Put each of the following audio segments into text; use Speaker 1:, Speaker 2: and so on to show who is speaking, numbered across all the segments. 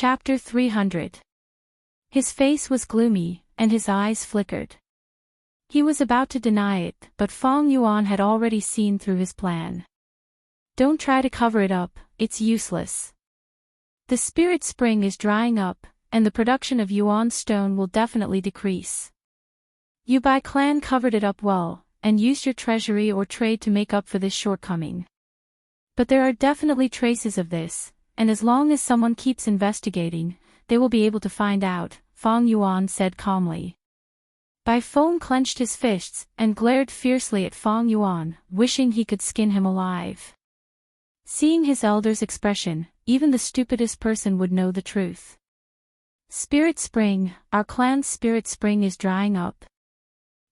Speaker 1: Chapter 300. His face was gloomy, and his eyes flickered. He was about to deny it, but Feng Yuan had already seen through his plan. Don't try to cover it up, it's useless. The spirit spring is drying up, and the production of Yuan stone will definitely decrease. You Bai clan covered it up well, and used your treasury or trade to make up for this shortcoming. But there are definitely traces of this, and as long as someone keeps investigating, they will be able to find out, Feng Yuan said calmly. Bai Feng clenched his fists and glared fiercely at Feng Yuan, wishing he could skin him alive. Seeing his elder's expression, even the stupidest person would know the truth. Spirit spring, our clan's spirit spring is drying up.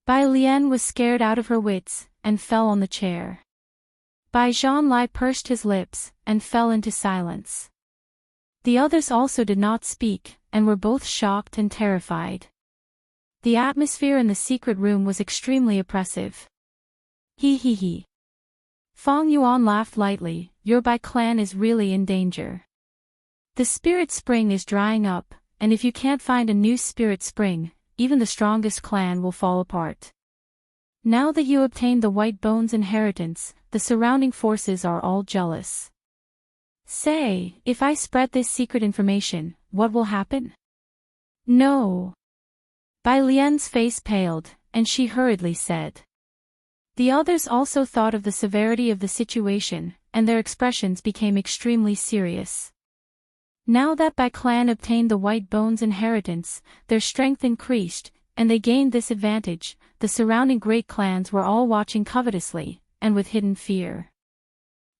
Speaker 1: Bai Lian was scared out of her wits, and fell on the chair. Bai Zhanlai pursed his lips, and fell into silence. The others also did not speak, and were both shocked and terrified. The atmosphere in the secret room was extremely oppressive. He. Feng Yuan laughed lightly, your Bai clan is really in danger. The spirit spring is drying up, and if you can't find a new spirit spring, even the strongest clan will fall apart. Now that you obtained the White Bones inheritance, the surrounding forces are all jealous. Say, if I spread this secret information, what will happen? No. Bai Lian's face paled, and she hurriedly said. The others also thought of the severity of the situation, and their expressions became extremely serious. Now that Bai clan obtained the White Bones inheritance, their strength increased, and they gained this advantage. The surrounding great clans were all watching covetously, and with hidden fear.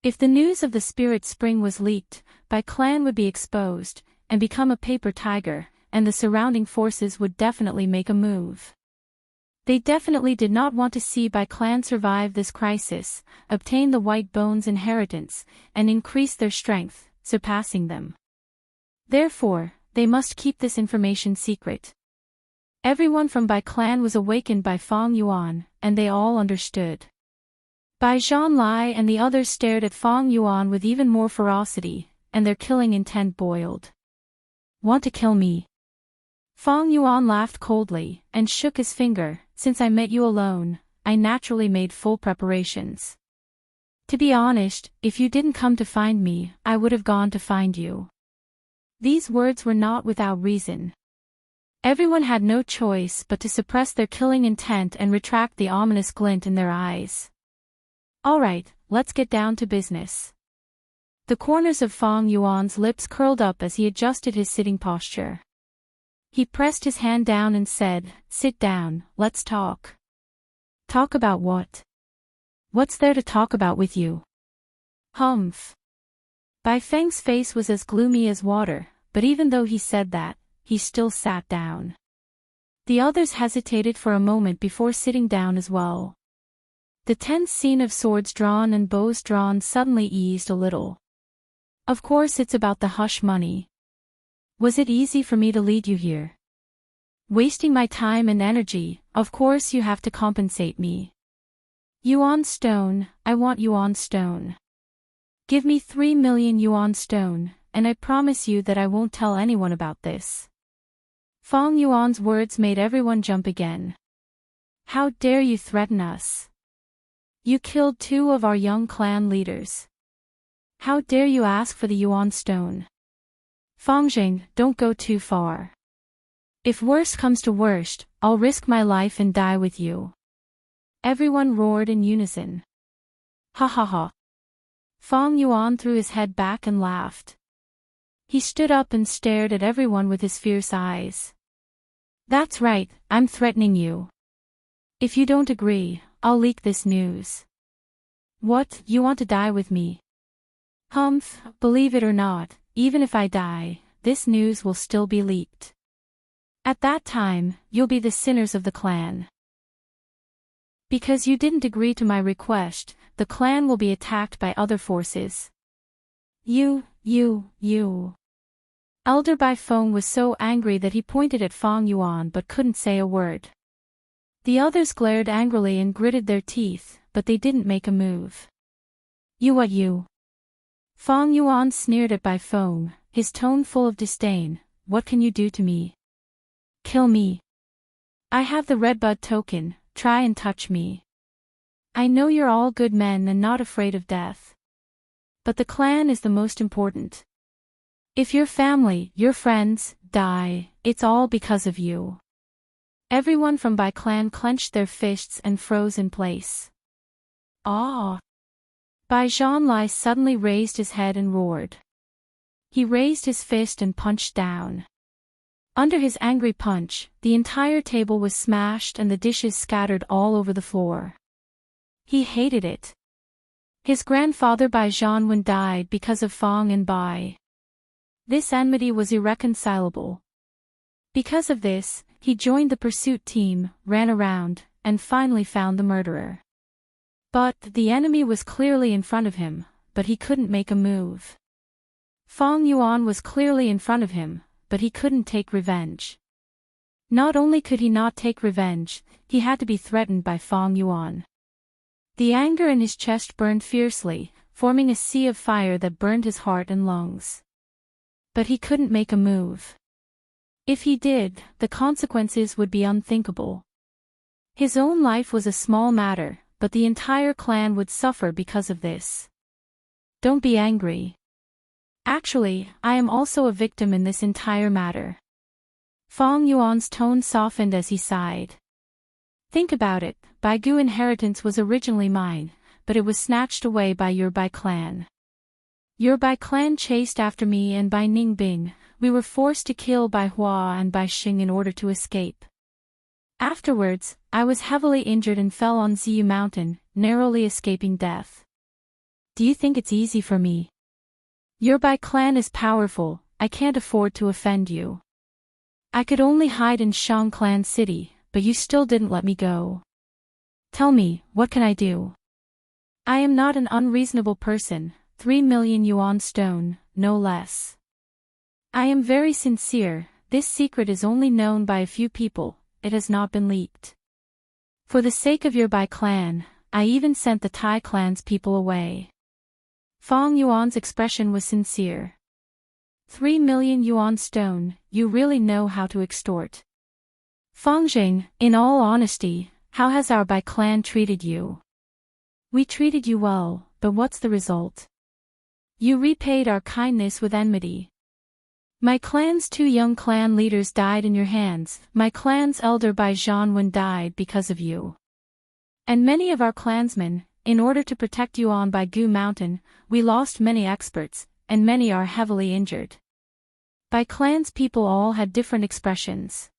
Speaker 1: If the news of the spirit spring was leaked, Bai clan would be exposed, and become a paper tiger, and the surrounding forces would definitely make a move. They definitely did not want to see Bai clan survive this crisis, obtain the White Bones inheritance, and increase their strength, surpassing them. Therefore, they must keep this information secret. Everyone from Bai clan was awakened by Feng Yuan, and they all understood. Bai Zhanlai and the others stared at Feng Yuan with even more ferocity, and their killing intent boiled. Want to kill me? Feng Yuan laughed coldly, and shook his finger. Since I met you alone, I naturally made full preparations. To be honest, if you didn't come to find me, I would have gone to find you. These words were not without reason. Everyone had no choice but to suppress their killing intent and retract the ominous glint in their eyes. Alright, let's get down to business. The corners of Feng Yuan's lips curled up as he adjusted his sitting posture. He pressed his hand down and said, sit down, let's talk. Talk about what? What's there to talk about with you? Humph. Bai Feng's face was as gloomy as water, but even though he said that, he still sat down. The others hesitated for a moment before sitting down as well. The tense scene of swords drawn and bows drawn suddenly eased a little. Of course it's about the hush money. Was it easy for me to lead you here? Wasting my time and energy, of course you have to compensate me. Yuan stone, I want Yuan stone. Give me 3 million Yuan stone, and I promise you that I won't tell anyone about this. Feng Yuan's words made everyone jump again. How dare you threaten us? You killed 2 of our young clan leaders. How dare you ask for the Yuan stone? Fengjing, don't go too far. If worst comes to worst, I'll risk my life and die with you. Everyone roared in unison. Ha ha ha. Feng Yuan threw his head back and laughed. He stood up and stared at everyone with his fierce eyes. That's right, I'm threatening you. If you don't agree, I'll leak this news. What, you want to die with me? Humph, believe it or not, even if I die, this news will still be leaked. At that time, you'll be the sinners of the clan. Because you didn't agree to my request, the clan will be attacked by other forces. You. Elder Bai Feng was so angry that he pointed at Feng Yuan but couldn't say a word. The others glared angrily and gritted their teeth, but they didn't make a move. You what you? Feng Yuan sneered at Bai Feng, his tone full of disdain. What can you do to me? Kill me. I have the redbud token, try and touch me. I know you're all good men and not afraid of death. But the clan is the most important. If your family, your friends, die, it's all because of you. Everyone from Bai clan clenched their fists and froze in place. Ah! Bai Zhanlai suddenly raised his head and roared. He raised his fist and punched down. Under his angry punch, the entire table was smashed and the dishes scattered all over the floor. He hated it. His grandfather Bai Zhanwen died because of Fong and Bai. This enmity was irreconcilable. Because of this, he joined the pursuit team, ran around, and finally found the murderer. But the enemy was clearly in front of him, but he couldn't make a move. Fong Yuan was clearly in front of him, but he couldn't take revenge. Not only could he not take revenge, he had to be threatened by Fong Yuan. The anger in his chest burned fiercely, forming a sea of fire that burned his heart and lungs. But he couldn't make a move. If he did, the consequences would be unthinkable. His own life was a small matter, but the entire clan would suffer because of this. Don't be angry. Actually, I am also a victim in this entire matter. Fong Yuan's tone softened as he sighed. Think about it, Baigu inheritance was originally mine, but it was snatched away by your Bai clan. Your Bai clan chased after me and Bai Ningbing, we were forced to kill Bai Hua and Bai Xing in order to escape. Afterwards, I was heavily injured and fell on Ziyu Mountain, narrowly escaping death. Do you think it's easy for me? Your Bai clan is powerful, I can't afford to offend you. I could only hide in Shang Clan City, but you still didn't let me go. Tell me, what can I do? I am not an unreasonable person, 3 million yuan stone, no less. I am very sincere, this secret is only known by a few people, it has not been leaked. For the sake of your Bai clan, I even sent the Tai clan's people away. Fong Yuan's expression was sincere. 3 million yuan stone, you really know how to extort. Fongxing, in all honesty, how has our Bai clan treated you? We treated you well, but what's the result? You repaid our kindness with enmity. My clan's 2 young clan leaders died in your hands, my clan's elder Bai Zhanwen died because of you. And many of our clansmen, in order to protect you on Baigu Mountain, we lost many experts, and many are heavily injured. Bai clan's people all had different expressions.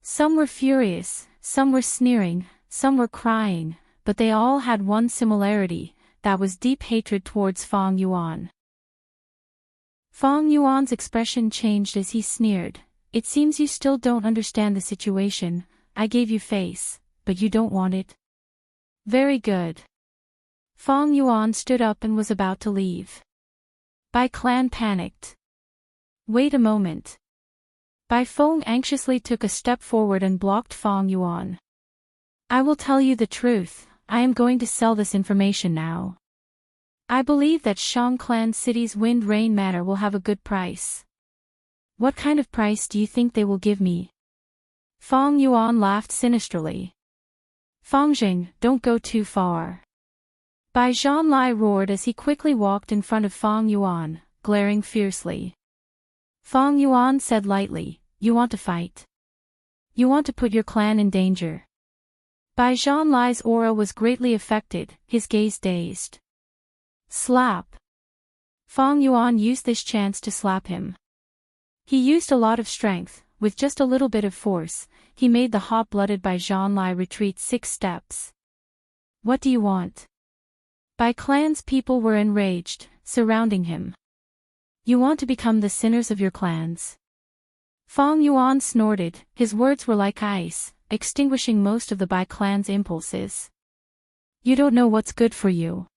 Speaker 1: Some were furious, some were sneering, some were crying, but they all had one similarity, that was deep hatred towards Fong Yuan. Fong Yuan's expression changed as he sneered. It seems you still don't understand the situation, I gave you face, but you don't want it. Very good. Fong Yuan stood up and was about to leave. Bai clan panicked. Wait a moment. Bai Feng anxiously took a step forward and blocked Fong Yuan. I will tell you the truth, I am going to sell this information now. I believe that Shang Clan City's Wind Rain Manor will have a good price. What kind of price do you think they will give me? Fong Yuan laughed sinisterly. Fongxing, don't go too far. Bai Zhanlai roared as he quickly walked in front of Fong Yuan, glaring fiercely. Fong Yuan said lightly, you want to fight? You want to put your clan in danger? Bai Zhanlai's aura was greatly affected, his gaze dazed. Slap. Fong Yuan used this chance to slap him. He used a lot of strength, with just a little bit of force, he made the hot-blooded Bai Zhanlai retreat 6 steps. What do you want? Bai clan's people were enraged, surrounding him. You want to become the sinners of your clans? Fong Yuan snorted, his words were like ice, extinguishing most of the Bai clan's impulses. You don't know what's good for you.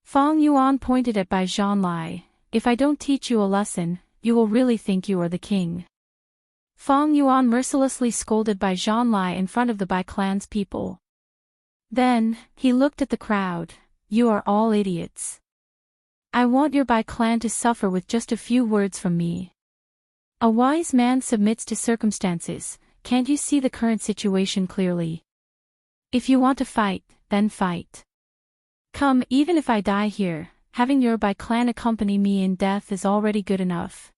Speaker 1: Fong Yuan pointed at Bai Zhanlai, if I don't teach you a lesson, you will really think you are the king. Fong Yuan mercilessly scolded Bai Zhanlai in front of the Bai clan's people. Then, he looked at the crowd, you are all idiots. I want your Bai clan to suffer with just a few words from me. A wise man submits to circumstances. Can't you see the current situation clearly? If you want to fight, then fight. Come, even if I die here, having your Bai clan accompany me in death is already good enough.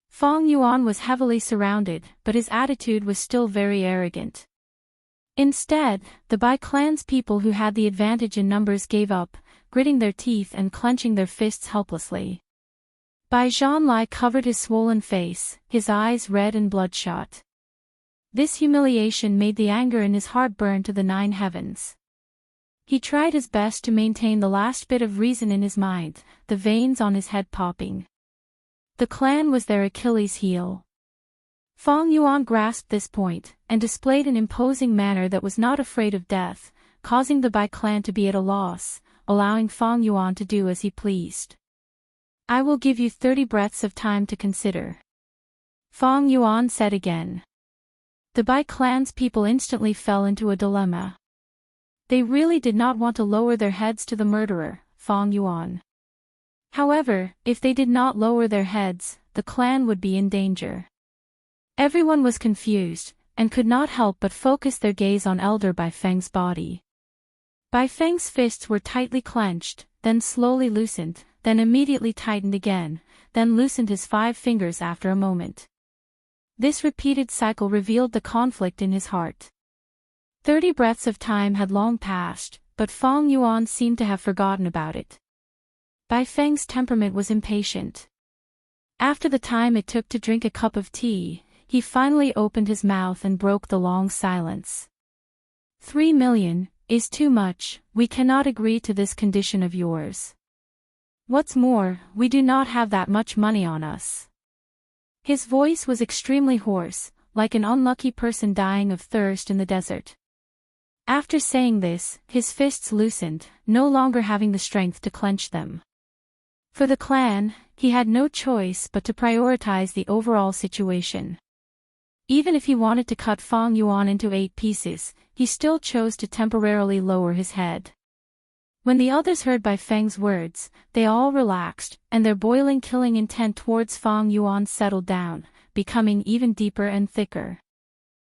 Speaker 1: Fong Yuan was heavily surrounded, but his attitude was still very arrogant. Instead, the Bai clan's people who had the advantage in numbers gave up, gritting their teeth and clenching their fists helplessly. Bai Zhanlai covered his swollen face, his eyes red and bloodshot. This humiliation made the anger in his heart burn to the 9 heavens. He tried his best to maintain the last bit of reason in his mind, the veins on his head popping. The clan was their Achilles heel. Fong Yuan grasped this point, and displayed an imposing manner that was not afraid of death, causing the Bai clan to be at a loss, allowing Fong Yuan to do as he pleased. I will give you 30 breaths of time to consider. Fong Yuan said again. The Bai clan's people instantly fell into a dilemma. They really did not want to lower their heads to the murderer, Fong Yuan. However, if they did not lower their heads, the clan would be in danger. Everyone was confused, and could not help but focus their gaze on Elder Bai Feng's body. Bai Feng's fists were tightly clenched, then slowly loosened, then immediately tightened again, then loosened his 5 fingers after a moment. This repeated cycle revealed the conflict in his heart. 30 breaths of time had long passed, but Fong Yuan seemed to have forgotten about it. Bai Feng's temperament was impatient. After the time it took to drink a cup of tea, he finally opened his mouth and broke the long silence. 3 million is too much. We cannot agree to this condition of yours. What's more, we do not have that much money on us. His voice was extremely hoarse, like an unlucky person dying of thirst in the desert. After saying this, his fists loosened, no longer having the strength to clench them. For the clan, he had no choice but to prioritize the overall situation. Even if he wanted to cut Fong Yuan into 8 pieces, he still chose to temporarily lower his head. When the others heard Bai Feng's words, they all relaxed, and their boiling killing intent towards Fong Yuan settled down, becoming even deeper and thicker.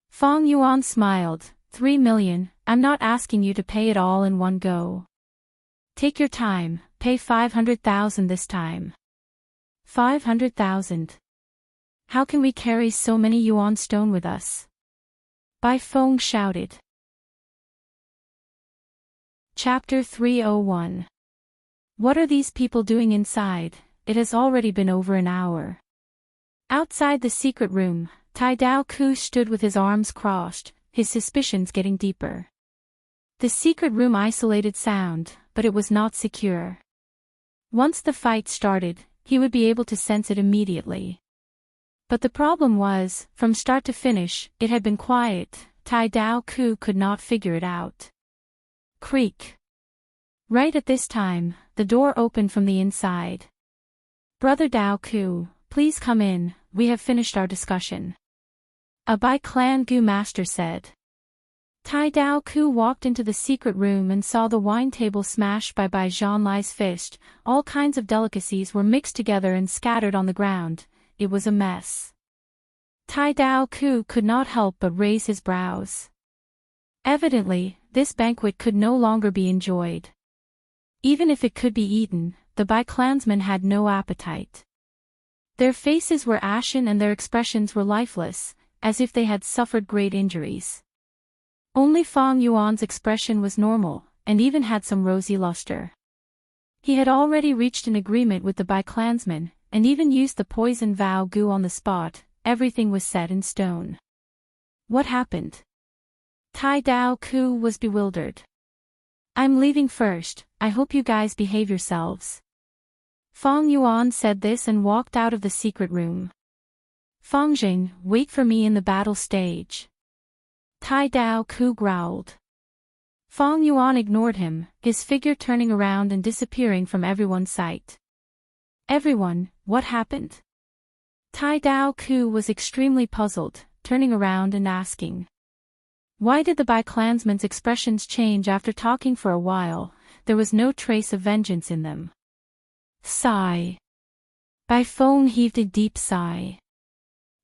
Speaker 1: Fong Yuan smiled. 3 million, I'm not asking you to pay it all in one go. Take your time, pay 500,000 this time. 500,000. How can we carry so many yuan stone with us? Bai Feng shouted. Chapter 301. What are these people doing inside? It has already been over an hour. Outside the secret room, Tai Dao Ku stood with his arms crossed, his suspicions getting deeper. The secret room isolated sound, but it was not secure. Once the fight started, he would be able to sense it immediately. But the problem was, from start to finish, it had been quiet. Tai Dao Ku could not figure it out. Creak. Right at this time, the door opened from the inside. Brother Dao Ku, please come in, we have finished our discussion. A Bai clan Gu master said. Tai Dao Ku walked into the secret room and saw the wine table smashed by Bai Zhanlai's fist. All kinds of delicacies were mixed together and scattered on the ground. It was a mess. Tai Dao Ku could not help but raise his brows. Evidently, this banquet could no longer be enjoyed. Even if it could be eaten, the Bai clansmen had no appetite. Their faces were ashen and their expressions were lifeless, as if they had suffered great injuries. Only Fong Yuan's expression was normal, and even had some rosy luster. He had already reached an agreement with the Bai clansmen, and even used the poison vow Gu on the spot. Everything was set in stone. What happened? Tai Dao Ku was bewildered. I'm leaving first, I hope you guys behave yourselves. Fong Yuan said this and walked out of the secret room. Fengjing, wait for me in the battle stage. Tai Dao Ku growled. Fong Yuan ignored him, his figure turning around and disappearing from everyone's sight. Everyone, what happened? Tai Dao Ku was extremely puzzled, turning around and asking. Why did the Bai clansmen's expressions change after talking for a while? There was no trace of vengeance in them. Sigh. Bai Feng heaved a deep sigh.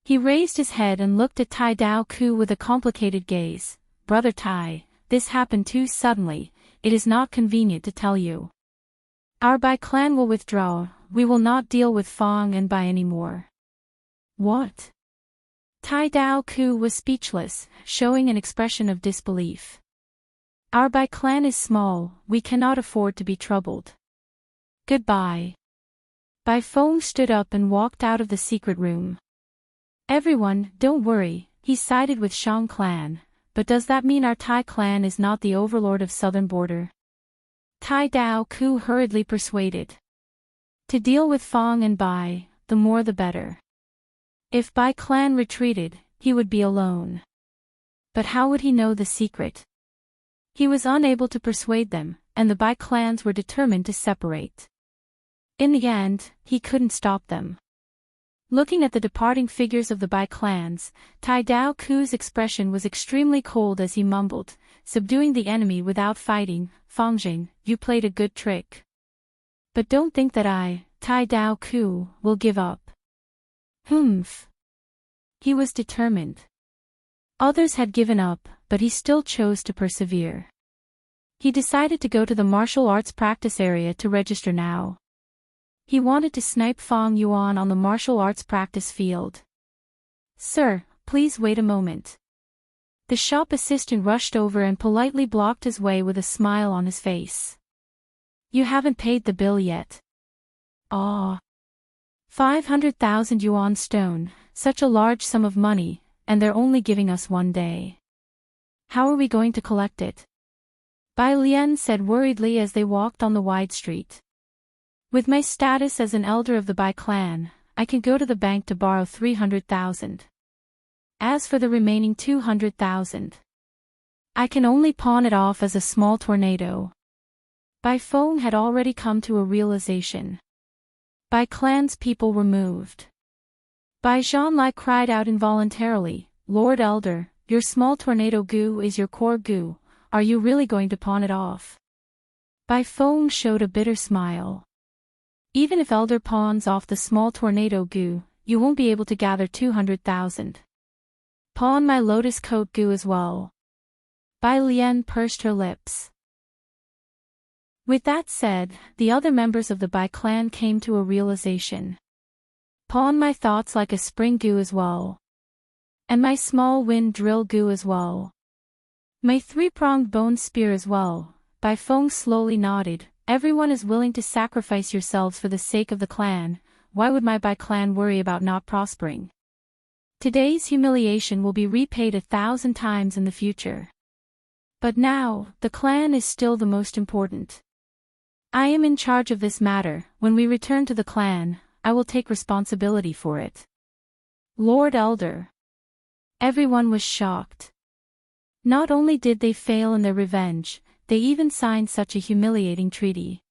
Speaker 1: He raised his head and looked at Tai Dao Ku with a complicated gaze. Brother Tai, this happened too suddenly, it is not convenient to tell you. Our Bai clan will withdraw, we will not deal with Feng and Bai anymore. What? Tai Dao Ku was speechless, showing an expression of disbelief. Our Bai clan is small, we cannot afford to be troubled. Goodbye. Bai Feng stood up and walked out of the secret room. Everyone, don't worry, he sided with Shang clan, but does that mean our Tai clan is not the overlord of southern border? Tai Dao Ku hurriedly persuaded. To deal with Feng and Bai, the more the better. If Bai clan retreated, he would be alone. But how would he know the secret? He was unable to persuade them, and the Bai clans were determined to separate. In the end, he couldn't stop them. Looking at the departing figures of the Bai clans, Tai Dao Ku's expression was extremely cold as he mumbled, subduing the enemy without fighting. Fangjing, you played a good trick. But don't think that I, Tai Dao Ku, will give up. Humph. He was determined. Others had given up, but he still chose to persevere. He decided to go to the martial arts practice area to register now. He wanted to snipe Feng Yuan on the martial arts practice field. Sir, please wait a moment. The shop assistant rushed over and politely blocked his way with a smile on his face. You haven't paid the bill yet. Ah. 500,000 yuan stone, such a large sum of money, and they're only giving us 1 day. How are we going to collect it? Bai Lian said worriedly as they walked on the wide street. With my status as an elder of the Bai clan, I can go to the bank to borrow 300,000. As for the remaining 200,000, I can only pawn it off as a small tornado. Bai Feng had already come to a realization. Bai clan's people were moved. Bai Zhanlai cried out involuntarily, Lord Elder, your small tornado gu is your core gu, are you really going to pawn it off? Bai Feng showed a bitter smile. Even if Elder pawns off the small tornado gu, you won't be able to gather 200,000. Pawn my lotus coat gu as well. Bai Lian pursed her lips. With that said, the other members of the Bai clan came to a realization. Pawn my thoughts like a spring gu as well. And my small wind drill gu as well. My three-pronged bone spear as well. Bai Feng slowly nodded. Everyone is willing to sacrifice yourselves for the sake of the clan, why would my Bai clan worry about not prospering? Today's humiliation will be repaid 1,000 times in the future. But now, the clan is still the most important. I am in charge of this matter, when we return to the clan, I will take responsibility for it. Lord Elder. Everyone was shocked. Not only did they fail in their revenge, they even signed such a humiliating treaty.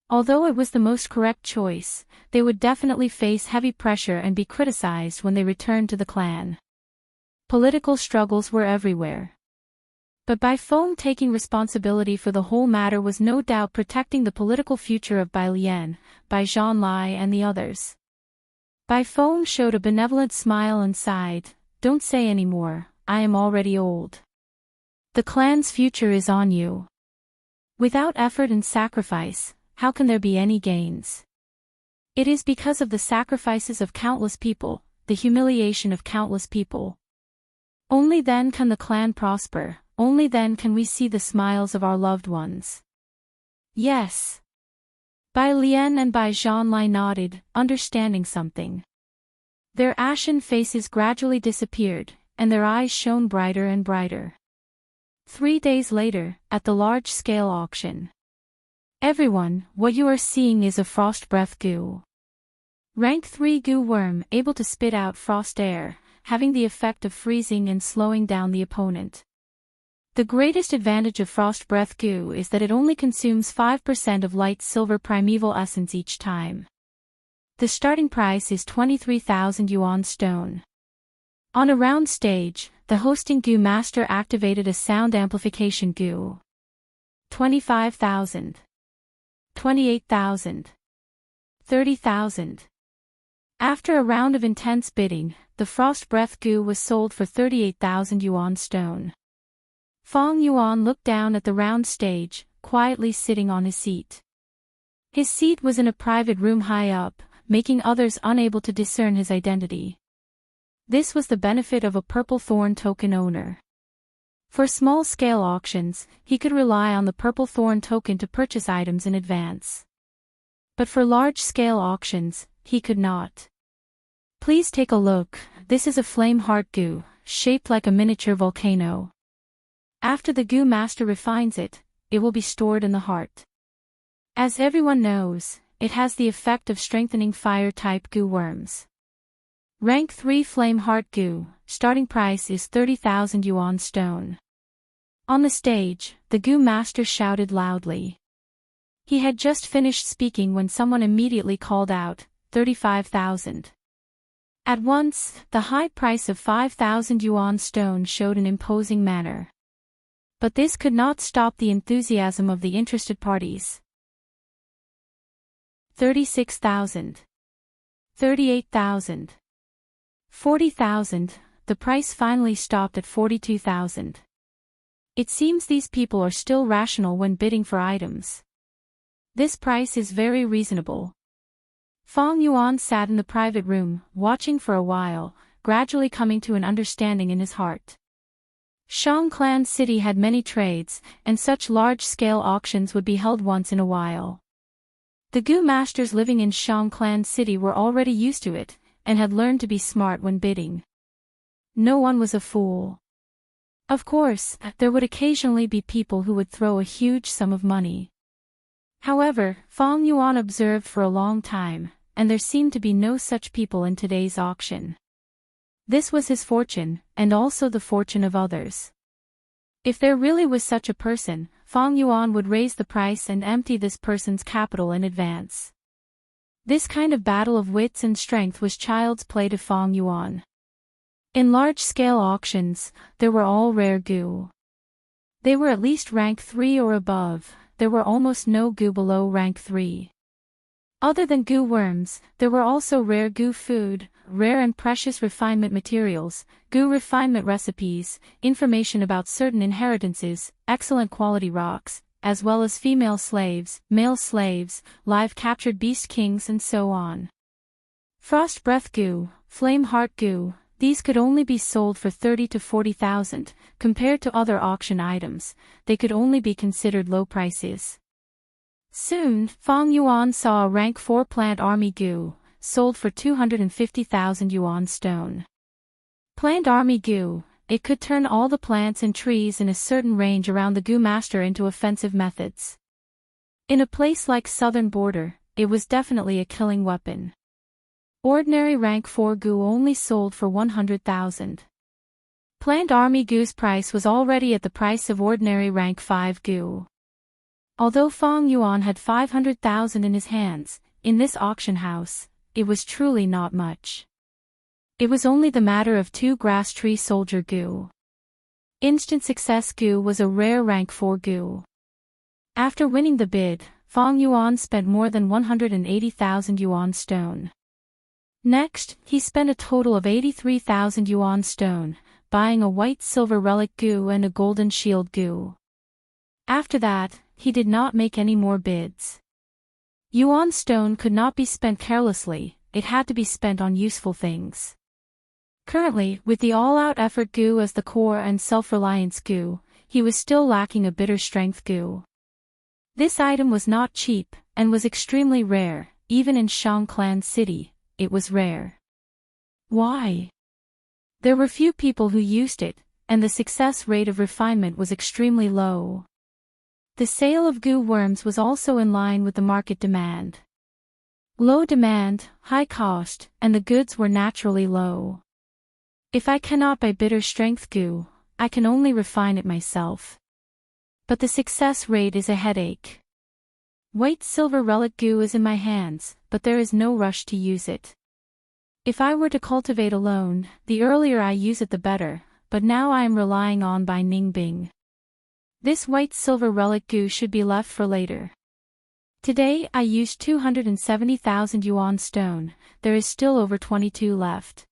Speaker 1: Although it was the most correct choice, they would definitely face heavy pressure and be criticized when they returned to the clan. Political struggles were everywhere. But Bai Feng taking responsibility for the whole matter was no doubt protecting the political future of Bai Lian, Bai Zhanlai and the others. Bai Feng showed a benevolent smile and sighed, don't say any more, I am already old. The clan's future is on you. Without effort and sacrifice, how can there be any gains? It is because of the sacrifices of countless people, the humiliation of countless people. Only then can the clan prosper, only then can we see the smiles of our loved ones. Yes. Bai Lian and Bai Zhanlai nodded, understanding something. Their ashen faces gradually disappeared, and their eyes shone brighter and brighter. 3 days later, at the large-scale auction. Everyone, what you are seeing is a frost breath gu. Rank 3 gu worm able to spit out frost air, having the effect of freezing and slowing down the opponent. The greatest advantage of frost breath gu is that it only consumes 5% of light silver primeval essence each time. The starting price is 23,000 yuan stone. On a round stage, the hosting gu master activated a sound amplification gu. 25,000. 28,000. 30,000. After a round of intense bidding, the frost breath goo was sold for 38,000 yuan stone. Fong Yuan looked down at the round stage, quietly sitting on his seat. His seat was in a private room high up, making others unable to discern his identity. This was the benefit of a purple thorn token owner. For small-scale auctions, he could rely on the purple thorn token to purchase items in advance. But for large-scale auctions, he could not. Please take a look, this is a flame heart goo, shaped like a miniature volcano. After the goo master refines it, it will be stored in the heart. As everyone knows, it has the effect of strengthening fire-type goo worms. Rank 3 Flame Heart Goo, starting price is 30,000 yuan stone. On the stage, the goo master shouted loudly. He had just finished speaking when someone immediately called out, 35,000. At once, the high price of 5,000 yuan stone showed an imposing manner. But this could not stop the enthusiasm of the interested parties. 36,000. 38,000. 40,000, the price finally stopped at 42,000. It seems these people are still rational when bidding for items. This price is very reasonable. Fong Yuan sat in the private room, watching for a while, gradually coming to an understanding in his heart. Shangclan City had many trades, and such large-scale auctions would be held once in a while. The goo masters living in Shangclan City were already used to it, and had learned to be smart when bidding. No one was a fool. Of course, there would occasionally be people who would throw a huge sum of money. However, Fong Yuan observed for a long time, and there seemed to be no such people in today's auction. This was his fortune, and also the fortune of others. If there really was such a person, Fong Yuan would raise the price and empty this person's capital in advance. This kind of battle of wits and strength was child's play to Fong Yuan. In large-scale auctions, there were all rare goo. They were at least rank 3 or above, there were almost no goo below rank 3. Other than goo worms, there were also rare goo food, rare and precious refinement materials, goo refinement recipes, information about certain inheritances, excellent quality rocks, as well as female slaves, male slaves, live captured beast kings and so on. Frost breath goo, flame heart goo, these could only be sold for 30 to 40,000, compared to other auction items, they could only be considered low prices. Soon, Fong Yuan saw a rank 4 plant army goo, sold for 250,000 yuan stone. Plant army goo, it could turn all the plants and trees in a certain range around the goo master into offensive methods. In a place like southern border, it was definitely a killing weapon. Ordinary rank 4 goo only sold for 100,000. Plant army goo's price was already at the price of ordinary rank 5 goo. Although Fong Yuan had 500,000 in his hands, in this auction house, it was truly not much. It was only the matter of 2 grass tree soldier goo. Instant success goo was a rare rank 4 goo. After winning the bid, Fong Yuan spent more than 180,000 yuan stone. Next, he spent a total of 83,000 yuan stone, buying a white silver relic goo and a golden shield goo. After that, he did not make any more bids. Yuan stone could not be spent carelessly, it had to be spent on useful things. Currently, with the all-out effort goo as the core and self-reliance goo, he was still lacking a bitter strength goo. This item was not cheap, and was extremely rare, even in Shangclan City, it was rare. Why? There were few people who used it, and the success rate of refinement was extremely low. The sale of goo worms was also in line with the market demand. Low demand, high cost, and the goods were naturally low. If I cannot buy bitter strength goo, I can only refine it myself. But the success rate is a headache. White silver relic goo is in my hands, but there is no rush to use it. If I were to cultivate alone, the earlier I use it the better, but now I am relying on Bai Ningbing. This white silver relic goo should be left for later. Today I used 270,000 yuan stone, there is still over 22 left.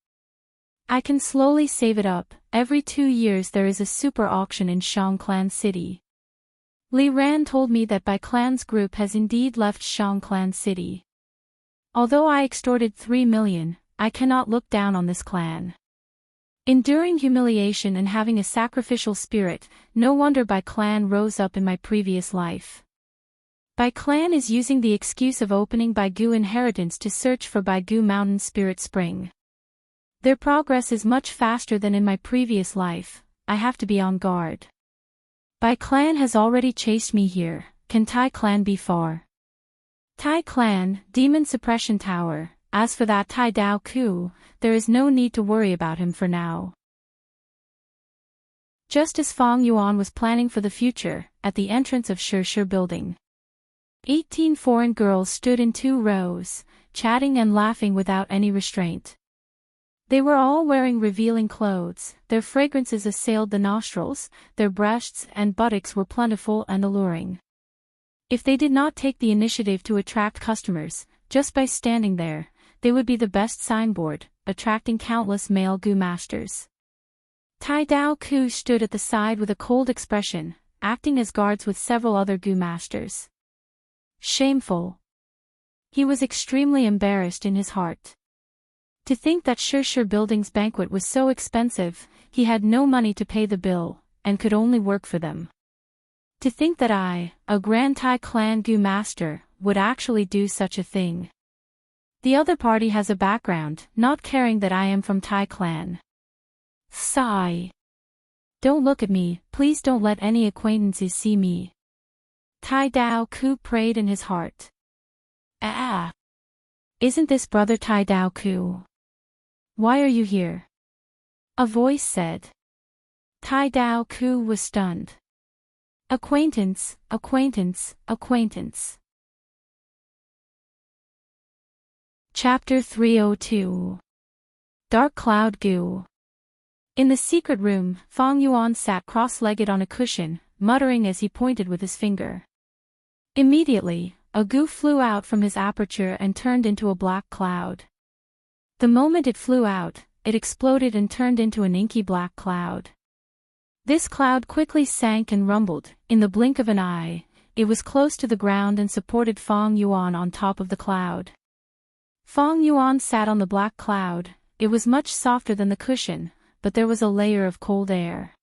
Speaker 1: I can slowly save it up, every 2 years there is a super auction in Shang Clan City. Li Ran told me that Bai Clan's group has indeed left Shang Clan City. Although I extorted 3 million, I cannot look down on this clan. Enduring humiliation and having a sacrificial spirit, no wonder Bai Clan rose up in my previous life. Bai Clan is using the excuse of opening Baigu inheritance to search for Baigu Mountain Spirit Spring. Their progress is much faster than in my previous life, I have to be on guard. Bai Clan has already chased me here, can Tai Clan be far? Tai Clan, Demon Suppression Tower, as for that Tai Dao Ku, there is no need to worry about him for now. Just as Fong Yuan was planning for the future, at the entrance of Shi Building, 18 foreign girls stood in 2 rows, chatting and laughing without any restraint. They were all wearing revealing clothes, their fragrances assailed the nostrils, their breasts and buttocks were plentiful and alluring. If they did not take the initiative to attract customers, just by standing there, they would be the best signboard, attracting countless male Gu masters. Tai Dao Ku stood at the side with a cold expression, acting as guards with several other Gu masters. Shameful. He was extremely embarrassed in his heart. To think that Shi Building's banquet was so expensive, he had no money to pay the bill, and could only work for them. To think that I, a Grand Tai Clan Gu master, would actually do such a thing. The other party has a background, not caring that I am from Tai Clan. Sigh. Don't look at me, please don't let any acquaintances see me. Tai Dao Ku prayed in his heart. Ah! Isn't this brother Tai Dao Ku? Why are you here? A voice said. Tai Dao Ku was stunned. Acquaintance, acquaintance, acquaintance. Chapter 302. Dark Cloud Gu. In the secret room, Fong Yuan sat cross-legged on a cushion, muttering as he pointed with his finger. Immediately, a Gu flew out from his aperture and turned into a black cloud. The moment it flew out, it exploded and turned into an inky black cloud. This cloud quickly sank and rumbled, in the blink of an eye, it was close to the ground and supported Fong Yuan on top of the cloud. Fong Yuan sat on the black cloud, it was much softer than the cushion, but there was a layer of cold air.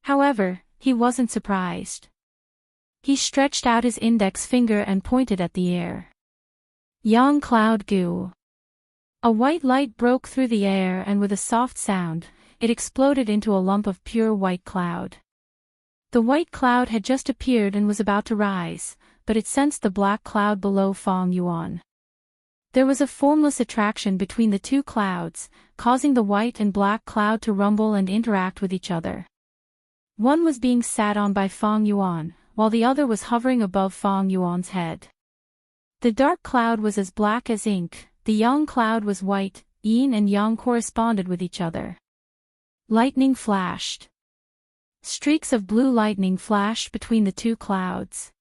Speaker 1: However, he wasn't surprised. He stretched out his index finger and pointed at the air. Yang Cloud Gu. A white light broke through the air and with a soft sound, it exploded into a lump of pure white cloud. The white cloud had just appeared and was about to rise, but it sensed the black cloud below Fong Yuan. There was a formless attraction between the two clouds, causing the white and black cloud to rumble and interact with each other. One was being sat on by Fong Yuan, while the other was hovering above Fong Yuan's head. The dark cloud was as black as ink, the yang cloud was white, yin and yang corresponded with each other. Lightning flashed. Streaks of blue lightning flashed between the two clouds.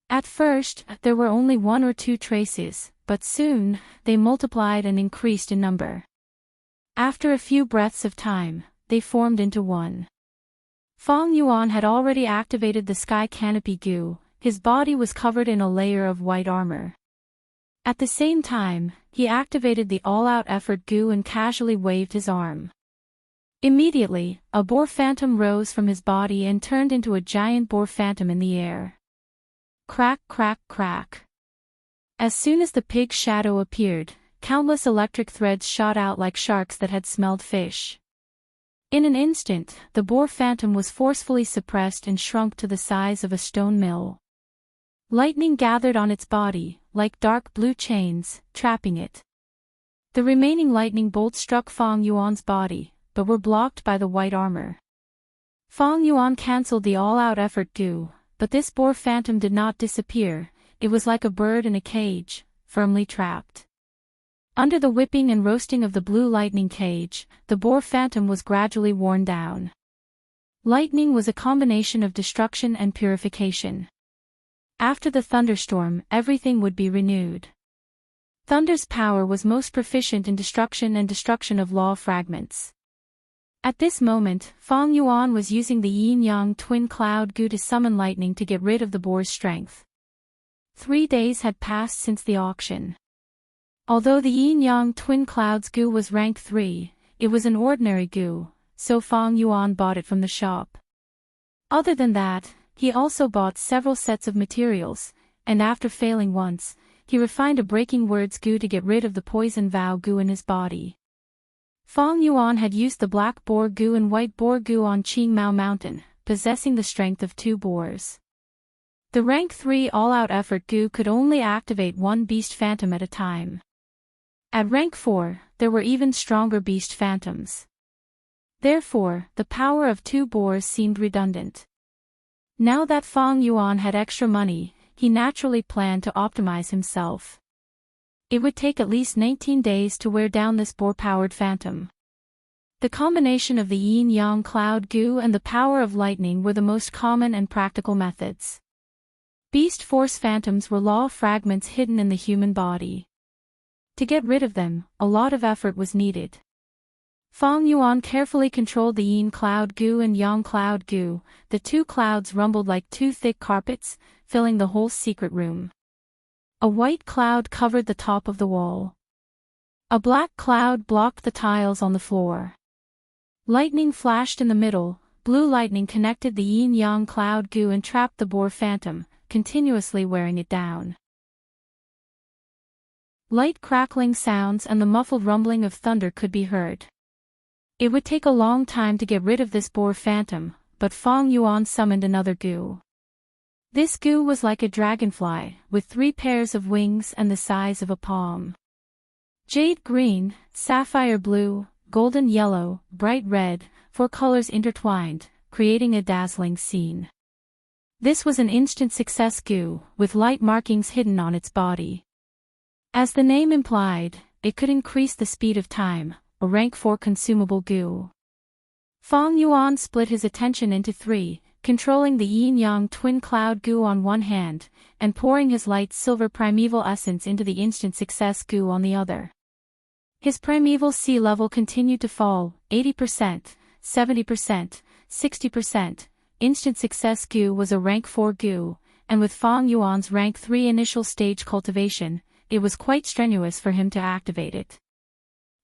Speaker 1: At first, there were only 1 or 2 traces, but soon, they multiplied and increased in number. After a few breaths of time, they formed into one. Fong Yuan had already activated the sky canopy Gu, his body was covered in a layer of white armor. At the same time, he activated the all-out effort Gu and casually waved his arm. Immediately, a boar phantom rose from his body and turned into a giant boar phantom in the air. Crack, crack, crack. As soon as the pig shadow appeared, countless electric threads shot out like sharks that had smelled fish. In an instant, the boar phantom was forcefully suppressed and shrunk to the size of a stone mill. Lightning gathered on its body, like dark blue chains, trapping it. The remaining lightning bolts struck Fong Yuan's body, but were blocked by the white armor. Fong Yuan cancelled the all-out effort Gu, but this boar phantom did not disappear, it was like a bird in a cage, firmly trapped. Under the whipping and roasting of the blue lightning cage, the boar phantom was gradually worn down. Lightning was a combination of destruction and purification. After the thunderstorm, everything would be renewed. Thunder's power was most proficient in destruction and destruction of law fragments. At this moment, Fang Yuan was using the yin-yang twin cloud goo to summon lightning to get rid of the boar's strength. 3 days had passed since the auction. Although the yin-yang twin clouds goo was rank 3, it was an ordinary goo, so Fang Yuan bought it from the shop. Other than that, he also bought several sets of materials, and after failing once, he refined a breaking words goo to get rid of the poison vow goo in his body. Fang Yuan had used the black boar goo and white boar goo on Qingmao Mountain, possessing the strength of 2 boars. The rank 3 all-out effort goo could only activate 1 beast phantom at a time. At rank 4, there were even stronger beast phantoms. Therefore, the power of 2 boars seemed redundant. Now that Fang Yuan had extra money, he naturally planned to optimize himself. It would take at least 19 days to wear down this boar-powered phantom. The combination of the yin-yang cloud goo and the power of lightning were the most common and practical methods. Beast force phantoms were law fragments hidden in the human body. To get rid of them, a lot of effort was needed. Fang Yuan carefully controlled the yin cloud goo and yang cloud goo. The 2 clouds rumbled like 2 thick carpets, filling the whole secret room. A white cloud covered the top of the wall. A black cloud blocked the tiles on the floor. Lightning flashed in the middle. Blue lightning connected the yin-yang cloud goo and trapped the boar phantom, continuously wearing it down. Light crackling sounds and the muffled rumbling of thunder could be heard. It would take a long time to get rid of this boar phantom, but Fang Yuan summoned another goo. This goo was like a dragonfly, with 3 pairs of wings and the size of a palm. Jade green, sapphire blue, golden yellow, bright red, 4 colors intertwined, creating a dazzling scene. This was an instant success goo, with light markings hidden on its body. As the name implied, it could increase the speed of time, a rank 4 consumable goo. Fang Yuan split his attention into 3, controlling the yin-yang twin cloud goo on one hand, and pouring his light silver primeval essence into the instant success goo on the other. His primeval sea level continued to fall, 80%, 70%, 60%. Instant success goo was a rank 4 goo, and with Fang Yuan's rank 3 initial stage cultivation, it was quite strenuous for him to activate it.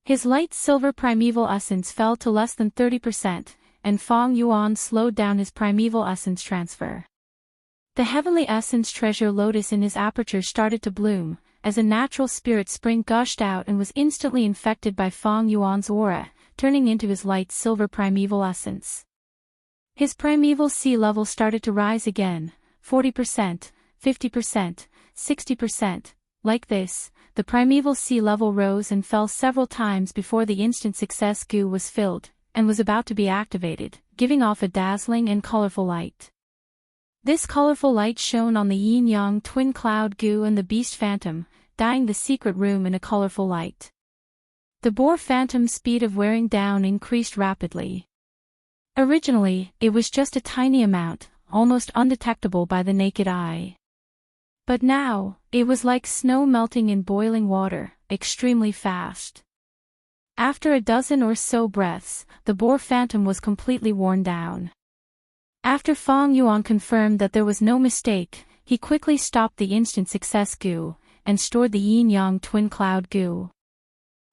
Speaker 1: His light silver primeval essence fell to less than 30%, and Fang Yuan slowed down his primeval essence transfer. The heavenly essence treasure lotus in his aperture started to bloom, as a natural spirit spring gushed out and was instantly infected by Fang Yuan's aura, turning into his light silver primeval essence. His primeval sea level started to rise again, 40%, 50%, 60%. Like this, the primeval sea level rose and fell several times before the instant success goo was filled, and was about to be activated, giving off a dazzling and colorful light. This colorful light shone on the yin-yang twin cloud goo and the beast phantom, dyeing the secret room in a colorful light. The boar phantom's speed of wearing down increased rapidly. Originally, it was just a tiny amount, almost undetectable by the naked eye. But now, it was like snow melting in boiling water, extremely fast. After a dozen or so breaths, the boar phantom was completely worn down. After Fang Yuan confirmed that there was no mistake, he quickly stopped the instant success goo, and stored the yin-yang twin cloud goo.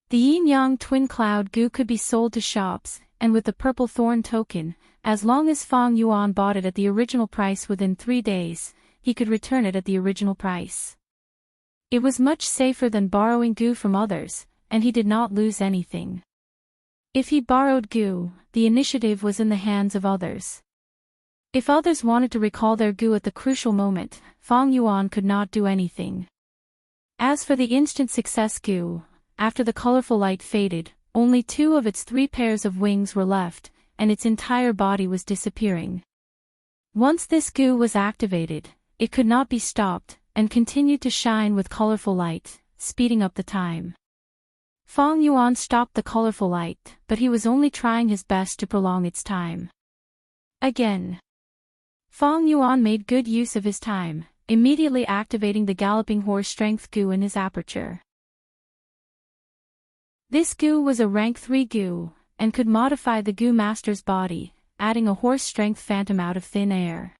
Speaker 1: The yin-yang twin cloud goo could be sold to shops, and with the purple thorn token, as long as Fang Yuan bought it at the original price within 3 days, he could return it at the original price. It was much safer than borrowing goo from others, and he did not lose anything. If he borrowed goo, the initiative was in the hands of others. If others wanted to recall their goo at the crucial moment, Fang Yuan could not do anything. As for the instant success goo, after the colorful light faded, only 2 of its 3 pairs of wings were left, and its entire body was disappearing. Once this goo was activated, it could not be stopped, and continued to shine with colorful light, speeding up the time. Fang Yuan stopped the colorful light, but he was only trying his best to prolong its time. Again. Fang Yuan made good use of his time, immediately activating the galloping horse strength goo in his aperture. This goo was a rank 3 goo, and could modify the goo master's body, adding a horse strength phantom out of thin air.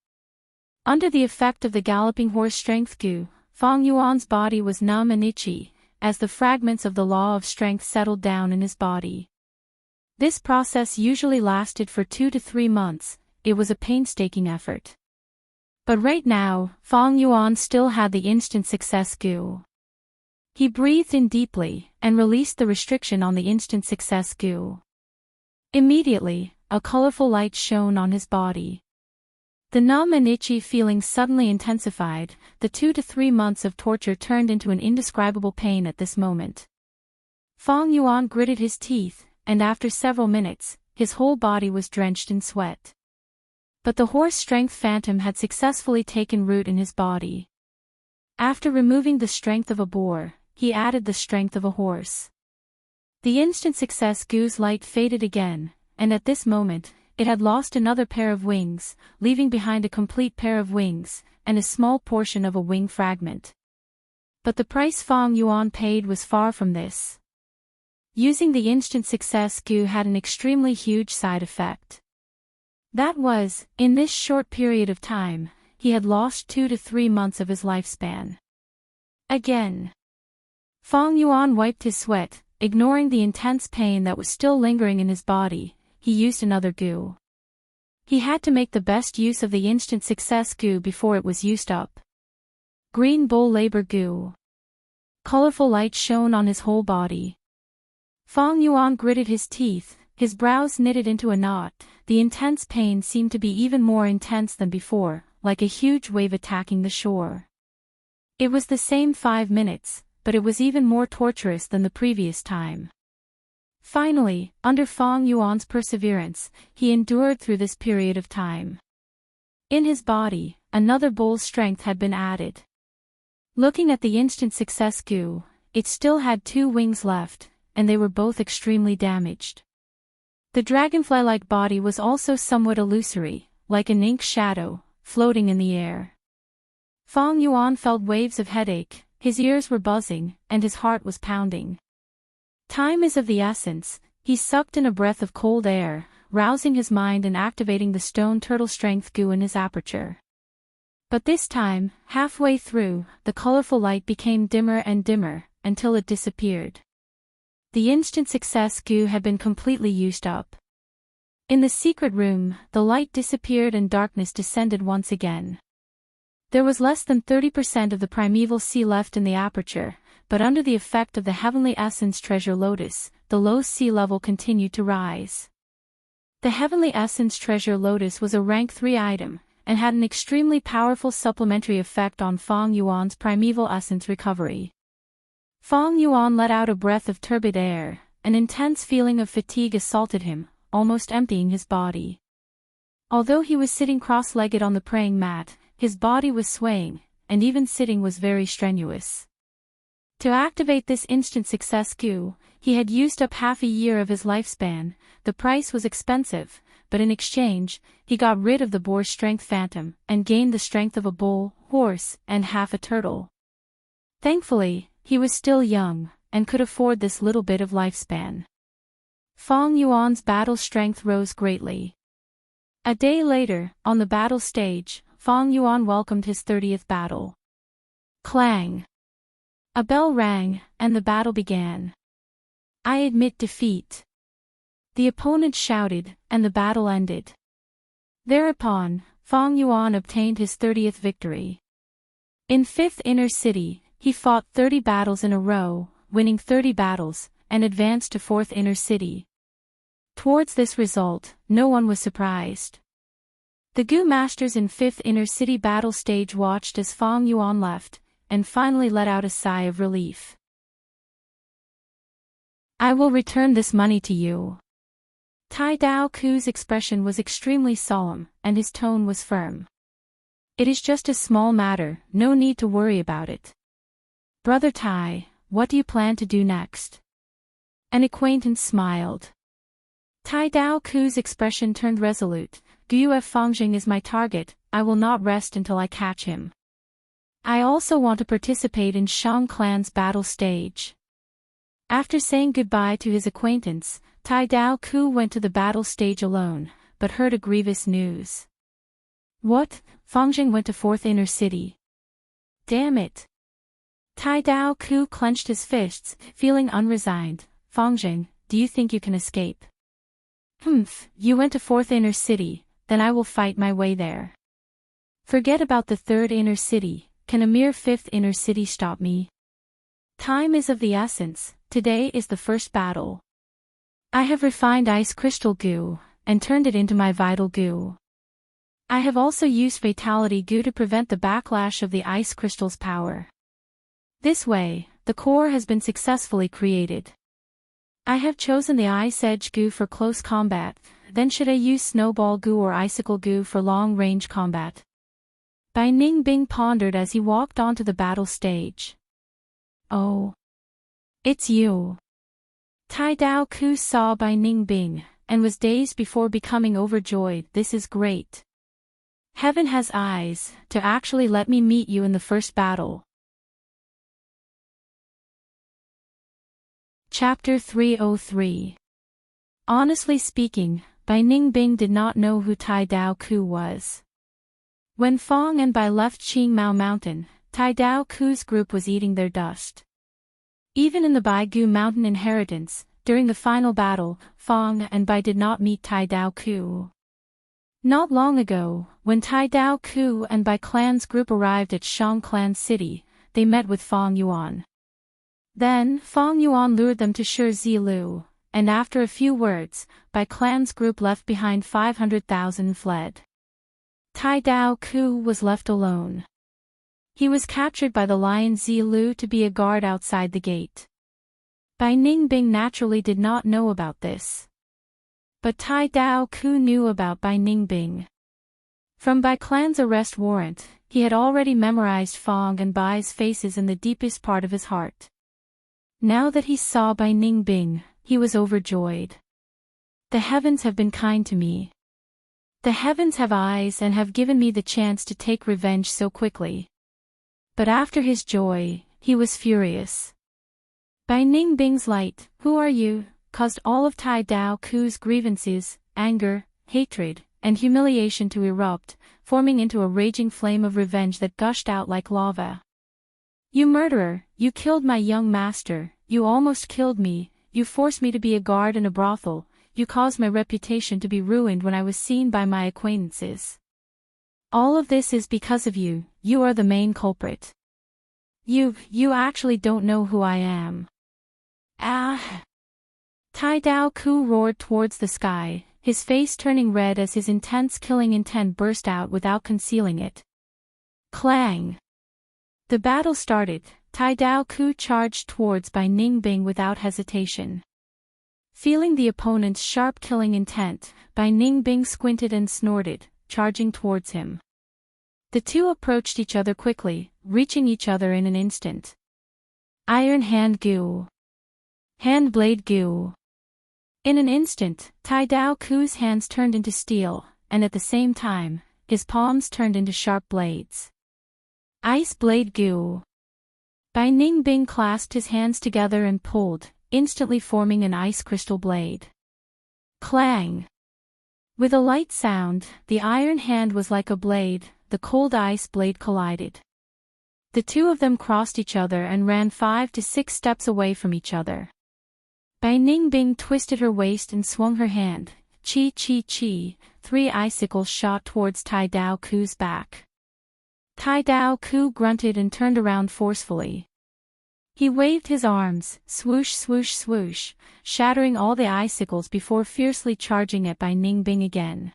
Speaker 1: Under the effect of the galloping horse strength goo, Fang Yuan's body was numb and itchy, as the fragments of the law of strength settled down in his body. This process usually lasted for 2 to 3 months. It was a painstaking effort. But right now, Fang Yuan still had the instant success goo. He breathed in deeply, and released the restriction on the instant success goo. Immediately, a colorful light shone on his body. The numb and itchy feeling suddenly intensified. The 2 to 3 months of torture turned into an indescribable pain at this moment. Fang Yuan gritted his teeth, and after several minutes, his whole body was drenched in sweat. But the horse strength phantom had successfully taken root in his body. After removing the strength of a boar, he added the strength of a horse. The instant success goo's light faded again, and at this moment, it had lost another pair of wings, leaving behind a complete pair of wings, and a small portion of a wing fragment. But the price Fang Yuan paid was far from this. Using the instant success goo had an extremely huge side effect. That was, in this short period of time, he had lost 2 to 3 months of his lifespan. Again. Fang Yuan wiped his sweat, ignoring the intense pain that was still lingering in his body. He used another goo. He had to make the best use of the instant success goo before it was used up. Green bull labor goo. Colorful light shone on his whole body. Fang Yuan gritted his teeth, his brows knitted into a knot. The intense pain seemed to be even more intense than before, like a huge wave attacking the shore. It was the same 5 minutes, but it was even more torturous than the previous time. Finally, under Fang Yuan's perseverance, he endured through this period of time. In his body, another bull's strength had been added. Looking at the instant success goo, it still had 2 wings left, and they were both extremely damaged. The dragonfly-like body was also somewhat illusory, like an ink shadow, floating in the air. Fang Yuan felt waves of headache, his ears were buzzing, and his heart was pounding. Time is of the essence. He sucked in a breath of cold air, rousing his mind and activating the stone turtle strength goo in his aperture. But this time, halfway through, the colorful light became dimmer and dimmer, until it disappeared. The instant success goo had been completely used up. In the secret room, the light disappeared and darkness descended once again. There was less than 30% of the primeval sea left in the aperture, but under the effect of the heavenly essence treasure lotus, the low sea level continued to rise. The heavenly essence treasure lotus was a rank 3 item, and had an extremely powerful supplementary effect on Fang Yuan's primeval essence recovery. Fang Yuan let out a breath of turbid air. An intense feeling of fatigue assaulted him, almost emptying his body. Although he was sitting cross-legged on the praying mat, his body was swaying, and even sitting was very strenuous. To activate this instant success goo, he had used up half a year of his lifespan. The price was expensive, but in exchange, he got rid of the boar strength phantom, and gained the strength of a bull, horse, and half a turtle. Thankfully, he was still young, and could afford this little bit of lifespan. Fang Yuan's battle strength rose greatly. A day later, on the battle stage, Fang Yuan welcomed his 30th battle. Clang! A bell rang, and the battle began. I admit defeat. The opponent shouted, and the battle ended. Thereupon, Fang Yuan obtained his 30th victory. In 5th Inner City, he fought 30 battles in a row, winning 30 battles, and advanced to 4th Inner City. Towards this result, no one was surprised. The Goo Masters in 5th Inner City battle stage watched as Fang Yuan left, and finally let out a sigh of relief. I will return this money to you. Tai Dao Ku's expression was extremely solemn, and his tone was firm. It is just a small matter, no need to worry about it. Brother Tai, what do you plan to do next? An acquaintance smiled. Tai Dao Ku's expression turned resolute. Guo Fangjing is my target, I will not rest until I catch him. I also want to participate in Shang clan's battle stage. After saying goodbye to his acquaintance, Tai Dao Ku went to the battle stage alone, but heard a grievous news. What? Fangjing went to 4th Inner City. Damn it. Tai Dao Ku clenched his fists, feeling unresigned. Fangjing, do you think you can escape? Humph, you went to 4th Inner City, then I will fight my way there. Forget about the 3rd Inner City, can a mere 5th Inner City stop me? Time is of the essence, today is the first battle. I have refined ice crystal goo, and turned it into my vital goo. I have also used fatality goo to prevent the backlash of the ice crystal's power. This way, the core has been successfully created. I have chosen the ice edge goo for close combat, then should I use snowball goo or icicle goo for long-range combat? Bai Ningbing pondered as he walked onto the battle stage. Oh. It's you. Tai Dao Ku saw Bai Ningbing, and was dazed before becoming overjoyed. This is great. Heaven has eyes, to actually let me meet you in the first battle. Chapter 303. Honestly speaking, Bai Ningbing did not know who Tai Dao Ku was. When Fong and Bai left Qingmao Mountain, Tai Dao Ku's group was eating their dust. Even in the Baigu Mountain inheritance, during the final battle, Fong and Bai did not meet Tai Dao Ku. Not long ago, when Tai Dao Ku and Bai clan's group arrived at Shang clan city, they met with Fong Yuan. Then, Fong Yuan lured them to Shi Zilu, and after a few words, Bai clan's group left behind 500,000 and fled. Tai Dao Ku was left alone. He was captured by the lion Zilu to be a guard outside the gate. Bai Ningbing naturally did not know about this. But Tai Dao Ku knew about Bai Ningbing. From Bai clan's arrest warrant, he had already memorized Fong and Bai's faces in the deepest part of his heart. Now that he saw Bai Ningbing, he was overjoyed. The heavens have been kind to me. The heavens have eyes and have given me the chance to take revenge so quickly. But after his joy, he was furious. Bai Ningbing's light, who are you, caused all of Tai Dao Ku's grievances, anger, hatred, and humiliation to erupt, forming into a raging flame of revenge that gushed out like lava. You murderer, you killed my young master, you almost killed me, you forced me to be a guard in a brothel, you caused my reputation to be ruined when I was seen by my acquaintances. All of this is because of you, you are the main culprit. You actually don't know who I am. Ah! Tai Dao Ku roared towards the sky, his face turning red as his intense killing intent burst out without concealing it. Clang! The battle started. Tai Dao Ku charged towards Bai Ningbing without hesitation. Feeling the opponent's sharp killing intent, Bai Ningbing squinted and snorted, charging towards him. The two approached each other quickly, reaching each other in an instant. Iron hand goo. Hand blade goo. In an instant, Tai Dao Ku's hands turned into steel, and at the same time, his palms turned into sharp blades. Ice blade goo. Bai Ningbing clasped his hands together and pulled, instantly forming an ice crystal blade. Clang! With a light sound, the iron hand was like a blade, the cold ice blade collided. The two of them crossed each other and ran 5 to 6 steps away from each other. Bai Ningbing twisted her waist and swung her hand. Chi chi chi, 3 icicles shot towards Tai Dao Ku's back. Tai Dao Ku grunted and turned around forcefully. He waved his arms, swoosh swoosh swoosh, shattering all the icicles before fiercely charging at Bai Ningbing again.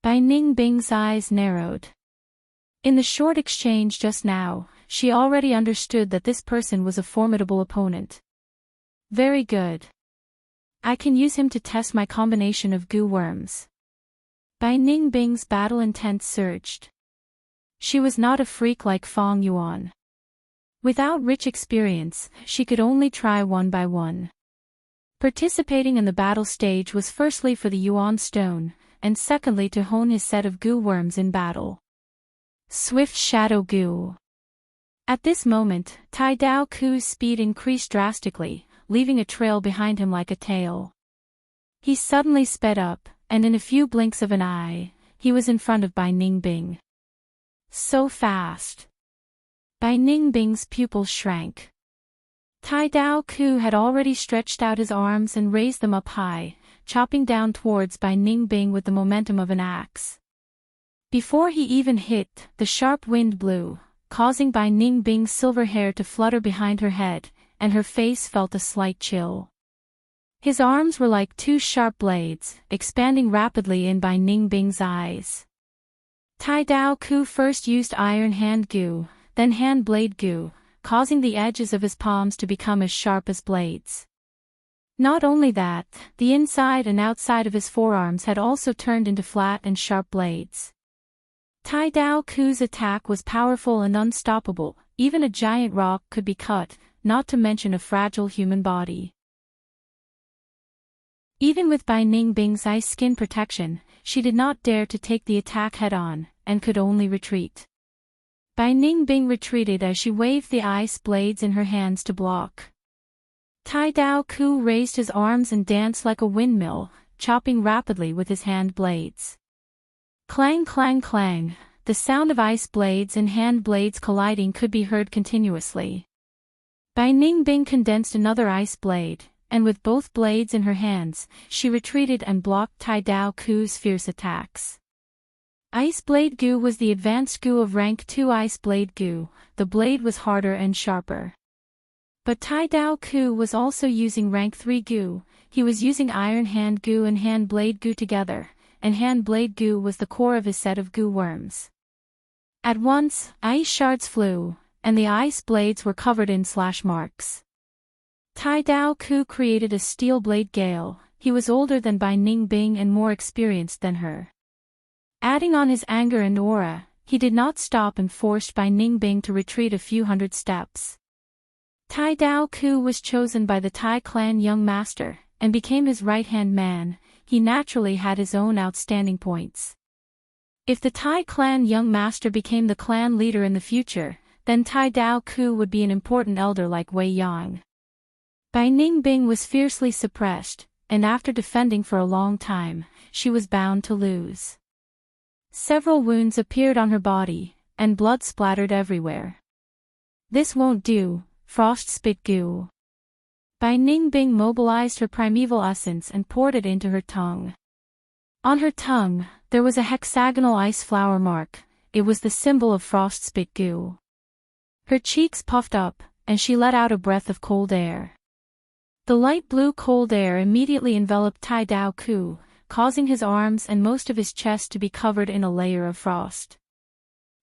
Speaker 1: Bai Ningbing's eyes narrowed. In the short exchange just now, she already understood that this person was a formidable opponent. Very good. I can use him to test my combination of goo worms. Bai Ningbing's battle intent surged. She was not a freak like Fong Yuan. Without rich experience, she could only try one by one. Participating in the battle stage was firstly for the Yuan Stone, and secondly to hone his set of goo worms in battle. Swift Shadow Goo. At this moment, Tai Dao Ku's speed increased drastically, leaving a trail behind him like a tail. He suddenly sped up, and in a few blinks of an eye, he was in front of Bai Ningbing. So fast. Bai Ningbing's pupils shrank. Tai Dao Ku had already stretched out his arms and raised them up high, chopping down towards Bai Ningbing with the momentum of an axe. Before he even hit, the sharp wind blew, causing Bai Ningbing's silver hair to flutter behind her head, and her face felt a slight chill. His arms were like two sharp blades, expanding rapidly in Bai Ningbing's eyes. Tai Dao Ku first used iron hand gu, then hand blade gu, causing the edges of his palms to become as sharp as blades. Not only that, the inside and outside of his forearms had also turned into flat and sharp blades. Tai Dao Ku's attack was powerful and unstoppable, even a giant rock could be cut, not to mention a fragile human body. Even with Bai Ningbing's ice skin protection, she did not dare to take the attack head-on, and could only retreat. Bai Ningbing retreated as she waved the ice blades in her hands to block. Tai Dao Ku raised his arms and danced like a windmill, chopping rapidly with his hand blades. Clang clang clang, the sound of ice blades and hand blades colliding could be heard continuously. Bai Ningbing condensed another ice blade, and with both blades in her hands, she retreated and blocked Tai Dao Ku's fierce attacks. Ice Blade Gu was the advanced Gu of rank 2 Ice Blade Gu, the blade was harder and sharper. But Tai Dao Ku was also using rank 3 Gu, he was using Iron Hand Gu and Hand Blade Gu together, and Hand Blade Gu was the core of his set of Gu worms. At once, ice shards flew, and the ice blades were covered in slash marks. Tai Dao Ku created a steel blade gale, he was older than Bai Ningbing and more experienced than her. Adding on his anger and aura, he did not stop and forced Bai Ningbing to retreat a few hundred steps. Tai Dao Ku was chosen by the Tai clan young master, and became his right-hand man, he naturally had his own outstanding points. If the Tai clan young master became the clan leader in the future, then Tai Dao Ku would be an important elder like Wei Yang. Bai Ningbing was fiercely suppressed, and after defending for a long time, she was bound to lose. Several wounds appeared on her body, and blood splattered everywhere. This won't do, Frost Spit Gu. Bai Ningbing mobilized her primeval essence and poured it into her tongue. On her tongue, there was a hexagonal ice flower mark, it was the symbol of Frost Spit Gu. Her cheeks puffed up, and she let out a breath of cold air. The light blue cold air immediately enveloped Tai Dao Ku, causing his arms and most of his chest to be covered in a layer of frost.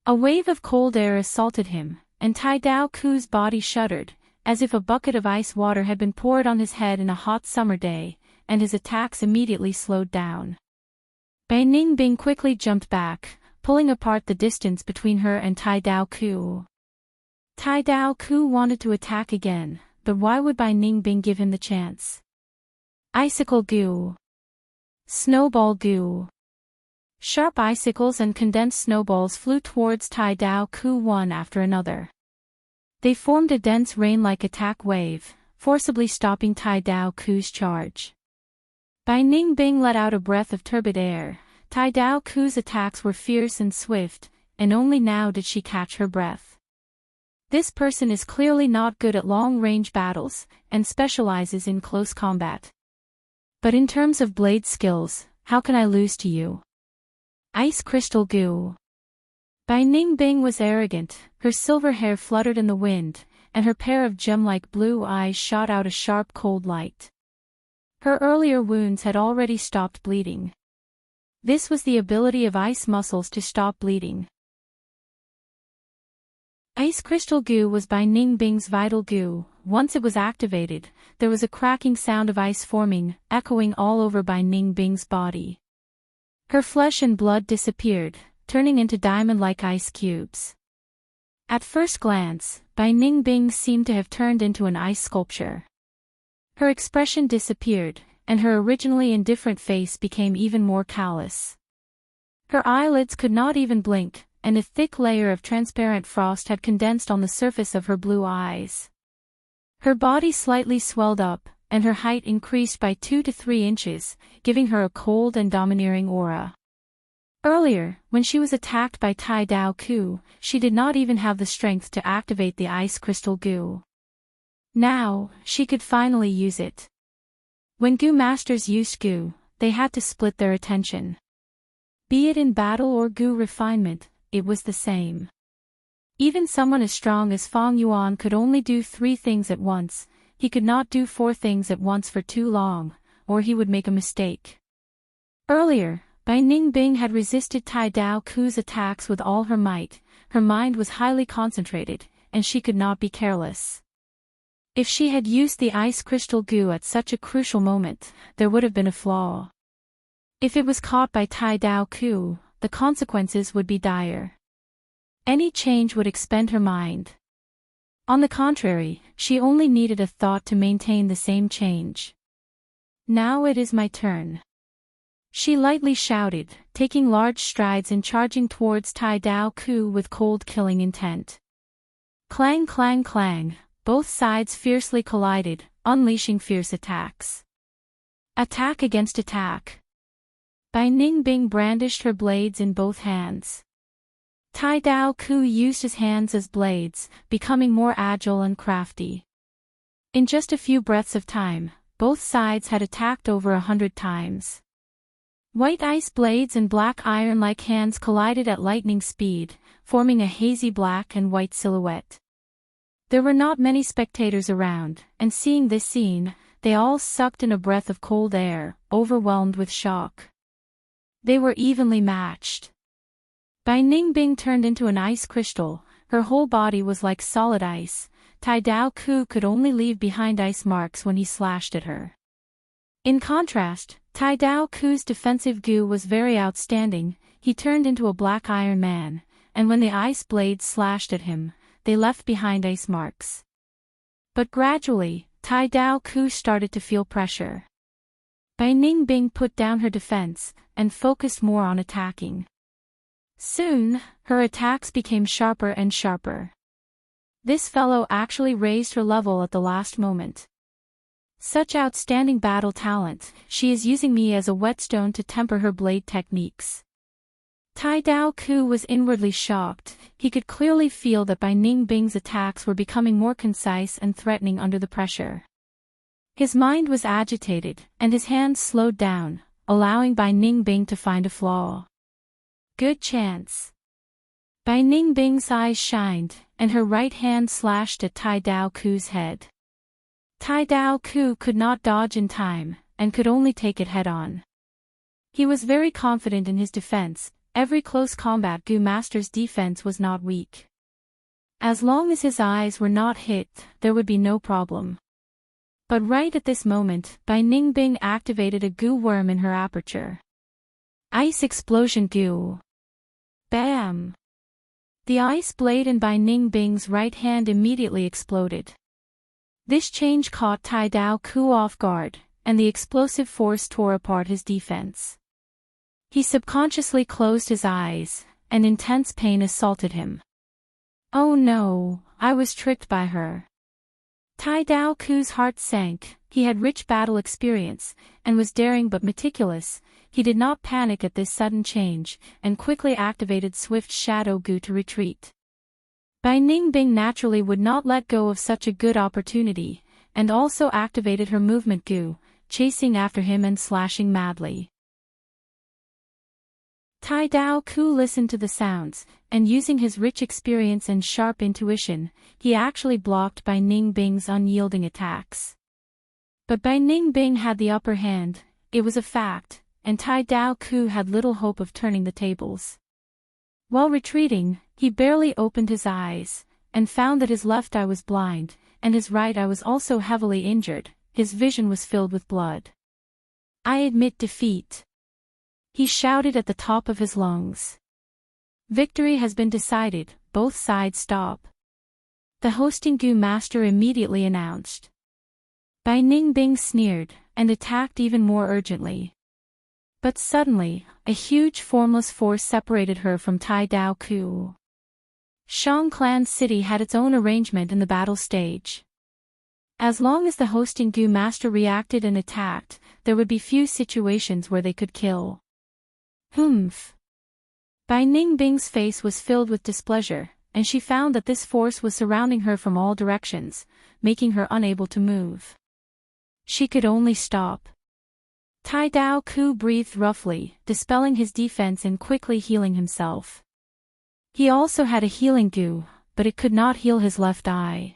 Speaker 1: A wave of cold air assaulted him, and Tai Dao Ku's body shuddered, as if a bucket of ice water had been poured on his head in a hot summer day, and his attacks immediately slowed down. Bai Ningbing quickly jumped back, pulling apart the distance between her and Tai Dao Ku. Tai Dao Ku wanted to attack again, but why would Bai Ningbing give him the chance? Icicle Gu. Snowball Gu. Sharp icicles and condensed snowballs flew towards Tai Dao Ku one after another. They formed a dense rain-like attack wave, forcibly stopping Tai Dao Ku's charge. Bai Ningbing let out a breath of turbid air. Tai Dao Ku's attacks were fierce and swift, and only now did she catch her breath. This person is clearly not good at long-range battles, and specializes in close combat. But in terms of blade skills, how can I lose to you? Ice Crystal Gu. Bai Ningbing was arrogant, her silver hair fluttered in the wind, and her pair of gem-like blue eyes shot out a sharp cold light. Her earlier wounds had already stopped bleeding. This was the ability of ice muscles to stop bleeding. Ice Crystal Gu was Bai Ningbing's vital Gu. Once it was activated, there was a cracking sound of ice forming, echoing all over Bai Ningbing's body. Her flesh and blood disappeared, turning into diamond-like ice cubes. At first glance, Bai Ningbing seemed to have turned into an ice sculpture. Her expression disappeared, and her originally indifferent face became even more callous. Her eyelids could not even blink, and a thick layer of transparent frost had condensed on the surface of her blue eyes. Her body slightly swelled up, and her height increased by 2 to 3 inches, giving her a cold and domineering aura. Earlier, when she was attacked by Tai Dao Ku, she did not even have the strength to activate the ice crystal goo. Now, she could finally use it. When goo masters used goo, they had to split their attention. Be it in battle or goo refinement, it was the same. Even someone as strong as Fang Yuan could only do 3 things at once. He could not do 4 things at once for too long, or he would make a mistake. Earlier, Bai Ningbing had resisted Tai Dao Ku's attacks with all her might. Her mind was highly concentrated, and she could not be careless. If she had used the ice crystal goo at such a crucial moment, there would have been a flaw. If it was caught by Tai Dao Ku, the consequences would be dire. Any change would expend her mind. On the contrary, she only needed a thought to maintain the same change. Now it is my turn. She lightly shouted, taking large strides and charging towards Tai Dao Ku with cold killing intent. Clang clang clang, both sides fiercely collided, unleashing fierce attacks. Attack against attack. Bai Ningbing brandished her blades in both hands. Tai Dao Ku used his hands as blades, becoming more agile and crafty. In just a few breaths of time, both sides had attacked over 100 times. White ice blades and black iron-like hands collided at lightning speed, forming a hazy black and white silhouette. There were not many spectators around, and seeing this scene, they all sucked in a breath of cold air, overwhelmed with shock. They were evenly matched. Bai Ningbing turned into an ice crystal, her whole body was like solid ice. Tai Dao Ku could only leave behind ice marks when he slashed at her. In contrast, Tai Dao Ku's defensive goo was very outstanding. He turned into a black iron man, and when the ice blades slashed at him, they left behind ice marks. But gradually, Tai Dao Ku started to feel pressure. Bai Ningbing put down her defense, and focused more on attacking. Soon, her attacks became sharper and sharper. This fellow actually raised her level at the last moment. Such outstanding battle talent, she is using me as a whetstone to temper her blade techniques. Tai Dao Ku was inwardly shocked. He could clearly feel that Bai Ningbing's attacks were becoming more concise and threatening under the pressure. His mind was agitated, and his hands slowed down, allowing Bai Ningbing to find a flaw. Good chance. Bai Ningbing's eyes shined, and her right hand slashed at Tai Dao Ku's head. Tai Dao Ku could not dodge in time, and could only take it head-on. He was very confident in his defense. Every close combat goo master's defense was not weak. As long as his eyes were not hit, there would be no problem. But right at this moment, Bai Ningbing activated a goo worm in her aperture. Ice explosion goo. Bam! The ice blade in Bai Ningbing's right hand immediately exploded. This change caught Tai Dao Ku off guard, and the explosive force tore apart his defense. He subconsciously closed his eyes, and intense pain assaulted him. Oh no, I was tricked by her. Tai Dao Ku's heart sank. He had rich battle experience, and was daring but meticulous. He did not panic at this sudden change, and quickly activated Swift Shadow Goo to retreat. Bai Ningbing naturally would not let go of such a good opportunity, and also activated her movement goo, chasing after him and slashing madly. Tai Dao Ku listened to the sounds, and using his rich experience and sharp intuition, he actually blocked Bai Ningbing's unyielding attacks. But Bai Ningbing had the upper hand, it was a fact, and Tai Dao Ku had little hope of turning the tables. While retreating, he barely opened his eyes, and found that his left eye was blind, and his right eye was also heavily injured. His vision was filled with blood. I admit defeat. He shouted at the top of his lungs. Victory has been decided, both sides stop. The hosting goo master immediately announced. Bai Ningbing sneered, and attacked even more urgently. But suddenly, a huge formless force separated her from Tai Dao Ku. Shang Clan's city had its own arrangement in the battle stage. As long as the hosting Gu master reacted and attacked, there would be few situations where they could kill. Humph. Bai Ningbing's face was filled with displeasure, and she found that this force was surrounding her from all directions, making her unable to move. She could only stop. Tai Dao Ku breathed roughly, dispelling his defense and quickly healing himself. He also had a healing Gu, but it could not heal his left eye.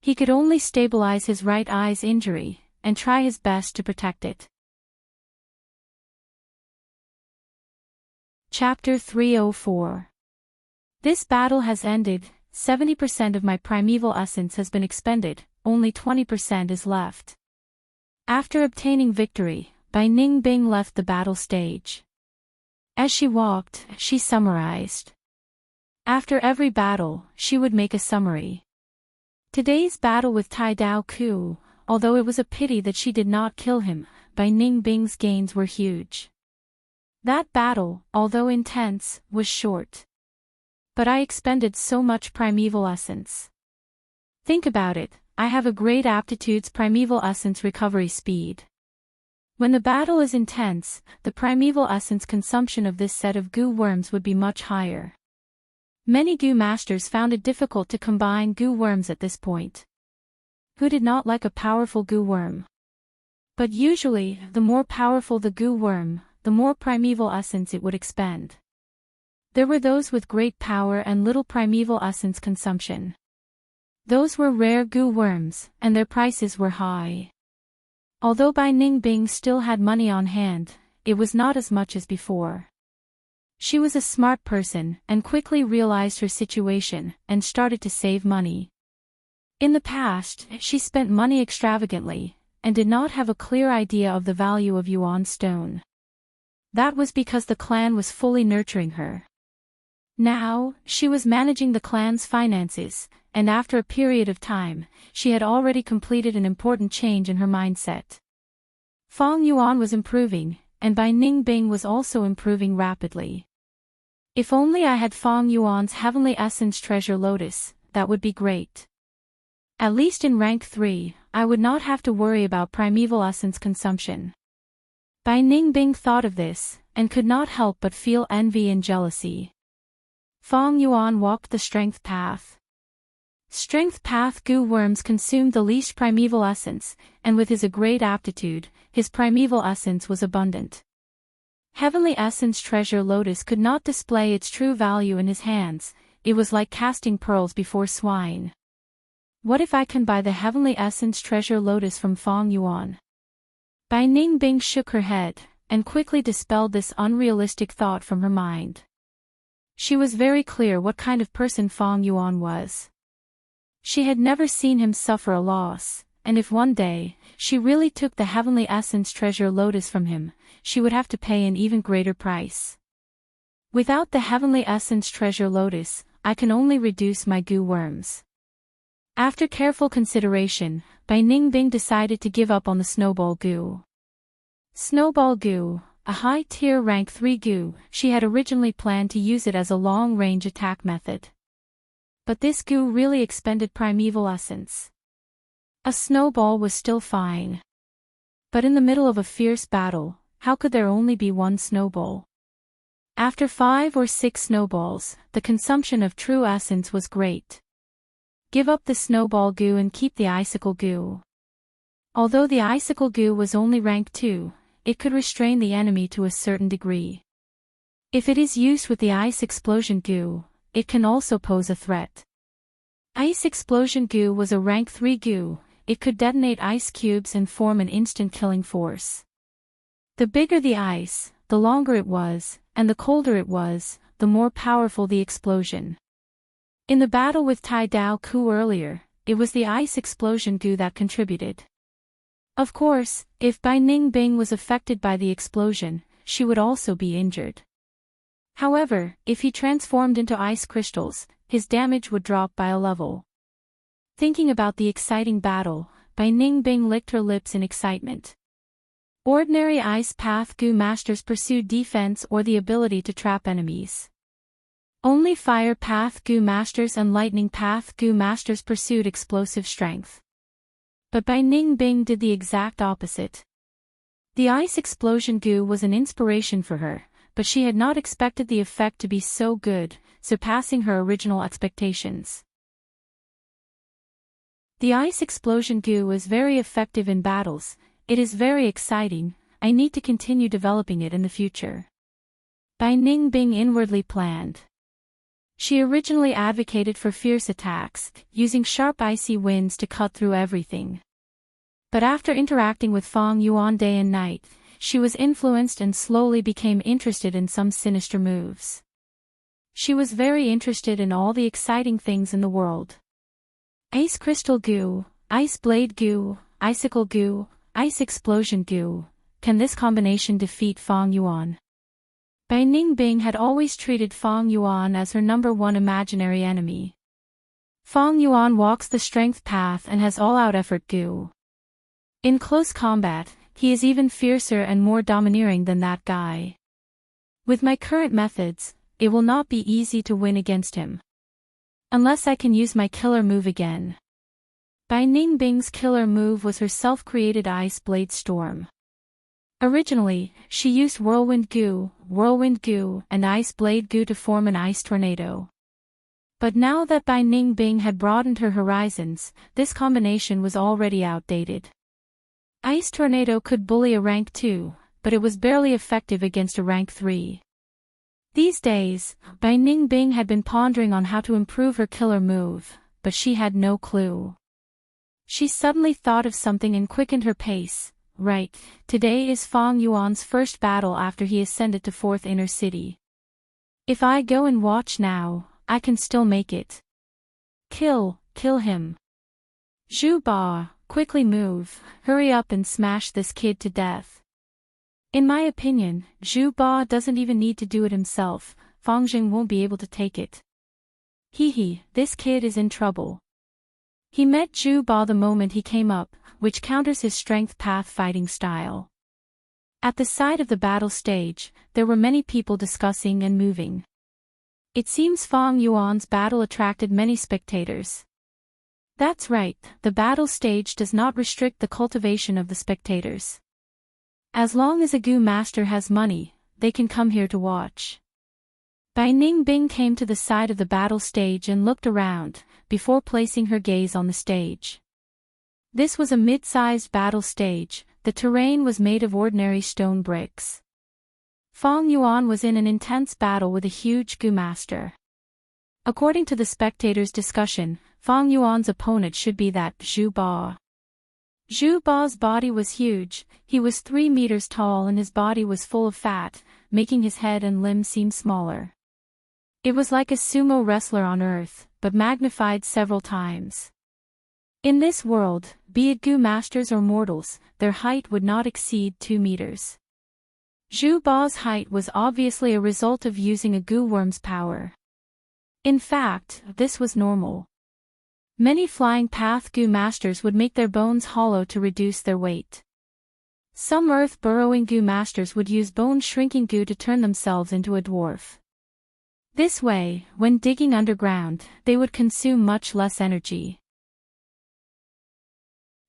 Speaker 1: He could only stabilize his right eye's injury, and try his best to protect it. Chapter 304. This battle has ended, 70% of my primeval essence has been expended, only 20% is left. After obtaining victory, Bai Ningbing left the battle stage. As she walked, she summarized. After every battle, she would make a summary. Today's battle with Tai Dao Ku, although it was a pity that she did not kill him, Bai Ningbing's gains were huge. That battle, although intense, was short. But I expended so much primeval essence. Think about it, I have a great aptitude's primeval essence recovery speed. When the battle is intense, the primeval essence consumption of this set of Gu worms would be much higher. Many Gu masters found it difficult to combine Gu worms at this point. Who did not like a powerful Gu worm? But usually, the more powerful the Gu worm, the more primeval essence it would expend. There were those with great power and little primeval essence consumption. Those were rare Gu worms, and their prices were high. Although Bai Ningbing still had money on hand, it was not as much as before. She was a smart person and quickly realized her situation and started to save money. In the past, she spent money extravagantly and did not have a clear idea of the value of yuan stone. That was because the clan was fully nurturing her. Now, she was managing the clan's finances, and after a period of time, she had already completed an important change in her mindset. Fong Yuan was improving, and Bai Ningbing was also improving rapidly. If only I had Fong Yuan's Heavenly Essence Treasure Lotus, that would be great. At least in rank 3, I would not have to worry about primeval essence consumption. Bai Ningbing thought of this, and could not help but feel envy and jealousy. Fong Yuan walked the strength path. Strength path Gu worms consumed the least primeval essence, and with his great aptitude, his primeval essence was abundant. Heavenly Essence Treasure Lotus could not display its true value in his hands, it was like casting pearls before swine. What if I can buy the Heavenly Essence Treasure Lotus from Fong Yuan? Bai Ningbing shook her head, and quickly dispelled this unrealistic thought from her mind. She was very clear what kind of person Fong Yuan was. She had never seen him suffer a loss, and if one day, she really took the Heavenly Essence Treasure Lotus from him, she would have to pay an even greater price. Without the Heavenly Essence Treasure Lotus, I can only reduce my Gu worms. After careful consideration, Bai Ningbing decided to give up on the Snowball Gu. Snowball Gu, a high-tier rank 3 Gu, she had originally planned to use it as a long-range attack method. But this Gu really expended primeval essence. A snowball was still fine. But in the middle of a fierce battle, how could there only be one snowball? After 5 or 6 snowballs, the consumption of true essence was great. Give up the Snowball Gu and keep the Icicle Gu. Although the Icicle Gu was only rank 2, it could restrain the enemy to a certain degree. If it is used with the Ice Explosion Gu, it can also pose a threat. Ice Explosion Gu was a rank 3 Gu, it could detonate ice cubes and form an instant killing force. The bigger the ice, the longer it was, and the colder it was, the more powerful the explosion. In the battle with Tai Dao Ku earlier, it was the Ice Explosion Gu that contributed. Of course, if Bai Ningbing was affected by the explosion, she would also be injured. However, if he transformed into ice crystals, his damage would drop by a level. Thinking about the exciting battle, Bai Ningbing licked her lips in excitement. Ordinary Ice Path Goo Masters pursue defense or the ability to trap enemies. Only Fire Path Goo Masters and Lightning Path Goo Masters pursued explosive strength. But Bai Ningbing did the exact opposite. The Ice Explosion Goo was an inspiration for her, but she had not expected the effect to be so good, surpassing her original expectations. The Ice Explosion Goo is very effective in battles. It is very exciting. I need to continue developing it in the future. Bai Ningbing inwardly planned. She originally advocated for fierce attacks, using sharp icy winds to cut through everything. But after interacting with Fong Yuan day and night, she was influenced and slowly became interested in some sinister moves. She was very interested in all the exciting things in the world. Ice Crystal Goo, Ice Blade Goo, Icicle Goo, Ice Explosion Goo. Can this combination defeat Fong Yuan? Bai Ningbing had always treated Fong Yuan as her #1 imaginary enemy. Fong Yuan walks the strength path and has all-out effort Goo. In close combat, he is even fiercer and more domineering than that guy. With my current methods, it will not be easy to win against him. Unless I can use my killer move again. Bai Ningbing's killer move was her self-created Ice Blade Storm. Originally, she used Whirlwind Goo, and Ice Blade Goo to form an ice tornado. But now that Bai Ningbing had broadened her horizons, this combination was already outdated. Ice Tornado could bully a rank 2, but it was barely effective against a rank 3. These days, Bai Ningbing had been pondering on how to improve her killer move, but she had no clue. She suddenly thought of something and quickened her pace. Right, today is Fong Yuan's first battle after he ascended to 4th Inner City. If I go and watch now, I can still make it. Kill him. Zhu Ba, quickly move, hurry up and smash this kid to death. In my opinion, Zhu Ba doesn't even need to do it himself, Fong Jing won't be able to take it. This kid is in trouble. He met Zhu Ba the moment he came up, which counters his strength path fighting style. At the side of the battle stage, there were many people discussing and moving. It seems Fong Yuan's battle attracted many spectators. That's right, the battle stage does not restrict the cultivation of the spectators. As long as a Goo Master has money, they can come here to watch. Bai Ningbing came to the side of the battle stage and looked around, before placing her gaze on the stage. This was a mid-sized battle stage. The terrain was made of ordinary stone bricks. Fong Yuan was in an intense battle with a huge Goo Master. According to the spectators' discussion, Fong Yuan's opponent should be that Zhu Ba. Zhu Ba's body was huge. He was 3 meters tall and his body was full of fat, making his head and limbs seem smaller. It was like a sumo wrestler on Earth, but magnified several times. In this world, be it Goo Masters or mortals, their height would not exceed 2 meters. Zhu Ba's height was obviously a result of using a Goo Worm's power. In fact, this was normal. Many flying path Goo Masters would make their bones hollow to reduce their weight. Some earth-burrowing Goo Masters would use bone-shrinking goo to turn themselves into a dwarf. This way, when digging underground, they would consume much less energy.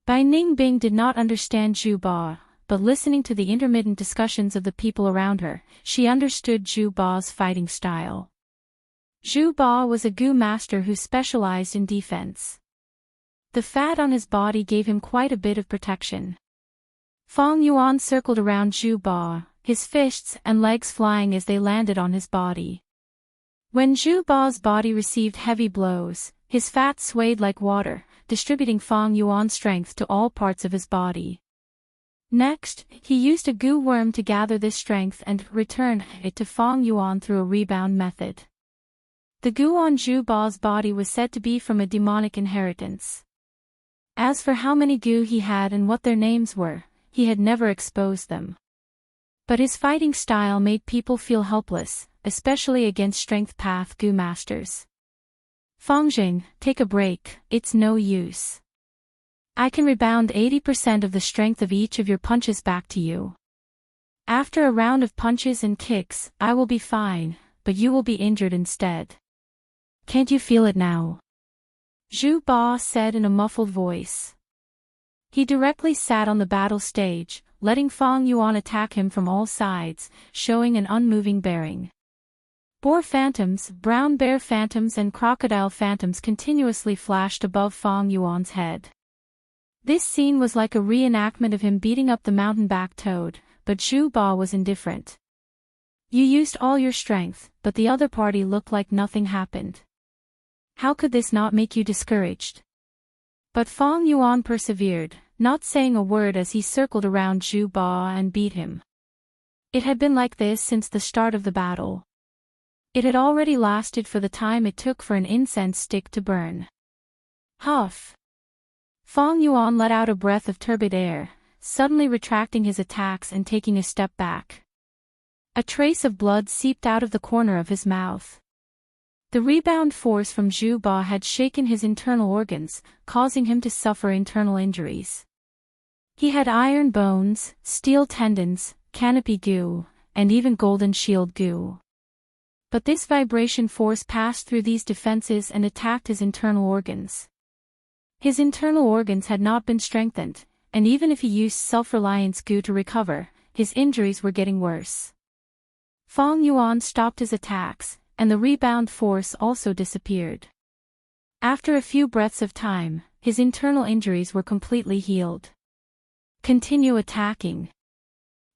Speaker 1: Bai Ningbing did not understand Zhu Ba, but listening to the intermittent discussions of the people around her, she understood Zhu Ba's fighting style. Zhu Ba was a Goo Master who specialized in defense. The fat on his body gave him quite a bit of protection. Fong Yuan circled around Zhu Ba, his fists and legs flying as they landed on his body. When Zhu Ba's body received heavy blows, his fat swayed like water, distributing Fong Yuan's strength to all parts of his body. Next, he used a Goo Worm to gather this strength and return it to Fong Yuan through a rebound method. The goo on Zhu Ba's body was said to be from a demonic inheritance. As for how many goo he had and what their names were, he had never exposed them. But his fighting style made people feel helpless, especially against strength path Goo Masters. Fong Jing, take a break, it's no use. I can rebound 80% of the strength of each of your punches back to you. After a round of punches and kicks, I will be fine, but you will be injured instead. Can't you feel it now? Zhu Ba said in a muffled voice. He directly sat on the battle stage, letting Fang Yuan attack him from all sides, showing an unmoving bearing. Boar phantoms, brown bear phantoms and crocodile phantoms continuously flashed above Fang Yuan's head. This scene was like a reenactment of him beating up the mountain-back toad, but Zhu Ba was indifferent. You used all your strength, but the other party looked like nothing happened. How could this not make you discouraged? But Fang Yuan persevered, not saying a word as he circled around Zhu Ba and beat him. It had been like this since the start of the battle. It had already lasted for the time it took for an incense stick to burn. Huff! Fang Yuan let out a breath of turbid air, suddenly retracting his attacks and taking a step back. A trace of blood seeped out of the corner of his mouth. The rebound force from Zhu Ba had shaken his internal organs, causing him to suffer internal injuries. He had iron bones, steel tendons, canopy goo, and even golden shield goo. But this vibration force passed through these defenses and attacked his internal organs. His internal organs had not been strengthened, and even if he used self-reliance goo to recover, his injuries were getting worse. Fang Yuan stopped his attacks, and the rebound force also disappeared. After a few breaths of time, his internal injuries were completely healed. Continue attacking.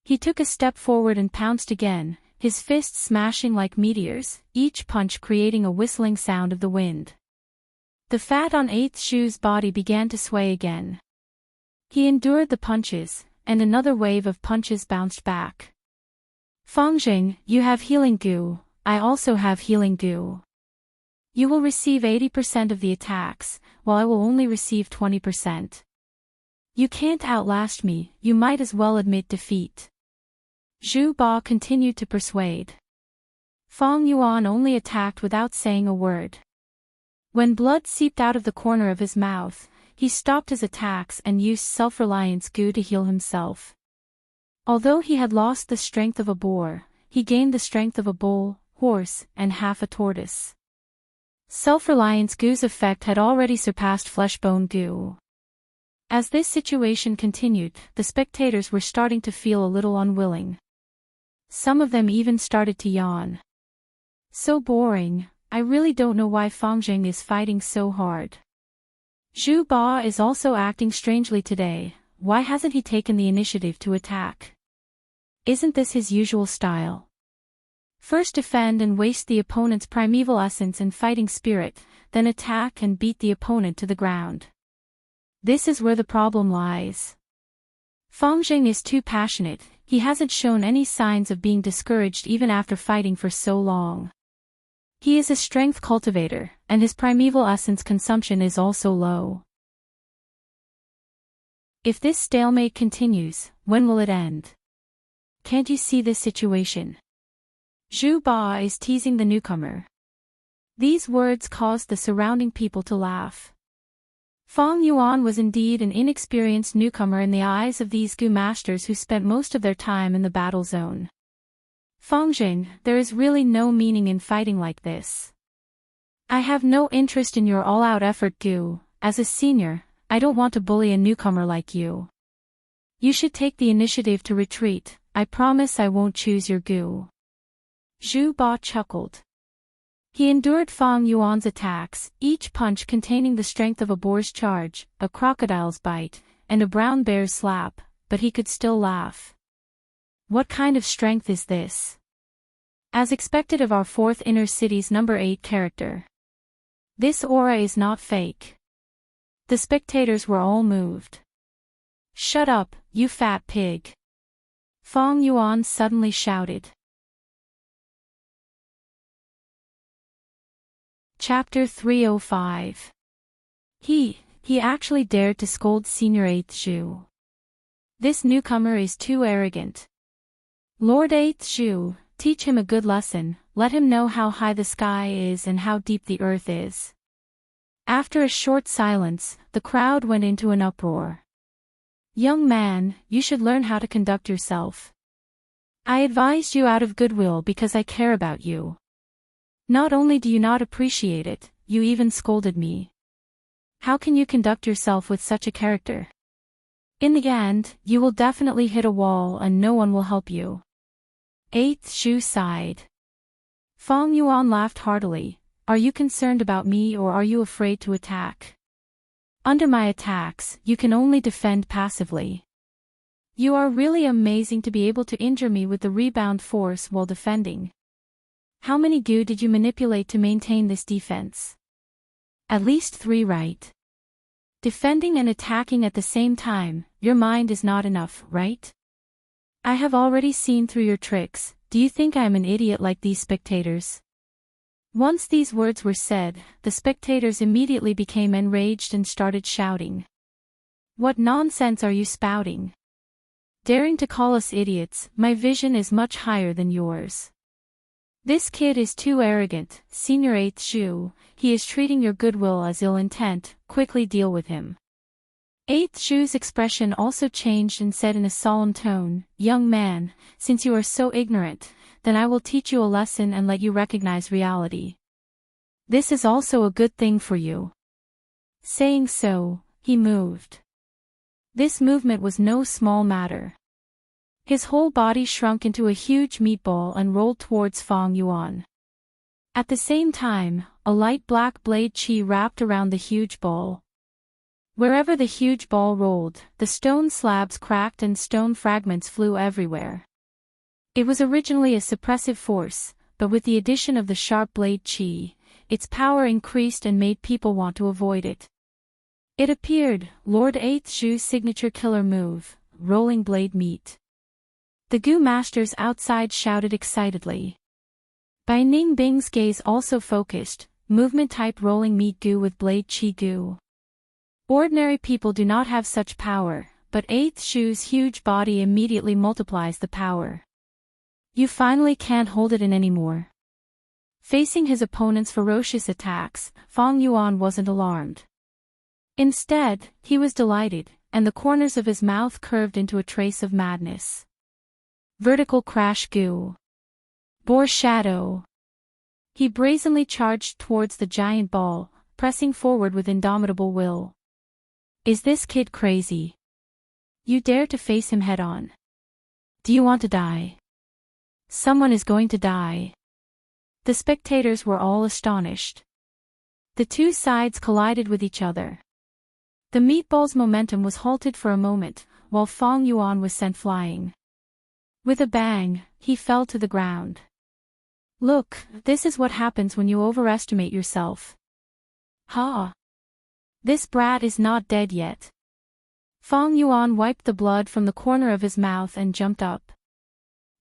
Speaker 1: He took a step forward and pounced again, his fists smashing like meteors, each punch creating a whistling sound of the wind. The fat on Eighth Shu's body began to sway again. He endured the punches, and another wave of punches bounced back. Fangjing, you have healing goo, I also have healing goo. You will receive 80% of the attacks, while I will only receive 20%. You can't outlast me, you might as well admit defeat. Zhu Ba continued to persuade. Fang Yuan only attacked without saying a word. When blood seeped out of the corner of his mouth, he stopped his attacks and used self-reliance goo to heal himself. Although he had lost the strength of a boar, he gained the strength of a bull, horse, and half a tortoise. Self-reliance goo's effect had already surpassed flesh-bone goo. As this situation continued, the spectators were starting to feel a little unwilling. Some of them even started to yawn. So boring, I really don't know why Fangjing is fighting so hard. Zhu Ba is also acting strangely today, why hasn't he taken the initiative to attack? Isn't this his usual style? First defend and waste the opponent's primeval essence and fighting spirit, then attack and beat the opponent to the ground. This is where the problem lies. Fangjing is too passionate, he hasn't shown any signs of being discouraged even after fighting for so long. He is a strength cultivator, and his primeval essence consumption is also low. If this stalemate continues, when will it end? Can't you see this situation? Zhu Ba is teasing the newcomer. These words caused the surrounding people to laugh. Fang Yuan was indeed an inexperienced newcomer in the eyes of these goo masters who spent most of their time in the battle zone. Fangjing, there is really no meaning in fighting like this. I have no interest in your all-out effort goo, as a senior, I don't want to bully a newcomer like you. You should take the initiative to retreat, I promise I won't choose your goo. Zhu Ba chuckled. He endured Fang Yuan's attacks, each punch containing the strength of a boar's charge, a crocodile's bite, and a brown bear's slap, but he could still laugh. What kind of strength is this? As expected of our fourth inner city's number 8 character. This aura is not fake. The spectators were all moved. Shut up, you fat pig! Fang Yuan suddenly shouted. Chapter 305. He actually dared to scold Senior 8th Zhu. This newcomer is too arrogant. Lord 8th Zhu, teach him a good lesson, let him know how high the sky is and how deep the earth is. After a short silence, the crowd went into an uproar. Young man, you should learn how to conduct yourself. I advised you out of goodwill because I care about you. Not only do you not appreciate it, you even scolded me. How can you conduct yourself with such a character? In the end, you will definitely hit a wall and no one will help you. 8th Shu sighed. Feng Yuan laughed heartily. Are you concerned about me or are you afraid to attack? Under my attacks, you can only defend passively. You are really amazing to be able to injure me with the rebound force while defending. How many Gu did you manipulate to maintain this defense? At least 3, right? Defending and attacking at the same time, your mind is not enough, right? I have already seen through your tricks. Do you think I am an idiot like these spectators? Once these words were said, the spectators immediately became enraged and started shouting. What nonsense are you spouting? Daring to call us idiots, my vision is much higher than yours. This kid is too arrogant, Senior 8th Shu, he is treating your goodwill as ill intent, quickly deal with him. 8th Shu's expression also changed and said in a solemn tone, Young man, since you are so ignorant, then I will teach you a lesson and let you recognize reality. This is also a good thing for you. Saying so, he moved. This movement was no small matter. His whole body shrunk into a huge meatball and rolled towards Feng Yuan. At the same time, a light black blade qi wrapped around the huge ball. Wherever the huge ball rolled, the stone slabs cracked and stone fragments flew everywhere. It was originally a suppressive force, but with the addition of the sharp blade qi, its power increased and made people want to avoid it. It appeared, Lord 8th Shu's signature killer move, rolling blade meat. The Gu masters outside shouted excitedly. Bai Ningbing's gaze also focused, movement type rolling meat Gu with blade qi Gu. Ordinary people do not have such power, but 8th Shu's huge body immediately multiplies the power. You finally can't hold it in anymore. Facing his opponent's ferocious attacks, Feng Yuan wasn't alarmed. Instead, he was delighted, and the corners of his mouth curved into a trace of madness. Vertical crash Gu. Boar shadow. He brazenly charged towards the giant ball, pressing forward with indomitable will. Is this kid crazy? You dare to face him head-on? Do you want to die? Someone is going to die. The spectators were all astonished. The two sides collided with each other. The meatball's momentum was halted for a moment, while Feng Yuan was sent flying. With a bang, he fell to the ground. Look, this is what happens when you overestimate yourself. Ha! This brat is not dead yet. Feng Yuan wiped the blood from the corner of his mouth and jumped up.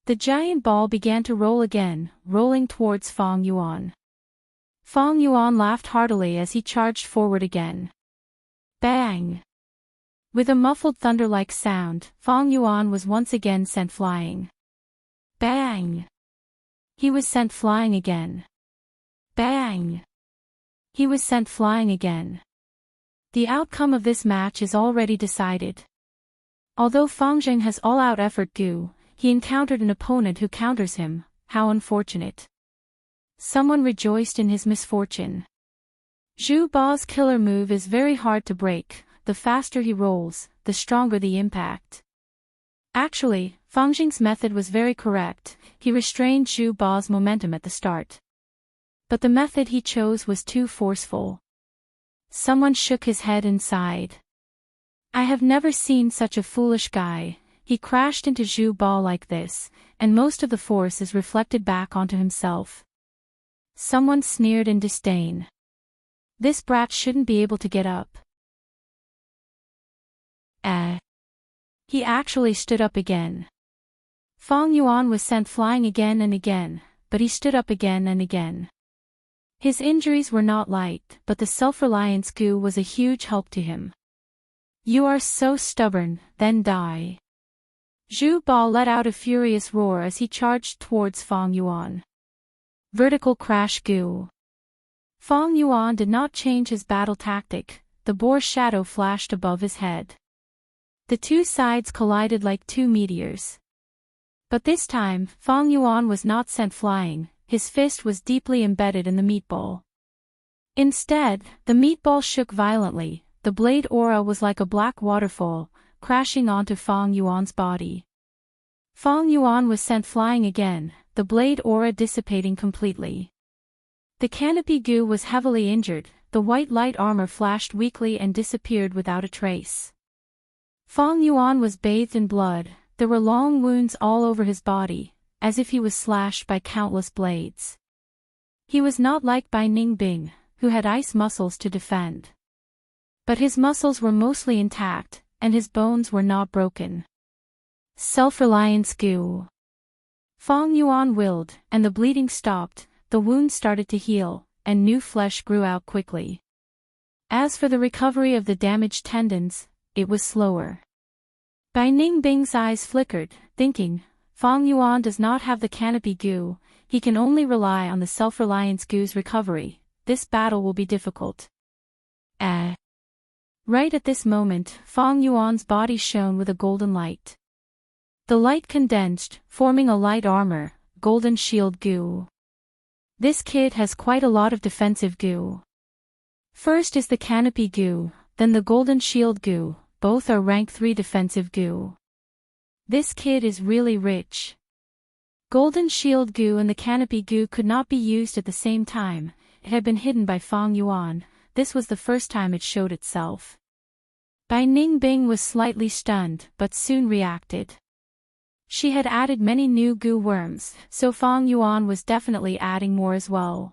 Speaker 1: The giant ball began to roll again, rolling towards Feng Yuan. Feng Yuan laughed heartily as he charged forward again. Bang! With a muffled thunder-like sound, Feng Yuan was once again sent flying. Bang! He was sent flying again. Bang! He was sent flying again. The outcome of this match is already decided. Although Feng Zheng has all-out effort Gu, he encountered an opponent who counters him. How unfortunate. Someone rejoiced in his misfortune. Zhu Ba's killer move is very hard to break. The faster he rolls, the stronger the impact. Actually, Feng Zheng's method was very correct. He restrained Zhu Ba's momentum at the start. But the method he chose was too forceful. Someone shook his head and sighed. I have never seen such a foolish guy. He crashed into Zhu Ba like this, and most of the force is reflected back onto himself. Someone sneered in disdain. This brat shouldn't be able to get up. He actually stood up again. Feng Yuan was sent flying again and again, but he stood up again and again. His injuries were not light, but the self-reliance Gu was a huge help to him. You are so stubborn, then die. Zhu Ba let out a furious roar as he charged towards Feng Yuan. Vertical crash Gu. Fong Yuan did not change his battle tactic. The boar shadow flashed above his head. The two sides collided like two meteors. But this time, Fong Yuan was not sent flying, his fist was deeply embedded in the meatball. Instead, the meatball shook violently, the blade aura was like a black waterfall, crashing onto Fong Yuan's body. Fong Yuan was sent flying again, the blade aura dissipating completely. The canopy goo was heavily injured, the white light armor flashed weakly and disappeared without a trace. Fong Yuan was bathed in blood, there were long wounds all over his body, as if he was slashed by countless blades. He was not like Bai Ningbing, who had ice muscles to defend. But his muscles were mostly intact, and his bones were not broken. Self-reliance goo. Fong Yuan willed, and the bleeding stopped, the wound started to heal, and new flesh grew out quickly. As for the recovery of the damaged tendons, it was slower. Bai Ningbing's eyes flickered, thinking, Fong Yuan does not have the canopy goo, he can only rely on the self-reliance goo's recovery, this battle will be difficult. Right at this moment, Fong Yuan's body shone with a golden light. The light condensed, forming a light armor, golden shield goo. This kid has quite a lot of defensive goo. First is the canopy goo, then the golden shield goo, both are rank 3 defensive goo. This kid is really rich. Golden shield goo and the canopy goo could not be used at the same time, it had been hidden by Fong Yuan, this was the first time it showed itself. Bai Ningbing was slightly stunned, but soon reacted. She had added many new goo worms, so Fong Yuan was definitely adding more as well.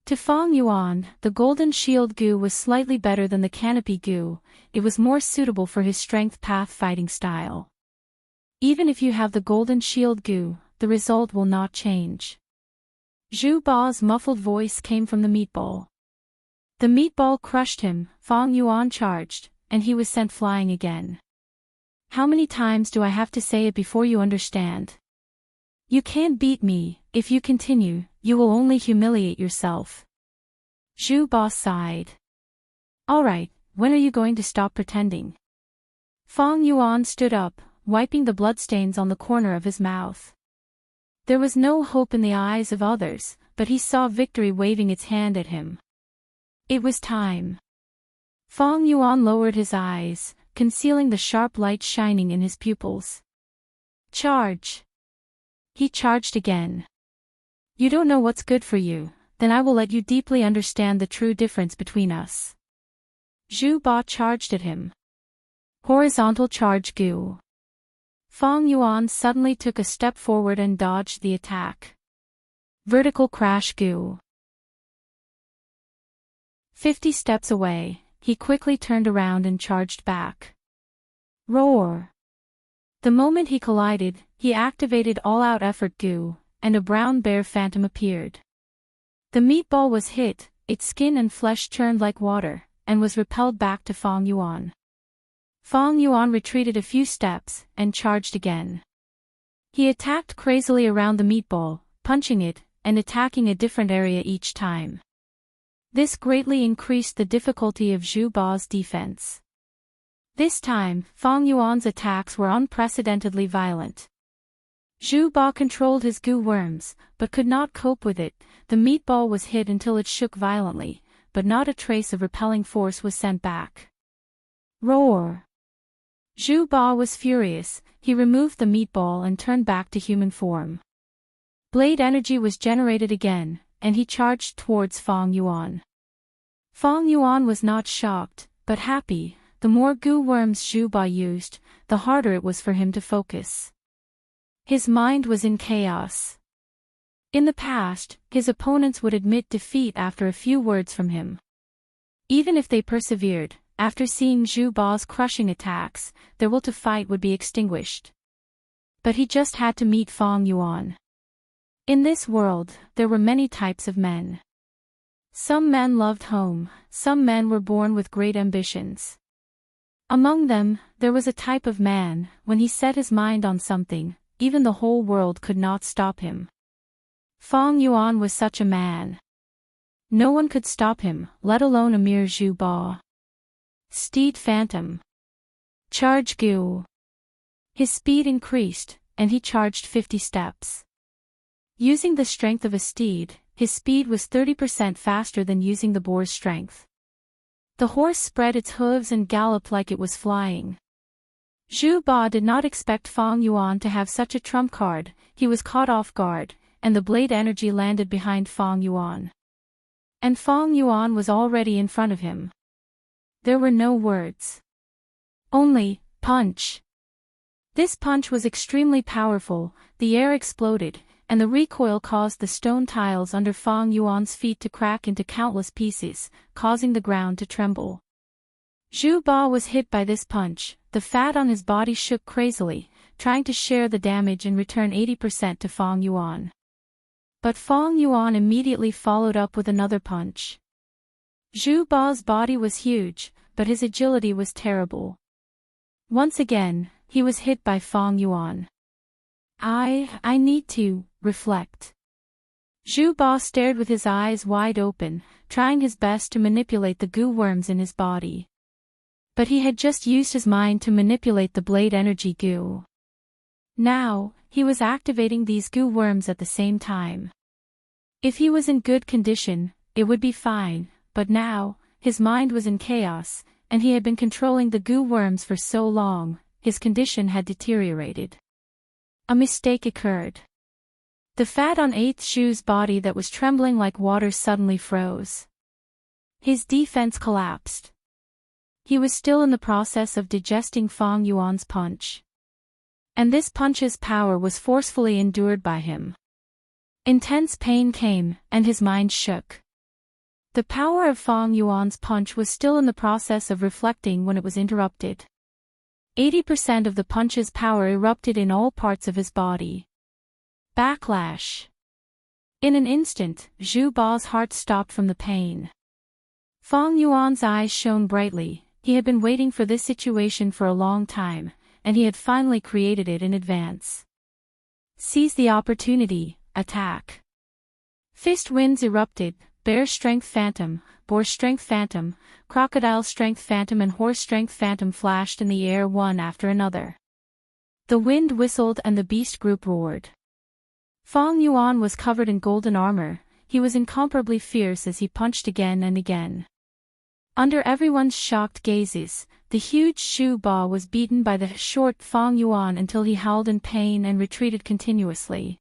Speaker 1: To Fong Yuan, the golden shield goo was slightly better than the canopy goo, it was more suitable for his strength path fighting style. Even if you have the golden shield goo, the result will not change. Zhu Ba's muffled voice came from the meatball. The meatball crushed him, Fong Yuan charged, and he was sent flying again. How many times do I have to say it before you understand? You can't beat me, if you continue, you will only humiliate yourself. Zhu Ba sighed. Alright, when are you going to stop pretending? Fong Yuan stood up, wiping the bloodstains on the corner of his mouth. There was no hope in the eyes of others, but he saw victory waving its hand at him. It was time. Fong Yuan lowered his eyes, concealing the sharp light shining in his pupils. Charge! He charged again. You don't know what's good for you, then I will let you deeply understand the true difference between us. Zhu Ba charged at him. Horizontal charge goo. Fong Yuan suddenly took a step forward and dodged the attack. Vertical crash goo. 50 steps away, he quickly turned around and charged back. Roar! The moment he collided, he activated all-out effort goo, and a brown bear phantom appeared. The meatball was hit, its skin and flesh churned like water, and was repelled back to Fong Yuan. Fong Yuan retreated a few steps, and charged again. He attacked crazily around the meatball, punching it, and attacking a different area each time. This greatly increased the difficulty of Zhu Ba's defense. This time, Fong Yuan's attacks were unprecedentedly violent. Zhu Ba controlled his goo worms, but could not cope with it, the meatball was hit until it shook violently, but not a trace of repelling force was sent back. Roar! Zhu Ba was furious, he removed the meatball and turned back to human form. Blade energy was generated again, and he charged towards Fong Yuan. Fong Yuan was not shocked, but happy, the more goo worms Zhu Ba used, the harder it was for him to focus. His mind was in chaos. In the past, his opponents would admit defeat after a few words from him. Even if they persevered, after seeing Zhu Ba's crushing attacks, their will to fight would be extinguished. But he just had to meet Fong Yuan. In this world, there were many types of men. Some men loved home, some men were born with great ambitions. Among them, there was a type of man, when he set his mind on something, even the whole world could not stop him. Fong Yuan was such a man. No one could stop him, let alone a mere Zhu Ba. Steed Phantom. Charge Gu. His speed increased, and he charged 50 steps. Using the strength of a steed, his speed was 30% faster than using the boar's strength. The horse spread its hooves and galloped like it was flying. Zhu Ba did not expect Fang Yuan to have such a trump card. He was caught off guard, and the blade energy landed behind Fang Yuan. And Fang Yuan was already in front of him. There were no words. Only, punch. This punch was extremely powerful, the air exploded, and the recoil caused the stone tiles under Fang Yuan's feet to crack into countless pieces, causing the ground to tremble. Zhu Ba was hit by this punch. The fat on his body shook crazily, trying to share the damage and return 80% to Fang Yuan. But Fang Yuan immediately followed up with another punch. Zhu Ba's body was huge, but his agility was terrible. Once again, he was hit by Fang Yuan. I need to reflect. Zhu Ba stared with his eyes wide open, trying his best to manipulate the goo worms in his body. But he had just used his mind to manipulate the blade energy goo. Now, he was activating these goo worms at the same time. If he was in good condition, it would be fine, but now, his mind was in chaos, and he had been controlling the goo worms for so long, his condition had deteriorated. A mistake occurred. The fat on 8th Shu's body that was trembling like water suddenly froze. His defense collapsed. He was still in the process of digesting Fang Yuan's punch. And this punch's power was forcefully endured by him. Intense pain came, and his mind shook. The power of Fang Yuan's punch was still in the process of reflecting when it was interrupted. 80% of the punch's power erupted in all parts of his body. Backlash. In an instant, Zhu Ba's heart stopped from the pain. Fang Yuan's eyes shone brightly. He had been waiting for this situation for a long time, and he had finally created it in advance. Seize the opportunity, attack. Fist winds erupted, bear strength phantom, boar strength phantom, crocodile strength phantom and horse strength phantom flashed in the air one after another. The wind whistled and the beast group roared. Fang Yuan was covered in golden armor. He was incomparably fierce as he punched again and again. Under everyone's shocked gazes, the huge Zhu Ba was beaten by the short Fang Yuan until he howled in pain and retreated continuously.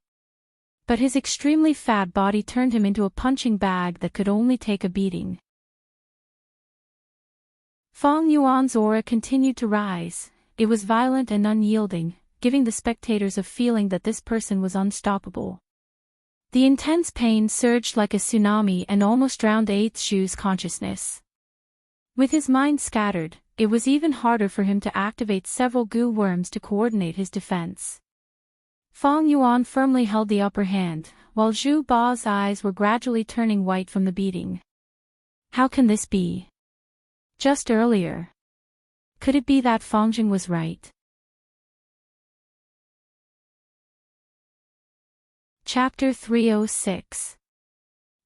Speaker 1: But his extremely fat body turned him into a punching bag that could only take a beating. Fang Yuan's aura continued to rise. It was violent and unyielding, giving the spectators a feeling that this person was unstoppable. The intense pain surged like a tsunami and almost drowned 8th Shu's consciousness. With his mind scattered, it was even harder for him to activate several goo worms to coordinate his defense. Fang Yuan firmly held the upper hand, while Zhu Ba's eyes were gradually turning white from the beating. How can this be? Just earlier. Could it be that Fang Jing was right? Chapter 306.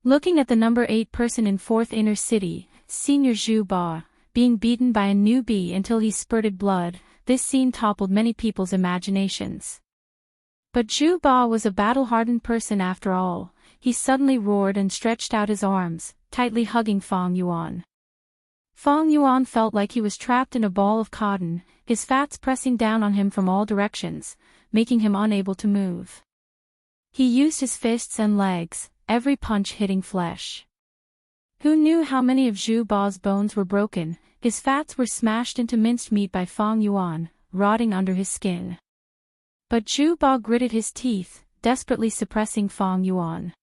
Speaker 1: Looking at the number 8 person in 4th Inner City, Senior Zhu Ba, being beaten by a newbie until he spurted blood, this scene toppled many people's imaginations. But Zhu Ba was a battle-hardened person after all. He suddenly roared and stretched out his arms, tightly hugging Fang Yuan. Fang Yuan felt like he was trapped in a ball of cotton, his fats pressing down on him from all directions, making him unable to move. He used his fists and legs, every punch hitting flesh. Who knew how many of Zhu Ba's bones were broken? His fats were smashed into minced meat by Fang Yuan, rotting under his skin. But Zhu Ba gritted his teeth, desperately suppressing Fang Yuan.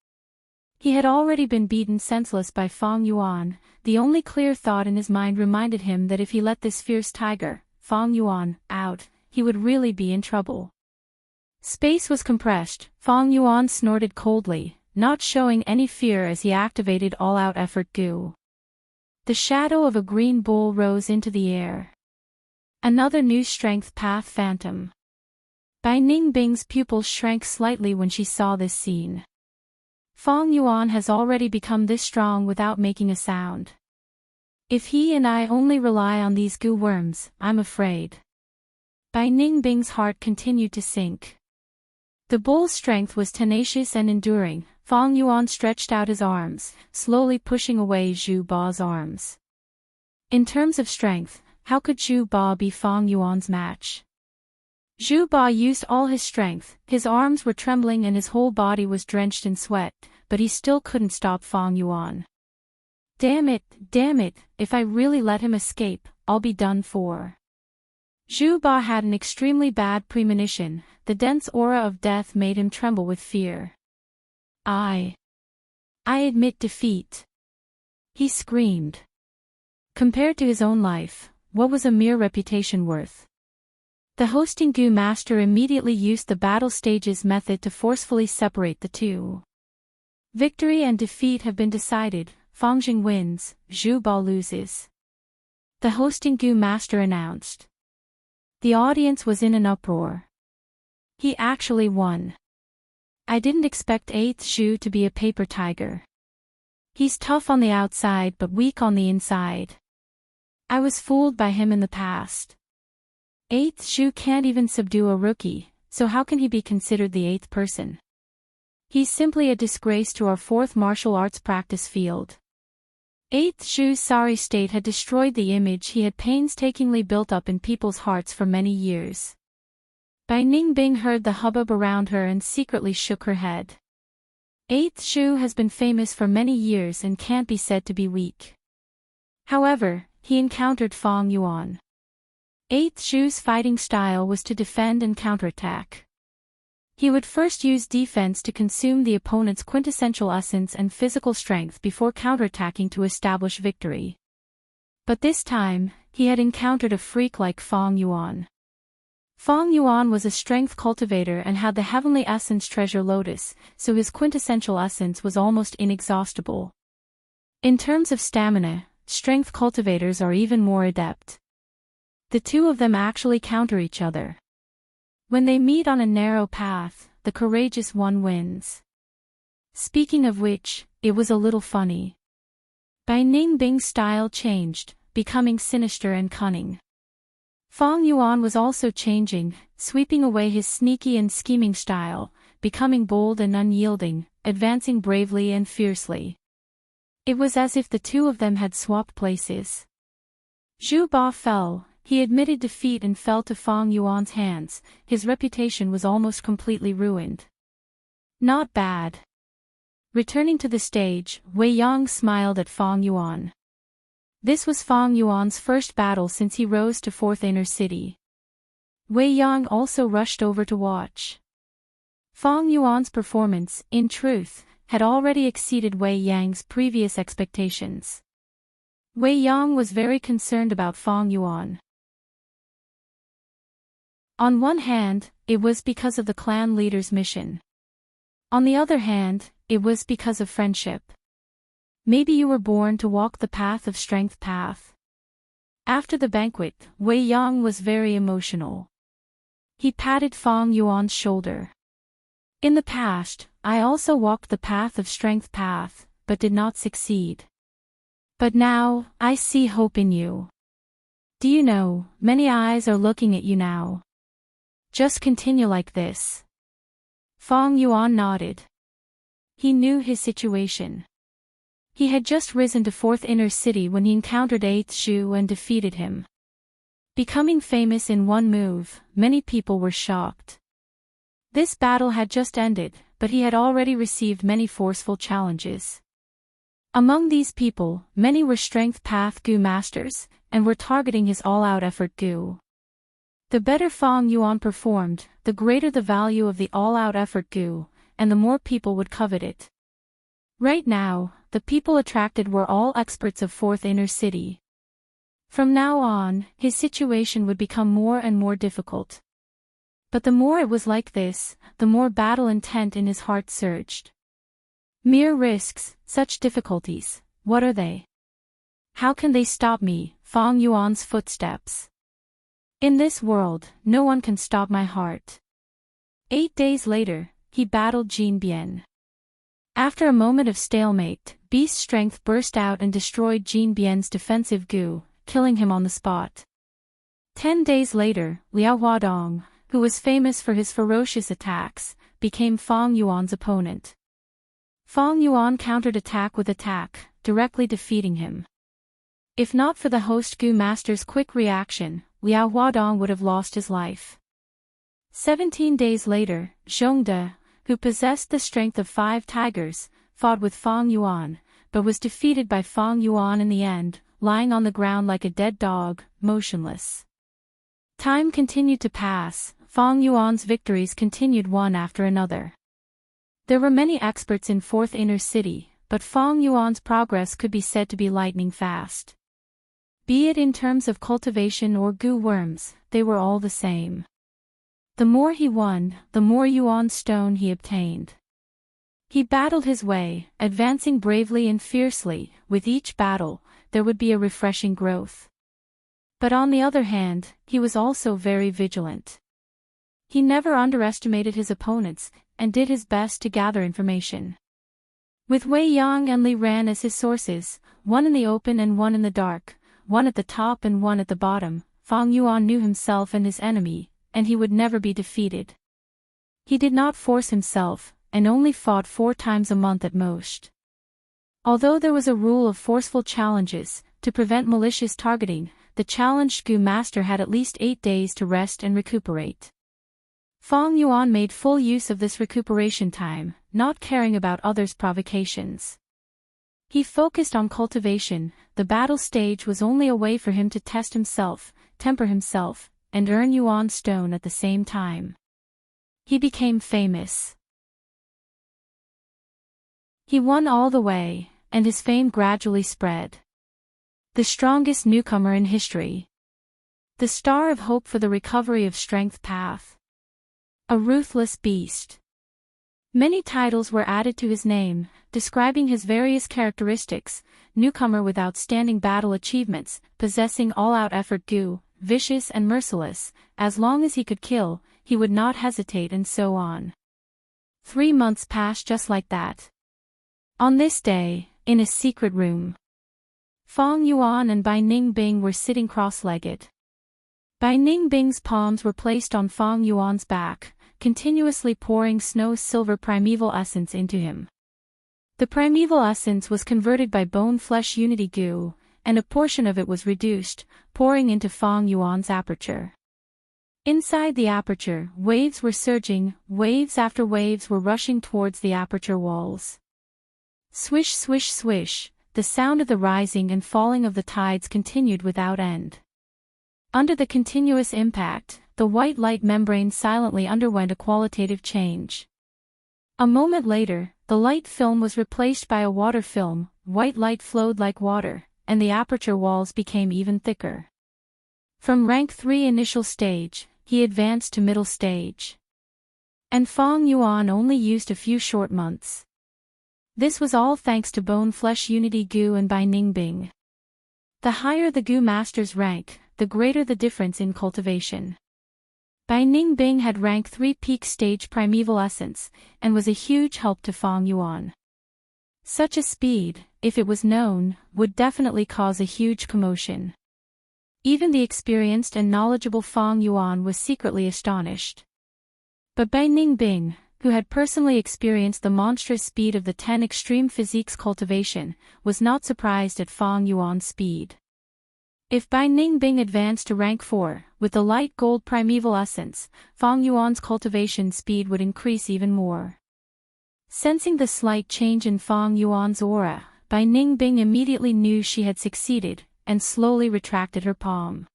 Speaker 1: He had already been beaten senseless by Fang Yuan. The only clear thought in his mind reminded him that if he let this fierce tiger, Fang Yuan, out, he would really be in trouble. Space was compressed. Fang Yuan snorted coldly, not showing any fear as he activated all-out effort goo. The shadow of a green bull rose into the air. Another new strength path phantom. Bai Ningbing's pupils shrank slightly when she saw this scene. Fong Yuan has already become this strong without making a sound. If he and I only rely on these goo worms, I'm afraid. Bai Ningbing's heart continued to sink. The bull's strength was tenacious and enduring. Fong Yuan stretched out his arms, slowly pushing away Zhu Ba's arms. In terms of strength, how could Zhu Ba be Fong Yuan's match? Zhu Ba used all his strength, his arms were trembling and his whole body was drenched in sweat, but he still couldn't stop Fong Yuan. Damn it, if I really let him escape, I'll be done for. Zhu Ba had an extremely bad premonition. The dense aura of death made him tremble with fear. I admit defeat. He screamed. Compared to his own life, what was a mere reputation worth? The hosting Gu master immediately used the battle stages method to forcefully separate the two. Victory and defeat have been decided. Fangjing wins, Zhu Ba loses. The hosting Gu master announced. The audience was in an uproar. He actually won. I didn't expect 8th Zhu to be a paper tiger. He's tough on the outside but weak on the inside. I was fooled by him in the past. 8th Zhu can't even subdue a rookie, so how can he be considered the 8th person? He's simply a disgrace to our 4th martial arts practice field. 8th Zhu's sorry state had destroyed the image he had painstakingly built up in people's hearts for many years. Bai Ningbing heard the hubbub around her and secretly shook her head. 8th Zhu has been famous for many years and can't be said to be weak. However, he encountered Fong Yuan. 8th Zhu's fighting style was to defend and counterattack. He would first use defense to consume the opponent's quintessential essence and physical strength before counterattacking to establish victory. But this time, he had encountered a freak like Fong Yuan. Fong Yuan was a strength cultivator and had the heavenly essence treasure lotus, so his quintessential essence was almost inexhaustible. In terms of stamina, strength cultivators are even more adept. The two of them actually counter each other. When they meet on a narrow path, the courageous one wins. Speaking of which, it was a little funny. Bai Ningbing's style changed, becoming sinister and cunning. Fong Yuan was also changing, sweeping away his sneaky and scheming style, becoming bold and unyielding, advancing bravely and fiercely. It was as if the two of them had swapped places. Zhu Ba fell. He admitted defeat and fell to Fong Yuan's hands. His reputation was almost completely ruined. Not bad. Returning to the stage, Wei Yang smiled at Fong Yuan. This was Fong Yuan's first battle since he rose to 4th Inner City. Wei Yang also rushed over to watch. Fong Yuan's performance, in truth, had already exceeded Wei Yang's previous expectations. Wei Yang was very concerned about Fong Yuan. On one hand, it was because of the clan leader's mission. On the other hand, it was because of friendship. Maybe you were born to walk the path of strength path. After the banquet, Wei Yang was very emotional. He patted Fong Yuan's shoulder. In the past, I also walked the path of strength path, but did not succeed. But now, I see hope in you. Do you know, many eyes are looking at you now. Just continue like this. Fong Yuan nodded. He knew his situation. He had just risen to 4th Inner City when he encountered 8th Zhu and defeated him. Becoming famous in one move, many people were shocked. This battle had just ended, but he had already received many forceful challenges. Among these people, many were Strength Path Gu masters, and were targeting his all-out effort Gu. The better Fong Yuan performed, the greater the value of the all-out effort Gu, and the more people would covet it. Right now, the people attracted were all experts of 4th Inner City. From now on, his situation would become more and more difficult. But the more it was like this, the more battle intent in his heart surged. Mere risks, such difficulties, what are they? How can they stop me, Fong Yuan's footsteps? In this world, no one can stop my heart. 8 days later, he battled Jin Bian. After a moment of stalemate, Beast's strength burst out and destroyed Jin Bian's defensive Gu, killing him on the spot. 10 days later, Liao Huadong, who was famous for his ferocious attacks, became Fang Yuan's opponent. Fang Yuan countered attack with attack, directly defeating him. If not for the host Gu master's quick reaction, Liao Huadong would have lost his life. 17 days later, Zhongde, who possessed the strength of 5 tigers, fought with Fang Yuan, but was defeated by Fang Yuan in the end, lying on the ground like a dead dog, motionless. Time continued to pass, Fang Yuan's victories continued one after another. There were many experts in Fourth Inner City, but Fang Yuan's progress could be said to be lightning fast. Be it in terms of cultivation or Gu worms, they were all the same. The more he won, the more Yuan stone he obtained. He battled his way, advancing bravely and fiercely. With each battle, there would be a refreshing growth. But on the other hand, he was also very vigilant. He never underestimated his opponents, and did his best to gather information. With Wei Yang and Li Ran as his sources, one in the open and one in the dark, one at the top and one at the bottom, Fang Yuan knew himself and his enemy, and he would never be defeated. He did not force himself, and only fought 4 times a month at most. Although there was a rule of forceful challenges, to prevent malicious targeting, the challenged Gu master had at least 8 days to rest and recuperate. Fang Yuan made full use of this recuperation time, not caring about others' provocations. He focused on cultivation. The battle stage was only a way for him to test himself, temper himself, and earn Yuan stone at the same time. He became famous. He won all the way, and his fame gradually spread. The strongest newcomer in history. The star of hope for the recovery of strength path. A ruthless beast. Many titles were added to his name, describing his various characteristics: newcomer with outstanding battle achievements, possessing all-out effort Gu, vicious and merciless, as long as he could kill, he would not hesitate, and so on. 3 months passed just like that. On this day, in a secret room, Fang Yuan and Bai Ningbing were sitting cross-legged. Bai Ningbing's palms were placed on Fang Yuan's back, continuously pouring snow-silver primeval essence into him. The primeval essence was converted by bone-flesh unity Gu, and a portion of it was reduced, pouring into Fang Yuan's aperture. Inside the aperture, waves were surging, waves after waves were rushing towards the aperture walls. Swish, swish, swish, the sound of the rising and falling of the tides continued without end. Under the continuous impact, the white light membrane silently underwent a qualitative change. A moment later, the light film was replaced by a water film. White light flowed like water, and the aperture walls became even thicker. From rank 3 initial stage, he advanced to middle stage. And Fang Yuan only used a few short months. This was all thanks to bone-flesh unity Gu and Bai Ningbing. The higher the Gu master's rank, the greater the difference in cultivation. Bai Ningbing had rank 3 peak stage primeval essence, and was a huge help to Fang Yuan. Such a speed, if it was known, would definitely cause a huge commotion. Even the experienced and knowledgeable Fang Yuan was secretly astonished. But Bai Ningbing, who had personally experienced the monstrous speed of the 10 extreme physiques cultivation, was not surprised at Fang Yuan's speed. If Bai Ningbing advanced to rank 4, with the light gold primeval essence, Fang Yuan's cultivation speed would increase even more. Sensing the slight change in Fang Yuan's aura, Bai Ningbing immediately knew she had succeeded, and slowly retracted her palm.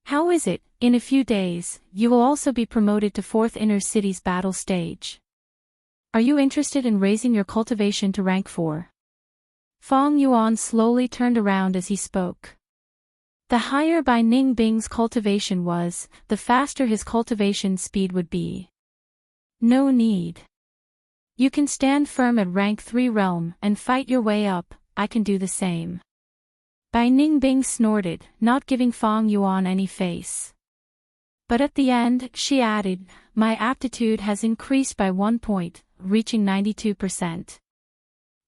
Speaker 1: How is it, in a few days, you will also be promoted to 4th Inner City's battle stage? Are you interested in raising your cultivation to rank 4? Fang Yuan slowly turned around as he spoke. The higher Bai Ningbing's cultivation was, the faster his cultivation speed would be. No need. You can stand firm at rank 3 realm and fight your way up. I can do the same. Bai Ningbing snorted, not giving Fang Yuan any face. But at the end, she added, my aptitude has increased by 1 point, reaching 92%.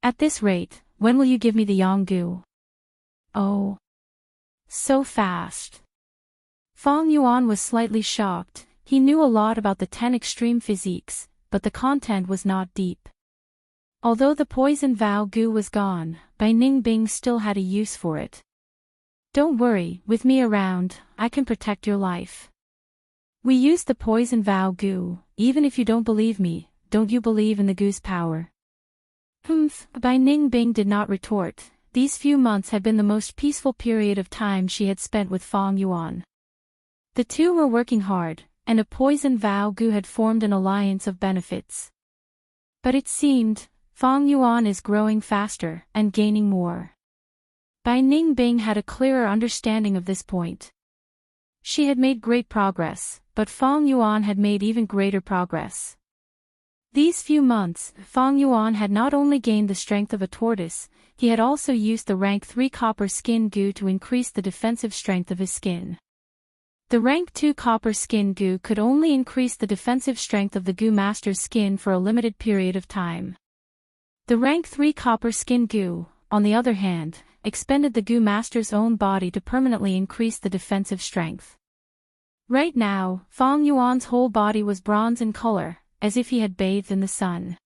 Speaker 1: At this rate, when will you give me the Yonggu? Oh. So fast. Fong Yuan was slightly shocked. He knew a lot about the 10 extreme physiques, but the content was not deep. Although the poison vow gu was gone, Bai Ningbing still had a use for it. Don't worry, with me around, I can protect your life. We used the poison vow gu. Even if you don't believe me, don't you believe in the gu's power? Bai Ningbing did not retort. These few months had been the most peaceful period of time she had spent with Fong Yuan. The two were working hard, and a poison vow gu had formed an alliance of benefits. But it seemed, Fong Yuan is growing faster and gaining more. Bai Ningbing had a clearer understanding of this point. She had made great progress, but Fong Yuan had made even greater progress. These few months, Fong Yuan had not only gained the strength of a tortoise, he had also used the rank 3 copper skin gu to increase the defensive strength of his skin. The rank 2 copper skin gu could only increase the defensive strength of the gu master's skin for a limited period of time. The rank 3 copper skin gu, on the other hand, expended the gu master's own body to permanently increase the defensive strength. Right now, Fong Yuan's whole body was bronze in color, as if he had bathed in the sun.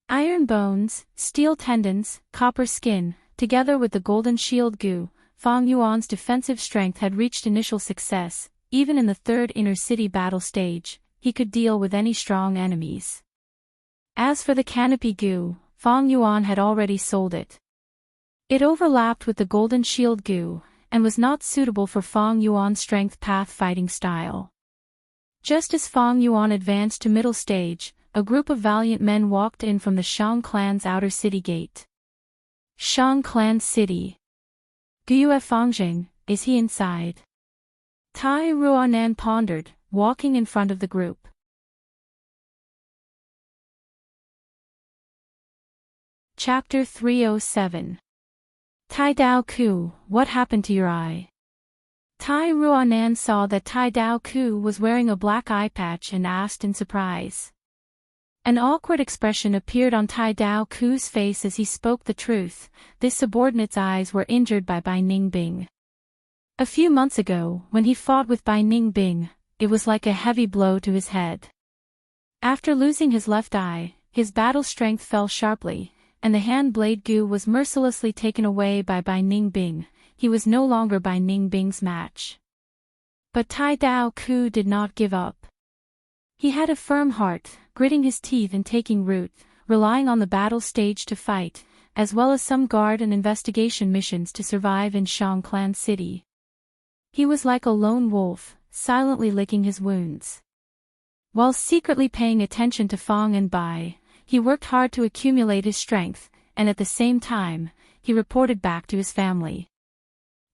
Speaker 1: Iron bones, steel tendons, copper skin, together with the golden shield gu, Fong Yuan's defensive strength had reached initial success. Even in the third inner city battle stage, he could deal with any strong enemies. As for the canopy gu, Fong Yuan had already sold it. It overlapped with the golden shield gu, and was not suitable for Fong Yuan's strength path fighting style. Just as Fong Yuan advanced to middle stage, a group of valiant men walked in from the Shang clan's outer city gate. Shang clan city. Guyue Fongjing, is he inside? Tai Ruanan pondered, walking in front of the group. Chapter 307. Tai Dao Ku, what happened to your eye? Tai Ruanan saw that Tai Dao Ku was wearing a black eye patch and asked in surprise. An awkward expression appeared on Tai Dao Ku's face as he spoke the truth. This subordinate's eyes were injured by Bai Ningbing. A few months ago, when he fought with Bai Ningbing, it was like a heavy blow to his head. After losing his left eye, his battle strength fell sharply, and the hand blade gu was mercilessly taken away by Bai Ningbing. He was no longer Bai Ningbing's match. But Tai Dao Ku did not give up. He had a firm heart, gritting his teeth and taking root, relying on the battle stage to fight, as well as some guard and investigation missions to survive in Shang Clan City. He was like a lone wolf, silently licking his wounds. While secretly paying attention to Fong and Bai, he worked hard to accumulate his strength, and at the same time, he reported back to his family.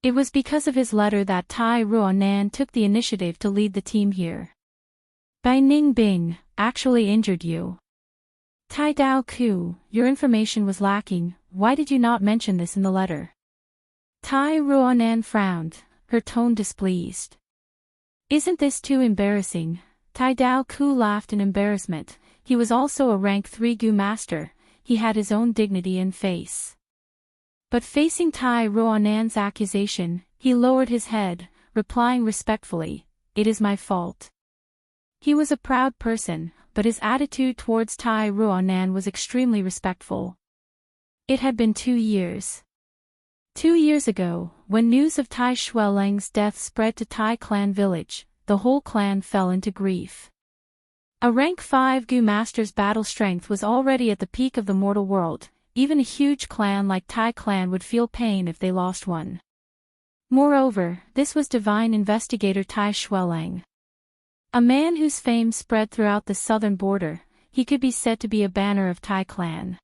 Speaker 1: It was because of his letter that Tai Ruanan took the initiative to lead the team here. Bai Ningbing actually injured you. Tai Dao Ku, your information was lacking. Why did you not mention this in the letter? Tai Ruanan frowned, her tone displeased. Isn't this too embarrassing? Tai Dao Ku laughed in embarrassment. He was also a rank 3 gu master. He had his own dignity and face. But facing Tai Ruanan's accusation, he lowered his head, replying respectfully, "It is my fault." He was a proud person, but his attitude towards Tai Ruanan was extremely respectful. It had been 2 years. 2 years ago, when news of Tai Xueleng's death spread to Tai clan village, the whole clan fell into grief. A rank 5 gu master's battle strength was already at the peak of the mortal world. Even a huge clan like Tai clan would feel pain if they lost one. Moreover, this was divine investigator Tai Xueleng. A man whose fame spread throughout the southern border. He could be said to be a banner of Tai clan.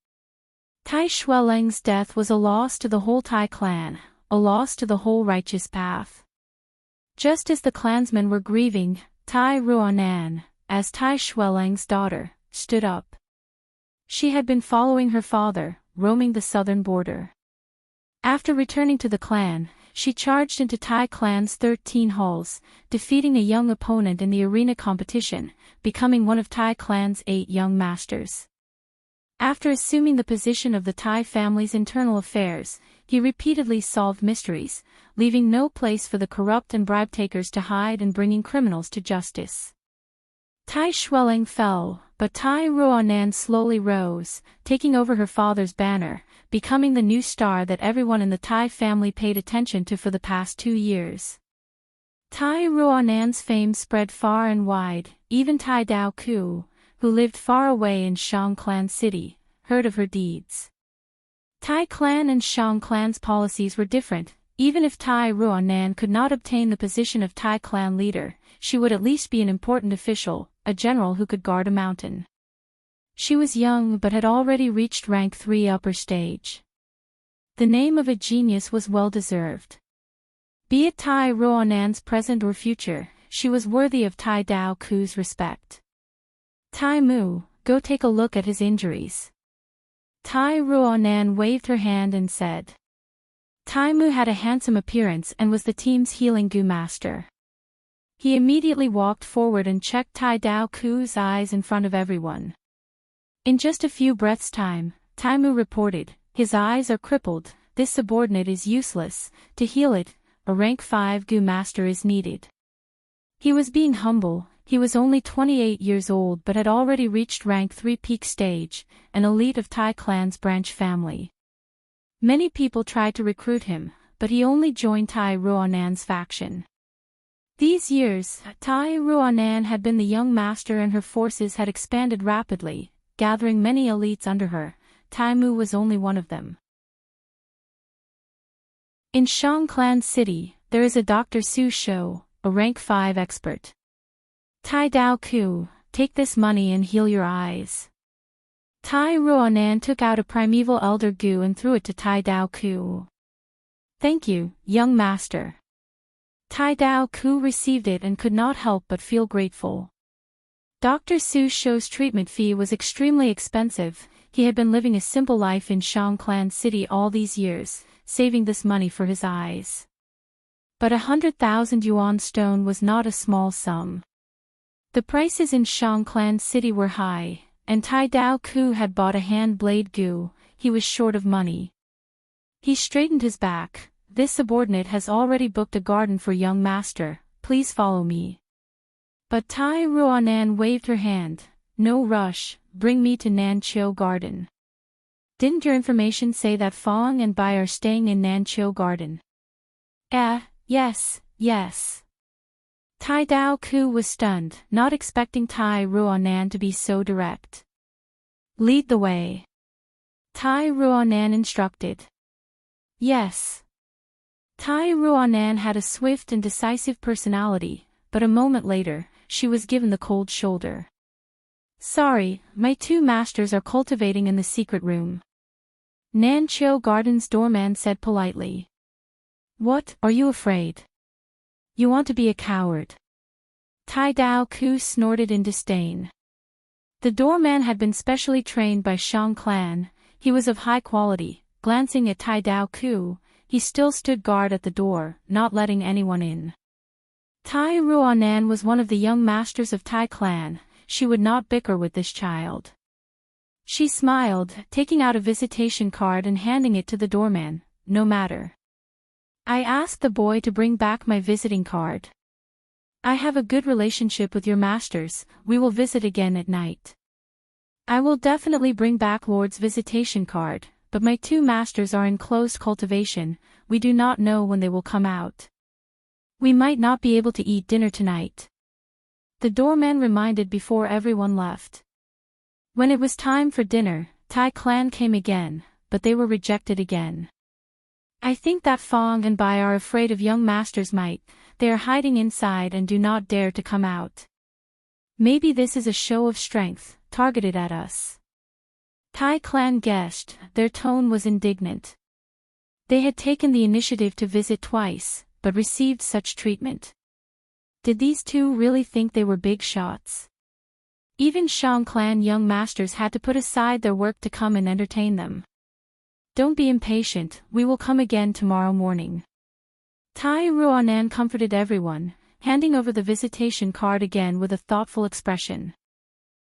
Speaker 1: Tai Xueleng's death was a loss to the whole Tai clan, a loss to the whole righteous path. Just as the clansmen were grieving, Tai Ruanan, as Tai Xueleng's daughter, stood up. She had been following her father, roaming the southern border. After returning to the clan, she charged into Tai clan's 13 halls, defeating a young opponent in the arena competition, becoming one of Tai clan's 8 young masters. After assuming the position of the Tai family's internal affairs, he repeatedly solved mysteries, leaving no place for the corrupt and bribe-takers to hide and bringing criminals to justice. Tai Xueling fell, but Tai Ruonan slowly rose, taking over her father's banner, becoming the new star that everyone in the Tai family paid attention to for the past 2 years. Tai Ruonan's fame spread far and wide, even Tai Dao Ku, who lived far away in Shang Clan City, heard of her deeds. Tai Clan and Shang Clan's policies were different. Even if Tai Ruonan could not obtain the position of Tai Clan leader, she would at least be an important official, a general who could guard a mountain. She was young but had already reached rank 3 upper stage. The name of a genius was well deserved. Be it Tai Ruonan's present or future, she was worthy of Tai Dao Ku's respect. Tai Mu, go take a look at his injuries. Tai Ruonan waved her hand and said. Tai Mu had a handsome appearance and was the team's healing Gu master. He immediately walked forward and checked Tai Dao Ku's eyes in front of everyone. In just a few breaths' time, Tai Mu reported, his eyes are crippled, this subordinate is useless, to heal it, a rank 5 Gu master is needed. He was being humble. He was only 28 years old but had already reached rank 3 peak stage, an elite of Tai Clan's branch family. Many people tried to recruit him, but he only joined Tai Ruonan's faction. These years, Tai Ruonan had been the young master and her forces had expanded rapidly, gathering many elites under her. Tai Mu was only one of them. In Shang Clan City, there is a Dr. Su Shou, a rank 5 expert. Tai Dao Ku, take this money and heal your eyes. Tai Ruonan took out a primeval elder Gu and threw it to Tai Dao Ku. Thank you, young master. Tai Dao Ku received it and could not help but feel grateful. Dr. Su Shou's treatment fee was extremely expensive. He had been living a simple life in Shang Clan City all these years, saving this money for his eyes. But 100,000 yuan stone was not a small sum. The prices in Shang Clan City were high, and Tai Dao Ku had bought a hand blade Gu. He was short of money. He straightened his back. This subordinate has already booked a garden for young master, please follow me. But Tai Ruonan waved her hand. No rush, bring me to Nanqiu Garden. Didn't your information say that Fong and Bai are staying in Nanqiu Garden? Yes. Tai Dao Ku was stunned, not expecting Tai Ruonan to be so direct. Lead the way. Tai Ruonan instructed. Yes. Tai Ruonan had a swift and decisive personality, but a moment later, she was given the cold shoulder. Sorry, my 2 masters are cultivating in the secret room. Nanqiu Garden's doorman said politely. What, are you afraid? You want to be a coward. Tai Dao Ku snorted in disdain. The doorman had been specially trained by Shang Clan. He was of high quality. Glancing at Tai Dao Ku, he still stood guard at the door, not letting anyone in. Tai Ruonan was one of the young masters of Tai Clan. She would not bicker with this child. She smiled, taking out a visitation card and handing it to the doorman. No matter. I asked the boy to bring back my visiting card. I have a good relationship with your masters, we will visit again at night. I will definitely bring back Lord's visitation card, but my 2 masters are in closed cultivation, we do not know when they will come out. We might not be able to eat dinner tonight. The doorman reminded before everyone left. When it was time for dinner, Tai Clan came again, but they were rejected again. I think that Fong and Bai are afraid of young masters might, they are hiding inside and do not dare to come out. Maybe this is a show of strength, targeted at us. Tai Clan guessed, their tone was indignant. They had taken the initiative to visit twice, but received such treatment. Did these 2 really think they were big shots? Even Shang Clan young masters had to put aside their work to come and entertain them. Don't be impatient, we will come again tomorrow morning. Tai Ruonan comforted everyone, handing over the visitation card again with a thoughtful expression.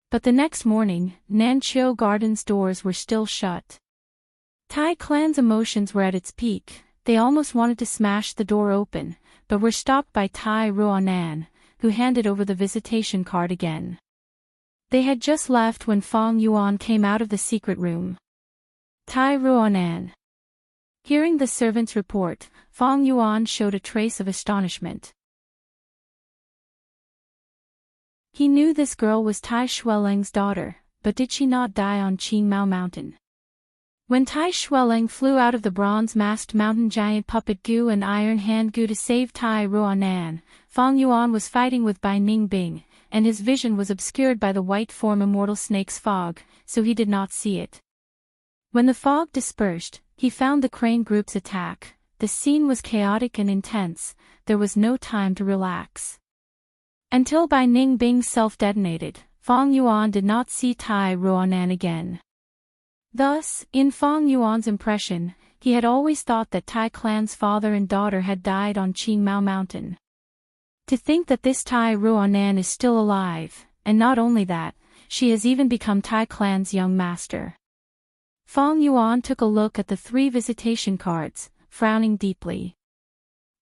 Speaker 1: But the next morning, Nanchio Garden's doors were still shut. Tai Clan's emotions were at its peak. They almost wanted to smash the door open, but were stopped by Tai Ruonan, who handed over the visitation card again. They had just left when Fong Yuan came out of the secret room. Tai Ruonan. Hearing the servant's report, Fong Yuan showed a trace of astonishment. He knew this girl was Tai Shueleng's daughter, but did she not die on Qingmao Mountain? When Tai Shueleng flew out of the bronze-masked mountain giant puppet Gu and Iron Hand Gu to save Tai Ruonan, Fong Yuan was fighting with Bai Ningbing, and his vision was obscured by the white form Immortal Snake's fog, so he did not see it. When the fog dispersed, he found the crane group's attack. The scene was chaotic and intense. There was no time to relax. Until Bai Ningbing self-detonated, Fong Yuan did not see Tai Ruonan again. Thus, in Fong Yuan's impression, he had always thought that Tai Clan's father and daughter had died on Qingmao Mountain. To think that this Tai Ruonan is still alive, and not only that, she has even become Tai Clan's young master. Fong Yuan took a look at the 3 visitation cards, frowning deeply.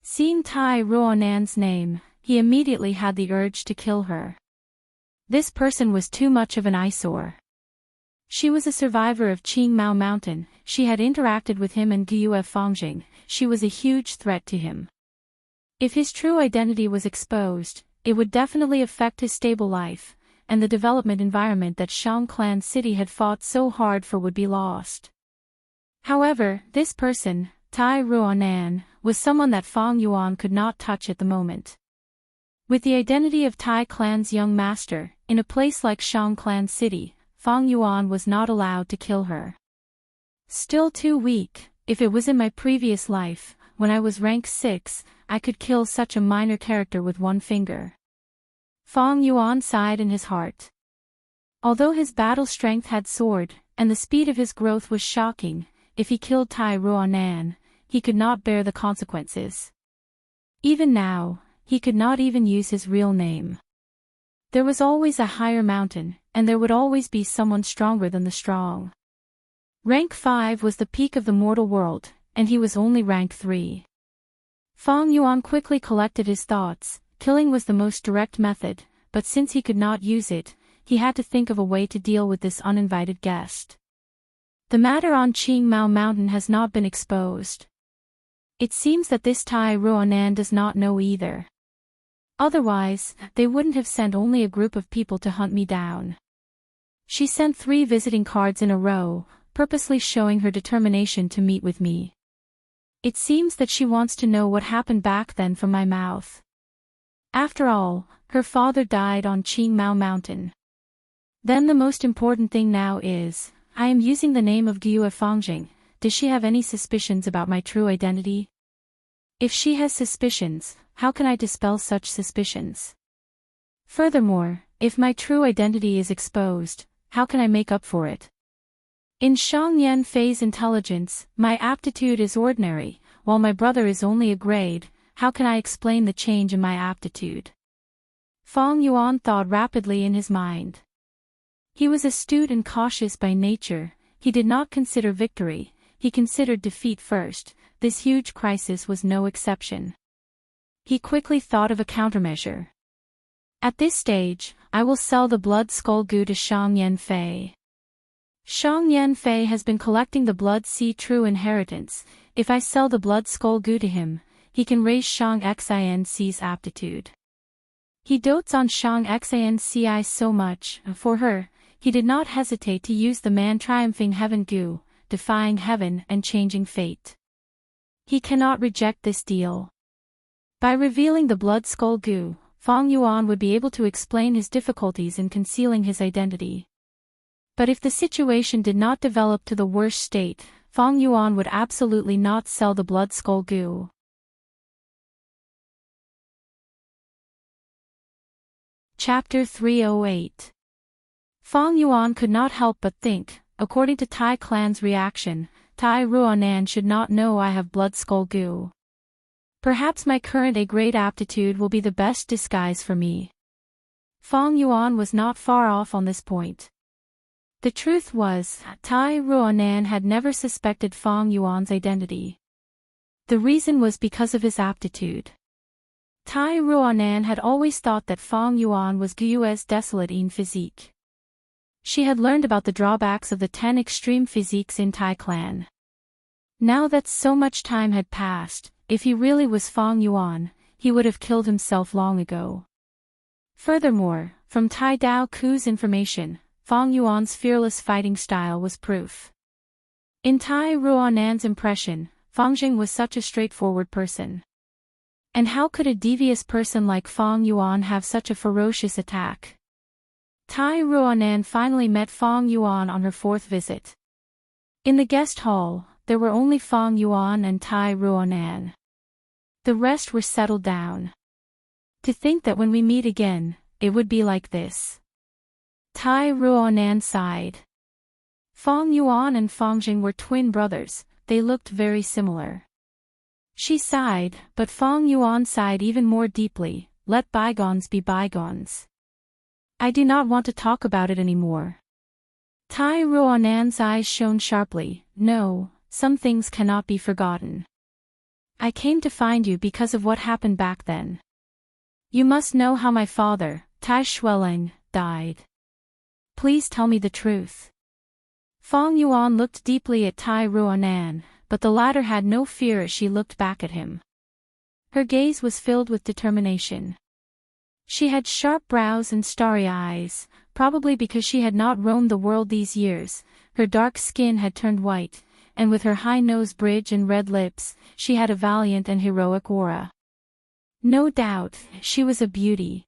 Speaker 1: Seeing Tai Ruonan's name, he immediately had the urge to kill her. This person was too much of an eyesore. She was a survivor of Qingmao Mountain, she had interacted with him and Gyue Fongjing, she was a huge threat to him. If his true identity was exposed, it would definitely affect his stable life, and the development environment that Shang Clan City had fought so hard for would be lost. However, this person, Tai Ruonan, was someone that Fong Yuan could not touch at the moment. With the identity of Tai Clan's young master, in a place like Shang Clan City, Fong Yuan was not allowed to kill her. Still too weak. If it was in my previous life, when I was rank 6, I could kill such a minor character with one finger. Fong Yuan sighed in his heart. Although his battle strength had soared, and the speed of his growth was shocking, if he killed Tai Ruonan, he could not bear the consequences. Even now, he could not even use his real name. There was always a higher mountain, and there would always be someone stronger than the strong. Rank 5 was the peak of the mortal world, and he was only rank 3. Fong Yuan quickly collected his thoughts. Killing was the most direct method, but since he could not use it, he had to think of a way to deal with this uninvited guest. The matter on Qingmao Mountain has not been exposed. It seems that this Tai Ruonan does not know either. Otherwise, they wouldn't have sent only a group of people to hunt me down. She sent 3 visiting cards in a row, purposely showing her determination to meet with me. It seems that she wants to know what happened back then from my mouth. After all, her father died on Qingmao Mountain. Then the most important thing now is, I am using the name of Gyue Fongjing. Does she have any suspicions about my true identity? If she has suspicions, how can I dispel such suspicions? Furthermore, if my true identity is exposed, how can I make up for it? In Shang Yanfei's intelligence, my aptitude is ordinary, while my brother is only a grade. How can I explain the change in my aptitude? Fong Yuan thought rapidly in his mind. He was astute and cautious by nature. He did not consider victory, he considered defeat first. This huge crisis was no exception. He quickly thought of a countermeasure. At this stage, I will sell the blood skull gu to Shang Yanfei. Shang Yanfei has been collecting the blood sea true inheritance. If I sell the blood skull gu to him, he can raise Shang Xinc's aptitude. He dotes on Shang Xinci so much. For her, he did not hesitate to use the man triumphing heaven gu, defying heaven and changing fate. He cannot reject this deal. By revealing the blood skull gu, Fong Yuan would be able to explain his difficulties in concealing his identity. But if the situation did not develop to the worst state, Fong Yuan would absolutely not sell the blood skull gu. Chapter 308. Fong Yuan could not help but think, according to Tai Clan's reaction, Tai Ruonan should not know I have blood skull gu. Perhaps my current A-grade aptitude will be the best disguise for me. Fong Yuan was not far off on this point. The truth was, Tai Ruonan had never suspected Fong Yuan's identity. The reason was because of his aptitude. Tai Ruonan had always thought that Fong Yuan was Gu's desolate in physique. She had learned about the drawbacks of the 10 extreme physiques in Tai clan. Now that so much time had passed, if he really was Fong Yuan, he would have killed himself long ago. Furthermore, from Tai Dao Ku's information, Fong Yuan's fearless fighting style was proof. In Tai Ruonan's impression, Fong Jing was such a straightforward person. And how could a devious person like Fong Yuan have such a ferocious attack? Tai Ruonan finally met Fong Yuan on her 4th visit. In the guest hall, there were only Fong Yuan and Tai Ruonan. The rest were settled down. To think that when we meet again, it would be like this. Tai Ruonan sighed. Fong Yuan and Fong Jing were twin brothers, they looked very similar. She sighed, but Fong Yuan sighed even more deeply. Let bygones be bygones. I do not want to talk about it anymore. Tai Ruonan's eyes shone sharply. No, some things cannot be forgotten. I came to find you because of what happened back then. You must know how my father, Tai Shueleng, died. Please tell me the truth. Fong Yuan looked deeply at Tai Ruonan, but the latter had no fear as she looked back at him. Her gaze was filled with determination. She had sharp brows and starry eyes, probably because she had not roamed the world these years. Her dark skin had turned white, and with her high nose bridge and red lips, she had a valiant and heroic aura. No doubt, she was a beauty.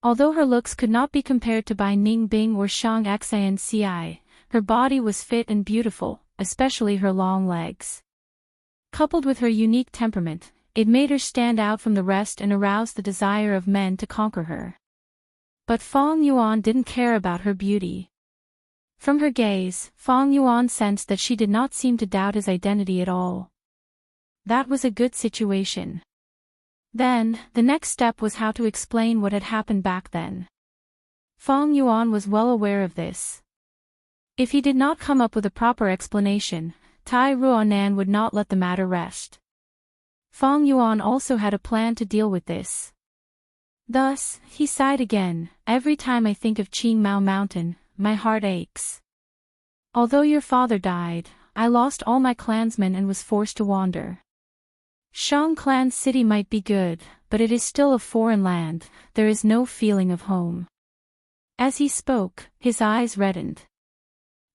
Speaker 1: Although her looks could not be compared to Bai Ning Bing or Shang Xianci, her body was fit and beautiful, especially her long legs. Coupled with her unique temperament, it made her stand out from the rest and aroused the desire of men to conquer her. But Fong Yuan didn't care about her beauty. From her gaze, Fong Yuan sensed that she did not seem to doubt his identity at all. That was a good situation. Then, the next step was how to explain what had happened back then. Fong Yuan was well aware of this. If he did not come up with a proper explanation, Tai Ruonan would not let the matter rest. Fong Yuan also had a plan to deal with this. Thus, he sighed again. Every time I think of Qing Mao Mountain, my heart aches. Although your father died, I lost all my clansmen and was forced to wander. Shang Clan City might be good, but it is still a foreign land, there is no feeling of home. As he spoke, his eyes reddened.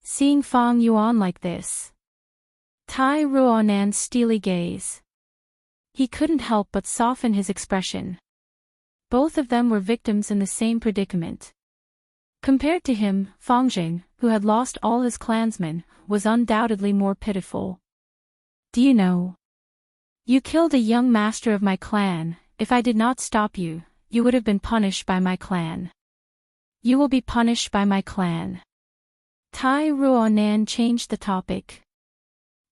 Speaker 1: Seeing Fong Yuan like this, Tai Ruonan's steely gaze. He couldn't help but soften his expression. Both of them were victims in the same predicament. Compared to him, Fong Jing, who had lost all his clansmen, was undoubtedly more pitiful. Do you know? You killed a young master of my clan. If I did not stop you, you would have been punished by my clan. You will be punished by my clan. Tai Ruonan changed the topic.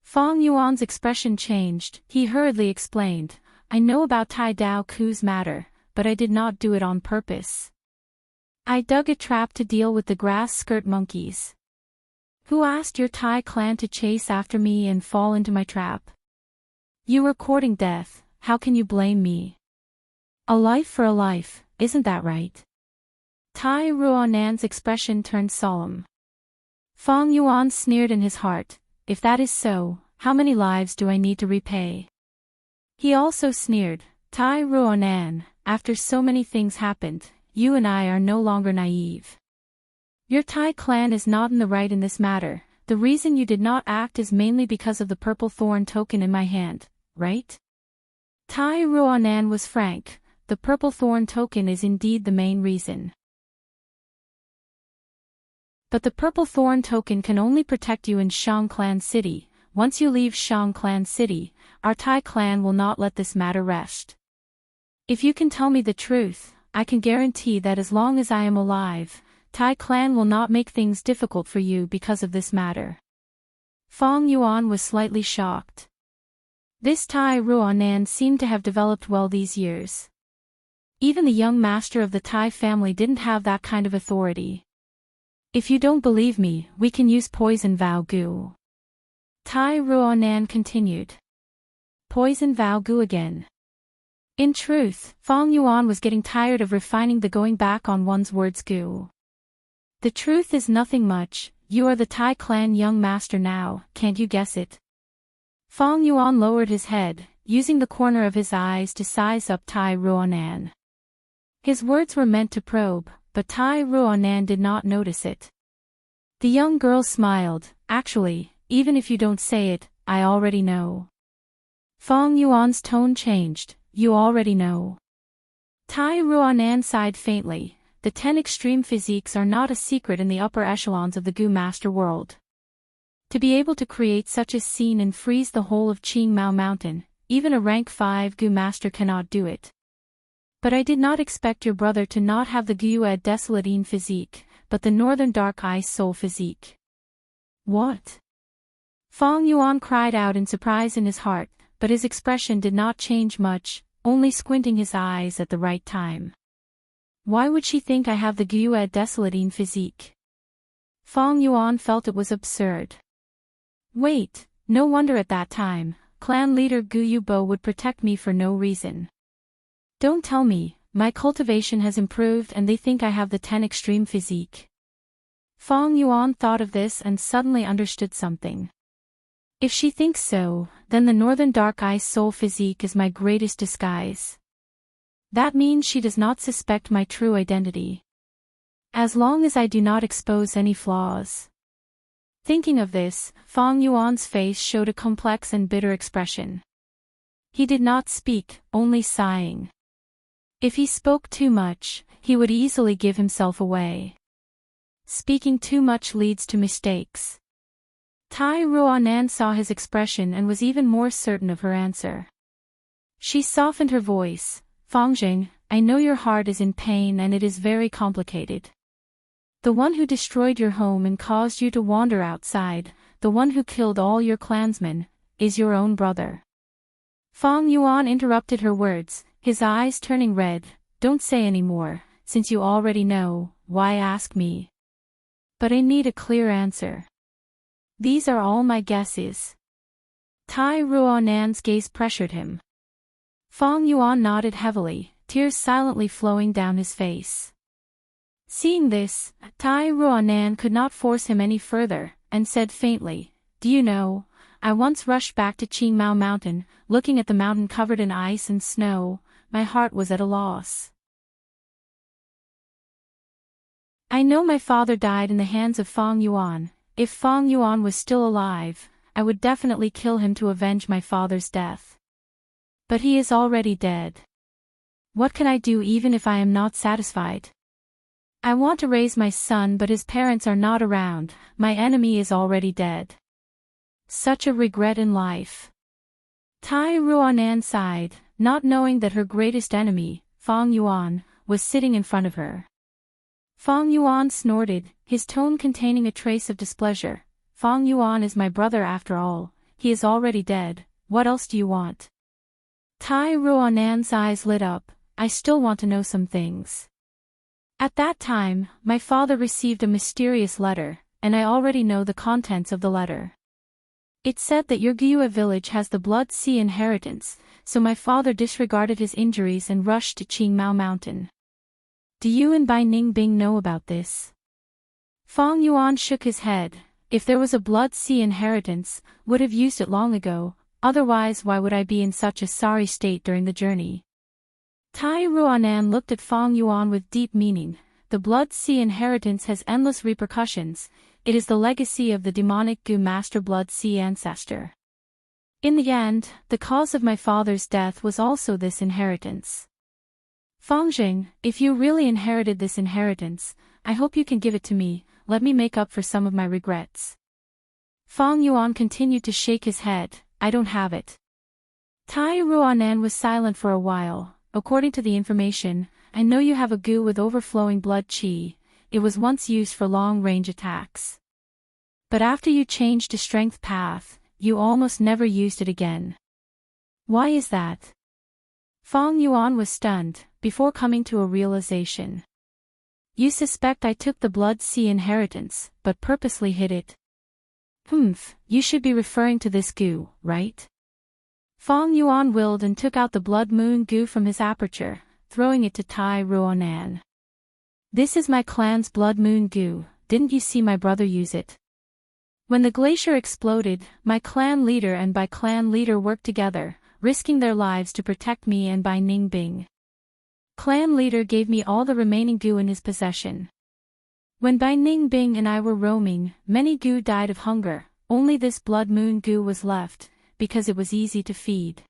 Speaker 1: Fong Yuan's expression changed. He hurriedly explained, I know about Tai Dao Ku's matter, but I did not do it on purpose. I dug a trap to deal with the grass skirt monkeys. Who asked your Tai clan to chase after me and fall into my trap? You were courting death, how can you blame me? A life for a life, isn't that right? Tai Ruonan's expression turned solemn. Fong Yuan sneered in his heart, if that is so, how many lives do I need to repay? He also sneered, Tai Ruonan, after so many things happened, you and I are no longer naive. Your Tai clan is not in the right in this matter, the reason you did not act is mainly because of the purple thorn token in my hand, right? Tai Ruonan was frank, the purple thorn token is indeed the main reason. But the purple thorn token can only protect you in Shang Clan City. Once you leave Shang Clan City, our Tai clan will not let this matter rest. If you can tell me the truth, I can guarantee that as long as I am alive, Tai clan will not make things difficult for you because of this matter. Fong Yuan was slightly shocked. This Tai Ruonan seemed to have developed well these years. Even the young master of the Tai family didn't have that kind of authority. If you don't believe me, we can use poison vow gu. Tai Ruonan continued. Poison vow gu again. In truth, Fong Yuan was getting tired of refining the going back on one's words gu. The truth is nothing much, you are the Tai clan young master now, can't you guess it? Fong Yuan lowered his head, using the corner of his eyes to size up Tai Ruonan. His words were meant to probe, but Tai Ruonan did not notice it. The young girl smiled. Actually, even if you don't say it, I already know. Fong Yuan's tone changed. You already know. Tai Ruonan sighed faintly. The 10 extreme physiques are not a secret in the upper echelons of the Gu Master world. To be able to create such a scene and freeze the whole of Qingmao Mountain, even a rank 5 Gu Master cannot do it. But I did not expect your brother to not have the Gued Desolatine physique, but the Northern Dark Ice Soul physique. What? Fong Yuan cried out in surprise in his heart, but his expression did not change much, only squinting his eyes at the right time. Why would she think I have the Gued Desolatine physique? Fong Yuan felt it was absurd. Wait, no wonder at that time, clan leader Gu Yubo would protect me for no reason. Don't tell me, my cultivation has improved and they think I have the 10 extreme physique. Fong Yuan thought of this and suddenly understood something. If she thinks so, then the Northern Dark Ice Soul physique is my greatest disguise. That means she does not suspect my true identity. As long as I do not expose any flaws. Thinking of this, Fong Yuan's face showed a complex and bitter expression. He did not speak, only sighing. If he spoke too much, he would easily give himself away. Speaking too much leads to mistakes. Tai Ruonan saw his expression and was even more certain of her answer. She softened her voice. Fongjing, I know your heart is in pain and it is very complicated. The one who destroyed your home and caused you to wander outside, the one who killed all your clansmen, is your own brother. Fong Yuan interrupted her words, his eyes turning red. Don't say any more, since you already know, why ask me? But I need a clear answer. These are all my guesses. Tai Ruonan's gaze pressured him. Fong Yuan nodded heavily, tears silently flowing down his face. Seeing this, Tai Ruonan could not force him any further, and said faintly, Do you know, I once rushed back to Qingmao Mountain, looking at the mountain covered in ice and snow, my heart was at a loss. I know my father died in the hands of Fong Yuan. If Fong Yuan was still alive, I would definitely kill him to avenge my father's death. But he is already dead. What can I do even if I am not satisfied? I want to raise my son but his parents are not around, my enemy is already dead. Such a regret in life. Tai Ruonan sighed, not knowing that her greatest enemy, Fong Yuan, was sitting in front of her. Fong Yuan snorted, his tone containing a trace of displeasure. Fong Yuan is my brother after all, he is already dead, what else do you want? Tai Ruonan's eyes lit up, I still want to know some things. At that time, my father received a mysterious letter, and I already know the contents of the letter. It said that your Gyue village has the Blood Sea inheritance, so my father disregarded his injuries and rushed to Qingmao Mountain. Do you and Bai Ningbing know about this? Fong Yuan shook his head. If there was a Blood Sea inheritance, would have used it long ago, otherwise why would I be in such a sorry state during the journey? Tai Ruonan looked at Fong Yuan with deep meaning. The Blood Sea inheritance has endless repercussions, it is the legacy of the demonic Gu Master Blood Sea ancestor. In the end, the cause of my father's death was also this inheritance. Fongjing, if you really inherited this inheritance, I hope you can give it to me, let me make up for some of my regrets. Fong Yuan continued to shake his head, I don't have it. Tai Ruonan was silent for a while. According to the information, I know you have a Gu with overflowing blood qi, it was once used for long-range attacks. But after you changed to strength path, you almost never used it again. Why is that? Fong Yuan was stunned, before coming to a realization. You suspect I took the Blood Sea inheritance, but purposely hid it. You should be referring to this goo, right? Fong Yuan willed and took out the Blood Moon goo from his aperture, throwing it to Tai Ruonan. This is my clan's Blood Moon goo, didn't you see my brother use it? When the glacier exploded, my clan leader and Bai clan leader worked together, risking their lives to protect me and Bai Ningbing. Clan leader gave me all the remaining goo in his possession. When Bai Ningbing and I were roaming, many goo died of hunger, only this Blood Moon goo was left, because it was easy to feed.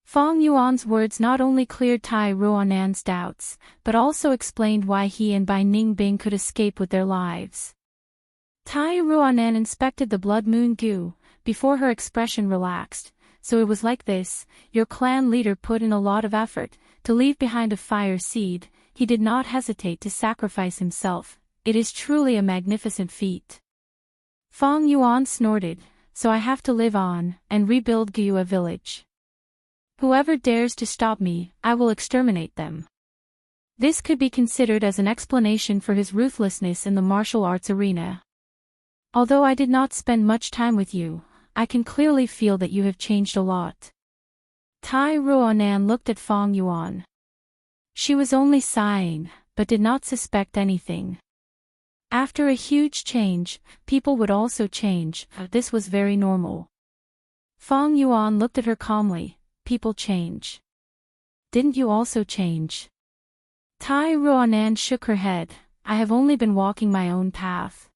Speaker 1: Fong Yuan's words not only cleared Tai Ruonan's doubts, but also explained why he and Bai Ningbing could escape with their lives. Tai Ruonan inspected the Blood Moon goo, before her expression relaxed. So it was like this, your clan leader put in a lot of effort, to leave behind a fire seed, he did not hesitate to sacrifice himself, it is truly a magnificent feat. Fong Yuan snorted, so I have to live on, and rebuild Gyua village. Whoever dares to stop me, I will exterminate them. This could be considered as an explanation for his ruthlessness in the martial arts arena. Although I did not spend much time with you, I can clearly feel that you have changed a lot. Tai Ruonan looked at Fong Yuan. She was only sighing, but did not suspect anything. After a huge change, people would also change, this was very normal. Fong Yuan looked at her calmly, people change. Didn't you also change? Tai Ruonan shook her head, I have only been walking my own path.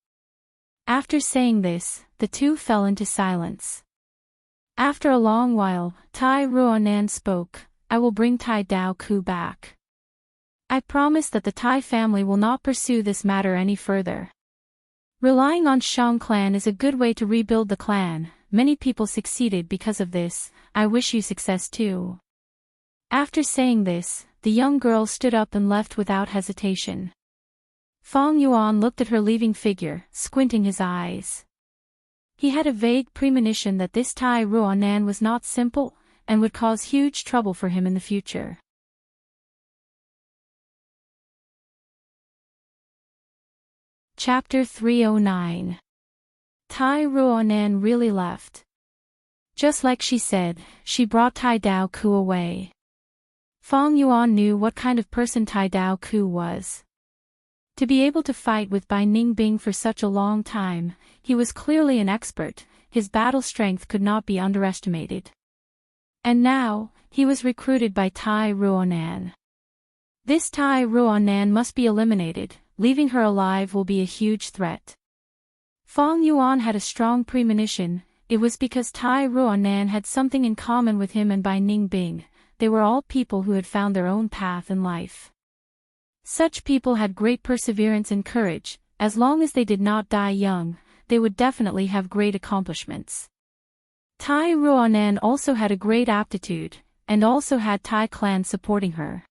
Speaker 1: After saying this, the two fell into silence. After a long while, Tai Ruonan spoke, I will bring Tai Dao Ku back. I promise that the Tai family will not pursue this matter any further. Relying on Shang clan is a good way to rebuild the clan, many people succeeded because of this, I wish you success too. After saying this, the young girl stood up and left without hesitation. Fong Yuan looked at her leaving figure, squinting his eyes. He had a vague premonition that this Tai Ruonan was not simple, and would cause huge trouble for him in the future. Chapter 309. Tai Ruonan really left. Just like she said, she brought Tai Dao Ku away. Fong Yuan knew what kind of person Tai Dao Ku was. To be able to fight with Bai Ningbing for such a long time, he was clearly an expert, his battle strength could not be underestimated. And now, he was recruited by Tai Ruonan. This Tai Ruonan must be eliminated, leaving her alive will be a huge threat. Fong Yuan had a strong premonition, it was because Tai Ruonan had something in common with him and Bai Ningbing, they were all people who had found their own path in life. Such people had great perseverance and courage, as long as they did not die young, they would definitely have great accomplishments. Tai Ruonan also had a great aptitude, and also had Tai clan supporting her.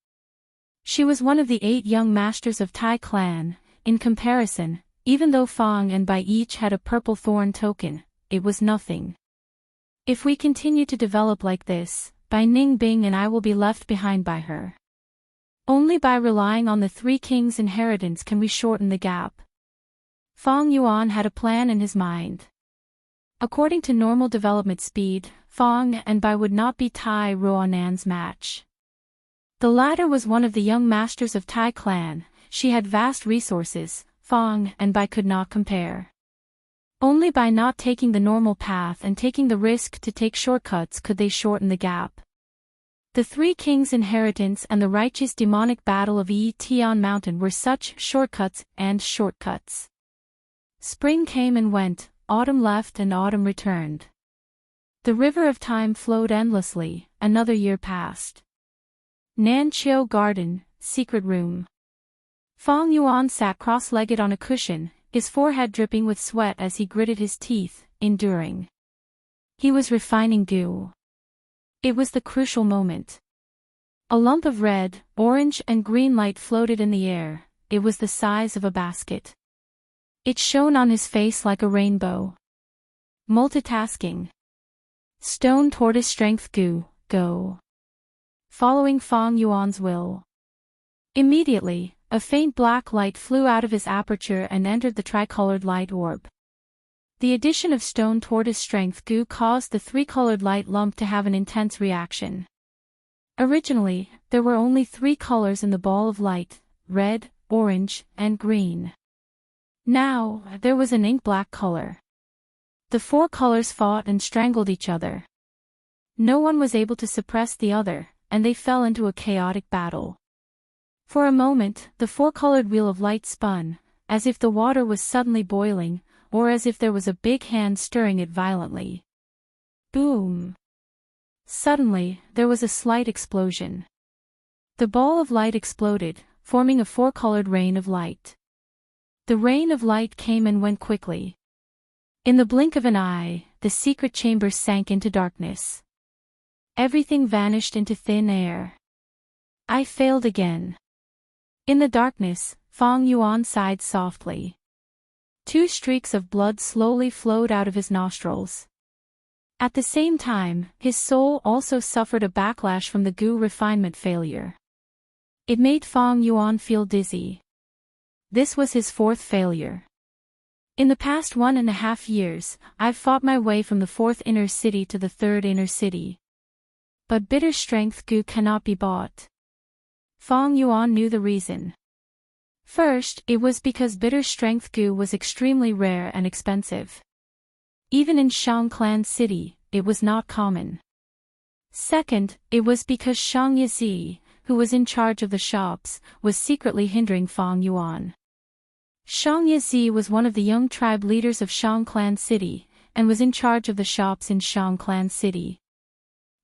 Speaker 1: She was one of the 8 young masters of Tai clan, in comparison, even though Fong and Bai each had a purple thorn token, it was nothing. If we continue to develop like this, Bai Ningbing and I will be left behind by her. Only by relying on the 3 kings' inheritance can we shorten the gap. Fong Yuan had a plan in his mind. According to normal development speed, Fong and Bai would not be Tai Ruonan's match. The latter was one of the young masters of Tai clan, she had vast resources, Fong and Bai could not compare. Only by not taking the normal path and taking the risk to take shortcuts could they shorten the gap. The 3 kings' inheritance and the righteous demonic battle of Yi Tian Mountain were such shortcuts and shortcuts. Spring came and went, autumn left and autumn returned. The river of time flowed endlessly, another year passed. Nan Chiu Garden, secret room. Fong Yuan sat cross-legged on a cushion, his forehead dripping with sweat as he gritted his teeth, enduring. He was refining goo. It was the crucial moment. A lump of red, orange and green light floated in the air, it was the size of a basket. It shone on his face like a rainbow. Multitasking. Stone tortoise strength goo, go. Following Fong Yuan's will. Immediately, a faint black light flew out of his aperture and entered the tricolored light orb. The addition of stone tortoise strength goo caused the three-colored light lump to have an intense reaction. Originally, there were only 3 colors in the ball of light: red, orange, and green. Now, there was an ink-black color. The 4 colors fought and strangled each other. No one was able to suppress the other, and they fell into a chaotic battle. For a moment, the 4-colored wheel of light spun, as if the water was suddenly boiling, or as if there was a big hand stirring it violently. Boom! Suddenly, there was a slight explosion. The ball of light exploded, forming a 4-colored rain of light. The rain of light came and went quickly. In the blink of an eye, the secret chamber sank into darkness. Everything vanished into thin air. I failed again. In the darkness, Fong Yuan sighed softly. 2 streaks of blood slowly flowed out of his nostrils. At the same time, his soul also suffered a backlash from the goo refinement failure. It made Fong Yuan feel dizzy. This was his 4th failure. In the past 1.5 years, I've fought my way from the 4th inner city to the 3rd inner city. But bitter strength goo cannot be bought. Fong Yuan knew the reason. First, it was because bitter strength goo was extremely rare and expensive. Even in Shang Clan City, it was not common. Second, it was because Shang Yizi, who was in charge of the shops, was secretly hindering Fong Yuan. Shang Yizi was one of the young tribe leaders of Shang Clan City, and was in charge of the shops in Shang Clan City.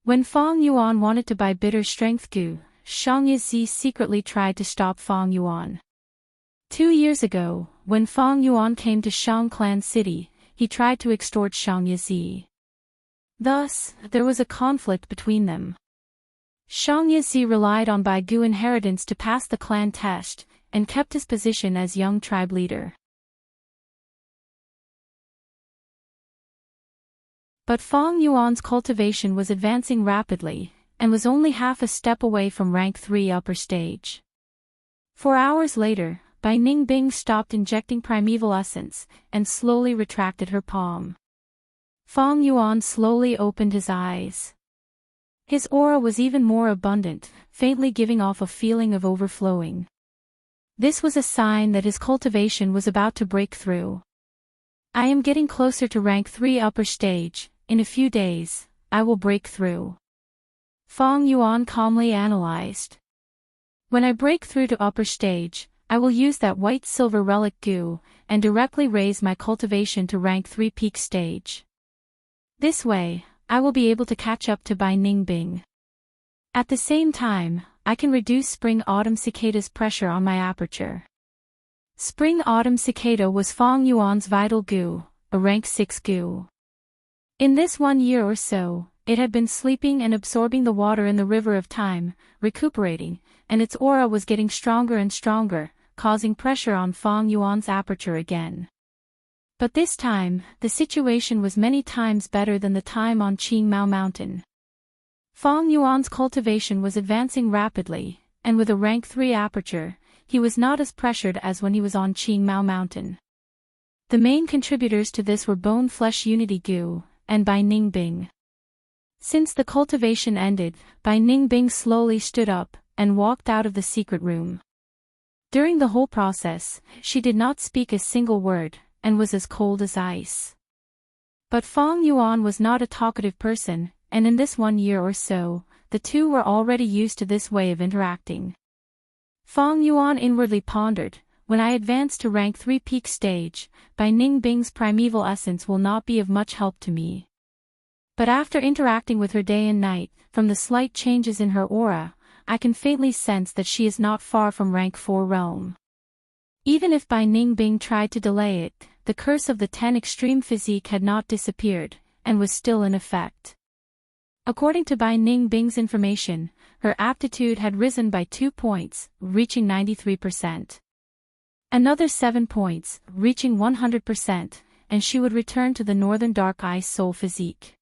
Speaker 1: When Fong Yuan wanted to buy bitter strength goo, Shang Yizi secretly tried to stop Fong Yuan. 2 years ago, when Fong Yuan came to Shang Clan City, he tried to extort Shang Yizi. Thus, there was a conflict between them. Shang Yizi relied on Bai Gu inheritance to pass the clan test, and kept his position as young tribe leader. But Fong Yuan's cultivation was advancing rapidly, and was only half a step away from rank 3 upper stage. 4 hours later, Bai Ningbing stopped injecting primeval essence, and slowly retracted her palm. Fong Yuan slowly opened his eyes. His aura was even more abundant, faintly giving off a feeling of overflowing. This was a sign that his cultivation was about to break through. I am getting closer to rank 3 upper stage. In a few days, I will break through. Fong Yuan calmly analyzed. When I break through to upper stage, I will use that white-silver relic goo, and directly raise my cultivation to rank 3 peak stage. This way, I will be able to catch up to Bai Ningbing. At the same time, I can reduce Spring-Autumn Cicada's pressure on my aperture. Spring-Autumn Cicada was Fong Yuan's vital goo, a rank 6 goo. In this 1 year or so, it had been sleeping and absorbing the water in the river of time, recuperating, and its aura was getting stronger and stronger, causing pressure on Fong Yuan's aperture again. But this time, the situation was many times better than the time on Qingmao Mountain. Fong Yuan's cultivation was advancing rapidly, and with a rank 3 aperture, he was not as pressured as when he was on Qingmao Mountain. The main contributors to this were Bone Flesh Unity Goo, and Bai Ningbing. Since the cultivation ended, Bai Ningbing slowly stood up, and walked out of the secret room. During the whole process, she did not speak a single word, and was as cold as ice. But Fong Yuan was not a talkative person, and in this 1 year or so, the two were already used to this way of interacting. Fong Yuan inwardly pondered, when I advance to rank 3 peak stage, Bai Ningbing's primeval essence will not be of much help to me. But after interacting with her day and night, from the slight changes in her aura, I can faintly sense that she is not far from rank 4 realm. Even if Bai Ningbing tried to delay it, the curse of the 10 extreme physique had not disappeared, and was still in effect. According to Bai Ningbing's information, her aptitude had risen by 2 points, reaching 93%. Another 7 points, reaching 100%, and she would return to the Northern Dark Ice Soul physique.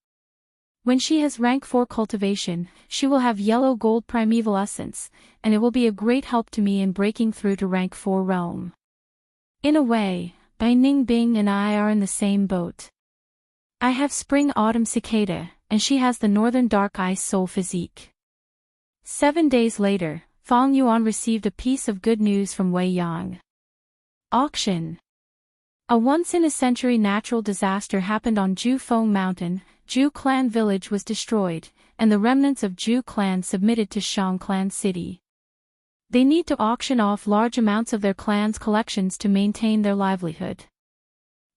Speaker 1: When she has rank 4 cultivation, she will have yellow gold primeval essence, and it will be a great help to me in breaking through to rank 4 realm. In a way, Bai Ning Bing and I are in the same boat. I have spring autumn cicada, and she has the northern dark ice soul physique. 7 days later, Fang Yuan received a piece of good news from Wei Yang. Auction. A once-in-a-century natural disaster happened on Ju Feng Mountain. Ju clan village was destroyed, and the remnants of Ju clan submitted to Shang clan city. They need to auction off large amounts of their clan's collections to maintain their livelihood.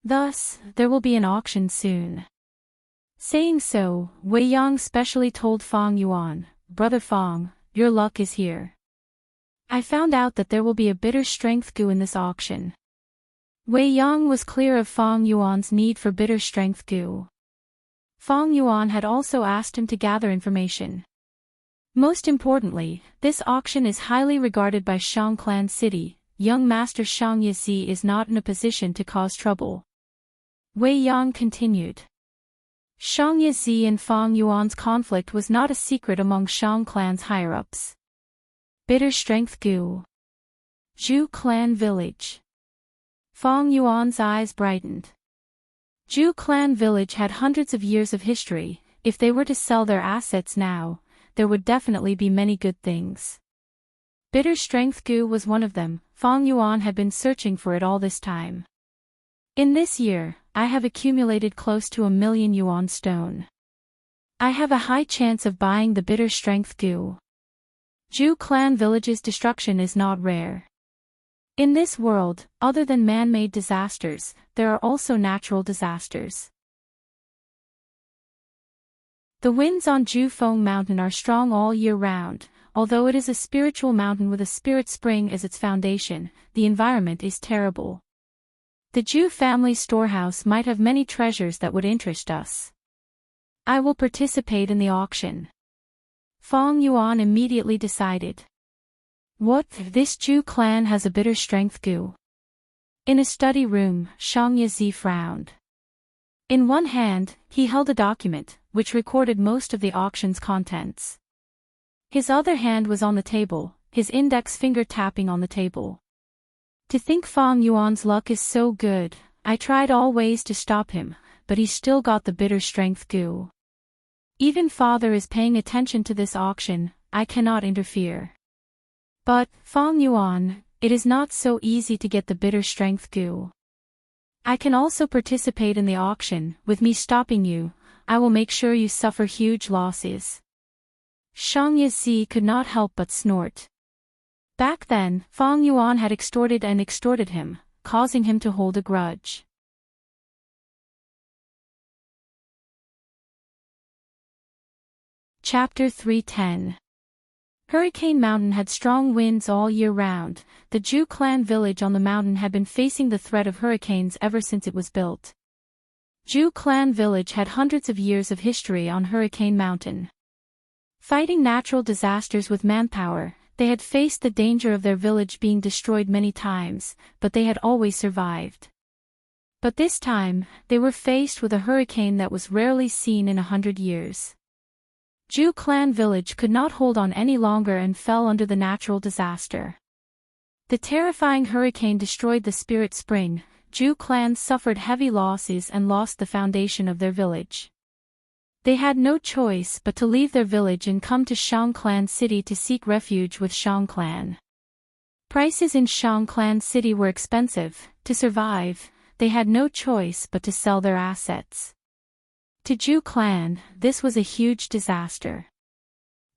Speaker 1: Thus, there will be an auction soon. Saying so, Wei Yang specially told Fang Yuan, "Brother Fang, your luck is here. I found out that there will be a bitter strength goo in this auction." Wei Yang was clear of Fang Yuan's need for bitter strength goo. Fang Yuan had also asked him to gather information. Most importantly, this auction is highly regarded by Shang clan city. Young Master Shang Yizi is not in a position to cause trouble. Wei Yang continued. Shang Yizi and Fang Yuan's conflict was not a secret among Shang clan's higher-ups. Bitter strength goo. Ju clan village. Fang Yuan's eyes brightened. Ju clan village had hundreds of years of history. If they were to sell their assets now, there would definitely be many good things. Bitter strength goo was one of them. Fang Yuan had been searching for it all this time. In this year, I have accumulated close to 1,000,000 yuan stone. I have a high chance of buying the bitter strength goo. Ju clan village's destruction is not rare. In this world, other than man-made disasters, there are also natural disasters. The winds on Ju Feng Mountain are strong all year round. Although it is a spiritual mountain with a spirit spring as its foundation, the environment is terrible. The Ju family storehouse might have many treasures that would interest us. I will participate in the auction. Fang Yuan immediately decided. What if this Ju clan has a bitter strength goo? In a study room, Shang Yizi frowned. In one hand, he held a document, which recorded most of the auction's contents. His other hand was on the table, his index finger tapping on the table. To think Fang Yuan's luck is so good, I tried all ways to stop him, but he still got the bitter strength goo. Even father is paying attention to this auction, I cannot interfere. But, Fang Yuan, it is not so easy to get the bitter strength goo. I can also participate in the auction. With me stopping you, I will make sure you suffer huge losses. Shang Yizi could not help but snort. Back then, Fang Yuan had extorted him, causing him to hold a grudge. Chapter 310. Hurricane Mountain had strong winds all year round. The Ju clan village on the mountain had been facing the threat of hurricanes ever since it was built. Ju clan village had hundreds of years of history on Hurricane Mountain. Fighting natural disasters with manpower, they had faced the danger of their village being destroyed many times, but they had always survived. But this time, they were faced with a hurricane that was rarely seen in 100 years. Ju clan village could not hold on any longer and fell under the natural disaster. The terrifying hurricane destroyed the spirit spring. Ju clan suffered heavy losses and lost the foundation of their village. They had no choice but to leave their village and come to Shang clan city to seek refuge with Shang clan. Prices in Shang clan city were expensive. To survive, they had no choice but to sell their assets. To Ju clan, this was a huge disaster.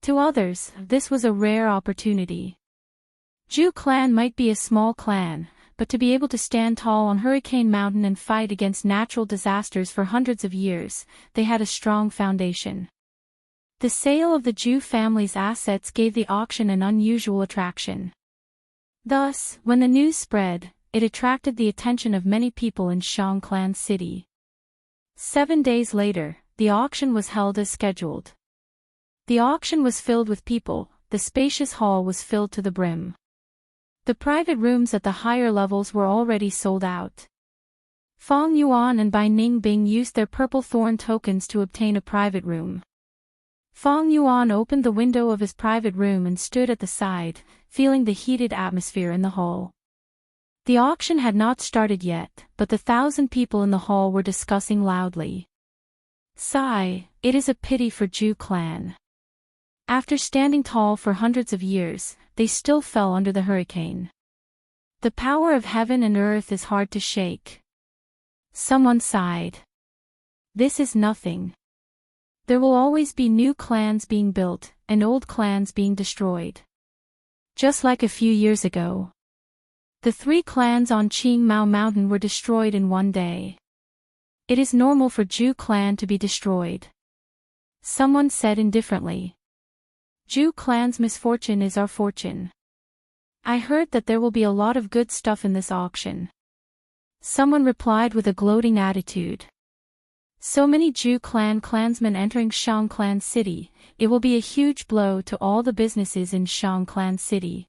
Speaker 1: To others, this was a rare opportunity. Ju clan might be a small clan, but to be able to stand tall on Hurricane Mountain and fight against natural disasters for hundreds of years, they had a strong foundation. The sale of the Ju family's assets gave the auction an unusual attraction. Thus, when the news spread, it attracted the attention of many people in Shang clan city. 7 days later, the auction was held as scheduled. The auction was filled with people. The spacious hall was filled to the brim. The private rooms at the higher levels were already sold out. Fong Yuan and Bai Ningbing used their purple thorn tokens to obtain a private room. Fong Yuan opened the window of his private room and stood at the side, feeling the heated atmosphere in the hall. The auction had not started yet, but the 1,000 people in the hall were discussing loudly. Sigh, it is a pity for Zhu clan. After standing tall for hundreds of years, they still fell under the hurricane. The power of heaven and earth is hard to shake. Someone sighed. This is nothing. There will always be new clans being built, and old clans being destroyed. Just like a few years ago. The 3 clans on Qing Mao Mountain were destroyed in one day. It is normal for Zhu clan to be destroyed. Someone said indifferently. Zhu clan's misfortune is our fortune. I heard that there will be a lot of good stuff in this auction. Someone replied with a gloating attitude. So many Zhu clan clansmen entering Shang Clan City, it will be a huge blow to all the businesses in Shang Clan City.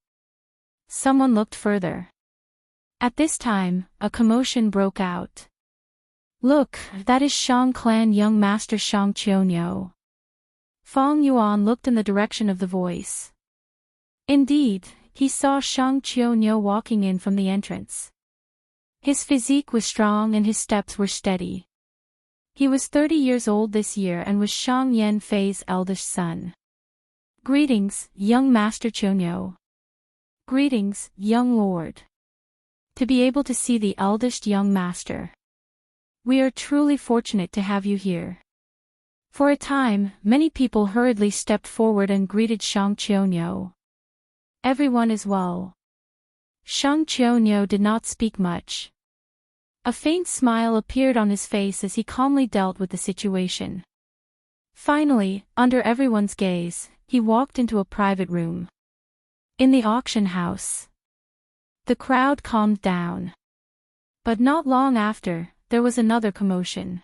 Speaker 1: Someone looked further. At this time, a commotion broke out. Look, that is Shang Clan young master Shang Qionyou. Fong Yuan looked in the direction of the voice. Indeed, he saw Shang Qionyou walking in from the entrance. His physique was strong and his steps were steady. He was 30 years old this year and was Shang Yanfei's eldest son. Greetings, young Master Qionyou. Greetings, young lord. To be able to see the eldest young master. We are truly fortunate to have you here. For a time, many people hurriedly stepped forward and greeted Shang Qionyou. Everyone is well. Shang Qionyou did not speak much. A faint smile appeared on his face as he calmly dealt with the situation. Finally, under everyone's gaze, he walked into a private room. In the auction house. The crowd calmed down. But not long after, there was another commotion.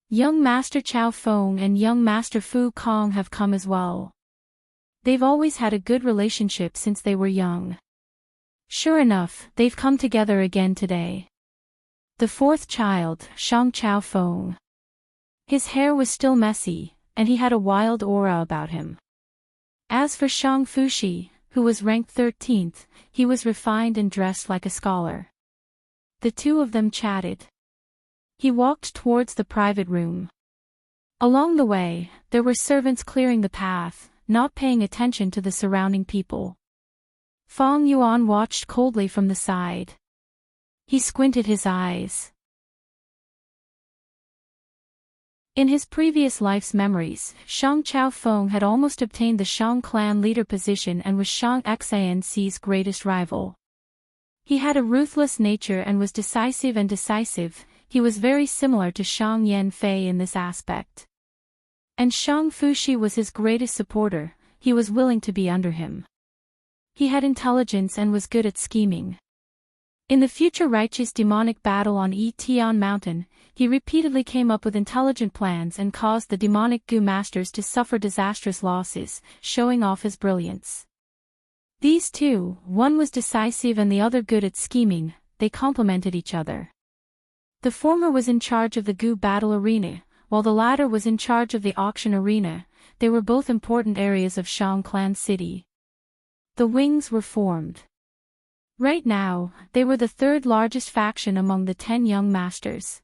Speaker 1: Young Master Chao Feng and young Master Fu Kong have come as well. They've always had a good relationship since they were young. Sure enough, they've come together again today. The 4th child, Shang Chao Feng. His hair was still messy, and he had a wild aura about him. As for Shang Fushi, who was ranked 13th, he was refined and dressed like a scholar. The 2 of them chatted. He walked towards the private room. Along the way, there were servants clearing the path, not paying attention to the surrounding people. Fong Yuan watched coldly from the side. He squinted his eyes. In his previous life's memories, Shang Chao Feng had almost obtained the Shang clan leader position and was Shang Xanc's greatest rival. He had a ruthless nature and was decisive. He was very similar to Shang Yanfei in this aspect. And Shang Fushi was his greatest supporter, he was willing to be under him. He had intelligence and was good at scheming. In the future righteous demonic battle on Tian Mountain, he repeatedly came up with intelligent plans and caused the demonic Gu masters to suffer disastrous losses, showing off his brilliance. These 2, one was decisive and the other good at scheming, they complemented each other. The former was in charge of the Gu battle arena, while the latter was in charge of the auction arena. They were both important areas of Shang Clan City. The wings were formed. Right now, they were the 3rd largest faction among the 10 young masters.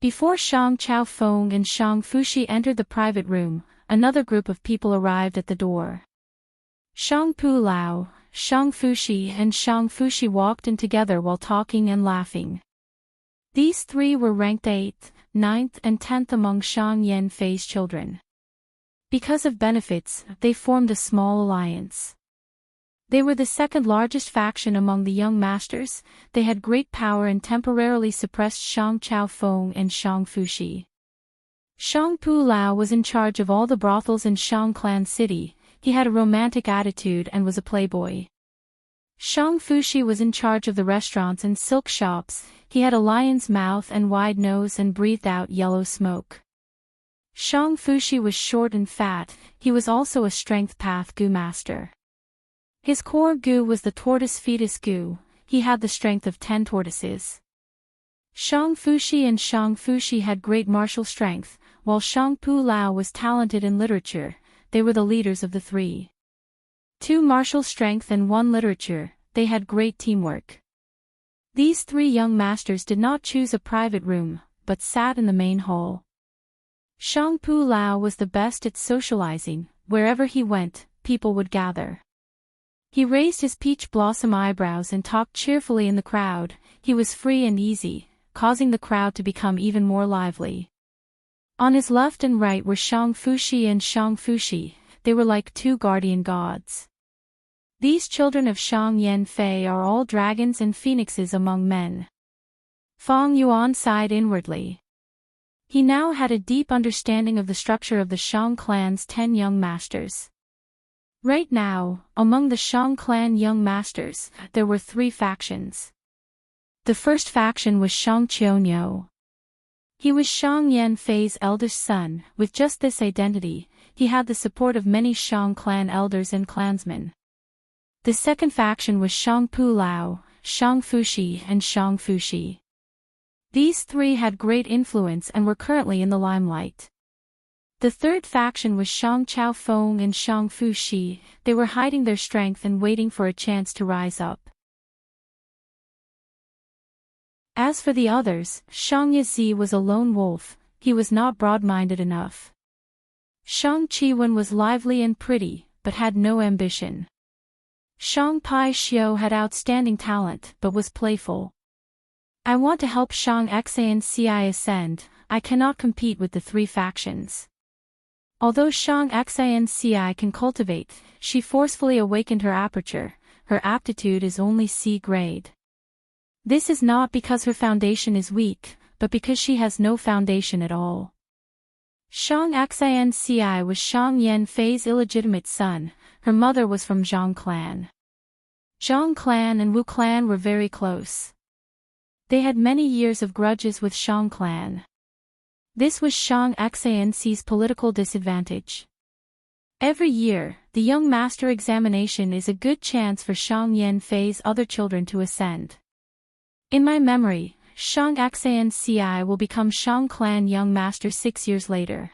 Speaker 1: Before Shang Chao Feng and Shang Fushi entered the private room, another group of people arrived at the door. Shang Pu Lao, Shang Fushi and Shang Fushi walked in together while talking and laughing. These 3 were ranked 8th, 9th and 10th among Shang Yanfei's children. Because of benefits, they formed a small alliance. They were the 2nd largest faction among the young masters. They had great power and temporarily suppressed Shang Chao Feng and Shang Fushi. Shang Pu Lao was in charge of all the brothels in Shang Clan City. He had a romantic attitude and was a playboy. Shang Fushi was in charge of the restaurants and silk shops. He had a lion's mouth and wide nose and breathed out yellow smoke. Shang Fushi was short and fat. He was also a strength path Gu master. His core Gu was the tortoise fetus Gu. He had the strength of 10 tortoises. Shang Fushi and Shang Fushi had great martial strength, while Shang Pu Lao was talented in literature. They were the leaders of the three. 2 martial strength and 1 literature, they had great teamwork. These 3 young masters did not choose a private room, but sat in the main hall. Shang Pu Lao was the best at socializing. Wherever he went, people would gather. He raised his peach blossom eyebrows and talked cheerfully in the crowd. He was free and easy, causing the crowd to become even more lively. On his left and right were Shang Fushi and Shang Fushi. They were like 2 guardian gods. These children of Shang Yan Fei are all dragons and phoenixes among men. Fang Yuan sighed inwardly. He now had a deep understanding of the structure of the Shang clan's 10 young masters. Right now, among the Shang clan young masters, there were 3 factions. The first faction was Shang Qianyo. He was Shang Yan Fei's eldest son. With just this identity, he had the support of many Shang clan elders and clansmen. The second faction was Shang Pu Lao, Shang Fushi and Shang Fushi. These 3 had great influence and were currently in the limelight. The third faction was Shang Chao Feng and Shang Fushi. They were hiding their strength and waiting for a chance to rise up. As for the others, Shang Yazi was a lone wolf. He was not broad-minded enough. Shang Qiwen was lively and pretty, but had no ambition. Shang Pai Xiu had outstanding talent, but was playful. I want to help Shang Xianci ascend. I cannot compete with the 3 factions. Although Shang Xianci can cultivate, she forcefully awakened her aperture. Her aptitude is only C grade. This is not because her foundation is weak, but because she has no foundation at all. Shang Xianci was Shang Yan Fei's illegitimate son. Her mother was from Zhang clan. Zhang clan and Wu clan were very close. They had many years of grudges with Shang clan. This was Shang Xianci's political disadvantage. Every year, the young master examination is a good chance for Shang Yan Fei's other children to ascend. In my memory, Shang Xianci will become Shang clan young master 6 years later.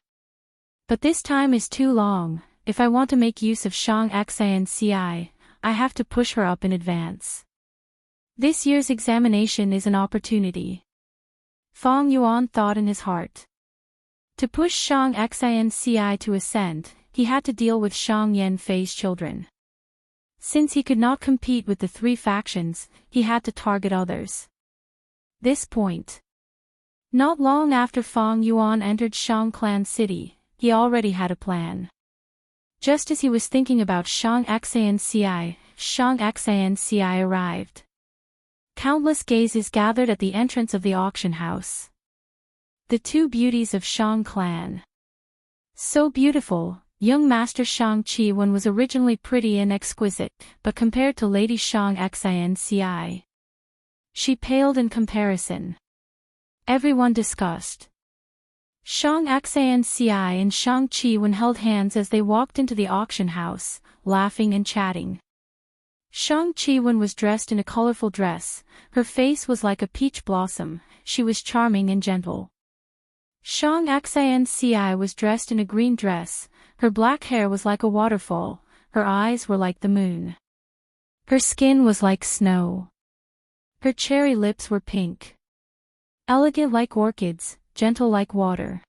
Speaker 1: But this time is too long. If I want to make use of Shang Xianci, I have to push her up in advance. This year's examination is an opportunity. Fang Yuan thought in his heart. To push Shang Xianci to ascend, he had to deal with Shang Yan Fei's children. Since he could not compete with the 3 factions, he had to target others. This point. Not long after Fang Yuan entered Shang clan city, he already had a plan. Just as he was thinking about Shang Xianci arrived. Countless gazes gathered at the entrance of the auction house. The 2 beauties of Shang clan. So beautiful, young master Shang Qiwen was originally pretty and exquisite, but compared to Lady Shang Xianci, she paled in comparison. Everyone discussed. Shang Xianci and Shang Qiwen held hands as they walked into the auction house, laughing and chatting. Shang Qiwen was dressed in a colorful dress. Her face was like a peach blossom. She was charming and gentle. Shang Xianci was dressed in a green dress. Her black hair was like a waterfall. Her eyes were like the moon. Her skin was like snow. Her cherry lips were pink. Elegant like orchids, gentle like water.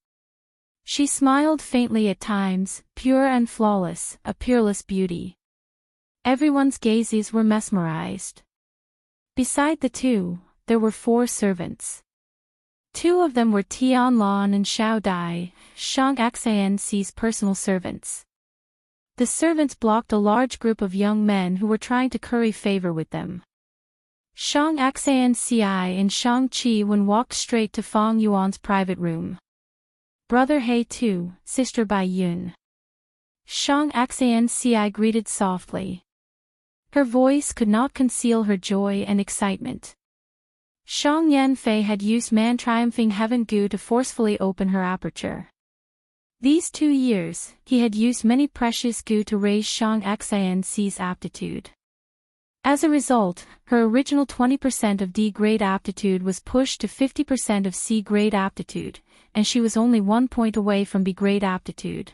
Speaker 1: She smiled faintly at times, pure and flawless, a peerless beauty. Everyone's gazes were mesmerized. Beside the 2, there were 4 servants. 2 of them were Tianlan and Xiao Dai, Shang Xianci's personal servants. The servants blocked a large group of young men who were trying to curry favor with them. Shang Xianci and Shang Qiwen walked straight to Fang Yuan's private room. Brother He Tu, sister Bai Yun. Shang Xianci greeted softly. Her voice could not conceal her joy and excitement. Shang Yan Fei had used man-triumphing heaven gu to forcefully open her aperture. These 2 years, he had used many precious gu to raise Shang Xianci's aptitude. As a result, her original 20% of D-grade aptitude was pushed to 50% of C-grade aptitude, and she was only 1 point away from B-grade aptitude.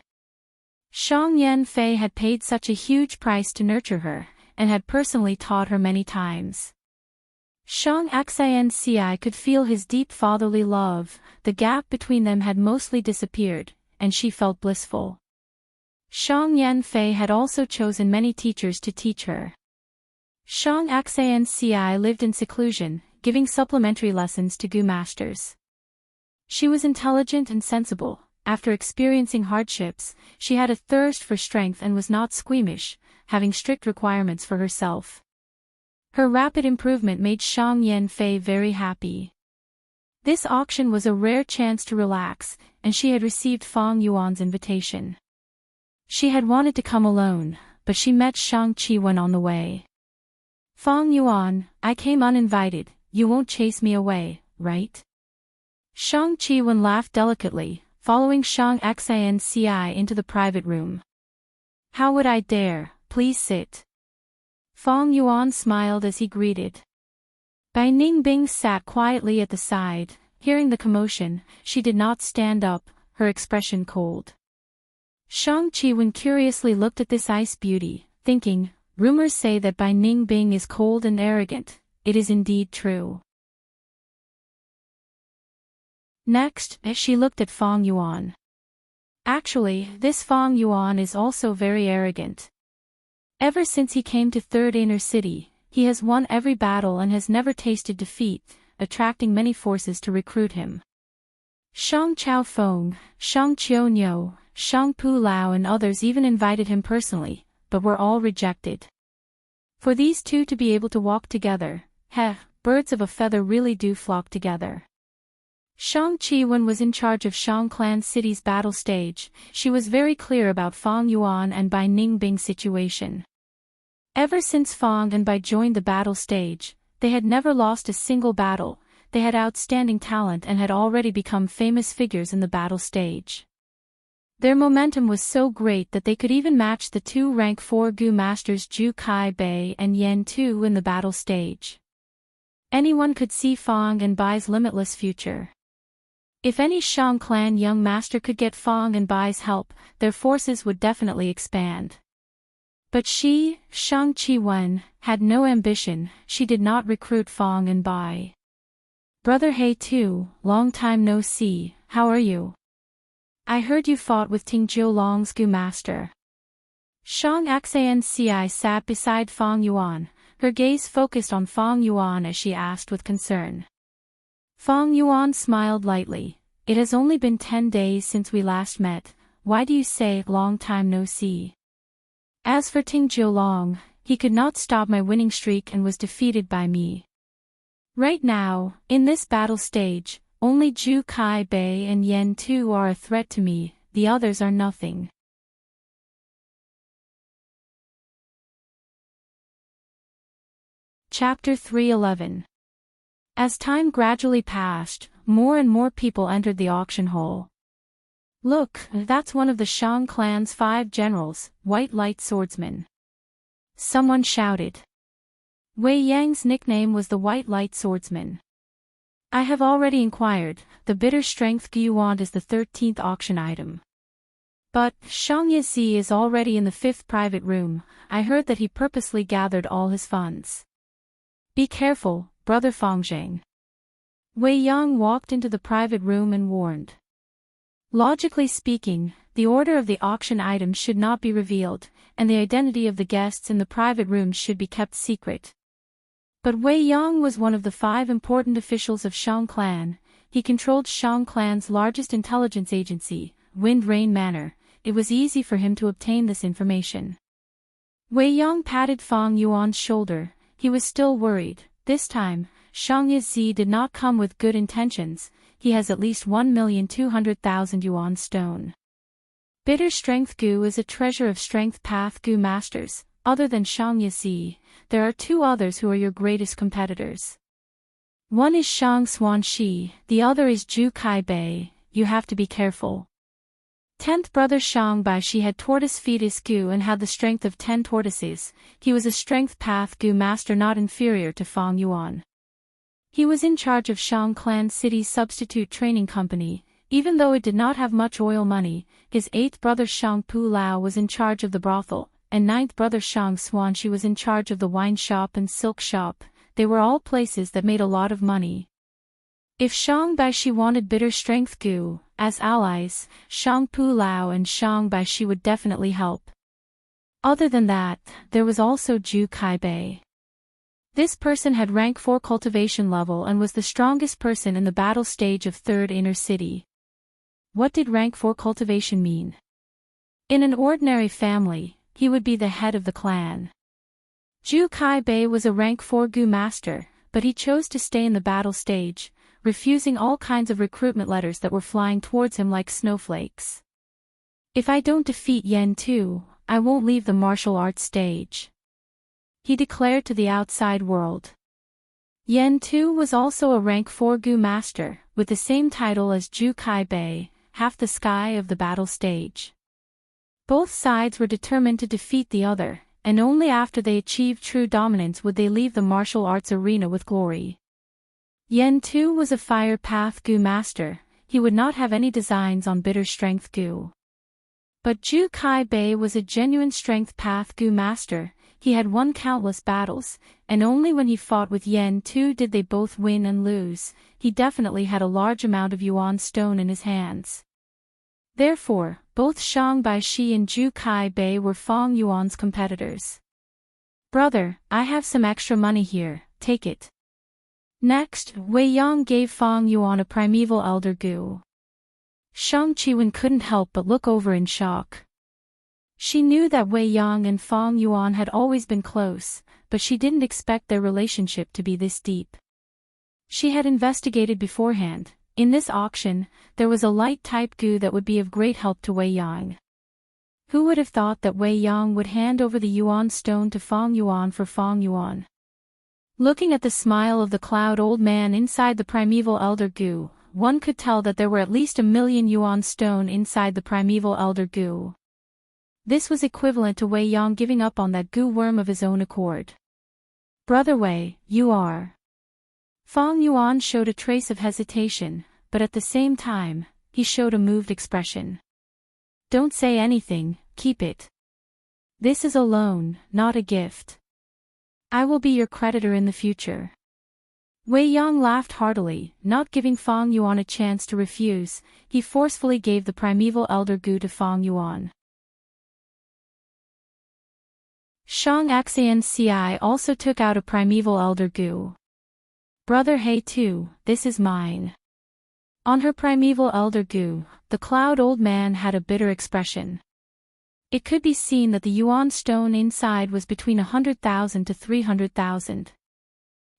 Speaker 1: Shang Yanfei had paid such a huge price to nurture her, and had personally taught her many times. Shang Xianci could feel his deep fatherly love, the gap between them had mostly disappeared, and she felt blissful. Shang Yanfei had also chosen many teachers to teach her. Shang Xianci lived in seclusion, giving supplementary lessons to Gu masters. She was intelligent and sensible. After experiencing hardships, she had a thirst for strength and was not squeamish, having strict requirements for herself. Her rapid improvement made Shang Yanfei very happy. This auction was a rare chance to relax, and she had received Fang Yuan's invitation. She had wanted to come alone, but she met Shang Qiwen on the way. Fang Yuan, I came uninvited, you won't chase me away, right? Shang Qiwen laughed delicately, following Shang Xianci into the private room. How would I dare, please sit. Fang Yuan smiled as he greeted. Bai Ningbing sat quietly at the side, hearing the commotion. She did not stand up, her expression cold. Shang Qiwen curiously looked at this ice beauty, thinking, rumors say that Bai Ningbing is cold and arrogant. It is indeed true. Next, she looked at Fang Yuan. Actually, this Fang Yuan is also very arrogant. Ever since he came to Third Inner City, he has won every battle and has never tasted defeat, attracting many forces to recruit him. Shang Chaofeng, Shang Qionyou, Shang Pu Lao and others even invited him personally, but were all rejected. For these two to be able to walk together, birds of a feather really do flock together. Shang Qiwen was in charge of Shang Clan City's battle stage. She was very clear about Fang Yuan and Bai Ningbing's situation. Ever since Fang and Bai joined the battle stage, they had never lost a single battle. They had outstanding talent and had already become famous figures in the battle stage. Their momentum was so great that they could even match the two rank 4 Gu masters Zhu Kai Bei and Yan Tu in the battle stage. Anyone could see Fang and Bai's limitless future. If any Shang clan young master could get Fang and Bai's help, their forces would definitely expand. But she, Shang Qiwen, had no ambition. She did not recruit Fang and Bai. Brother He Tu, long time no see, how are you? I heard you fought with Ting Jiulong's Gu master. Shang Xianci sat beside Fang Yuan, her gaze focused on Fang Yuan as she asked with concern. Fang Yuan smiled lightly. It has only been 10 days since we last met. Why do you say long time no see? As for Ting Jiulong, he could not stop my winning streak and was defeated by me. Right now, in this battle stage, only Zhu Kai Bei and Yan Tu are a threat to me, the others are nothing. Chapter 311. As time gradually passed, more and more people entered the auction hall. Look, that's one of the Shang clan's 5 generals, White Light Swordsman. Someone shouted. Wei Yang's nickname was the White Light Swordsman. I have already inquired, the bitter strength Gu want is the 13th auction item. But, Shang Yizi is already in the 5th private room. I heard that he purposely gathered all his funds. Be careful, Brother Fangzheng. Wei Yang walked into the private room and warned. Logically speaking, the order of the auction items should not be revealed, and the identity of the guests in the private rooms should be kept secret. But Wei Yang was one of the 5 important officials of Shang Clan. He controlled Shang Clan's largest intelligence agency, Wind Rain Manor. It was easy for him to obtain this information. Wei Yang patted Fang Yuan's shoulder. He was still worried. This time, Shang Yizi did not come with good intentions. He has at least 1,200,000 yuan stone. Bitter Strength Gu is a treasure of Strength Path Gu masters. Other than Shang Yizi, there are 2 others who are your greatest competitors. One is Shang Xuanxi, the other is Zhu Kai Bei. You have to be careful. 10th brother Shang Bai Shi had tortoise fetus Gu and had the strength of 10 tortoises. He was a strength path Gu master not inferior to Fang Yuan. He was in charge of Shang Clan City's substitute training company. Even though it did not have much oil money, his 8th brother Shang Pu Lao was in charge of the brothel, and 9th brother Shang Xuan Shi was in charge of the wine shop and silk shop. They were all places that made a lot of money. If Shang Bai Shi wanted bitter strength Gu, as allies, Shang Pu Lao and Shang Bai Shi would definitely help. Other than that, there was also Zhu Kai Bei. This person had rank 4 cultivation level and was the strongest person in the battle stage of 3rd inner city. What did rank 4 cultivation mean? In an ordinary family, he would be the head of the clan. Zhu Kai Bei was a rank 4 Gu master, but he chose to stay in the battle stage, refusing all kinds of recruitment letters that were flying towards him like snowflakes. If I don't defeat Yen Tu, I won't leave the martial arts stage, he declared to the outside world. Yen Tu was also a rank 4 Gu master, with the same title as Zhu Kai Bei, half the sky of the battle stage. Both sides were determined to defeat the other, and only after they achieved true dominance would they leave the martial arts arena with glory. Yen Tu was a fire path Gu master. He would not have any designs on bitter strength Gu. But Zhu Kai Bei was a genuine strength path Gu master. He had won countless battles, and only when he fought with Yen Tu did they both win and lose. He definitely had a large amount of Yuan stone in his hands. Therefore, both Shang Bai Shi and Zhu Kai Bei were Fang Yuan's competitors. Brother, I have some extra money here, take it. Next, Wei Yang gave Fang Yuan a primeval elder Gu. Shang Qiwen couldn't help but look over in shock. She knew that Wei Yang and Fang Yuan had always been close, but she didn't expect their relationship to be this deep. She had investigated beforehand. In this auction, there was a light-type Gu that would be of great help to Wei Yang. Who would have thought that Wei Yang would hand over the Yuan stone to Fang Yuan for Fang Yuan? Looking at the smile of the cloud old man inside the primeval elder Gu, one could tell that there were at least 1,000,000 Yuan stone inside the primeval elder Gu. This was equivalent to Wei Yang giving up on that Gu worm of his own accord. Brother Wei, you are. Fang Yuan showed a trace of hesitation, but at the same time, he showed a moved expression. Don't say anything, keep it. This is a loan, not a gift. I will be your creditor in the future. Wei Yang laughed heartily, not giving Fang Yuan a chance to refuse. He forcefully gave the primeval elder Gu to Fang Yuan. Shang Xianci also took out a primeval elder Gu. Brother He Tu, this is mine. On her primeval elder Gu, the cloud old man had a bitter expression. It could be seen that the Yuan stone inside was between 100,000 to 300,000.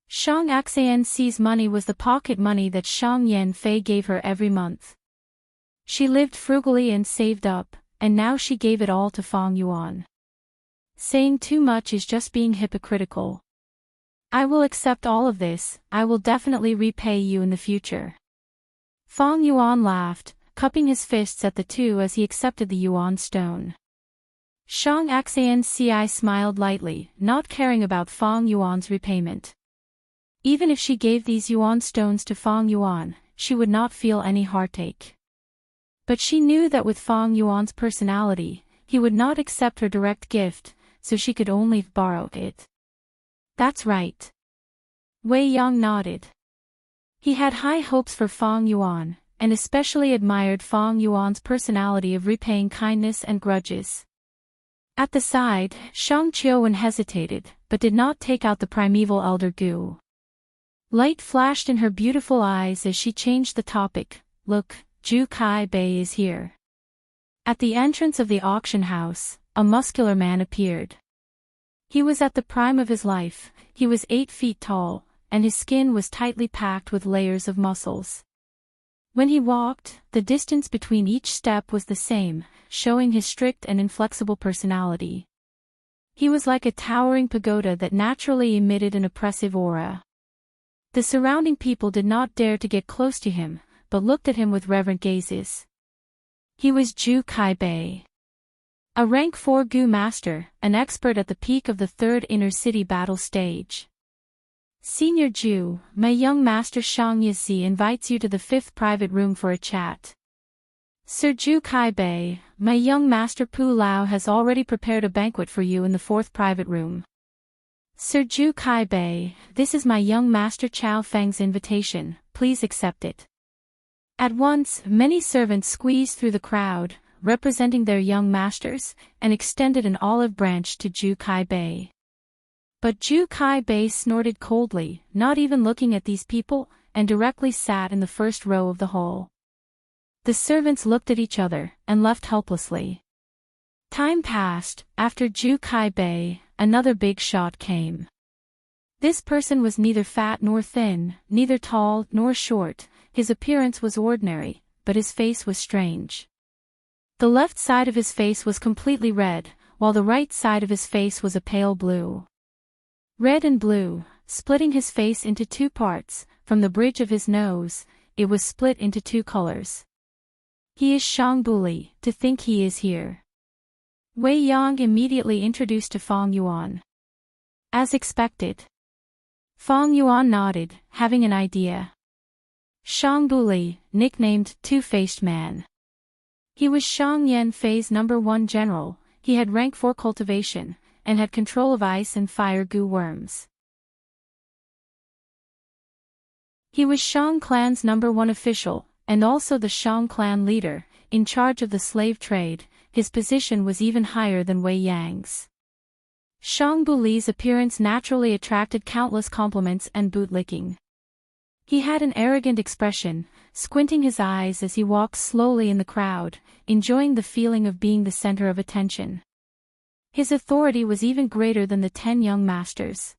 Speaker 1: Shang Xianci's money was the pocket money that Shang Yanfei gave her every month. She lived frugally and saved up, and now she gave it all to Fang Yuan. Saying too much is just being hypocritical. I will accept all of this. I will definitely repay you in the future. Fang Yuan laughed, cupping his fists at the two as he accepted the Yuan stone. Shang Xianci smiled lightly, not caring about Fang Yuan's repayment. Even if she gave these Yuan stones to Fang Yuan, she would not feel any heartache. But she knew that with Fang Yuan's personality, he would not accept her direct gift, so she could only borrow it. That's right. Wei Yang nodded. He had high hopes for Fang Yuan, and especially admired Fang Yuan's personality of repaying kindness and grudges. At the side, Shang Qiuwen hesitated, but did not take out the primeval elder Gu. Light flashed in her beautiful eyes as she changed the topic. Look, Zhu Kai Bei is here. At the entrance of the auction house, a muscular man appeared. He was at the prime of his life. He was 8 feet tall, and his skin was tightly packed with layers of muscles. When he walked, the distance between each step was the same, showing his strict and inflexible personality. He was like a towering pagoda that naturally emitted an oppressive aura. The surrounding people did not dare to get close to him, but looked at him with reverent gazes. He was Ju Kai-bei, a rank 4 Gu master, an expert at the peak of the 3rd inner city battle stage. Senior Ju, my young master Shang Yizi invites you to the 5th private room for a chat. Sir Ju Kai-bei, my young master Pu Lao has already prepared a banquet for you in the 4th private room. Sir Ju Kai-bei, this is my young master Chao Feng's invitation, please accept it. At once, many servants squeezed through the crowd, representing their young masters, and extended an olive branch to Ju Kai-bei. But Ju Kai-bei snorted coldly, not even looking at these people, and directly sat in the first row of the hall. The servants looked at each other, and left helplessly. Time passed. After Ju Kai-bei, another big shot came. This person was neither fat nor thin, neither tall nor short. His appearance was ordinary, but his face was strange. The left side of his face was completely red, while the right side of his face was a pale blue. Red and blue, splitting his face into 2 parts, from the bridge of his nose, it was split into 2 colors. He is Shang Buli, to think he is here. Wei Yang immediately introduced to Fong Yuan. As expected. Fong Yuan nodded, having an idea. Shang Buli, nicknamed Two-Faced Man. He was Shang Yan Fei's number 1 general. He had rank 4 cultivation, and had control of ice and fire Gu worms. He was Shang clan's number 1 official, and also the Shang clan leader, in charge of the slave trade. His position was even higher than Wei Yang's. Shang Buli's appearance naturally attracted countless compliments and bootlicking. He had an arrogant expression, squinting his eyes as he walked slowly in the crowd, enjoying the feeling of being the center of attention. His authority was even greater than the 10 young masters.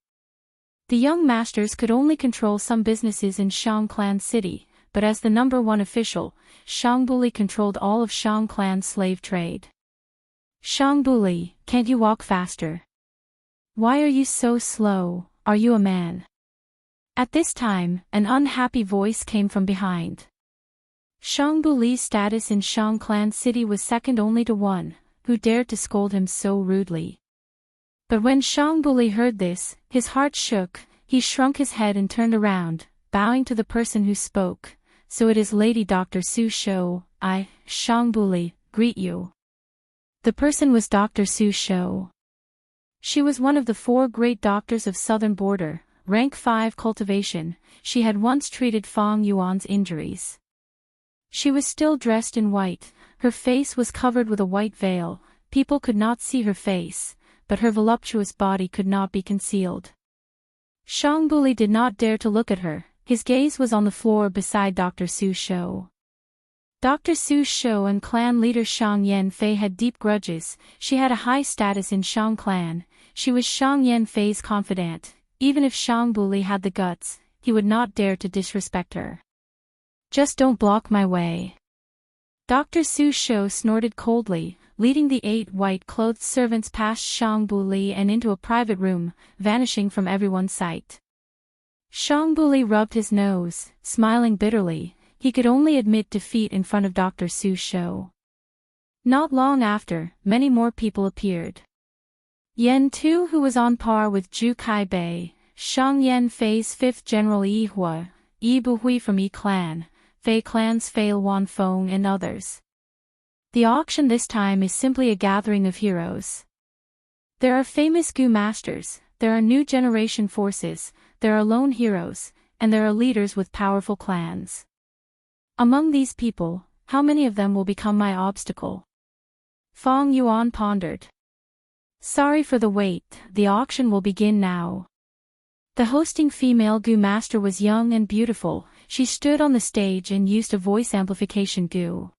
Speaker 1: The young masters could only control some businesses in Shang Clan City, but as the number 1 official, Shang Buli controlled all of Shang Clan's slave trade. Shang Buli, can't you walk faster? Why are you so slow? Are you a man? At this time, an unhappy voice came from behind. Shang Buli's status in Shang Clan City was second only to one, who dared to scold him so rudely. But when Shang Buli heard this, his heart shook, he shrunk his head and turned around, bowing to the person who spoke. So it is Lady Dr. Su Shou, I, Shang Buli, greet you. The person was Dr. Su Shou. She was one of the 4 great doctors of Southern Border, rank 5 cultivation. She had once treated Fong Yuan's injuries. She was still dressed in white, her face was covered with a white veil, people could not see her face, but her voluptuous body could not be concealed. Shang Buli did not dare to look at her, his gaze was on the floor beside Dr. Su Shou. Dr. Su Shou and clan leader Shang Yan Fei had deep grudges. She had a high status in Shang Clan, she was Shang Yan Fei's confidant. Even if Shang Buli had the guts, he would not dare to disrespect her. Just don't block my way. Dr. Su Shou snorted coldly, leading the 8 white-clothed servants past Shang Buli and into a private room, vanishing from everyone's sight. Shang Buli rubbed his nose, smiling bitterly. He could only admit defeat in front of Dr. Su Shou. Not long after, many more people appeared. Yan Tu, who was on par with Ju Kai-bei, Shang Yan Fei's 5th General Yi Hua, Yi Buhui from Yi Clan, Fei Clan's Fei Wan Feng and others. The auction this time is simply a gathering of heroes. There are famous Gu masters, there are new generation forces, there are lone heroes, and there are leaders with powerful clans. Among these people, how many of them will become my obstacle? Fong Yuan pondered. Sorry for the wait, the auction will begin now. The hosting female Gu master was young and beautiful. She stood on the stage and used a voice amplification Gu.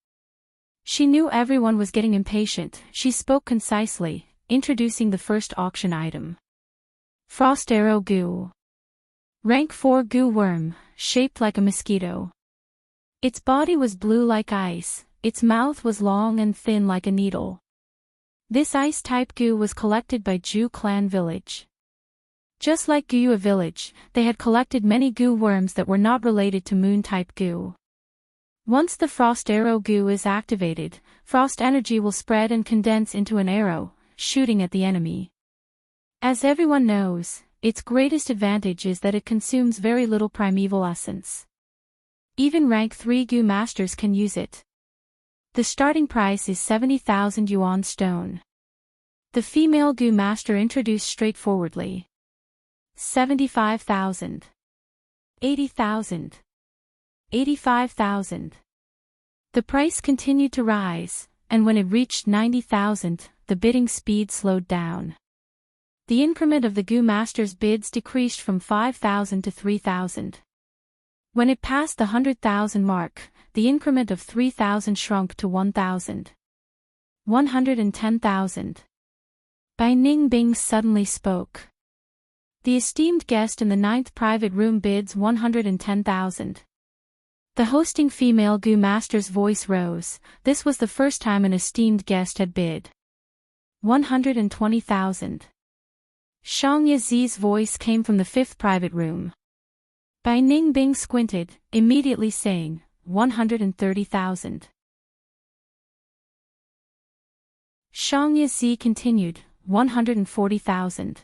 Speaker 1: She knew everyone was getting impatient. She spoke concisely, introducing the first auction item. Frost Arrow Gu. Rank 4 Gu worm, shaped like a mosquito. Its body was blue like ice, its mouth was long and thin like a needle. This ice-type Gu was collected by Ju Clan Village. Just like Guyua Village, they had collected many Gu worms that were not related to Moon-type Gu. Once the frost arrow goo is activated, frost energy will spread and condense into an arrow, shooting at the enemy. As everyone knows, its greatest advantage is that it consumes very little primeval essence. Even rank 3 goo masters can use it. The starting price is 70,000 yuan stone. The female goo master introduced straightforwardly. 75,000. 80,000. 85,000. The price continued to rise, and when it reached 90,000, the bidding speed slowed down. The increment of the goo master's bids decreased from 5,000 to 3,000. When it passed the 100,000 mark, the increment of 3,000 shrunk to 1,000. 110,000. Bai Ningbing suddenly spoke. The esteemed guest in the 9th private room bids 110,000. The hosting female goo master's voice rose. This was the first time an esteemed guest had bid 120,000. Shang Yazi's voice came from the 5th private room. Bai Ningbing squinted, immediately saying, 130,000. Shang Yazi continued, 140,000.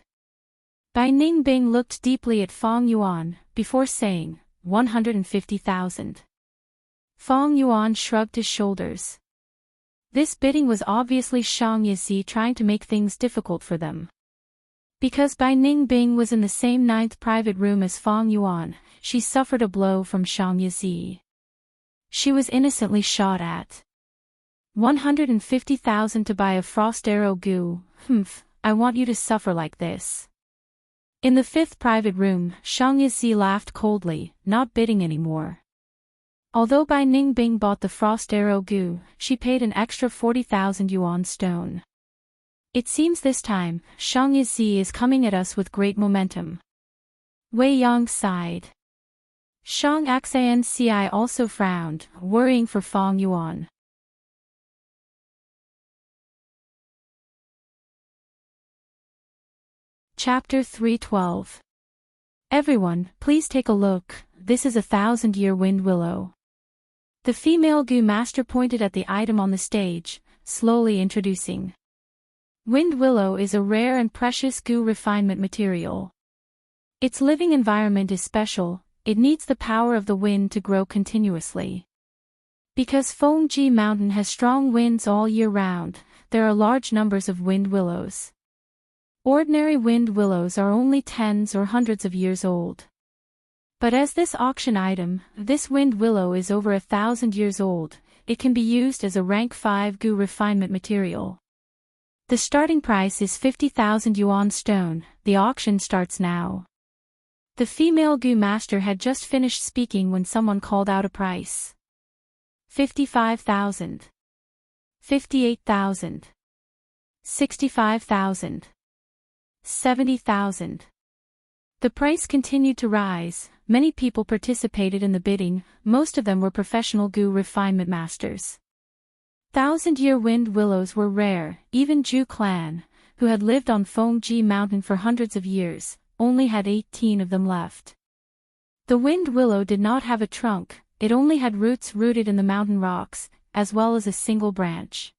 Speaker 1: Bai Ningbing looked deeply at Fong Yuan, before saying, 150,000. Fong Yuan shrugged his shoulders. This bidding was obviously Shang Yazi trying to make things difficult for them. Because Bai Ningbing was in the same 9th private room as Fong Yuan, she suffered a blow from Shang Yazi. She was innocently shot at. 150,000 to buy a frost arrow goo. I want you to suffer like this. In the 5th private room, Shang Yazi laughed coldly, not bidding anymore. Although Bai Ningbing bought the frost arrow goo, she paid an extra 40,000 yuan stone. It seems this time, Shang Yazi is coming at us with great momentum. Wei Yang sighed. Shang Xanci also frowned, worrying for Fong Yuan. Chapter 312. Everyone, please take a look, this is a 1,000-year wind willow. The female goo master pointed at the item on the stage, slowly introducing. Wind willow is a rare and precious goo refinement material. Its living environment is special, it needs the power of the wind to grow continuously. Because Fengji Mountain has strong winds all year round, there are large numbers of wind willows. Ordinary wind willows are only tens or hundreds of years old. But as this auction item, this wind willow is over 1,000 years old, it can be used as a rank 5 goo refinement material. The starting price is 50,000 yuan stone, the auction starts now. The female goo master had just finished speaking when someone called out a price. 55,000. 58,000. 65,000. 70,000. The price continued to rise, many people participated in the bidding, most of them were professional goo refinement masters. 1,000-year wind willows were rare, even Zhu clan, who had lived on Fengji Mountain for hundreds of years, only had 18 of them left. The wind willow did not have a trunk, it only had roots rooted in the mountain rocks, as well as a single branch.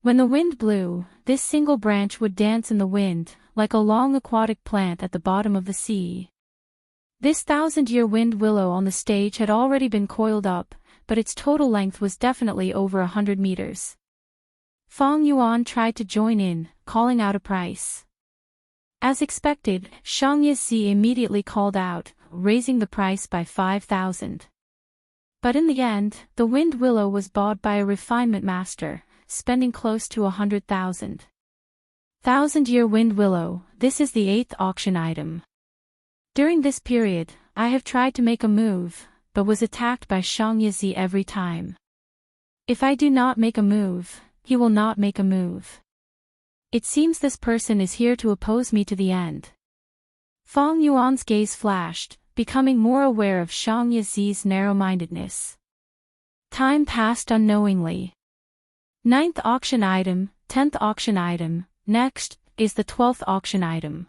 Speaker 1: When the wind blew, this single branch would dance in the wind, like a long aquatic plant at the bottom of the sea. This 1,000-year wind willow on the stage had already been coiled up, but its total length was definitely over 100 meters. Fong Yuan tried to join in, calling out a price. As expected, Shang Yazi immediately called out, raising the price by 5,000. But in the end, the wind willow was bought by a refinement master, spending close to 100,000. 1,000-year wind willow, this is the 8th auction item. During this period, I have tried to make a move, but was attacked by Shang Yazi every time. If I do not make a move, he will not make a move. It seems this person is here to oppose me to the end. Fong Yuan's gaze flashed, becoming more aware of Shang Yazi's narrow-mindedness. Time passed unknowingly. 9th auction item, 10th auction item, next, is the 12th auction item.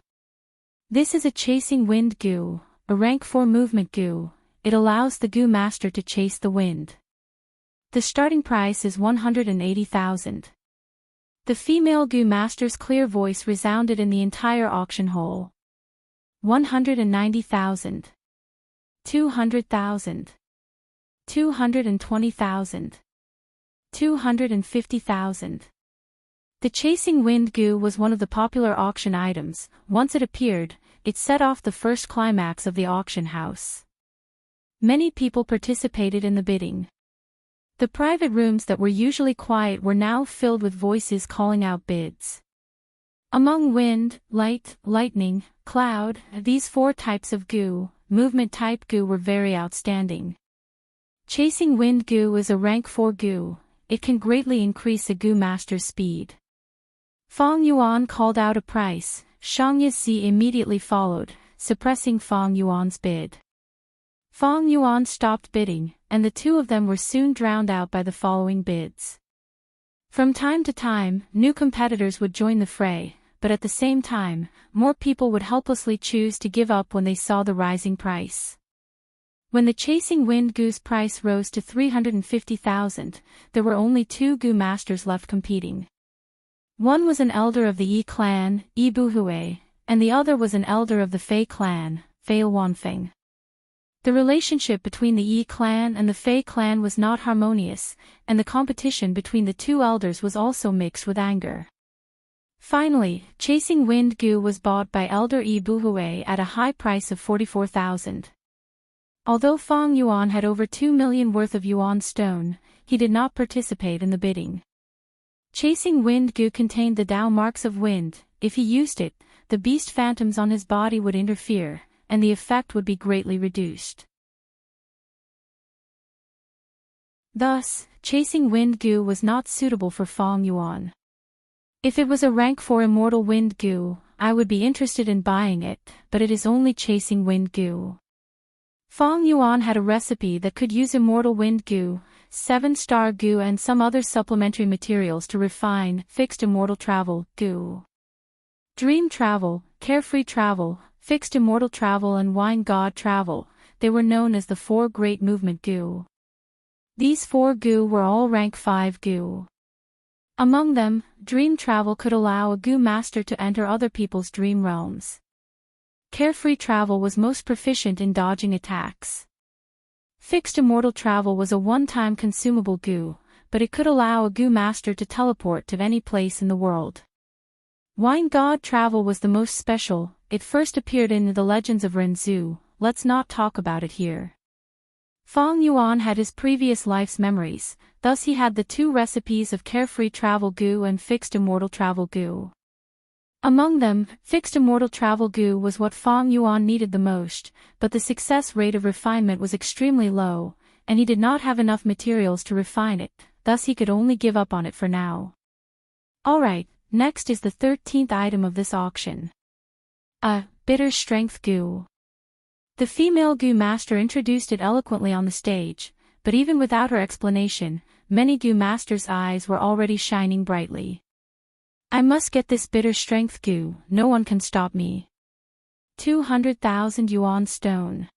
Speaker 1: This is a chasing wind goo, a rank 4 movement goo. It allows the goo master to chase the wind. The starting price is 180,000. The female goo master's clear voice resounded in the entire auction hall. 190,000. 200,000. 220,000. 250,000. The chasing wind goo was one of the popular auction items. Once it appeared, it set off the first climax of the auction house. Many people participated in the bidding. The private rooms that were usually quiet were now filled with voices calling out bids. Among wind, light, lightning, cloud, these four types of goo, movement type goo were very outstanding. Chasing wind goo is a rank 4 goo. It can greatly increase a goo master's speed. Fang Yuan called out a price. Shang Yizi immediately followed, suppressing Fang Yuan's bid. Fang Yuan stopped bidding, and the two of them were soon drowned out by the following bids. From time to time, new competitors would join the fray, but at the same time, more people would helplessly choose to give up when they saw the rising price. When the chasing wind goo's price rose to 350,000, there were only 2 goo masters left competing. One was an elder of the Yi clan, Yi Buhui, and the other was an elder of the Fei clan, Fei Wanfeng. The relationship between the Yi clan and the Fei clan was not harmonious, and the competition between the two elders was also mixed with anger. Finally, chasing wind goo was bought by elder Yi Buhui at a high price of 44,000. Although Fang Yuan had over 2 million worth of yuan stone, he did not participate in the bidding. Chasing wind goo contained the Tao marks of wind. If he used it, the beast phantoms on his body would interfere, and the effect would be greatly reduced. Thus, chasing wind goo was not suitable for Fang Yuan. If it was a rank 4 immortal wind goo, I would be interested in buying it, but it is only chasing wind goo. Fang Yuan had a recipe that could use immortal wind goo, 7-star goo and some other supplementary materials to refine fixed immortal travel goo. Dream travel, carefree travel, fixed immortal travel and wine god travel, they were known as the 4 great movement goo. These 4 goo were all rank 5 goo. Among them, dream travel could allow a goo master to enter other people's dream realms. Carefree travel was most proficient in dodging attacks. Fixed immortal travel was a one-time consumable goo, but it could allow a goo master to teleport to any place in the world. Wine god travel was the most special. It first appeared in the Legends of Renzu. Let's not talk about it here. Fang Yuan had his previous life's memories, thus he had the 2 recipes of carefree travel goo and fixed immortal travel goo. Among them, fixed immortal travel goo was what Fang Yuan needed the most, but the success rate of refinement was extremely low, and he did not have enough materials to refine it, thus he could only give up on it for now. Alright, next is the 13th item of this auction. A bitter strength goo. The female goo master introduced it eloquently on the stage, but even without her explanation, many goo masters' eyes were already shining brightly. I must get this bitter strength goo, no one can stop me. 200,000 yuan stone.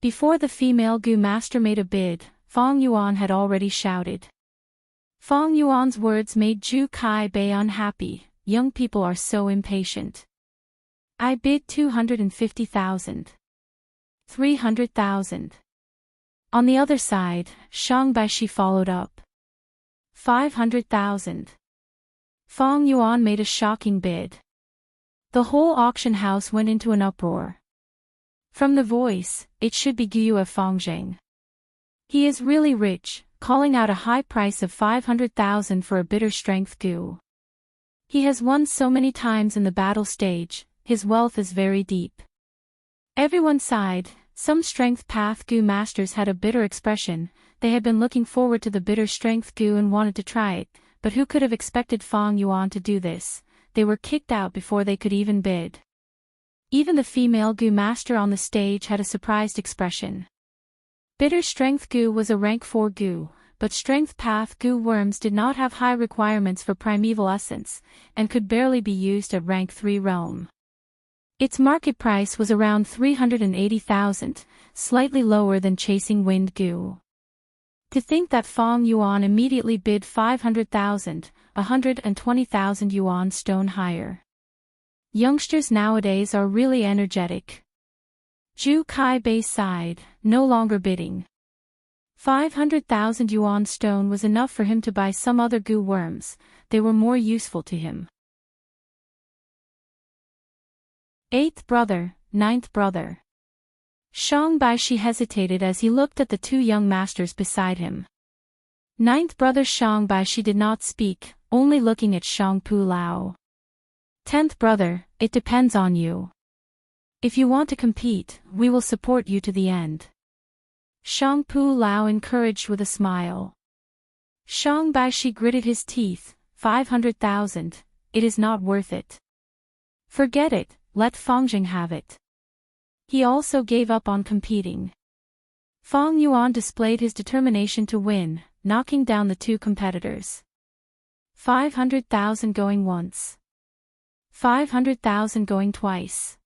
Speaker 1: Before the female goo master made a bid, Fang Yuan had already shouted. Fang Yuan's words made Zhu Kai Bei unhappy. Young people are so impatient. I bid 250,000. 300,000. On the other side, Shang Baishi followed up. 500,000. Fang Yuan made a shocking bid. The whole auction house went into an uproar. From the voice, it should be Guiyue Fangzheng. He is really rich, calling out a high price of 500,000 for a bitter strength goo. He has won so many times in the battle stage, his wealth is very deep. Everyone sighed. Some strength path goo masters had a bitter expression. They had been looking forward to the bitter strength goo and wanted to try it. But who could have expected Fang Yuan to do this? They were kicked out before they could even bid. Even the female goo master on the stage had a surprised expression. Bitter strength goo was a rank 4 goo, but strength path goo worms did not have high requirements for primeval essence, and could barely be used at rank 3 realm. Its market price was around 380,000, slightly lower than chasing wind goo. To think that Fong Yuan immediately bid 500,000, 120,000 yuan stone higher. Youngsters nowadays are really energetic. Zhu Kai Bei sighed, no longer bidding. 500,000 yuan stone was enough for him to buy some other goo worms, they were more useful to him. Eighth brother, ninth brother. Shang Baishi hesitated as he looked at the two young masters beside him. Ninth brother Shang Baishi did not speak, only looking at Shang Pu Lao. 10th brother, it depends on you. If you want to compete, we will support you to the end. Shang Pu Lao encouraged with a smile. Shang Baishi gritted his teeth, 500,000, it is not worth it. Forget it, let Fangjing have it. He also gave up on competing. Fong Yuan displayed his determination to win, knocking down the two competitors. 500,000 going once. 500,000 going twice.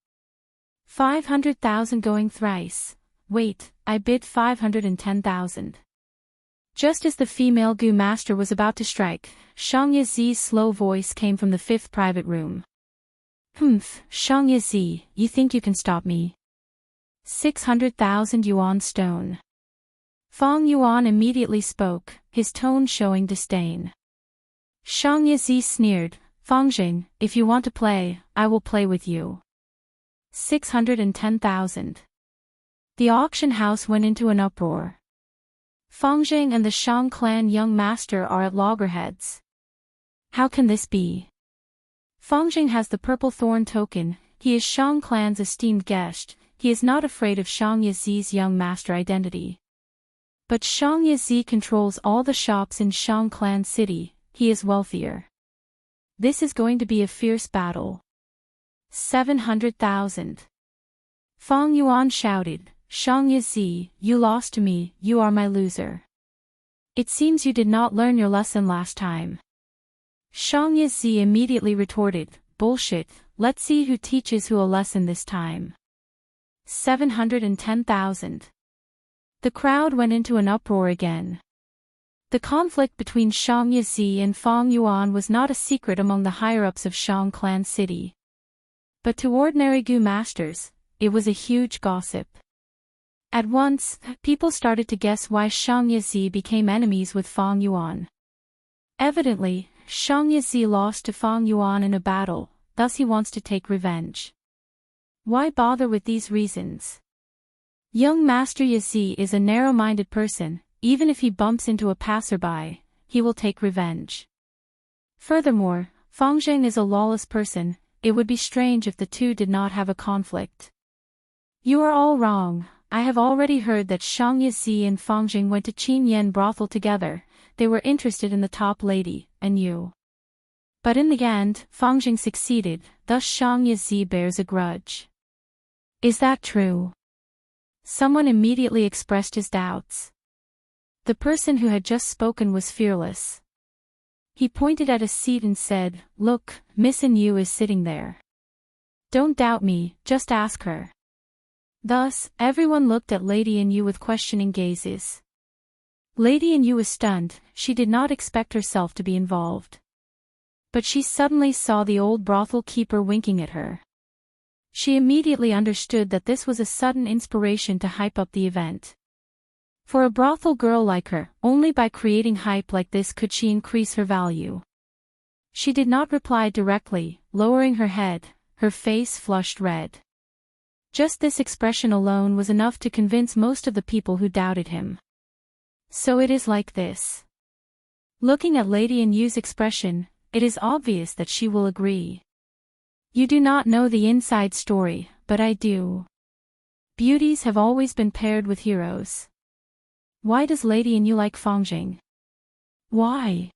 Speaker 1: 500,000 going thrice. Wait, I bid 510,000. Just as the female Gu master was about to strike, Shang Yizi's slow voice came from the fifth private room. Humph, Shang Yizi, you think you can stop me? 600,000 yuan stone. Fong Yuan immediately spoke, his tone showing disdain. Shang Yizi sneered, Fangjing, if you want to play, I will play with you. 610,000. The auction house went into an uproar. Fangjing and the Shang clan young master are at loggerheads. How can this be? Fangjing has the purple thorn token, he is Shang clan's esteemed guest, he is not afraid of Shang Yizi's young master identity. But Shang Yizi controls all the shops in Shang clan city, he is wealthier. This is going to be a fierce battle. 700,000. Fong Yuan shouted, Shang Yizi, you lost to me, you are my loser. It seems you did not learn your lesson last time. Shang Yizi immediately retorted, bullshit, let's see who teaches who a lesson this time. 710,000. The crowd went into an uproar again. The conflict between Shang Yizi and Fong Yuan was not a secret among the higher-ups of Shang clan city. But to ordinary Gu masters, it was a huge gossip. At once, people started to guess why Shang Yizi became enemies with Fong Yuan. Evidently, Shang Yizi lost to Fong Yuan in a battle, thus he wants to take revenge. Why bother with these reasons? Young Master Yizi is a narrow-minded person, even if he bumps into a passerby, he will take revenge. Furthermore, Fangjing is a lawless person, it would be strange if the two did not have a conflict. You are all wrong, I have already heard that Shang Yizi and Fangjing went to Qin Yan brothel together, they were interested in the top lady, and you. But in the end, Fangjing succeeded, thus Shang Yizi bears a grudge. Is that true? Someone immediately expressed his doubts. The person who had just spoken was fearless. He pointed at a seat and said, look, Miss In Yu is sitting there. Don't doubt me, just ask her. Thus, everyone looked at Lady In Yu with questioning gazes. Lady In Yu was stunned, she did not expect herself to be involved. But she suddenly saw the old brothel keeper winking at her. She immediately understood that this was a sudden inspiration to hype up the event. For a brothel girl like her, only by creating hype like this could she increase her value. She did not reply directly, lowering her head, her face flushed red. Just this expression alone was enough to convince most of the people who doubted him. So it is like this. Looking at Lady In Yu's expression, it is obvious that she will agree. You do not know the inside story, but I do. Beauties have always been paired with heroes. Why does Lady In Yu like Fangjing? Why?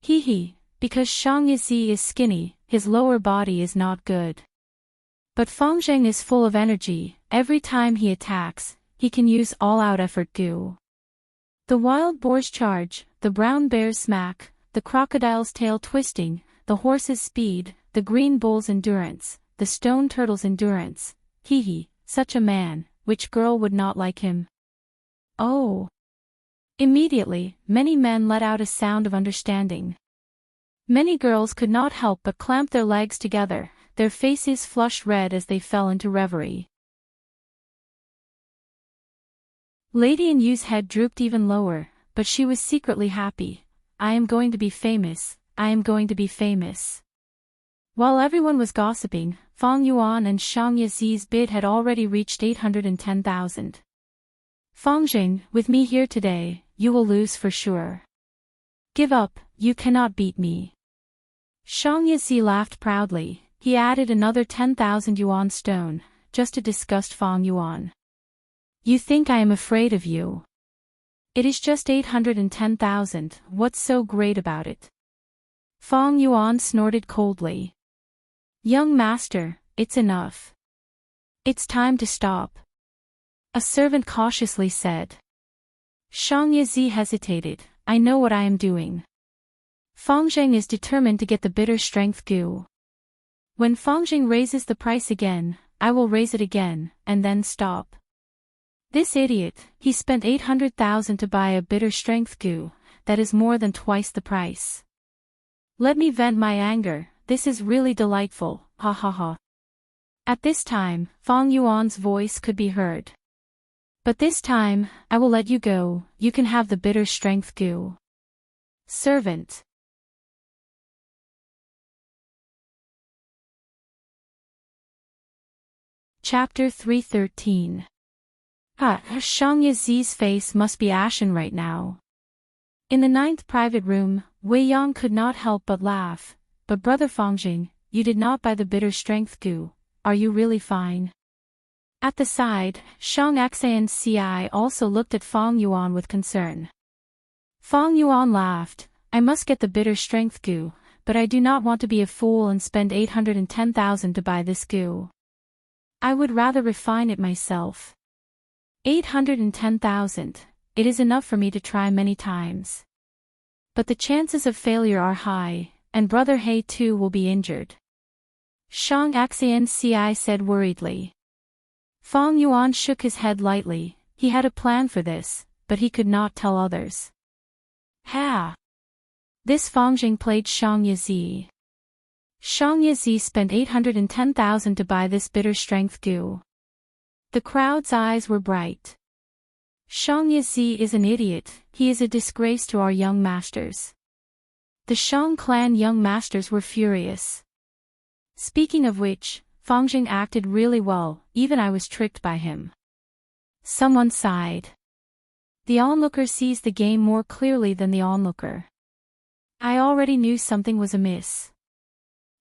Speaker 1: Hee, because Shang Yizi is skinny, his lower body is not good. But Fangjing is full of energy, every time he attacks, he can use all-out effort Gu. The wild boar's charge, the brown bear's smack, the crocodile's tail twisting, the horse's speed, the green bull's endurance, the stone turtle's endurance, such a man, which girl would not like him? Oh! Immediately, many men let out a sound of understanding. Many girls could not help but clamp their legs together, their faces flushed red as they fell into reverie. Lady Yu's head drooped even lower, but she was secretly happy. I am going to be famous, I am going to be famous. While everyone was gossiping, Fang Yuan and Shang Yizi's bid had already reached 810,000. Fang Jing, with me here today, you will lose for sure. Give up, you cannot beat me. Shang Yizi laughed proudly. He added another 10,000 yuan stone, just to disgust Fang Yuan. You think I am afraid of you? It is just 810,000, what's so great about it? Fang Yuan snorted coldly. Young master, it's enough. It's time to stop. A servant cautiously said. Shang Yizi hesitated. I know what I am doing. Fang Zheng is determined to get the bitter strength goo. When Fang Zheng raises the price again, I will raise it again, and then stop. This idiot, he spent 800,000 to buy a bitter strength goo, that is more than twice the price. Let me vent my anger, this is really delightful, ha ha ha. At this time, Fang Yuan's voice could be heard. But this time, I will let you go, you can have the bitter strength goo. Servant. Chapter 313. Shang Yizi's face must be ashen right now. In the 9th private room, Wei Yang could not help but laugh. But brother Fangjing, you did not buy the bitter strength goo, are you really fine? At the side, Shang Xianci also looked at Fang Yuan with concern. Fang Yuan laughed, I must get the bitter strength goo, but I do not want to be a fool and spend 810,000 to buy this goo. I would rather refine it myself. 810,000, it is enough for me to try many times. But the chances of failure are high, and brother He too will be injured. Shang Xianci said worriedly. Fang Yuan shook his head lightly, he had a plan for this, but he could not tell others. Ha! This Fang Jing played Shang Yizi. Shang Yizi spent 810,000 to buy this bitter strength goo. The crowd's eyes were bright. Shang Yizi is an idiot, he is a disgrace to our young masters. The Shang clan young masters were furious. Speaking of which, Fang Jing acted really well, even I was tricked by him. Someone sighed. The onlooker sees the game more clearly than the onlooker. I already knew something was amiss.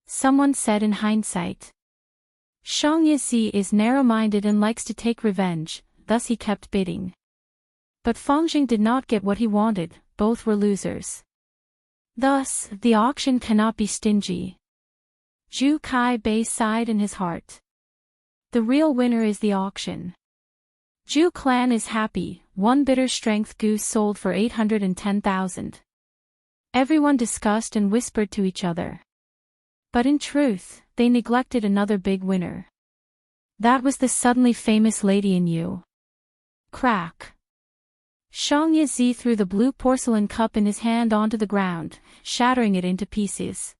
Speaker 1: Someone said in hindsight. Shang Yizi is narrow-minded and likes to take revenge, thus he kept bidding. But Fang Jing did not get what he wanted, both were losers. Thus, the auction cannot be stingy. Zhu Kai Bei sighed in his heart. The real winner is the auction. Zhu clan is happy, one bitter strength goose sold for 810,000. Everyone discussed and whispered to each other. But in truth, they neglected another big winner. That was the suddenly famous Lady Yu. Crack. Shang Yizi threw the blue porcelain cup in his hand onto the ground, shattering it into pieces.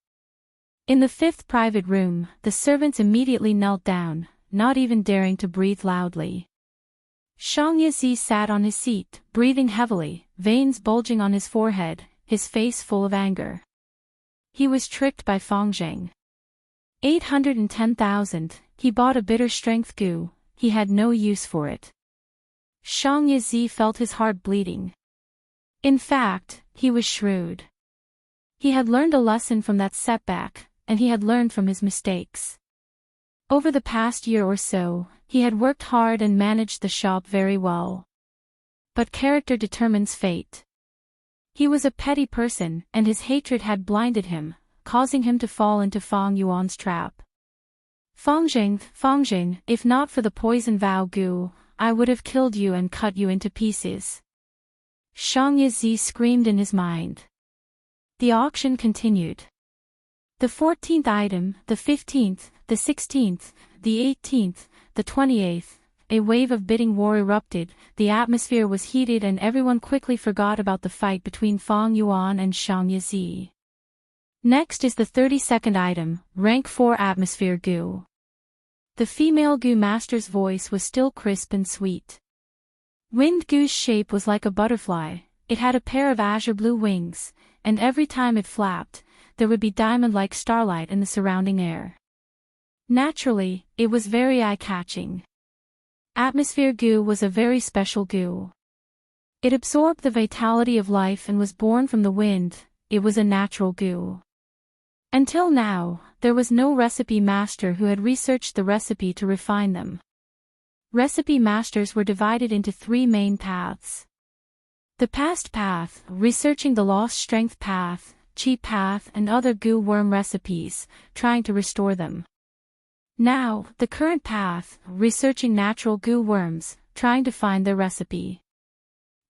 Speaker 1: In the 5th private room, the servants immediately knelt down, not even daring to breathe loudly. Shang Yizi sat on his seat, breathing heavily, veins bulging on his forehead, his face full of anger. He was tricked by Fang Zheng. 810,000, he bought a bitter strength goo, he had no use for it. Shang Yizi felt his heart bleeding. In fact, he was shrewd. He had learned a lesson from that setback, and he had learned from his mistakes. Over the past year or so, he had worked hard and managed the shop very well. But character determines fate. He was a petty person, and his hatred had blinded him, causing him to fall into Fang Yuan's trap. Fang Jing, if not for the poison vow goo, I would have killed you and cut you into pieces. Shang Yizi screamed in his mind. The auction continued. The 14th item, the 15th, the 16th, the 18th, the 28th, a wave of bidding war erupted, the atmosphere was heated and everyone quickly forgot about the fight between Fang Yuan and Shang Yizi. Next is the 32nd item, Rank 4 Atmosphere Gu. The female Gu master's voice was still crisp and sweet. Wind Gu's shape was like a butterfly, it had a pair of azure blue wings, and every time it flapped, there would be diamond-like starlight in the surrounding air. Naturally, it was very eye-catching. Atmosphere Gu was a very special Gu. It absorbed the vitality of life and was born from the wind, it was a natural Gu. Until now, there was no recipe master who had researched the recipe to refine them. Recipe masters were divided into 3 main paths. The past path, researching the lost strength path, chi path and other Gu worm recipes, trying to restore them. Now, the current path, researching natural Gu worms, trying to find their recipe.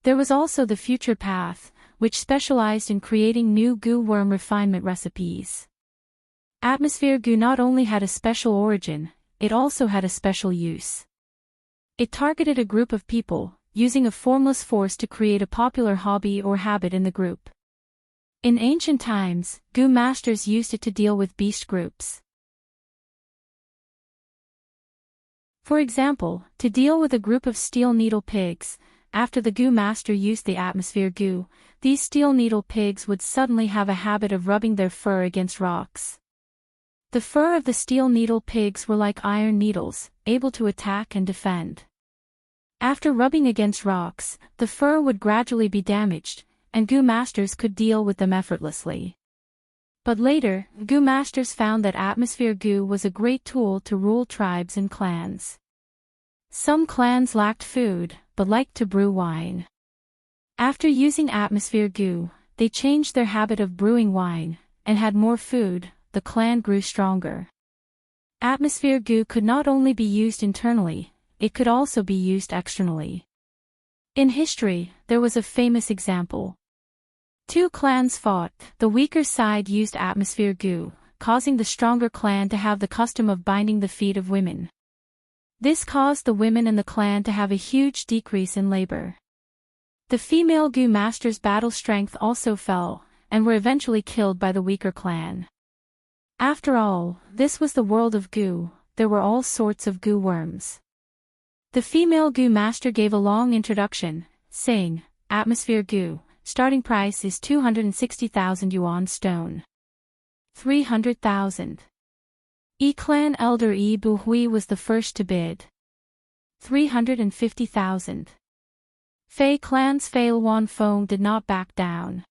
Speaker 1: There was also the future path, which specialized in creating new Gu worm refinement recipes. Atmosphere Gu not only had a special origin, it also had a special use. It targeted a group of people, using a formless force to create a popular hobby or habit in the group. In ancient times, Gu masters used it to deal with beast groups. For example, to deal with a group of steel needle pigs, after the Gu master used the atmosphere Gu, these steel needle pigs would suddenly have a habit of rubbing their fur against rocks. The fur of the steel needle pigs were like iron needles, able to attack and defend. After rubbing against rocks, the fur would gradually be damaged, and Gu masters could deal with them effortlessly. But later, Gu masters found that atmosphere Gu was a great tool to rule tribes and clans. Some clans lacked food, but liked to brew wine. After using atmosphere Gu, they changed their habit of brewing wine, and had more food, the clan grew stronger. Atmosphere Gu could not only be used internally, it could also be used externally. In history, there was a famous example. 2 clans fought, the weaker side used atmosphere Gu, causing the stronger clan to have the custom of binding the feet of women. This caused the women in the clan to have a huge decrease in labor. The female Gu master's battle strength also fell, and were eventually killed by the weaker clan. After all, this was the world of Gu, there were all sorts of Gu worms. The female Gu master gave a long introduction, saying, Atmosphere Gu, starting price is 260,000 yuan stone. 300,000. E-clan elder Yi Buhui was the first to bid. 350,000. Fei clan's Fei Luan Feng did not back down.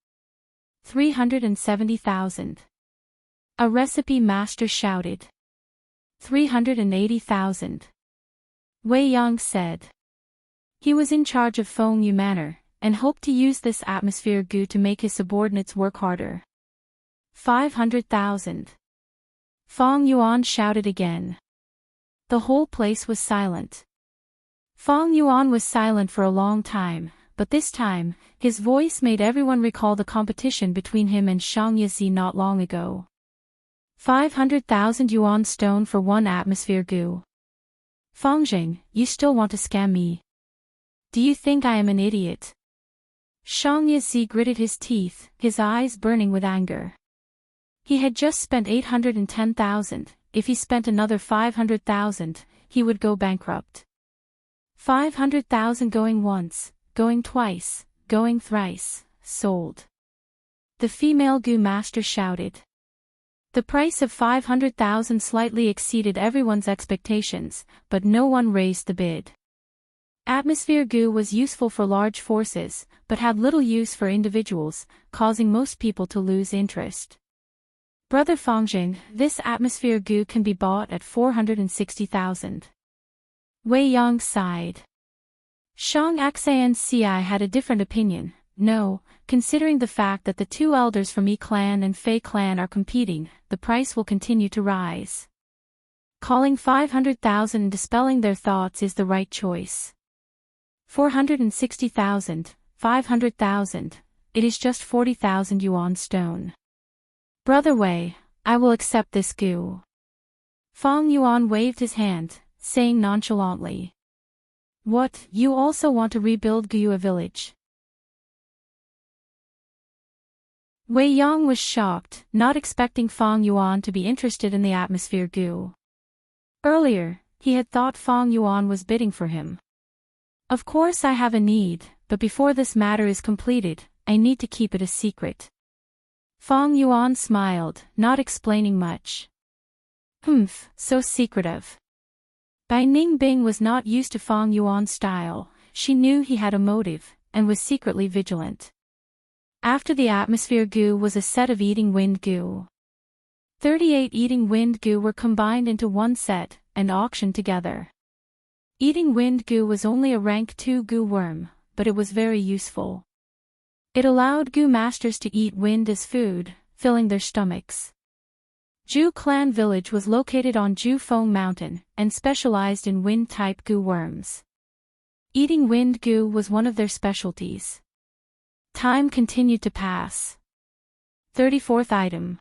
Speaker 1: 370,000. A recipe master shouted. 380,000. Wei Yang said. He was in charge of Feng Yu Manor, and hoped to use this atmosphere Gu to make his subordinates work harder. 500,000. Fang Yuan shouted again. The whole place was silent. Fang Yuan was silent for a long time, but this time, his voice made everyone recall the competition between him and Shang Yizi not long ago. 500,000 yuan stone for 1 atmosphere Gu. Fangjing, you still want to scam me? Do you think I am an idiot? Shang Yizi gritted his teeth, his eyes burning with anger. He had just spent 810,000, if he spent another 500,000, he would go bankrupt. 500,000 going once, going twice, going thrice, sold. The female Gu master shouted. The price of 500,000 slightly exceeded everyone's expectations, but no one raised the bid. Atmosphere Gu was useful for large forces, but had little use for individuals, causing most people to lose interest. Brother Fangjing, this atmosphere Gu can be bought at 460,000. Wei Yang sighed. Shang Axan Ci had a different opinion. No, considering the fact that the 2 elders from Yi clan and Fei clan are competing, the price will continue to rise. Calling 500,000 and dispelling their thoughts is the right choice. 460,000, 500,000, it is just 40,000 yuan stone. Brother Wei, I will accept this Gu. Fang Yuan waved his hand, saying nonchalantly. What, you also want to rebuild Guyua village? Wei Yang was shocked, not expecting Fang Yuan to be interested in the atmosphere Gu. Earlier, he had thought Fang Yuan was bidding for him. Of course I have a need, but before this matter is completed, I need to keep it a secret. Fang Yuan smiled, not explaining much. So secretive. Bai Ningbing was not used to Fang Yuan's style, she knew he had a motive, and was secretly vigilant. After the atmosphere Gu was a set of eating wind Gu. 38 eating wind Gu were combined into one set, and auctioned together. Eating wind Gu was only a rank 2 Gu worm, but it was very useful. It allowed Gu masters to eat wind as food, filling their stomachs. Ju clan village was located on Ju Feng Mountain, and specialized in wind-type Gu worms. Eating wind Gu was one of their specialties. Time continued to pass. 34th item.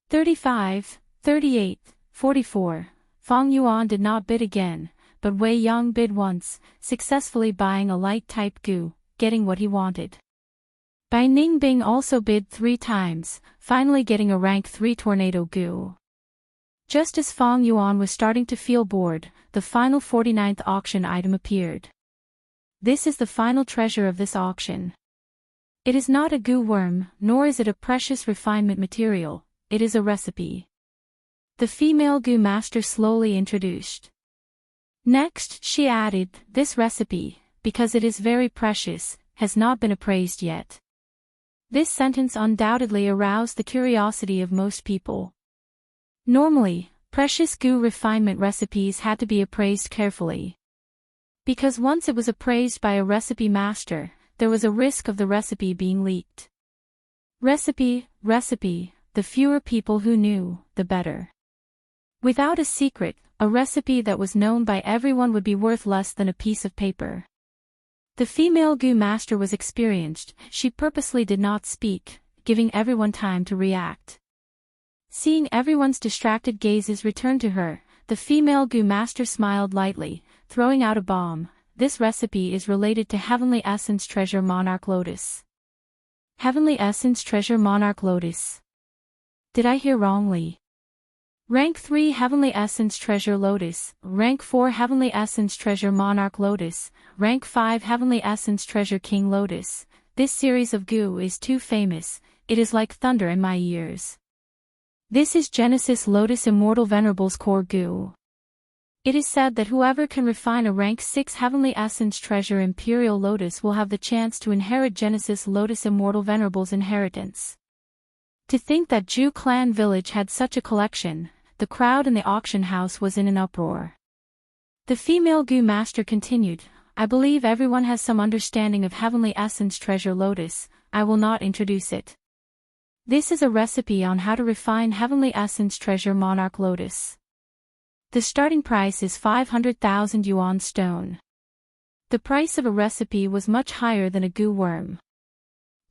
Speaker 1: 35, 38, 44. Fang Yuan did not bid again, but Wei Yang bid once, successfully buying a light-type Gu, getting what he wanted. Bai Ningbing also bid 3 times, finally getting a rank 3 tornado Gu. Just as Fang Yuan was starting to feel bored, the final 49th auction item appeared. This is the final treasure of this auction. It is not a Gu worm, nor is it a precious refinement material, it is a recipe. The female Gu master slowly introduced. Next, she added, this recipe, because it is very precious, has not been appraised yet. This sentence undoubtedly aroused the curiosity of most people. Normally, precious Gu refinement recipes had to be appraised carefully. Because once it was appraised by a recipe master, there was a risk of the recipe being leaked. Recipe, the fewer people who knew, the better. Without a secret, a recipe that was known by everyone would be worth less than a piece of paper. The female Gu master was experienced, she purposely did not speak, giving everyone time to react. Seeing everyone's distracted gazes return to her, the female Gu master smiled lightly, throwing out a bomb. This recipe is related to Heavenly Essence Treasure Monarch Lotus. Heavenly Essence Treasure Monarch Lotus. Did I hear wrongly? Rank 3 Heavenly Essence Treasure Lotus, Rank 4 Heavenly Essence Treasure Monarch Lotus, Rank 5 Heavenly Essence Treasure King Lotus. This series of Gu is too famous, it is like thunder in my ears. This is Genesis Lotus Immortal Venerable's core Gu. It is said that whoever can refine a rank 6 Heavenly Essence Treasure Imperial Lotus will have the chance to inherit Genesis Lotus Immortal Venerable's inheritance. To think that Ju clan village had such a collection, the crowd in the auction house was in an uproar. The female Gu master continued, I believe everyone has some understanding of Heavenly Essence Treasure Lotus, I will not introduce it. This is a recipe on how to refine Heavenly Essence Treasure Monarch Lotus. The starting price is 500,000 yuan stone. The price of a recipe was much higher than a Gu worm.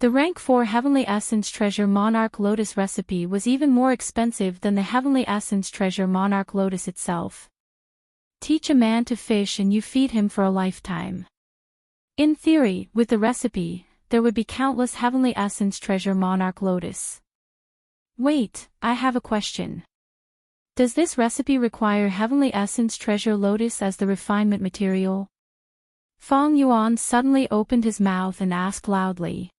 Speaker 1: The rank 4 Heavenly Essence Treasure Monarch Lotus recipe was even more expensive than the Heavenly Essence Treasure Monarch Lotus itself. Teach a man to fish and you feed him for a lifetime. In theory, with the recipe, there would be countless Heavenly Essence Treasure Monarch Lotus. Wait, I have a question. Does this recipe require Heavenly Essence Treasure Lotus as the refinement material? Fang Yuan suddenly opened his mouth and asked loudly.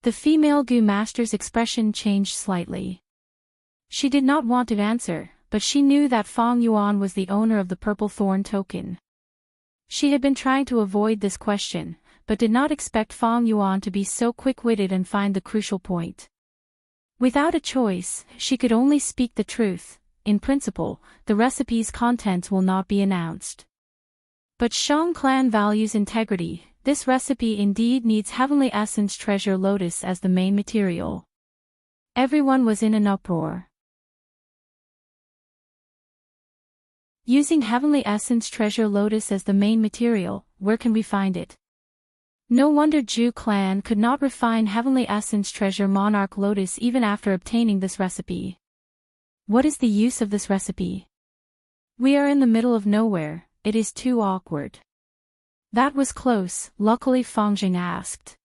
Speaker 1: The female Gu master's expression changed slightly. She did not want to answer, but she knew that Fang Yuan was the owner of the purple thorn token. She had been trying to avoid this question, but did not expect Fang Yuan to be so quick-witted and find the crucial point. Without a choice, she could only speak the truth. In principle, the recipe's contents will not be announced. But Shang clan values integrity, this recipe indeed needs Heavenly Essence Treasure Lotus as the main material. Everyone was in an uproar. Using Heavenly Essence Treasure Lotus as the main material, where can we find it? No wonder Ju clan could not refine Heavenly Essence Treasure Monarch Lotus even after obtaining this recipe. What is the use of this recipe? We are in the middle of nowhere, it is too awkward. That was close, luckily Fang Jing asked.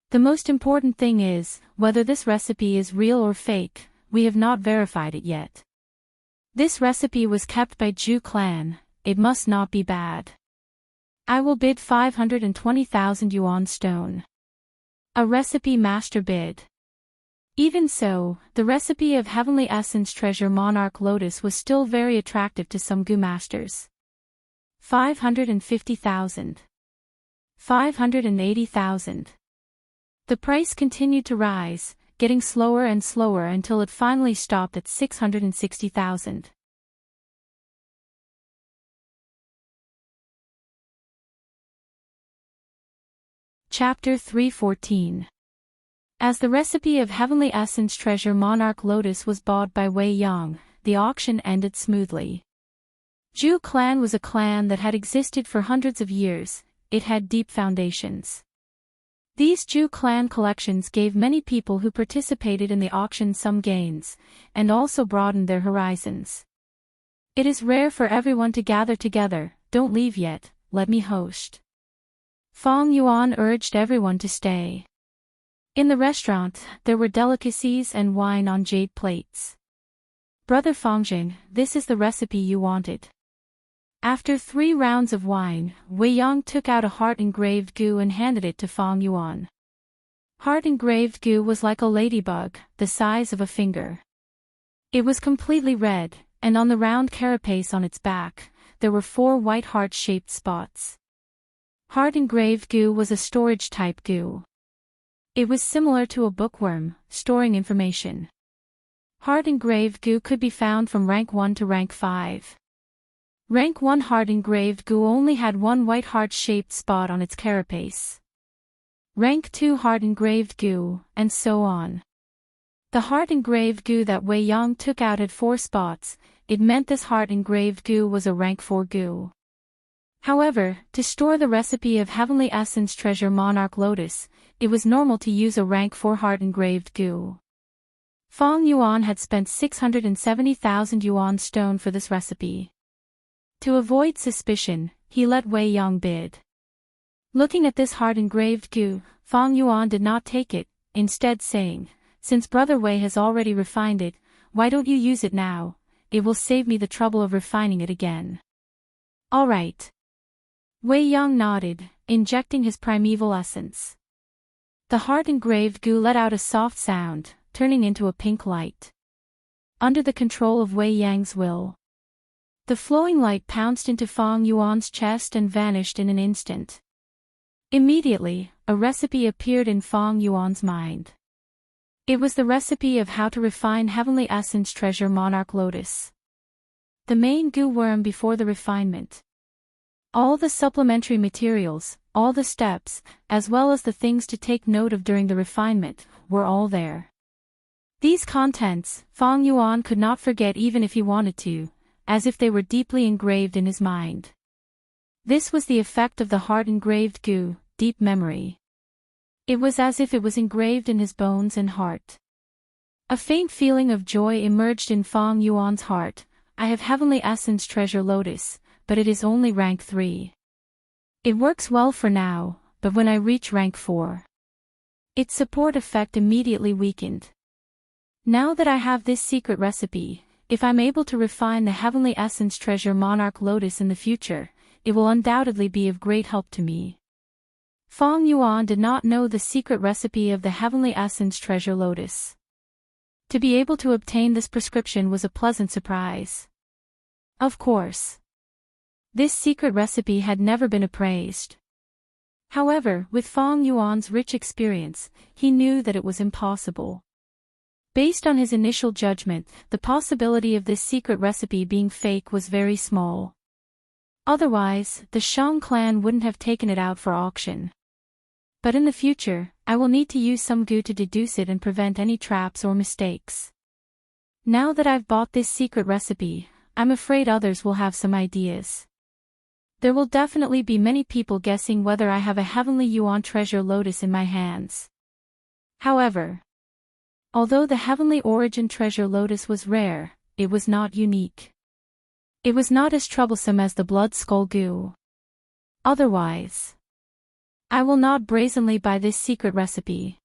Speaker 1: The most important thing is, whether this recipe is real or fake, we have not verified it yet. This recipe was kept by Zhu clan, it must not be bad. I will bid 520,000 yuan stone. A recipe master bid. Even so, the recipe of Heavenly Essence Treasure Monarch Lotus was still very attractive to some Gu masters. 550,000. 580,000. The price continued to rise, getting slower and slower until it finally stopped at 660,000. Chapter 314. As the recipe of Heavenly Essence Treasure Monarch Lotus was bought by Wei Yang, the auction ended smoothly. Zhu clan was a clan that had existed for hundreds of years, it had deep foundations. These Zhu clan collections gave many people who participated in the auction some gains, and also broadened their horizons. It is rare for everyone to gather together, don't leave yet, let me host. Fang Yuan urged everyone to stay. In the restaurant, there were delicacies and wine on jade plates. Brother Fangjing, this is the recipe you wanted. After 3 rounds of wine, Wei Yang took out a heart-engraved gu and handed it to Fang Yuan. Heart-engraved gu was like a ladybug, the size of a finger. It was completely red, and on the round carapace on its back, there were 4 white heart-shaped spots. Heart-engraved gu was a storage-type gu. It was similar to a bookworm, storing information. Heart-engraved gu could be found from rank 1 to rank 5. Rank 1 heart-engraved gu only had 1 white heart-shaped spot on its carapace. Rank 2 heart-engraved gu, and so on. The heart-engraved gu that Wei Yang took out had 4 spots, it meant this heart-engraved gu was a rank 4 gu. However, to store the recipe of Heavenly Essence Treasure Monarch Lotus, it was normal to use a rank 4 heart-engraved gu. Fang Yuan had spent 670,000 yuan stone for this recipe. To avoid suspicion, he let Wei Yang bid. Looking at this heart-engraved gu, Fang Yuan did not take it, instead saying, since Brother Wei has already refined it, why don't you use it now? It will save me the trouble of refining it again. All right. Wei Yang nodded, injecting his primeval essence. The heart-engraved gu let out a soft sound, turning into a pink light. Under the control of Wei Yang's will, the flowing light pounced into Fang Yuan's chest and vanished in an instant. Immediately, a recipe appeared in Fang Yuan's mind. It was the recipe of how to refine Heavenly Essence Treasure Monarch Lotus. The main gu worm before the refinement. All the supplementary materials, all the steps, as well as the things to take note of during the refinement, were all there. These contents, Fang Yuan could not forget even if he wanted to, as if they were deeply engraved in his mind. This was the effect of the heart-engraved gu, deep memory. It was as if it was engraved in his bones and heart. A faint feeling of joy emerged in Fang Yuan's heart. I have Heavenly Essence Treasure Lotus, but it is only rank 3. It works well for now, but when I reach rank 4, its support effect immediately weakened. Now that I have this secret recipe, if I'm able to refine the Heavenly Essence Treasure Monarch Lotus in the future, it will undoubtedly be of great help to me. Fang Yuan did not know the secret recipe of the Heavenly Essence Treasure Lotus. To be able to obtain this prescription was a pleasant surprise. Of course, this secret recipe had never been appraised. However, with Fang Yuan's rich experience, he knew that it was impossible. Based on his initial judgment, the possibility of this secret recipe being fake was very small. Otherwise, the Shang clan wouldn't have taken it out for auction. But in the future, I will need to use some gu to deduce it and prevent any traps or mistakes. Now that I've bought this secret recipe, I'm afraid others will have some ideas. There will definitely be many people guessing whether I have a Heavenly Yuan Treasure Lotus in my hands. However, although the Heavenly Origin Treasure Lotus was rare, it was not unique. It was not as troublesome as the Blood Skull Gu. Otherwise, I will not brazenly buy this secret recipe.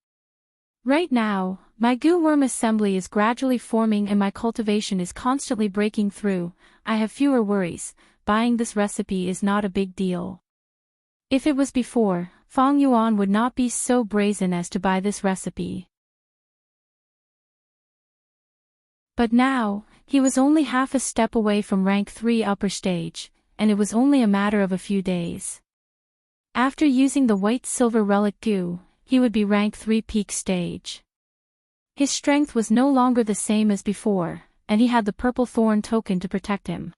Speaker 1: Right now, my goo worm assembly is gradually forming and my cultivation is constantly breaking through. I have fewer worries. Buying this recipe is not a big deal. If it was before, Feng Yuan would not be so brazen as to buy this recipe. But now, he was only half a step away from rank 3 upper stage, and it was only a matter of a few days. After using the white-silver relic goo, he would be rank 3 peak stage. His strength was no longer the same as before, and he had the purple thorn token to protect him.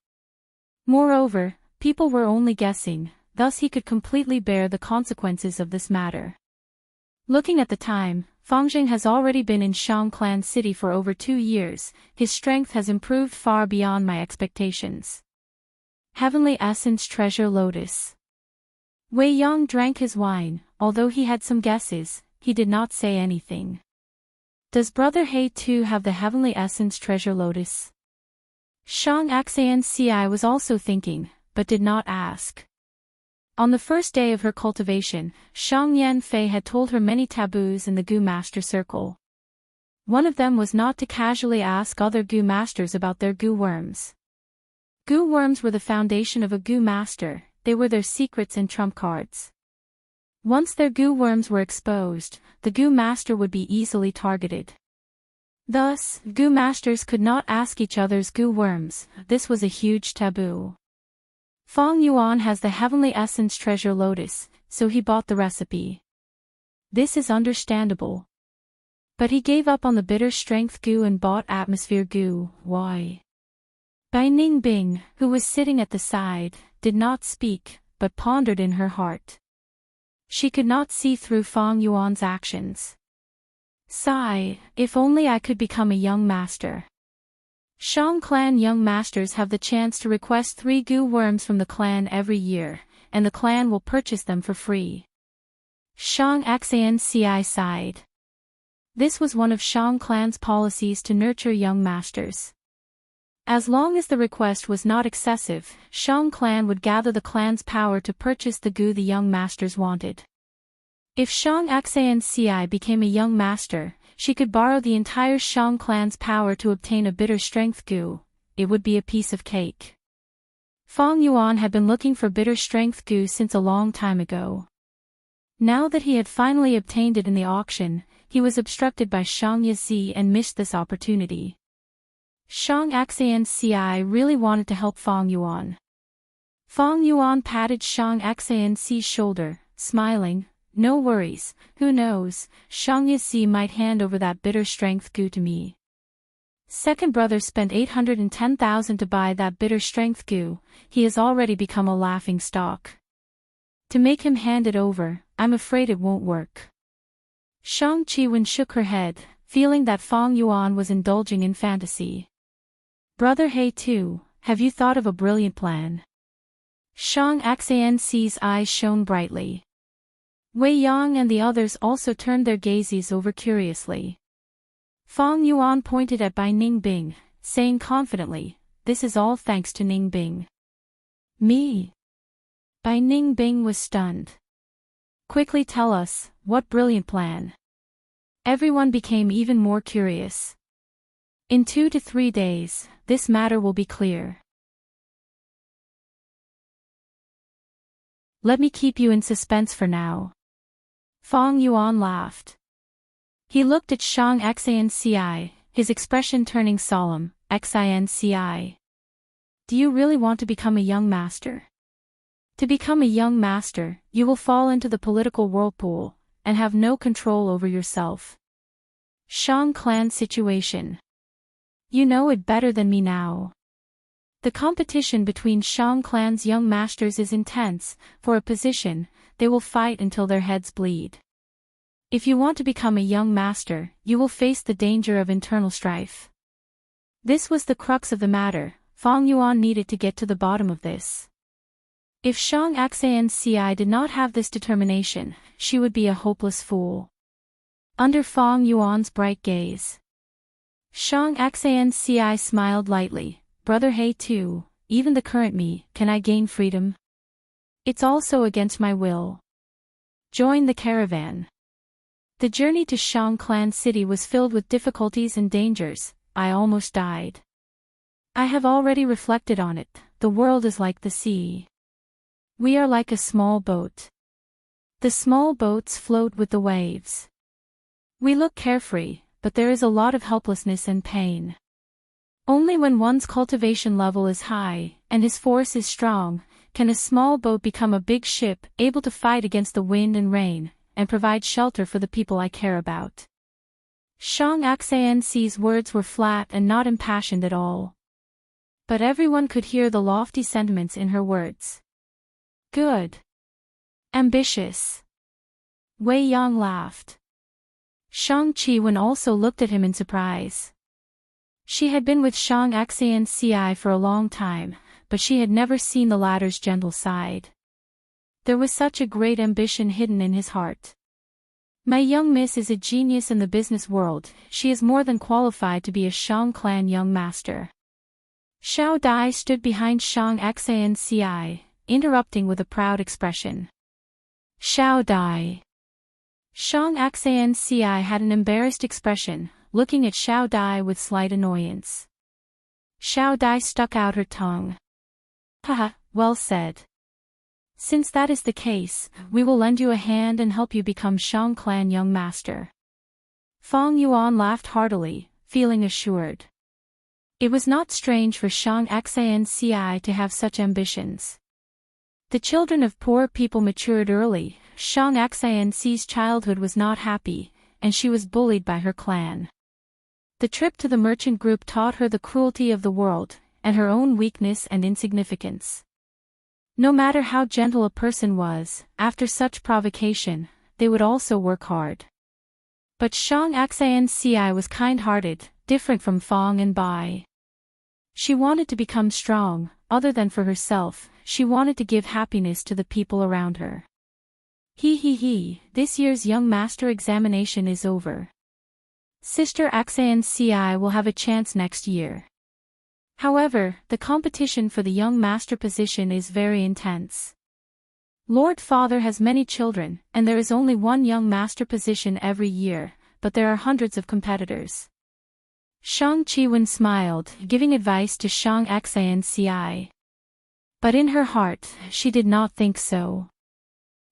Speaker 1: Moreover, people were only guessing, thus he could completely bear the consequences of this matter. Looking at the time, Fangzheng has already been in Shang Clan City for over 2 years. His strength has improved far beyond my expectations. Heavenly Essence Treasure Lotus. Wei Yang drank his wine. Although he had some guesses, he did not say anything. Does Brother He too have the Heavenly Essence Treasure Lotus? Shang Xanci was also thinking, but did not ask. On the first day of her cultivation, Shang Yanfei had told her many taboos in the Gu Master Circle. One of them was not to casually ask other Gu Masters about their Gu worms. Gu worms were the foundation of a Gu Master, they were their secrets and trump cards. Once their Gu worms were exposed, the Gu Master would be easily targeted. Thus, Gu Masters could not ask each other's Gu worms. This was a huge taboo. Feng Yuan has the Heavenly Essence Treasure Lotus, so he bought the recipe. This is understandable. But he gave up on the bitter strength goo and bought atmosphere goo. Why? Bai Ningbing, who was sitting at the side, did not speak, but pondered in her heart. She could not see through Feng Yuan's actions. Sigh, if only I could become a young master. Shang Clan young masters have the chance to request 3 goo worms from the clan every year, and the clan will purchase them for free. Shang Xanci sighed. This was one of Shang Clan's policies to nurture young masters. As long as the request was not excessive, Shang Clan would gather the clan's power to purchase the goo the young masters wanted. If Shang Xanci became a young master, she could borrow the entire Shang Clan's power to obtain a bitter strength goo. It would be a piece of cake. Feng Yuan had been looking for bitter strength goo since a long time ago. Now that he had finally obtained it in the auction, he was obstructed by Shang Yazi and missed this opportunity. Shang Xanci really wanted to help Feng Yuan. Feng Yuan patted Shang Xanci's shoulder, smiling. No worries, who knows, Shang Yazi might hand over that bitter strength goo to me. Second brother spent 810,000 to buy that bitter strength goo. He has already become a laughing stock. To make him hand it over, I'm afraid it won't work. Shang Qiwen shook her head, feeling that Feng Yuan was indulging in fantasy. Brother He too, have you thought of a brilliant plan? Shang Xanci's eyes shone brightly. Wei Yang and the others also turned their gazes over curiously. Feng Yuan pointed at Bai Ningbing, saying confidently, "This is all thanks to Ningbing." Me? Bai Ningbing was stunned. Quickly tell us, what brilliant plan? Everyone became even more curious. In 2 to 3 days, this matter will be clear. Let me keep you in suspense for now. Feng Yuan laughed. He looked at Shang Xanci, his expression turning solemn. Xanci. Do you really want to become a young master? To become a young master, you will fall into the political whirlpool, and have no control over yourself. Shang Clan situation. You know it better than me now. The competition between Shang Clan's young masters is intense. For a position, they will fight until their heads bleed. If you want to become a young master, you will face the danger of internal strife. This was the crux of the matter. Feng Yuan needed to get to the bottom of this. If Shang Xanci did not have this determination, she would be a hopeless fool. Under Feng Yuan's bright gaze, Shang Xanci smiled lightly. Brother He too, even the current me, can I gain freedom? It's also against my will. Join the caravan. The journey to Shang Clan City was filled with difficulties and dangers. I almost died. I have already reflected on it. The world is like the sea. We are like a small boat. The small boats float with the waves. We look carefree, but there is a lot of helplessness and pain. Only when one's cultivation level is high, and his force is strong, can a small boat become a big ship, able to fight against the wind and rain, and provide shelter for the people I care about. Shang Xian's words were flat and not impassioned at all. But everyone could hear the lofty sentiments in her words. Good. Ambitious. Wei Yang laughed. Shang Qiwen also looked at him in surprise. She had been with Shang Xian for a long time, but she had never seen the latter's gentle side. There was such a great ambition hidden in his heart. My young miss is a genius in the business world. She is more than qualified to be a Shang Clan young master. Xiao Dai stood behind Shang Xian, interrupting with a proud expression. Xiao Dai. Shang Xian had an embarrassed expression, looking at Xiao Dai with slight annoyance. Xiao Dai stuck out her tongue. Haha, well said. Since that is the case, we will lend you a hand and help you become Shang Clan young master. Fang Yuan laughed heartily, feeling assured. It was not strange for Shang Xian to have such ambitions. The children of poor people matured early. Shang Xian's childhood was not happy, and she was bullied by her clan. The trip to the merchant group taught her the cruelty of the world, and her own weakness and insignificance. No matter how gentle a person was, after such provocation, they would also work hard. But Shang Xian was kind-hearted, different from Fang and Bai. She wanted to become strong. Other than for herself, she wanted to give happiness to the people around her. This year's young master examination is over. Sister Xian will have a chance next year. However, the competition for the young master position is very intense. Lord Father has many children, and there is only one young master position every year, but there are hundreds of competitors. Shang Qiwen smiled, giving advice to Shang Xian. But in her heart, she did not think so.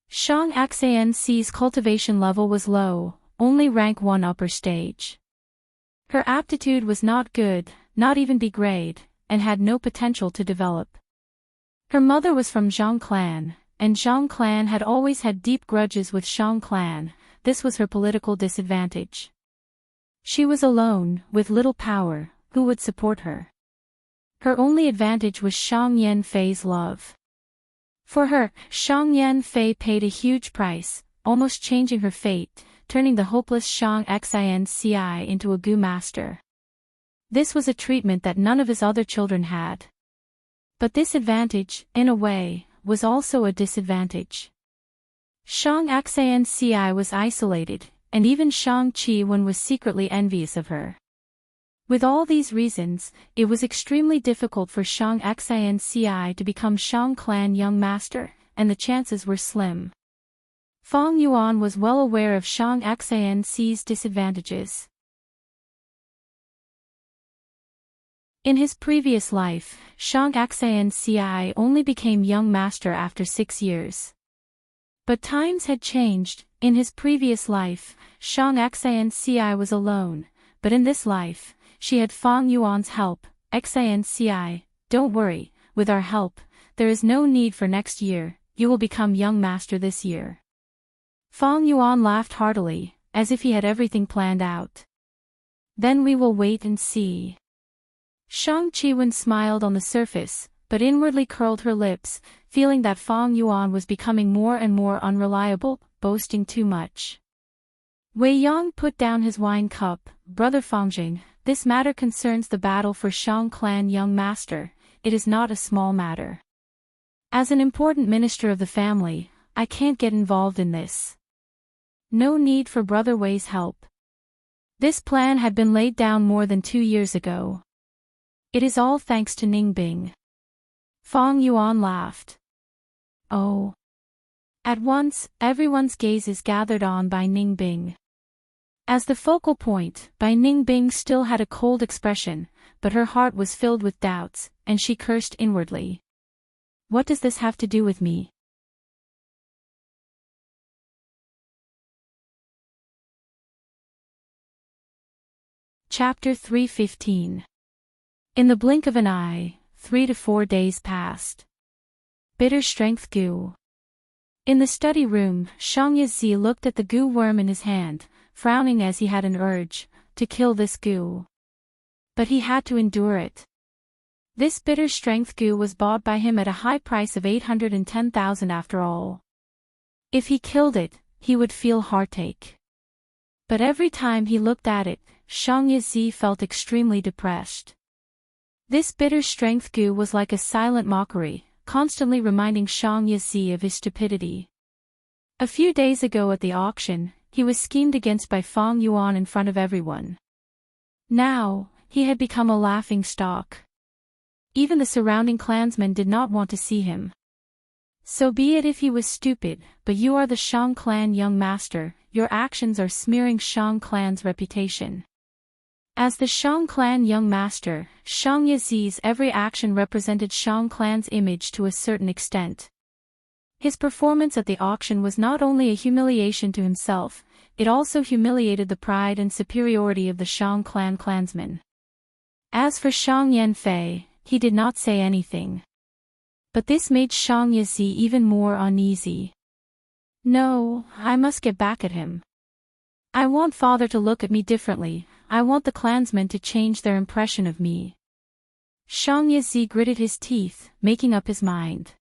Speaker 1: Shang Xian's cultivation level was low, only rank 1 upper stage. Her aptitude was not good, not even B grade, and had no potential to develop. Her mother was from Zhang Clan, and Zhang Clan had always had deep grudges with Shang Clan. This was her political disadvantage. She was alone, with little power. Who would support her? Her only advantage was Shang Yanfei's love. For her, Shang Yanfei paid a huge price, almost changing her fate, turning the hopeless Shang Xian into a Gu master. This was a treatment that none of his other children had. But this advantage, in a way, was also a disadvantage. Shang Xian was isolated, and even Shang Qiwen was secretly envious of her. With all these reasons, it was extremely difficult for Shang Xian to become Shang Clan young master, and the chances were slim. Fang Yuan was well aware of Shang Xian's disadvantages. In his previous life, Shang Xian only became young master after 6 years. But times had changed. In his previous life, Shang Xian was alone, but in this life, she had Fang Yuan's help. Xian, don't worry, with our help, there is no need for next year, you will become young master this year. Fang Yuan laughed heartily, as if he had everything planned out. Then we will wait and see. Shang Qiwen smiled on the surface, but inwardly curled her lips, feeling that Fang Yuan was becoming more and more unreliable, boasting too much. Wei Yang put down his wine cup. Brother Fangjing, this matter concerns the battle for Shang Clan young master. It is not a small matter. As an important minister of the family, I can't get involved in this. No need for Brother Wei's help. This plan had been laid down more than 2 years ago. It is all thanks to Ningbing. Fang Yuan laughed. Oh. At once, everyone's gaze is gathered on Bai Ningbing. As the focal point, Bai Ningbing still had a cold expression, but her heart was filled with doubts, and she cursed inwardly. What does this have to do with me? Chapter 3:15. In the blink of an eye, 3 to 4 days passed. Bitter strength goo. In the study room, Shang Yi looked at the goo worm in his hand, frowning as he had an urge to kill this goo. But he had to endure it. This bitter strength goo was bought by him at a high price of 810,000 after all. If he killed it, he would feel heartache. But every time he looked at it, Shang Yi felt extremely depressed. This bitter strength goo was like a silent mockery, constantly reminding Shang Yi of his stupidity. A few days ago at the auction, he was schemed against by Fang Yuan in front of everyone. Now, he had become a laughing stock. Even the surrounding clansmen did not want to see him. So be it if he was stupid, but you are the Shang clan young master, your actions are smearing Shang clan's reputation. As the Shang clan young master, Shang Yi's every action represented Shang clan's image to a certain extent. His performance at the auction was not only a humiliation to himself, it also humiliated the pride and superiority of the Shang clan clansmen. As for Shang Yanfei, he did not say anything. But this made Shang Yi even more uneasy. No, I must get back at him. I want father to look at me differently, I want the clansmen to change their impression of me. Shang Yi gritted his teeth, making up his mind.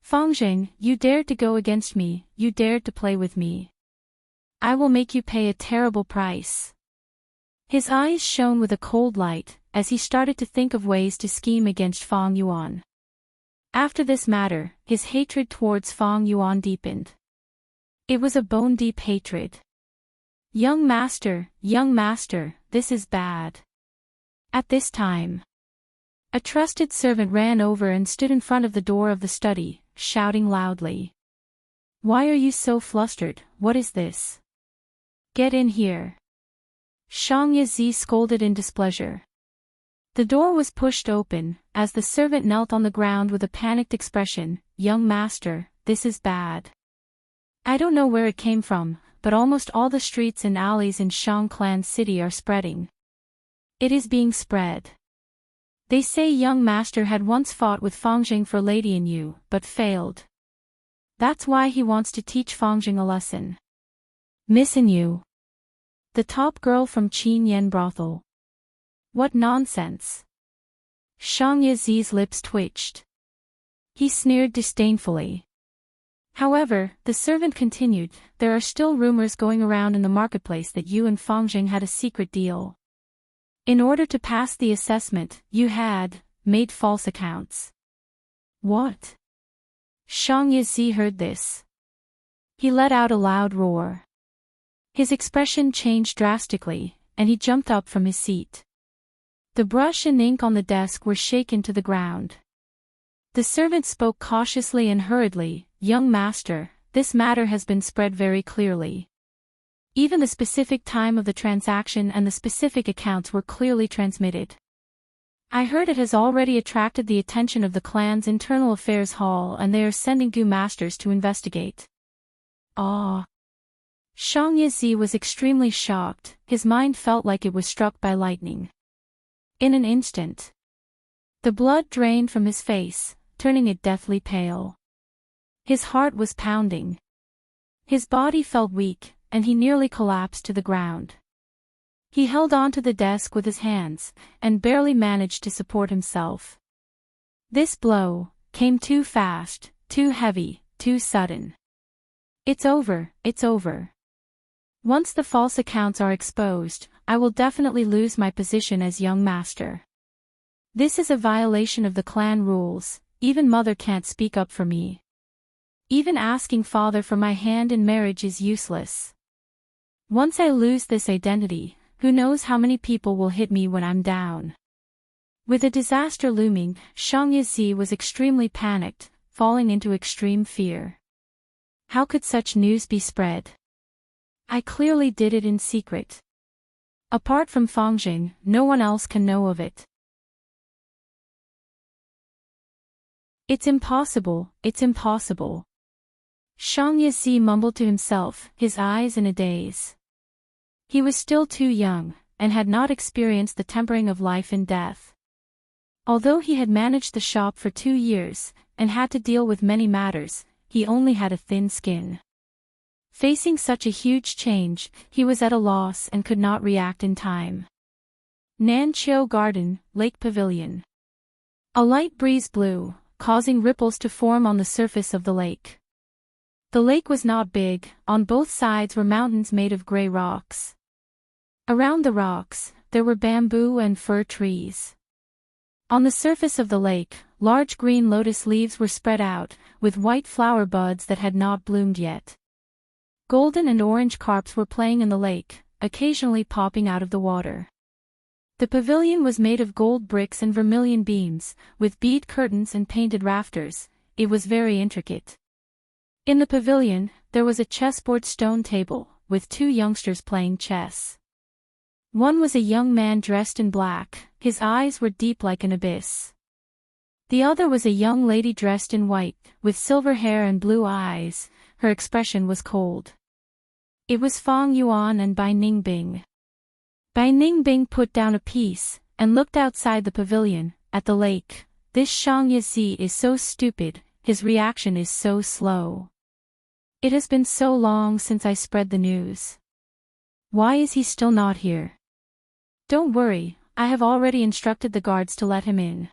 Speaker 1: Fangjing, you dared to go against me, you dared to play with me. I will make you pay a terrible price. His eyes shone with a cold light, as he started to think of ways to scheme against Fang Yuan. After this matter, his hatred towards Fang Yuan deepened. It was a bone-deep hatred. Young master, this is bad. At this time, a trusted servant ran over and stood in front of the door of the study, shouting loudly. Why are you so flustered, what is this? Get in here. Shang Yi scolded in displeasure. The door was pushed open, as the servant knelt on the ground with a panicked expression. Young master, this is bad. I don't know where it came from, but almost all the streets and alleys in Shang Clan City are spreading. It is being spread. They say young master had once fought with Fangjing for Lady in You, but failed. That's why he wants to teach Fangjing a lesson. Miss in You. The top girl from Qin Yen brothel. What nonsense. Shang Yi's lips twitched. He sneered disdainfully. However, the servant continued, there are still rumors going around in the marketplace that you and Fangjing had a secret deal. In order to pass the assessment, you had made false accounts. What? Shang Yi heard this. He let out a loud roar. His expression changed drastically, and he jumped up from his seat. The brush and ink on the desk were shaken to the ground. The servant spoke cautiously and hurriedly, Young master, this matter has been spread very clearly. Even the specific time of the transaction and the specific accounts were clearly transmitted. I heard it has already attracted the attention of the clan's internal affairs hall and they are sending Gu masters to investigate. Ah! Shang Yi was extremely shocked, his mind felt like it was struck by lightning. In an instant, the blood drained from his face, turning it deathly pale. His heart was pounding. His body felt weak, and he nearly collapsed to the ground. He held onto the desk with his hands, and barely managed to support himself. This blow came too fast, too heavy, too sudden. It's over, it's over. Once the false accounts are exposed, I will definitely lose my position as young master. This is a violation of the clan rules, even mother can't speak up for me. Even asking father for my hand in marriage is useless. Once I lose this identity, who knows how many people will hit me when I'm down. With a disaster looming, Shang Yi was extremely panicked, falling into extreme fear. How could such news be spread? I clearly did it in secret. Apart from Fangjing, no one else can know of it. It's impossible, it's impossible. Shang Yizi mumbled to himself, his eyes in a daze. He was still too young, and had not experienced the tempering of life and death. Although he had managed the shop for 2 years, and had to deal with many matters, he only had a thin skin. Facing such a huge change, he was at a loss and could not react in time. Nanqiu Garden, Lake Pavilion. A light breeze blew, causing ripples to form on the surface of the lake. The lake was not big, on both sides were mountains made of gray rocks. Around the rocks, there were bamboo and fir trees. On the surface of the lake, large green lotus leaves were spread out, with white flower buds that had not bloomed yet. Golden and orange carps were playing in the lake, occasionally popping out of the water. The pavilion was made of gold bricks and vermilion beams, with bead curtains and painted rafters. It was very intricate. In the pavilion, there was a chessboard stone table, with 2 youngsters playing chess. One was a young man dressed in black, his eyes were deep like an abyss. The other was a young lady dressed in white, with silver hair and blue eyes. Her expression was cold. It was Fang Yuan and Bai Ningbing. Bai Ningbing put down a piece, and looked outside the pavilion, at the lake. This Shang Yizi is so stupid, his reaction is so slow. It has been so long since I spread the news. Why is he still not here? Don't worry, I have already instructed the guards to let him in.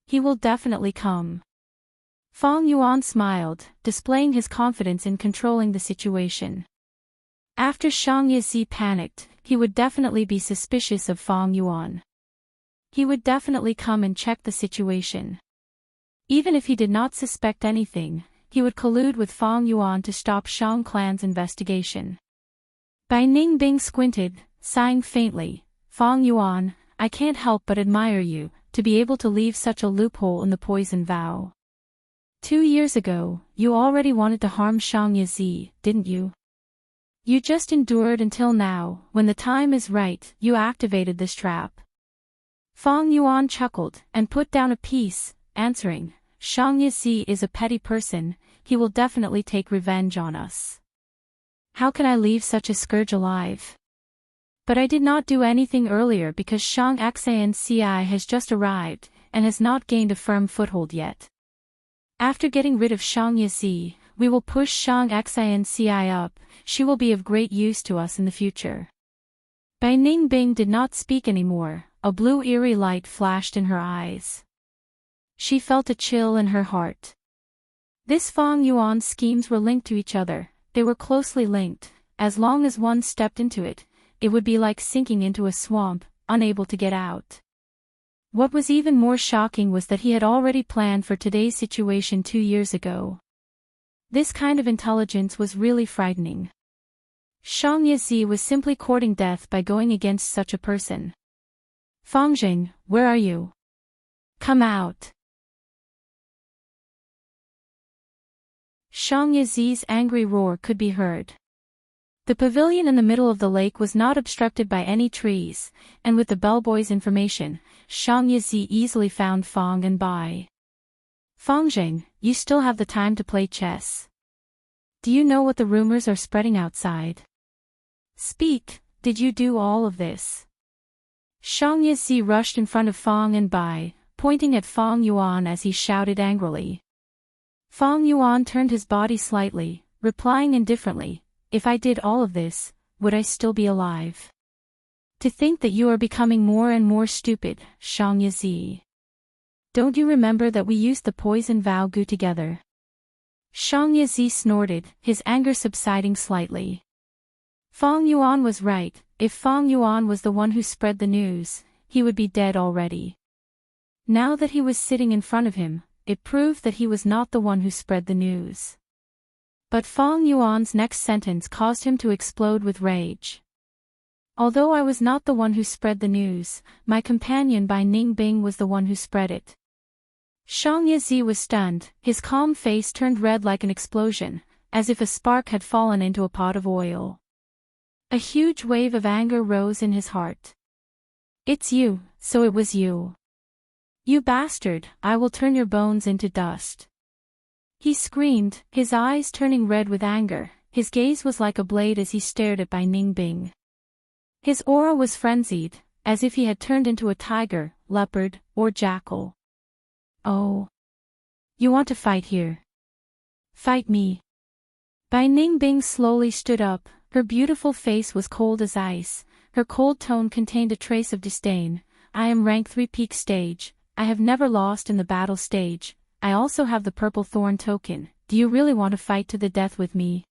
Speaker 1: He will definitely come. Fang Yuan smiled, displaying his confidence in controlling the situation. After Shang Yizi panicked, he would definitely be suspicious of Fang Yuan. He would definitely come and check the situation. Even if he did not suspect anything, he would collude with Fang Yuan to stop Shang clan's investigation. Bai Ningbing squinted, sighing faintly. Fang Yuan, I can't help but admire you, to be able to leave such a loophole in the poison vow. 2 years ago, you already wanted to harm Shang Yizi, didn't you? You just endured until now. When the time is right, you activated this trap. Fang Yuan chuckled, and put down a piece, answering, Shang Yizi is a petty person, he will definitely take revenge on us. How can I leave such a scourge alive? But I did not do anything earlier because Shang Xanci has just arrived, and has not gained a firm foothold yet. After getting rid of Shang Yizi, we will push Shang Xanci up. She will be of great use to us in the future. Bai Ningbing did not speak anymore, a blue eerie light flashed in her eyes. She felt a chill in her heart. This Fang Yuan's schemes were linked to each other, they were closely linked. As long as one stepped into it, it would be like sinking into a swamp, unable to get out. What was even more shocking was that he had already planned for today's situation 2 years ago. This kind of intelligence was really frightening. Shang Yizi was simply courting death by going against such a person. Fangjing, where are you? Come out. Shang Yizi's angry roar could be heard. The pavilion in the middle of the lake was not obstructed by any trees, and with the bellboy's information, Shang Yizi easily found Fang and Bai. Fangjing, you still have the time to play chess. Do you know what the rumors are spreading outside? Speak, did you do all of this? Shang Yizi rushed in front of Fang and Bai, pointing at Fang Yuan as he shouted angrily. Fang Yuan turned his body slightly, replying indifferently, if I did all of this, would I still be alive? To think that you are becoming more and more stupid, Shang Yizi. Don't you remember that we used the poison vow gu together? Shang Yizi snorted, his anger subsiding slightly. Fang Yuan was right. If Fang Yuan was the one who spread the news, he would be dead already. Now that he was sitting in front of him, it proved that he was not the one who spread the news. But Fang Yuan's next sentence caused him to explode with rage. Although I was not the one who spread the news, my companion Bai Ningbing was the one who spread it. Shang Yizi was stunned, his calm face turned red like an explosion, as if a spark had fallen into a pot of oil. A huge wave of anger rose in his heart. It's you, so it was you. You bastard, I will turn your bones into dust. He screamed, his eyes turning red with anger, his gaze was like a blade as he stared at Bai Ningbing. His aura was frenzied, as if he had turned into a tiger, leopard, or jackal. Oh. You want to fight here? Fight me. Bai Ningbing slowly stood up, her beautiful face was cold as ice, her cold tone contained a trace of disdain. I am rank 3 peak stage, I have never lost in the battle stage, I also have the purple thorn token, do you really want to fight to the death with me?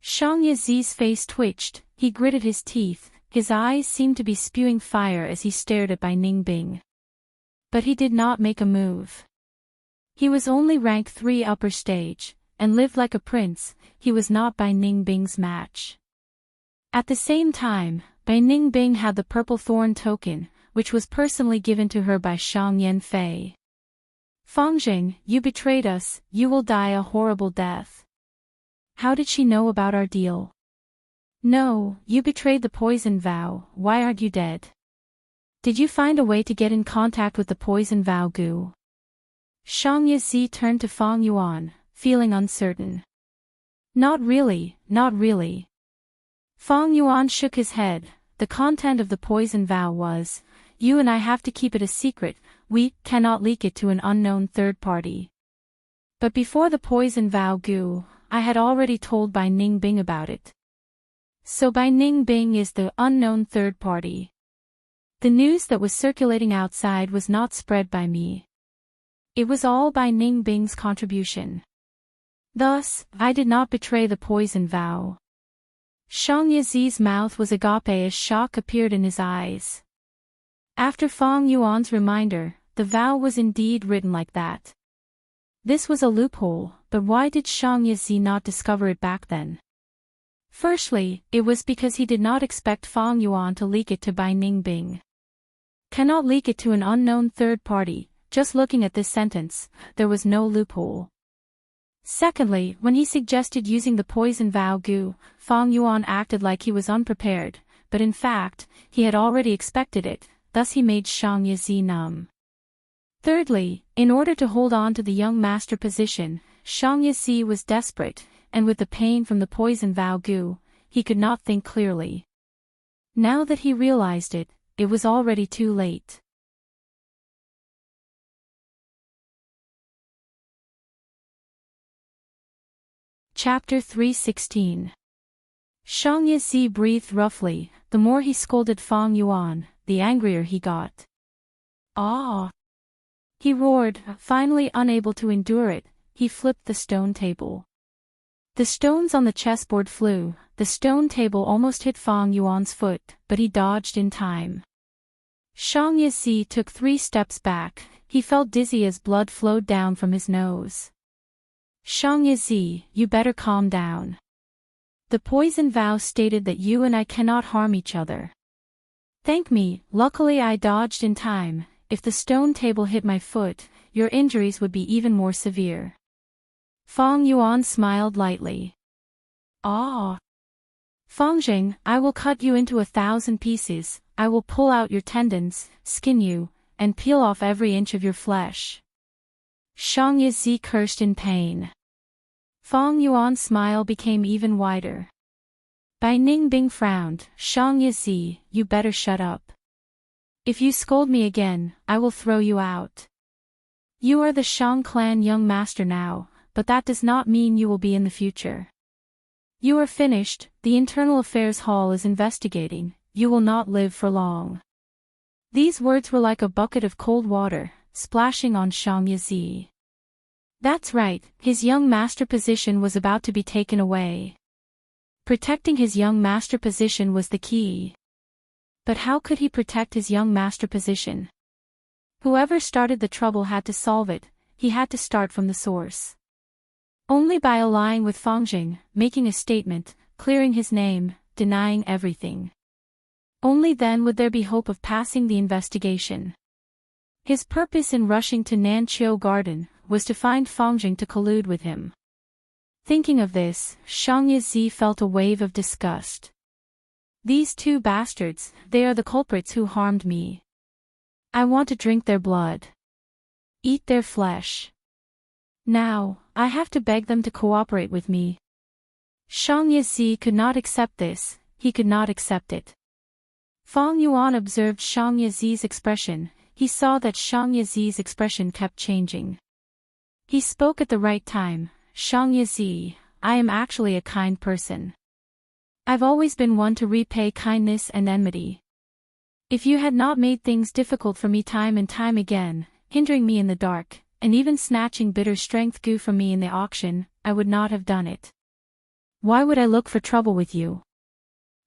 Speaker 1: Shang Yizi's face twitched, he gritted his teeth, his eyes seemed to be spewing fire as he stared at Bai Ningbing. But he did not make a move. He was only rank 3 upper stage, and lived like a prince, he was not Bai Ningbing's match. At the same time, Bai Ningbing had the purple thorn token, which was personally given to her by Shang Yanfei. Fangjing, you betrayed us, you will die a horrible death. How did she know about our deal? No, you betrayed the poison vow, why aren't you dead? Did you find a way to get in contact with the poison vow goo? Shang Yizi turned to Fang Yuan, feeling uncertain. Not really, not really. Fang Yuan shook his head, the content of the poison vow was, you and I have to keep it a secret, we cannot leak it to an unknown third party. But before the poison vow goo, I had already told Bai Ningbing about it. So Bai Ningbing is the unknown third party. The news that was circulating outside was not spread by me. It was all Bai Ningbing's contribution. Thus, I did not betray the poison vow. Shang Yizi's mouth was agape as shock appeared in his eyes. After Fang Yuan's reminder, the vow was indeed written like that. This was a loophole, but why did Shang Yizi not discover it back then? Firstly, it was because he did not expect Fang Yuan to leak it to Bai Ningbing. Cannot leak it to an unknown third party, just looking at this sentence, there was no loophole. Secondly, when he suggested using the poison vow goo, Fang Yuan acted like he was unprepared, but in fact, he had already expected it, thus he made Shang Yizi numb. Thirdly, in order to hold on to the young master position, Shang Yizi was desperate, and with the pain from the poison vow goo, he could not think clearly. Now that he realized it, it was already too late. Chapter 316. Shang Yizi breathed roughly, the more he scolded Fang Yuan, the angrier he got. Ah! He roared, finally unable to endure it, he flipped the stone table. The stones on the chessboard flew, the stone table almost hit Fang Yuan's foot, but he dodged in time. Shang Yizi took 3 steps back, he felt dizzy as blood flowed down from his nose. Shang Yizi, you better calm down. The poison vow stated that you and I cannot harm each other. Thank me, luckily I dodged in time, if the stone table hit my foot, your injuries would be even more severe. Fang Yuan smiled lightly. Ah! Fangjing, I will cut you into 1,000 pieces, I will pull out your tendons, skin you, and peel off every inch of your flesh. Shang Yizi cursed in pain. Fang Yuan's smile became even wider. Bai Ningbing frowned, Shang Yizi, you better shut up. If you scold me again, I will throw you out. You are the Shang clan young master now, but that does not mean you will be in the future. You are finished, the Internal Affairs Hall is investigating, you will not live for long. These words were like a bucket of cold water, splashing on Shang Yizi. That's right, his young master position was about to be taken away. Protecting his young master position was the key. But how could he protect his young master position? Whoever started the trouble had to solve it, he had to start from the source. Only by allying with Fangjing, making a statement, clearing his name, denying everything. Only then would there be hope of passing the investigation. His purpose in rushing to Nanqiu Garden was to find Fangjing to collude with him. Thinking of this, Shang Yizi felt a wave of disgust. These two bastards, they are the culprits who harmed me. I want to drink their blood. Eat their flesh. Now, I have to beg them to cooperate with me. Shang Yizi could not accept this, he could not accept it. Fang Yuan observed Shang Yizi's expression, he saw that Shang Yizi's expression kept changing. He spoke at the right time. Shang Yizi, I am actually a kind person. I've always been one to repay kindness and enmity. If you had not made things difficult for me time and time again, hindering me in the dark, and even snatching bitter strength goo from me in the auction, I would not have done it. Why would I look for trouble with you?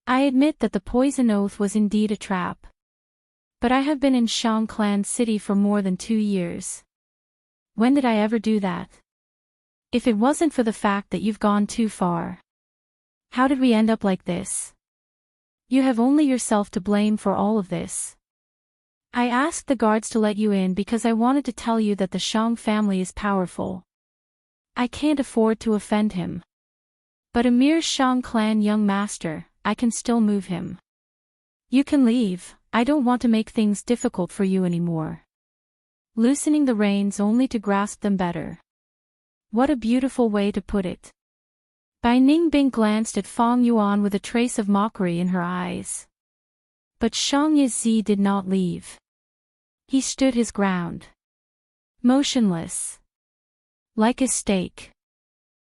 Speaker 1: I admit that the poison oath was indeed a trap. But I have been in Shang Clan City for more than 2 years. When did I ever do that? If it wasn't for the fact that you've gone too far. How did we end up like this? You have only yourself to blame for all of this. I asked the guards to let you in because I wanted to tell you that the Shang family is powerful. I can't afford to offend him. But a mere Shang clan young master, I can still move him. You can leave, I don't want to make things difficult for you anymore. Loosening the reins only to grasp them better. What a beautiful way to put it. Bai Ningbing glanced at Fang Yuan with a trace of mockery in her eyes. But Shang Yizi did not leave. He stood his ground. Motionless. Like a stake.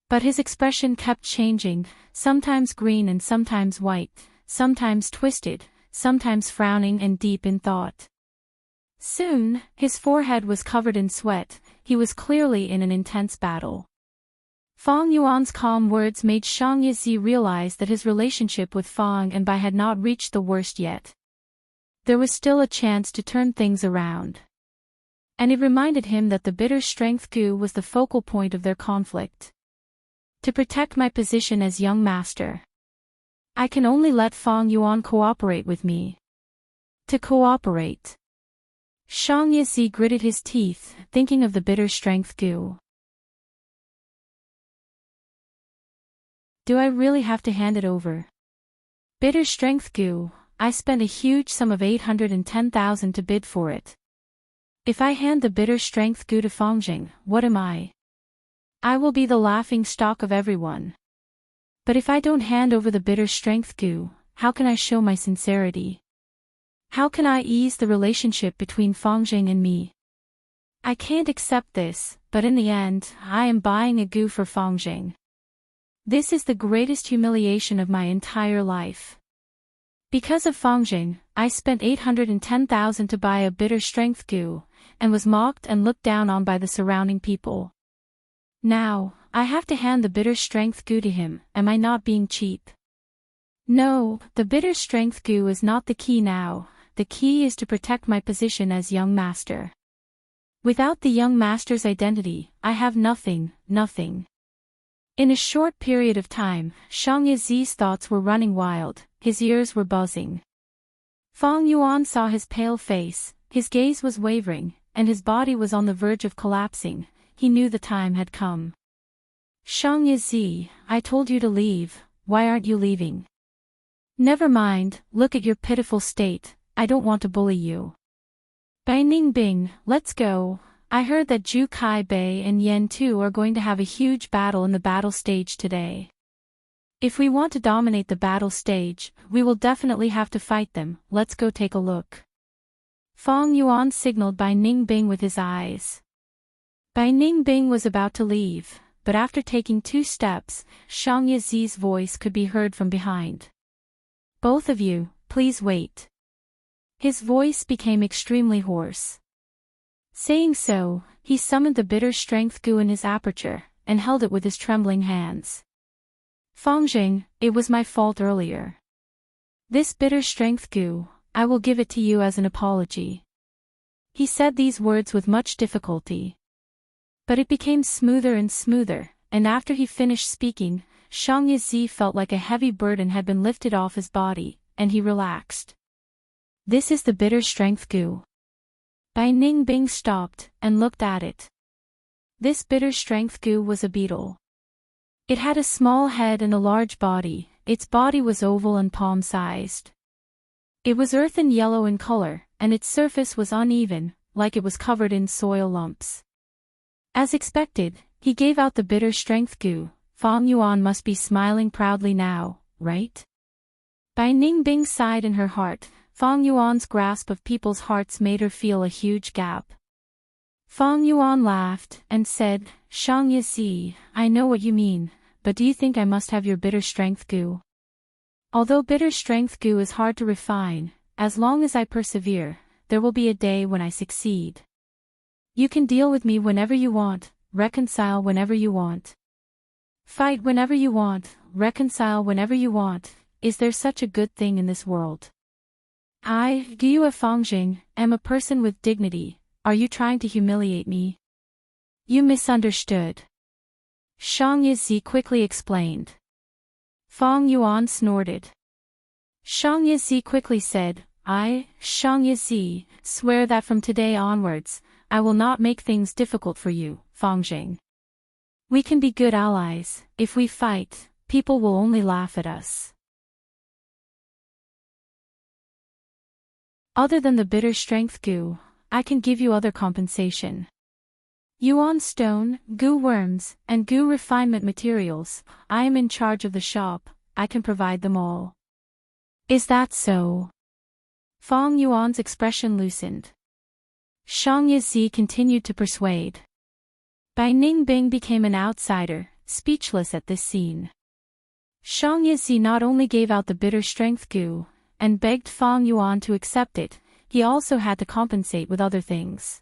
Speaker 1: But his expression kept changing, sometimes green and sometimes white, sometimes twisted, sometimes frowning and deep in thought. Soon, his forehead was covered in sweat, he was clearly in an intense battle. Fang Yuan's calm words made Shang Yizi realize that his relationship with Fang and Bai had not reached the worst yet. There was still a chance to turn things around. And it reminded him that the bitter strength goo was the focal point of their conflict. To protect my position as young master, I can only let Fang Yuan cooperate with me. To cooperate. Shang Yizi gritted his teeth, thinking of the bitter strength goo. Do I really have to hand it over? Bitter strength goo, I spent a huge sum of 810,000 to bid for it. If I hand the bitter strength goo to Fangjing, what am I? I will be the laughing stock of everyone. But if I don't hand over the bitter strength goo, how can I show my sincerity? How can I ease the relationship between Fangjing and me? I can't accept this, but in the end, I am buying a goo for Fangjing. This is the greatest humiliation of my entire life. Because of Fangjing, I spent 810,000 to buy a bitter strength goo, and was mocked and looked down on by the surrounding people. Now, I have to hand the bitter strength goo to him, am I not being cheap? No, the bitter strength goo is not the key now, the key is to protect my position as young master. Without the young master's identity, I have nothing, nothing. In a short period of time, Shang Yizi's thoughts were running wild, his ears were buzzing. Fang Yuan saw his pale face, his gaze was wavering, and his body was on the verge of collapsing, he knew the time had come. Shang Yizi, I told you to leave, why aren't you leaving? Never mind, look at your pitiful state, I don't want to bully you. Bai Ningbing, let's go. I heard that Zhu Kai Bei and Yan Tu are going to have a huge battle in the battle stage today. If we want to dominate the battle stage, we will definitely have to fight them, let's go take a look. Fang Yuan signaled Bai Ningbing with his eyes. Bai Ningbing was about to leave, but after taking 2 steps, Shang Yizi's voice could be heard from behind. Both of you, please wait. His voice became extremely hoarse. Saying so, he summoned the bitter strength goo in his aperture, and held it with his trembling hands. Fangjing, it was my fault earlier. This bitter strength goo, I will give it to you as an apology. He said these words with much difficulty. But it became smoother and smoother, and after he finished speaking, Shang Yizi felt like a heavy burden had been lifted off his body, and he relaxed. This is the bitter strength goo. Bai Ningbing stopped and looked at it. This bitter strength goo was a beetle. It had a small head and a large body. Its body was oval and palm-sized. It was earthen yellow in color, and its surface was uneven, like it was covered in soil lumps. As expected, he gave out the bitter strength goo. Fang Yuan must be smiling proudly now, right? Bai Ningbing sighed in her heart. Fang Yuan's grasp of people's hearts made her feel a huge gap. Fang Yuan laughed and said, Shang Yizi, I know what you mean, but do you think I must have your bitter strength goo? Although bitter strength goo is hard to refine, as long as I persevere, there will be a day when I succeed. You can deal with me whenever you want, reconcile whenever you want. Fight whenever you want, reconcile whenever you want. Is there such a good thing in this world? I, Gu Fangjing, am a person with dignity. Are you trying to humiliate me? You misunderstood. Shang Yizi quickly explained. Fang Yuan snorted. Shang Yizi quickly said, I, Shang Yizi, swear that from today onwards, I will not make things difficult for you, Fangjing. We can be good allies. If we fight, people will only laugh at us. Other than the bitter strength goo, I can give you other compensation. Yuan stone, goo worms, and goo refinement materials. I am in charge of the shop. I can provide them all. Is that so? Fang Yuan's expression loosened. Shang Yizi continued to persuade. Bai Ningbing became an outsider, speechless at this scene. Shang Yizi not only gave out the bitter strength goo, and begged Fang Yuan to accept it, he also had to compensate with other things.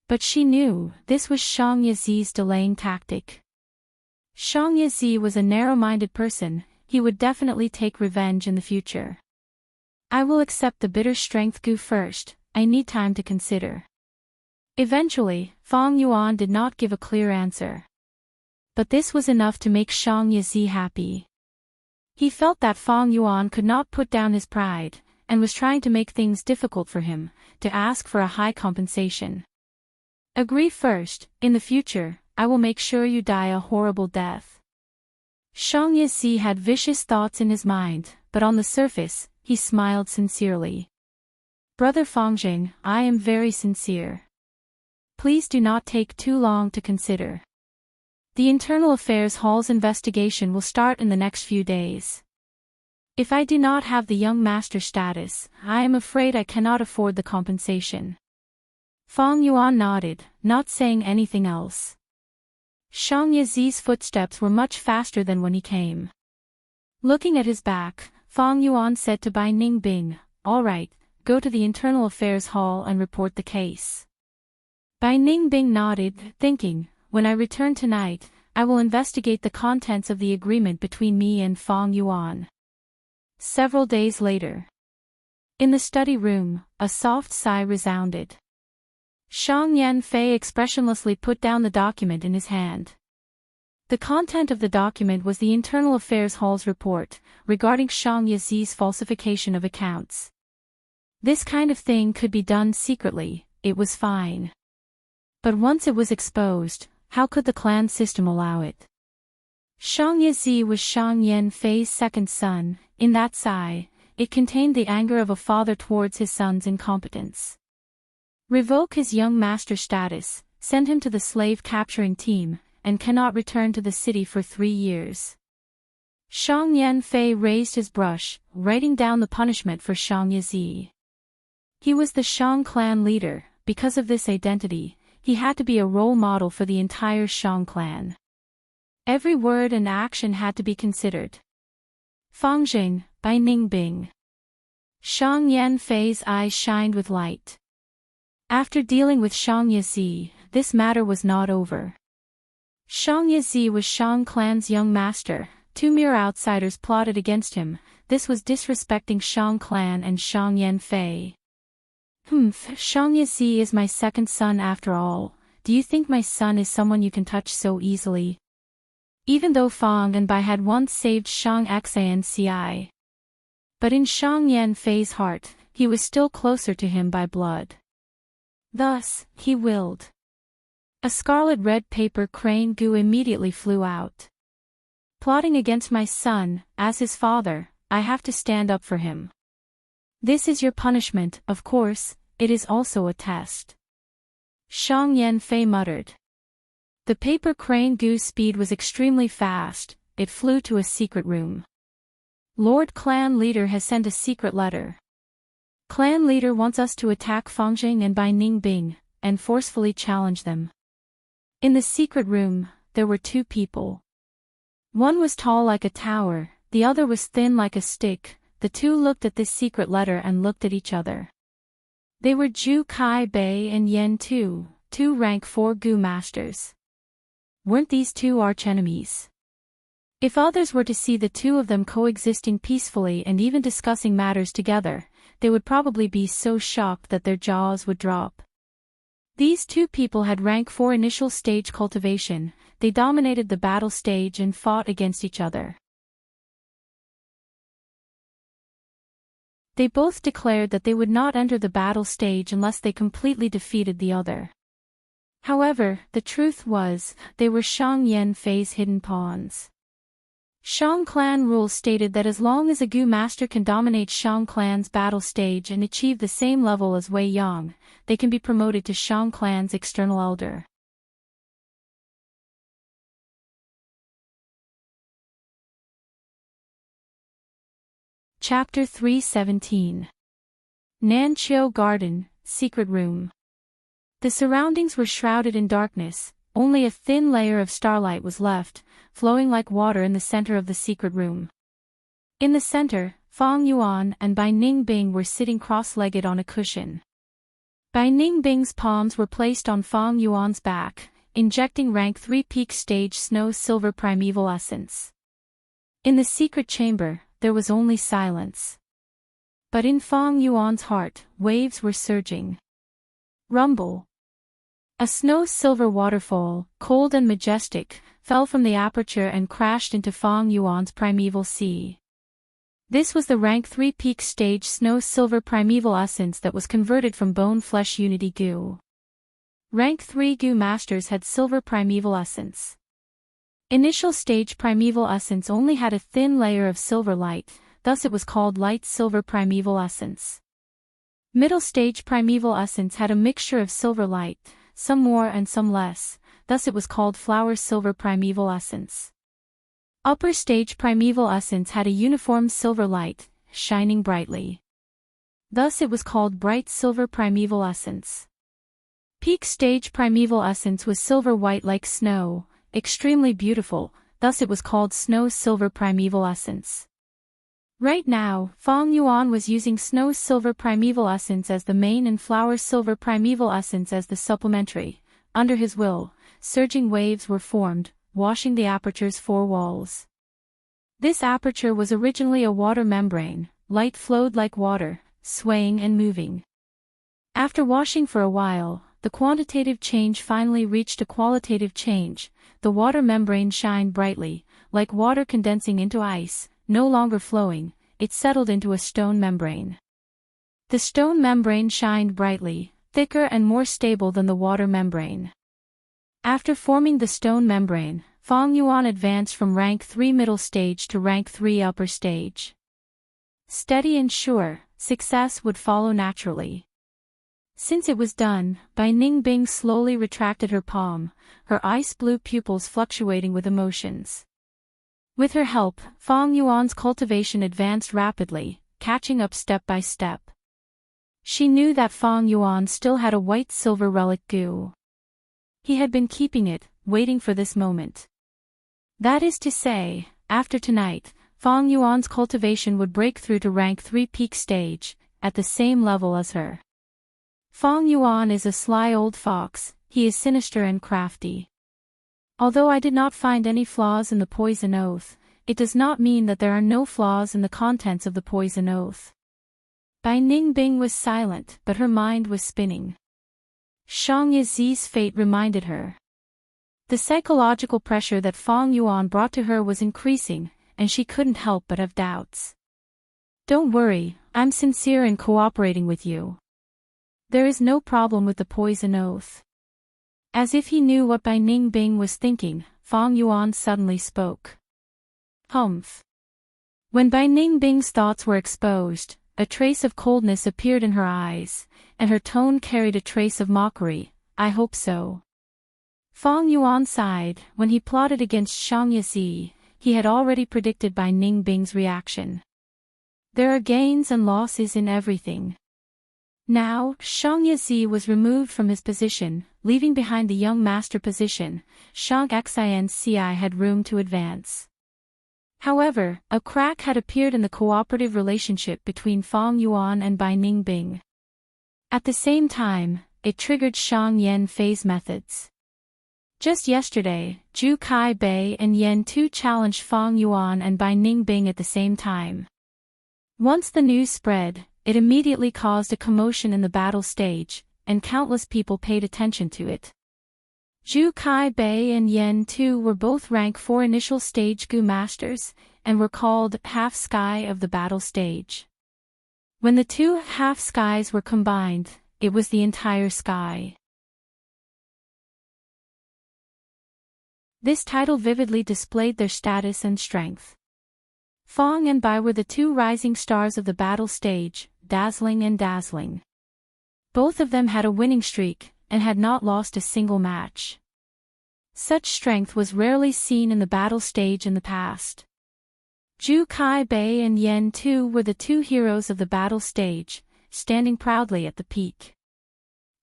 Speaker 1: But she knew, this was Shang Yizi's delaying tactic. Shang Yizi was a narrow-minded person, he would definitely take revenge in the future. I will accept the bitter strength goo first, I need time to consider. Eventually, Fang Yuan did not give a clear answer. But this was enough to make Shang Yizi happy. He felt that Fang Yuan could not put down his pride, and was trying to make things difficult for him, to ask for a high compensation. Agree first, in the future, I will make sure you die a horrible death. Shang Yizi had vicious thoughts in his mind, but on the surface, he smiled sincerely. Brother Fangjing, I am very sincere. Please do not take too long to consider. The Internal Affairs Hall's investigation will start in the next few days. If I do not have the young master status, I am afraid I cannot afford the compensation. Fang Yuan nodded, not saying anything else. Shang Yizi's footsteps were much faster than when he came. Looking at his back, Fang Yuan said to Bai Ningbing, all right, go to the Internal Affairs Hall and report the case. Bai Ningbing nodded, thinking, when I return tonight, I will investigate the contents of the agreement between me and Fang Yuan. Several days later. In the study room, a soft sigh resounded. Shang Yanfei expressionlessly put down the document in his hand. The content of the document was the Internal Affairs Hall's report, regarding Shang Yizi's falsification of accounts. This kind of thing could be done secretly, it was fine. But once it was exposed, how could the clan system allow it? Shang Yizi was Shang Yanfei's second son. In that sigh, it contained the anger of a father towards his son's incompetence. Revoke his young master status, send him to the slave-capturing team, and cannot return to the city for 3 years. Shang Yanfei raised his brush, writing down the punishment for Shang Yizi. He was the Shang clan leader. Because of this identity, he had to be a role model for the entire Shang clan. Every word and action had to be considered. Fangjing, Bai Ningbing. Shang Yanfei's eyes shined with light. After dealing with Shang Yizi, this matter was not over. Shang Yizi was Shang clan's young master. 2 mere outsiders plotted against him. This was disrespecting Shang clan and Shang Yanfei. Shang Yizi is my second son after all. Do you think my son is someone you can touch so easily? Even though Fang and Bai had once saved Shang Xanci. But in Shang Yanfei's heart, he was still closer to him by blood. Thus, he willed. A scarlet-red paper crane goo immediately flew out. Plotting against my son, as his father, I have to stand up for him. This is your punishment, of course, it is also a test. Shang Yanfei muttered. The paper crane goo's speed was extremely fast, it flew to a secret room. Lord Clan Leader has sent a secret letter. Clan Leader wants us to attack Fangjing and Bai Ningbing, and forcefully challenge them. In the secret room, there were two people. One was tall like a tower, the other was thin like a stick. The two looked at this secret letter and looked at each other. They were Zhu Kai Bei and Yen Tu, two rank 4 Gu masters. Weren't these two archenemies? If others were to see the two of them coexisting peacefully and even discussing matters together, they would probably be so shocked that their jaws would drop. These two people had rank 4 initial stage cultivation, they dominated the battle stage and fought against each other. They both declared that they would not enter the battle stage unless they completely defeated the other. However, the truth was, they were Shang Yanfei's hidden pawns. Shang Clan rules stated that as long as a Gu master can dominate Shang Clan's battle stage and achieve the same level as Wei Yang, they can be promoted to Shang Clan's external elder. Chapter 317. Nanqiu Garden, Secret Room. The surroundings were shrouded in darkness, only a thin layer of starlight was left, flowing like water in the center of the secret room. In the center, Fang Yuan and Bai Ningbing were sitting cross-legged on a cushion. Bai Ningbing's palms were placed on Fang Yuan's back, injecting rank 3 peak stage snow silver primeval essence. In the secret chamber, there was only silence. But in Fang Yuan's heart, waves were surging. Rumble. A snow-silver waterfall, cold and majestic, fell from the aperture and crashed into Fang Yuan's primeval sea. This was the rank 3 peak stage snow-silver primeval essence that was converted from bone-flesh unity goo. Rank 3 goo masters had silver primeval essence. Initial stage primeval essence only had a thin layer of silver light, thus it was called light silver primeval essence. Middle stage primeval essence had a mixture of silver light, some more and some less, thus it was called flower silver primeval essence. Upper stage primeval essence had a uniform silver light, shining brightly. Thus it was called bright silver primeval essence. Peak stage primeval essence was silver white like snow, extremely beautiful, thus it was called snow silver primeval essence. Right now, Fang Yuan was using snow silver primeval essence as the main and flower silver primeval essence as the supplementary. Under his will, surging waves were formed, washing the aperture's 4 walls. This aperture was originally a water membrane, light flowed like water, swaying and moving. After washing for a while, the quantitative change finally reached a qualitative change. The water membrane shined brightly, like water condensing into ice, no longer flowing, it settled into a stone membrane. The stone membrane shined brightly, thicker and more stable than the water membrane. After forming the stone membrane, Fang Yuan advanced from rank 3 middle stage to rank 3 upper stage. Steady and sure, success would follow naturally. Since it was done, Bai Ningbing slowly retracted her palm, her ice-blue pupils fluctuating with emotions. With her help, Fang Yuan's cultivation advanced rapidly, catching up step by step. She knew that Fang Yuan still had a white-silver relic goo. He had been keeping it, waiting for this moment. That is to say, after tonight, Fang Yuan's cultivation would break through to rank 3 peak stage, at the same level as her. Fang Yuan is a sly old fox, he is sinister and crafty. Although I did not find any flaws in the poison oath, it does not mean that there are no flaws in the contents of the poison oath. Bai Ningbing was silent, but her mind was spinning. Shang Yizi's fate reminded her. The psychological pressure that Fang Yuan brought to her was increasing, and she couldn't help but have doubts. Don't worry, I'm sincere in cooperating with you. There is no problem with the poison oath. As if he knew what Bai Ningbing was thinking, Fang Yuan suddenly spoke. Humph. When Bai Ningbing's thoughts were exposed, a trace of coldness appeared in her eyes, and her tone carried a trace of mockery. I hope so. Fang Yuan sighed. When he plotted against Shang Yizi, he had already predicted Bai Ningbing's reaction. There are gains and losses in everything. Now, Shang Yizi was removed from his position, leaving behind the young master position. Shang Xinci had room to advance. However, a crack had appeared in the cooperative relationship between Fang Yuan and Bai Ningbing. At the same time, it triggered Shang Yan Fei's methods. Just yesterday, Zhu Kai Bei and Yan Tu challenged Fang Yuan and Bai Ningbing at the same time. Once the news spread, it immediately caused a commotion in the battle stage, and countless people paid attention to it. Zhu Kai Bei and Yan Tu were both rank 4 initial stage Gu masters, and were called half sky of the battle stage. When the two half skies were combined, it was the entire sky. This title vividly displayed their status and strength. Fang and Bai were the two rising stars of the battle stage, dazzling and dazzling. Both of them had a winning streak, and had not lost a single match. Such strength was rarely seen in the battle stage in the past. Zhu Kai Bei and Yan Tu were the two heroes of the battle stage, standing proudly at the peak.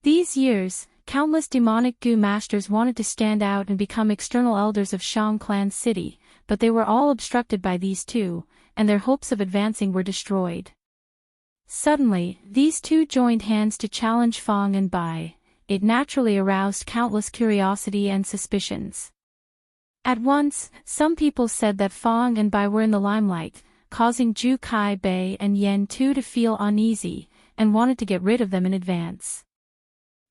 Speaker 1: These years, countless demonic Gu masters wanted to stand out and become external elders of Shang Clan City, but they were all obstructed by these two, and their hopes of advancing were destroyed. Suddenly, these two joined hands to challenge Fang and Bai. It naturally aroused countless curiosity and suspicions. At once, some people said that Fang and Bai were in the limelight, causing Zhu Kai Bei and Yan Tu to feel uneasy, and wanted to get rid of them in advance.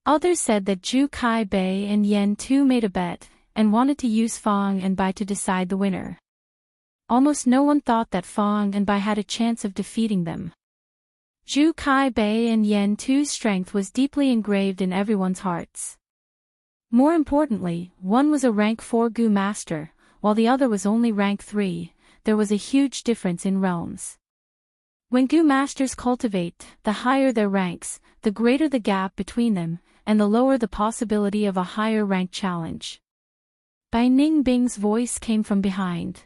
Speaker 1: Others said that Zhu Kai Bei and Yan Tu made a bet, and wanted to use Fang and Bai to decide the winner. Almost no one thought that Fang and Bai had a chance of defeating them. Zhu Kai Bei and Yan Tu's strength was deeply engraved in everyone's hearts. More importantly, one was a rank 4 Gu master, while the other was only rank 3, there was a huge difference in realms. When Gu masters cultivate, the higher their ranks, the greater the gap between them, and the lower the possibility of a higher rank challenge. Bai Ningbing's voice came from behind.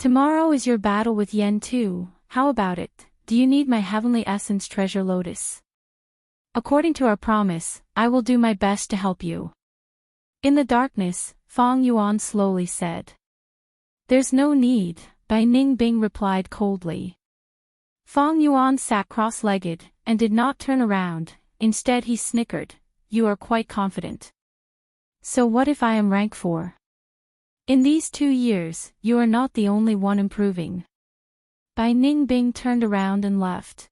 Speaker 1: Tomorrow is your battle with Yan Tu, how about it? Do you need my heavenly essence treasure lotus? According to our promise, I will do my best to help you. In the darkness, Fang Yuan slowly said. There's no need, Bai Ningbing replied coldly. Fang Yuan sat cross-legged, and did not turn around, instead he snickered, you are quite confident. So what if I am rank 4? In these 2 years, you are not the only one improving. Bai Ningbing turned around and left.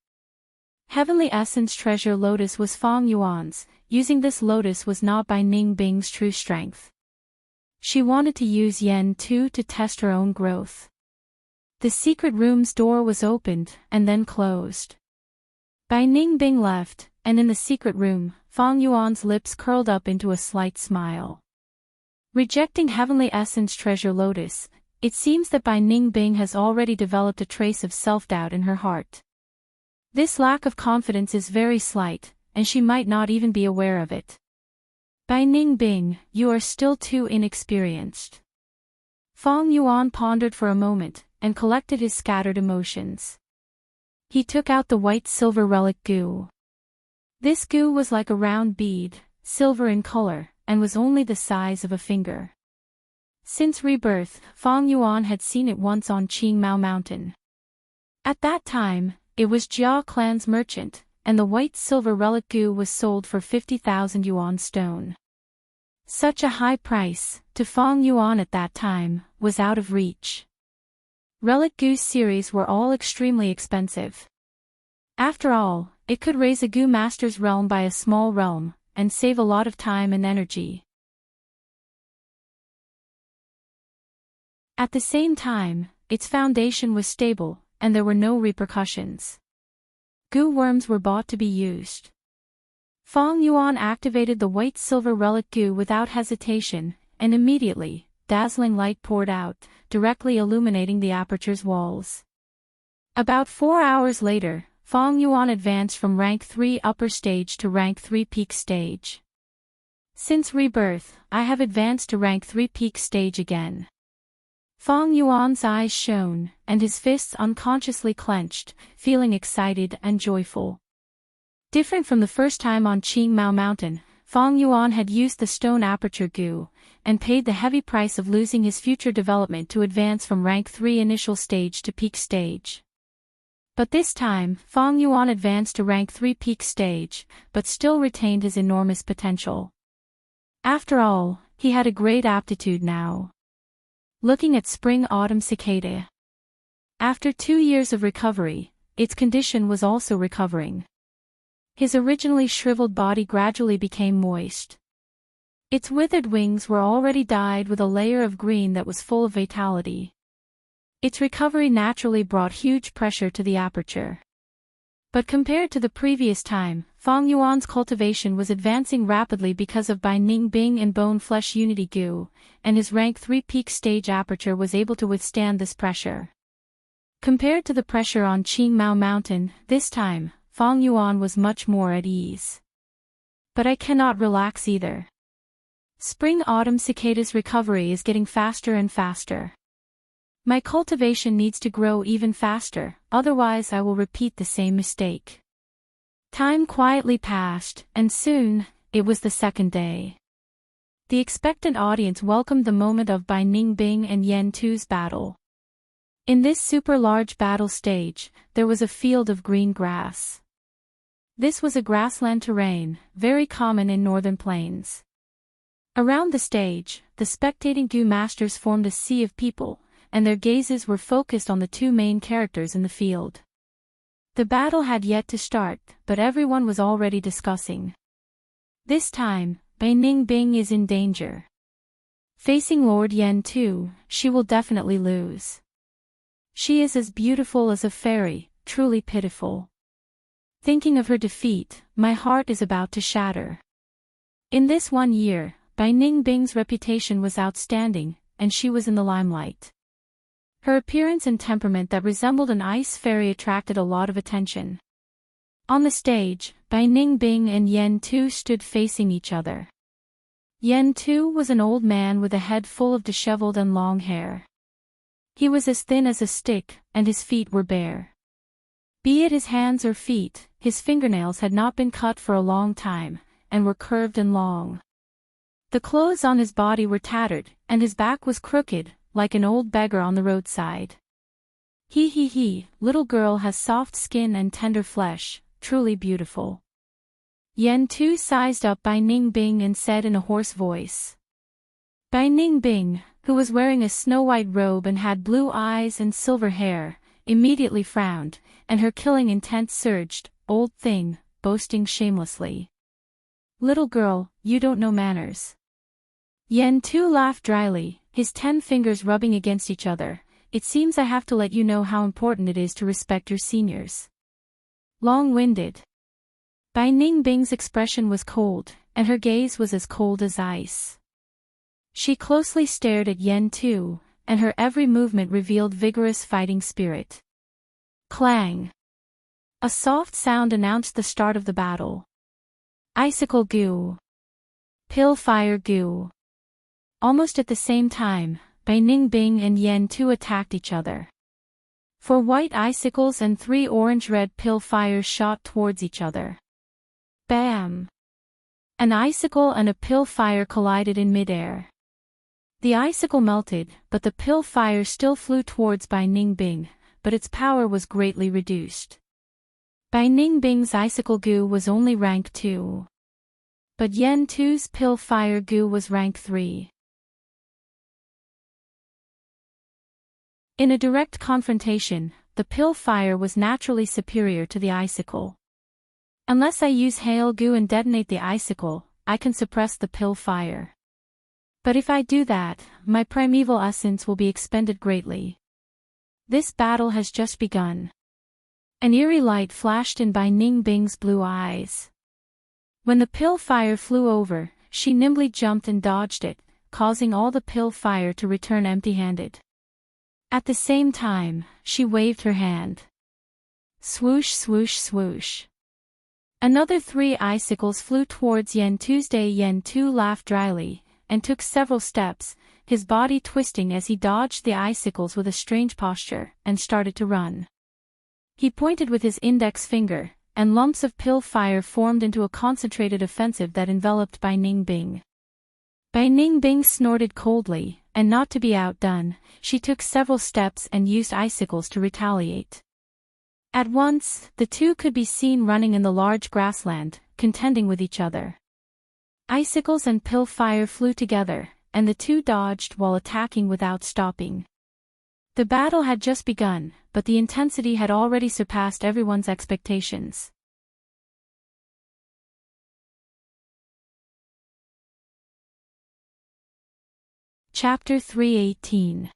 Speaker 1: Heavenly Essence Treasure Lotus was Fang Yuan's, using this lotus was not Bai Ningbing's true strength. She wanted to use Yan Tu to test her own growth. The secret room's door was opened, and then closed. Bai Ningbing left, and in the secret room, Fang Yuan's lips curled up into a slight smile. Rejecting Heavenly Essence Treasure Lotus, it seems that Bai Ningbing has already developed a trace of self-doubt in her heart. This lack of confidence is very slight, and she might not even be aware of it. Bai Ningbing, you are still too inexperienced. Fang Yuan pondered for a moment, and collected his scattered emotions. He took out the white silver relic goo. This goo was like a round bead, silver in color, and was only the size of a finger. Since rebirth, Fang Yuan had seen it once on Qingmao Mountain. At that time, it was Jia Clan's merchant, and the white silver relic goo was sold for 50,000 yuan stone. Such a high price, to Fang Yuan at that time, was out of reach. Relic goo series were all extremely expensive. After all, it could raise a Gu master's realm by a small realm, and save a lot of time and energy. At the same time, its foundation was stable, and there were no repercussions. Gu worms were bought to be used. Fong Yuan activated the white-silver relic goo without hesitation, and immediately, dazzling light poured out, directly illuminating the aperture's walls. About 4 hours later, Fong Yuan advanced from rank 3 upper stage to rank 3 peak stage. Since rebirth, I have advanced to rank 3 peak stage again. Fong Yuan's eyes shone, and his fists unconsciously clenched, feeling excited and joyful. Different from the first time on Qing Mao Mountain, Fong Yuan had used the stone aperture goo, and paid the heavy price of losing his future development to advance from rank 3 initial stage to peak stage. But this time, Fong Yuan advanced to rank 3 peak stage, but still retained his enormous potential. After all, he had a great aptitude now. Looking at spring-autumn cicada. After 2 years of recovery, its condition was also recovering. His originally shriveled body gradually became moist. Its withered wings were already dyed with a layer of green that was full of vitality. Its recovery naturally brought huge pressure to the aperture. But compared to the previous time, Fong Yuan's cultivation was advancing rapidly because of Bai Ning Bing and Bone Flesh Unity Goo, and his rank 3 peak stage aperture was able to withstand this pressure. Compared to the pressure on Qing Mao Mountain, this time, Fong Yuan was much more at ease. But I cannot relax either. Spring-autumn cicada's recovery is getting faster and faster. My cultivation needs to grow even faster, otherwise I will repeat the same mistake. Time quietly passed, and soon, it was the second day. The expectant audience welcomed the moment of Bai Ning Bing and Yen Tu's battle. In this super-large battle stage, there was a field of green grass. This was a grassland terrain, very common in northern plains. Around the stage, the spectating Gu masters formed a sea of people, and their gazes were focused on the 2 main characters in the field. The battle had yet to start, but everyone was already discussing. This time, Bai Ning Bing is in danger. Facing Lord Yen Tu, she will definitely lose. She is as beautiful as a fairy, truly pitiful. Thinking of her defeat, my heart is about to shatter. In this 1 year, Bai Ning Bing's reputation was outstanding, and she was in the limelight. Her appearance and temperament that resembled an ice fairy attracted a lot of attention. On the stage, Bai Ning Bing and Yen Tu stood facing each other. Yen Tu was an old man with a head full of disheveled and long hair. He was as thin as a stick, and his feet were bare. Be it his hands or feet, his fingernails had not been cut for a long time, and were curved and long. The clothes on his body were tattered, and his back was crooked, like an old beggar on the roadside. He, little girl has soft skin and tender flesh, truly beautiful. Yen Tu sized up Bai Ning Bing and said in a hoarse voice. Bai Ning Bing, who was wearing a snow-white robe and had blue eyes and silver hair, immediately frowned, and her killing intent surged, old thing, boasting shamelessly. Little girl, you don't know manners. Yen Tu laughed dryly, his 10 fingers rubbing against each other. It seems I have to let you know how important it is to respect your seniors. Long-winded. Bai Ning Bing's expression was cold, and her gaze was as cold as ice. She closely stared at Yen Tu, and her every movement revealed vigorous fighting spirit. Clang! A soft sound announced the start of the battle. Icicle Goo. Pill Fire Goo. Almost at the same time, Bai Ning Bing and Yen Tu attacked each other. 4 white icicles and 3 orange-red pill fires shot towards each other. Bam! An icicle and a pill fire collided in midair. The icicle melted, but the pill fire still flew towards Bai Ning Bing, but its power was greatly reduced. Bai Ning Bing's icicle goo was only rank 2. But Yen Tu's pill fire goo was rank 3. In a direct confrontation, the pill fire was naturally superior to the icicle. Unless I use hail goo and detonate the icicle, I can suppress the pill fire. But if I do that, my primeval essence will be expended greatly. This battle has just begun. An eerie light flashed in Bai Ning Bing's blue eyes. When the pill fire flew over, she nimbly jumped and dodged it, causing all the pill fire to return empty-handed. At the same time, she waved her hand. Swoosh, swoosh, swoosh. Another 3 icicles flew towards Yen Tuesday. Yen Tu laughed dryly, and took several steps, his body twisting as he dodged the icicles with a strange posture, and started to run. He pointed with his index finger, and lumps of pill fire formed into a concentrated offensive that enveloped Bai Ningbing. Bai Ningbing snorted coldly, and not to be outdone, she took several steps and used icicles to retaliate. At once, the two could be seen running in the large grassland, contending with each other. Icicles and pill fire flew together, and the two dodged while attacking without stopping. The battle had just begun, but the intensity had already surpassed everyone's expectations. Chapter 318.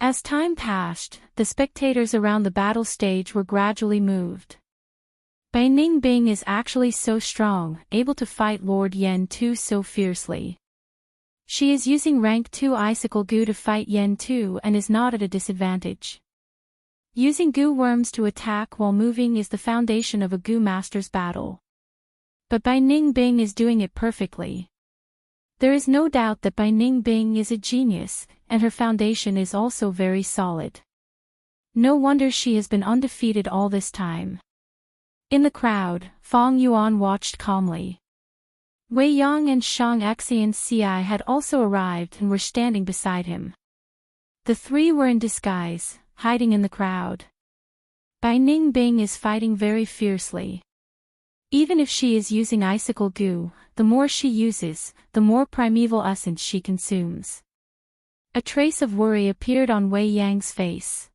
Speaker 1: As time passed, the spectators around the battle stage were gradually moved. Bai Ningbing is actually so strong, able to fight Lord Yen Tu so fiercely. She is using rank 2 icicle goo to fight Yen Tu and is not at a disadvantage. Using goo worms to attack while moving is the foundation of a goo master's battle. But Bai Ningbing is doing it perfectly. There is no doubt that Bai Ningbing is a genius, and her foundation is also very solid. No wonder she has been undefeated all this time. In the crowd, Fong Yuan watched calmly. Wei Yang and Shang Xianci had also arrived and were standing beside him. The three were in disguise, hiding in the crowd. Bai Ningbing is fighting very fiercely. Even if she is using icicle goo, the more she uses, the more primeval essence she consumes. A trace of worry appeared on Wei Yang's face.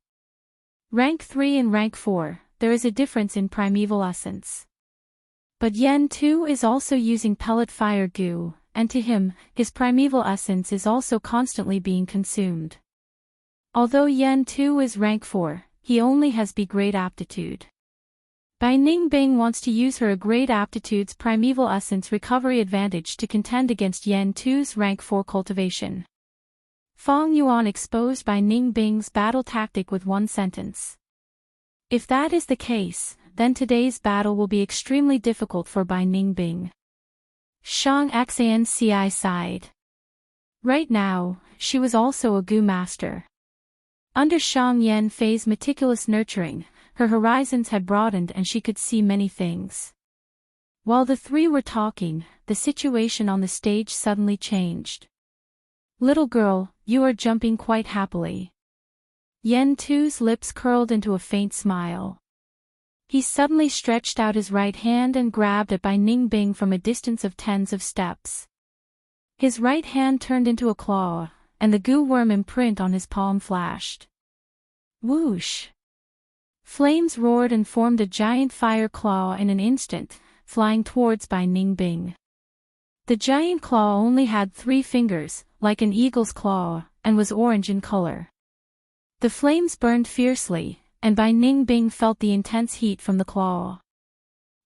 Speaker 1: Rank 3 and rank 4, there is a difference in primeval essence. But Yen Tu is also using pellet fire goo, and to him, his primeval essence is also constantly being consumed. Although Yen Tu is rank 4, he only has B grade aptitude. Bai Ningbing wants to use her A grade aptitude's primeval essence recovery advantage to contend against Yen Tu's rank 4 cultivation. Fong Yuan exposed Bai Ningbing's battle tactic with one sentence. If that is the case, then today's battle will be extremely difficult for Bai Ningbing. Shang Xianci sighed. Right now, she was also a goo master. Under Shang Yanfei's meticulous nurturing, her horizons had broadened and she could see many things. While the three were talking, the situation on the stage suddenly changed. Little girl, you are jumping quite happily. Yen Tu's lips curled into a faint smile. He suddenly stretched out his right hand and grabbed at Bai Ningbing from a distance of tens of steps. His right hand turned into a claw, and the goo worm imprint on his palm flashed. Whoosh! Flames roared and formed a giant fire claw in an instant, flying towards Bai Ningbing. The giant claw only had 3 fingers, like an eagle's claw, and was orange in color. The flames burned fiercely, and Bai Ningbing felt the intense heat from the claw.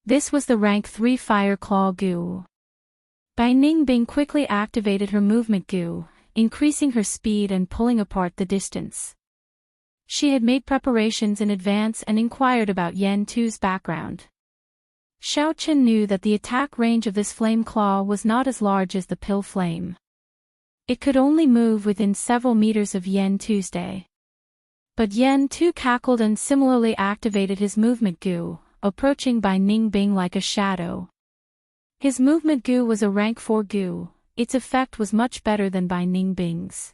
Speaker 1: This was the rank 3 fire claw goo. Bai Ningbing quickly activated her movement goo, increasing her speed and pulling apart the distance. She had made preparations in advance and inquired about Yen Tu's background. Xiao Chen knew that the attack range of this flame claw was not as large as the pill flame. It could only move within several meters of Yen Tuesday. But Yen Tu cackled and similarly activated his movement goo, approaching Bai Ningbing like a shadow. His movement goo was a rank 4 goo, its effect was much better than Bai Ningbing's.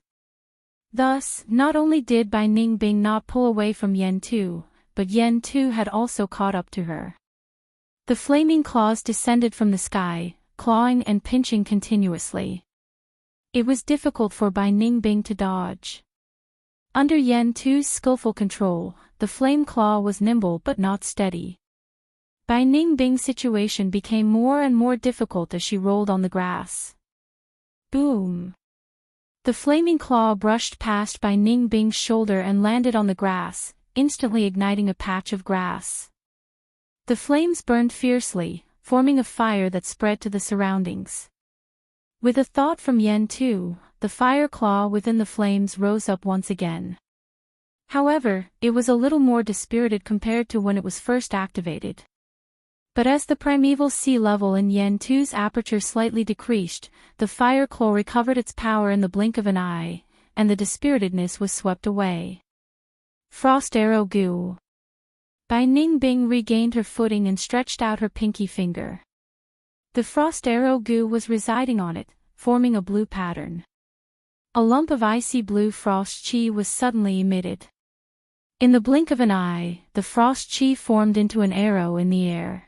Speaker 1: Thus, not only did Bai Ningbing not pull away from Yen Tu, but Yen Tu had also caught up to her. The flaming claws descended from the sky, clawing and pinching continuously. It was difficult for Bai Ningbing to dodge. Under Yen Tu's skillful control, the flame claw was nimble but not steady. Bai Ningbing's situation became more and more difficult as she rolled on the grass. Boom! The flaming claw brushed past Bai Ningbing's shoulder and landed on the grass, instantly igniting a patch of grass. The flames burned fiercely, forming a fire that spread to the surroundings. With a thought from Yen Tu, the fire claw within the flames rose up once again. However, it was a little more dispirited compared to when it was first activated. But as the primeval sea level in Yen Tu's aperture slightly decreased, the fire claw recovered its power in the blink of an eye, and the dispiritedness was swept away. Frost Arrow Gu. Bai Ningbing regained her footing and stretched out her pinky finger. The frost arrow Gu was residing on it, forming a blue pattern. A lump of icy blue frost chi was suddenly emitted. In the blink of an eye, the frost chi formed into an arrow in the air.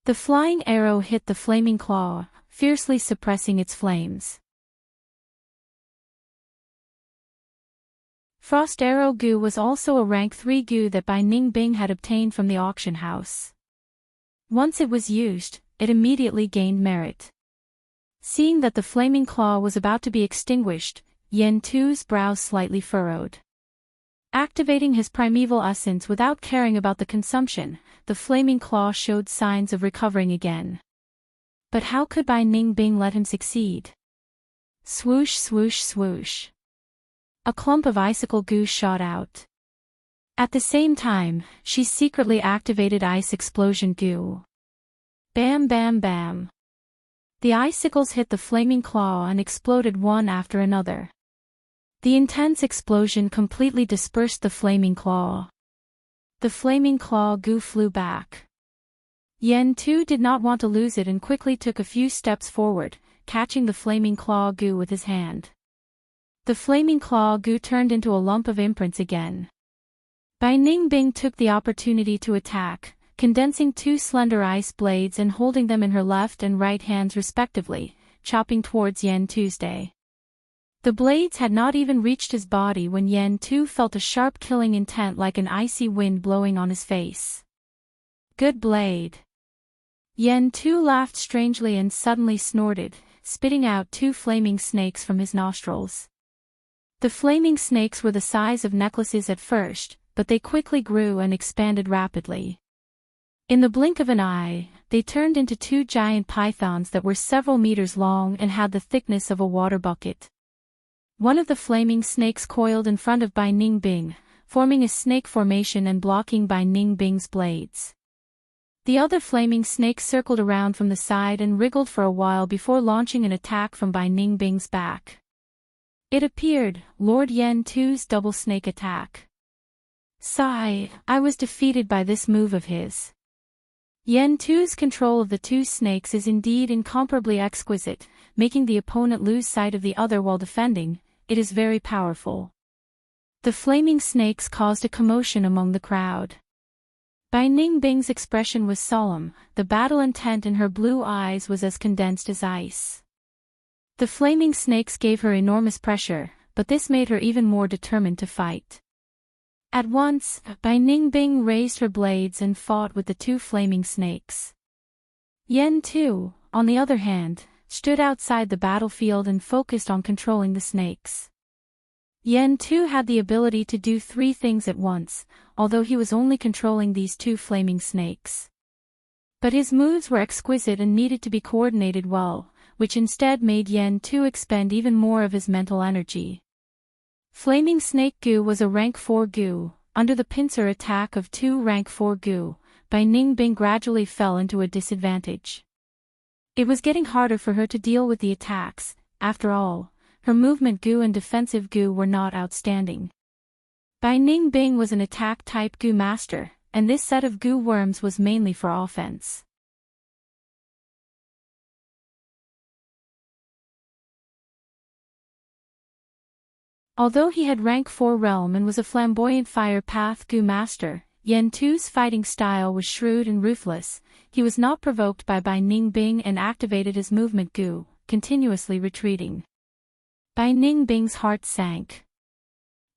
Speaker 1: The flying arrow hit the flaming claw, fiercely suppressing its flames. Frost Arrow Gu was also a rank 3 Gu that Bai Ningbing had obtained from the auction house. Once it was used, it immediately gained merit. Seeing that the flaming claw was about to be extinguished, Yen Tu's brows slightly furrowed. Activating his primeval essence without caring about the consumption, the flaming claw showed signs of recovering again. But how could Bai Ningbing let him succeed? Swoosh swoosh swoosh. A clump of icicle goo shot out. At the same time, she secretly activated ice explosion goo. Bam bam bam. The icicles hit the flaming claw and exploded one after another. The intense explosion completely dispersed the flaming claw. The flaming claw goo flew back. Yen Tu did not want to lose it and quickly took a few steps forward, catching the flaming claw goo with his hand. The flaming claw goo turned into a lump of imprints again. Bai Ningbing took the opportunity to attack, condensing 2 slender ice blades and holding them in her left and right hands respectively, chopping towards Yen Tuesday. The blades had not even reached his body when Yen Tu felt a sharp killing intent like an icy wind blowing on his face. Good blade. Yen Tu laughed strangely and suddenly snorted, spitting out 2 flaming snakes from his nostrils. The flaming snakes were the size of necklaces at first, but they quickly grew and expanded rapidly. In the blink of an eye, they turned into 2 giant pythons that were several meters long and had the thickness of a water bucket. One of the flaming snakes coiled in front of Bai Ningbing, forming a snake formation and blocking Bai Ningbing's blades. The other flaming snake circled around from the side and wriggled for a while before launching an attack from Bai Ningbing's back. It appeared, Lord Yen Tu's double snake attack. Sigh, I was defeated by this move of his. Yen Tu's control of the 2 snakes is indeed incomparably exquisite, making the opponent lose sight of the other while defending. It is very powerful. The flaming snakes caused a commotion among the crowd. Bai Ningbing's expression was solemn, the battle intent in her blue eyes was as condensed as ice. The flaming snakes gave her enormous pressure, but this made her even more determined to fight. At once, Bai Ningbing raised her blades and fought with the 2 flaming snakes. Yen Tu, on the other hand, stood outside the battlefield and focused on controlling the snakes. Yen Tu had the ability to do 3 things at once, although he was only controlling these 2 flaming snakes. But his moves were exquisite and needed to be coordinated well, which instead made Yen Tu expend even more of his mental energy. Flaming Snake Gu was a rank 4 Gu. Under the pincer attack of 2 rank 4 Gu, Bai Ningbing gradually fell into a disadvantage. It was getting harder for her to deal with the attacks. After all, her movement Gu and defensive Gu were not outstanding. Bai Ningbing was an attack-type Gu master, and this set of Gu worms was mainly for offense. Although he had rank 4 realm and was a flamboyant fire path Gu master, Yen Tu's fighting style was shrewd and ruthless. He was not provoked by Bai Ningbing and activated his movement Gu, continuously retreating. Bai Ningbing's heart sank.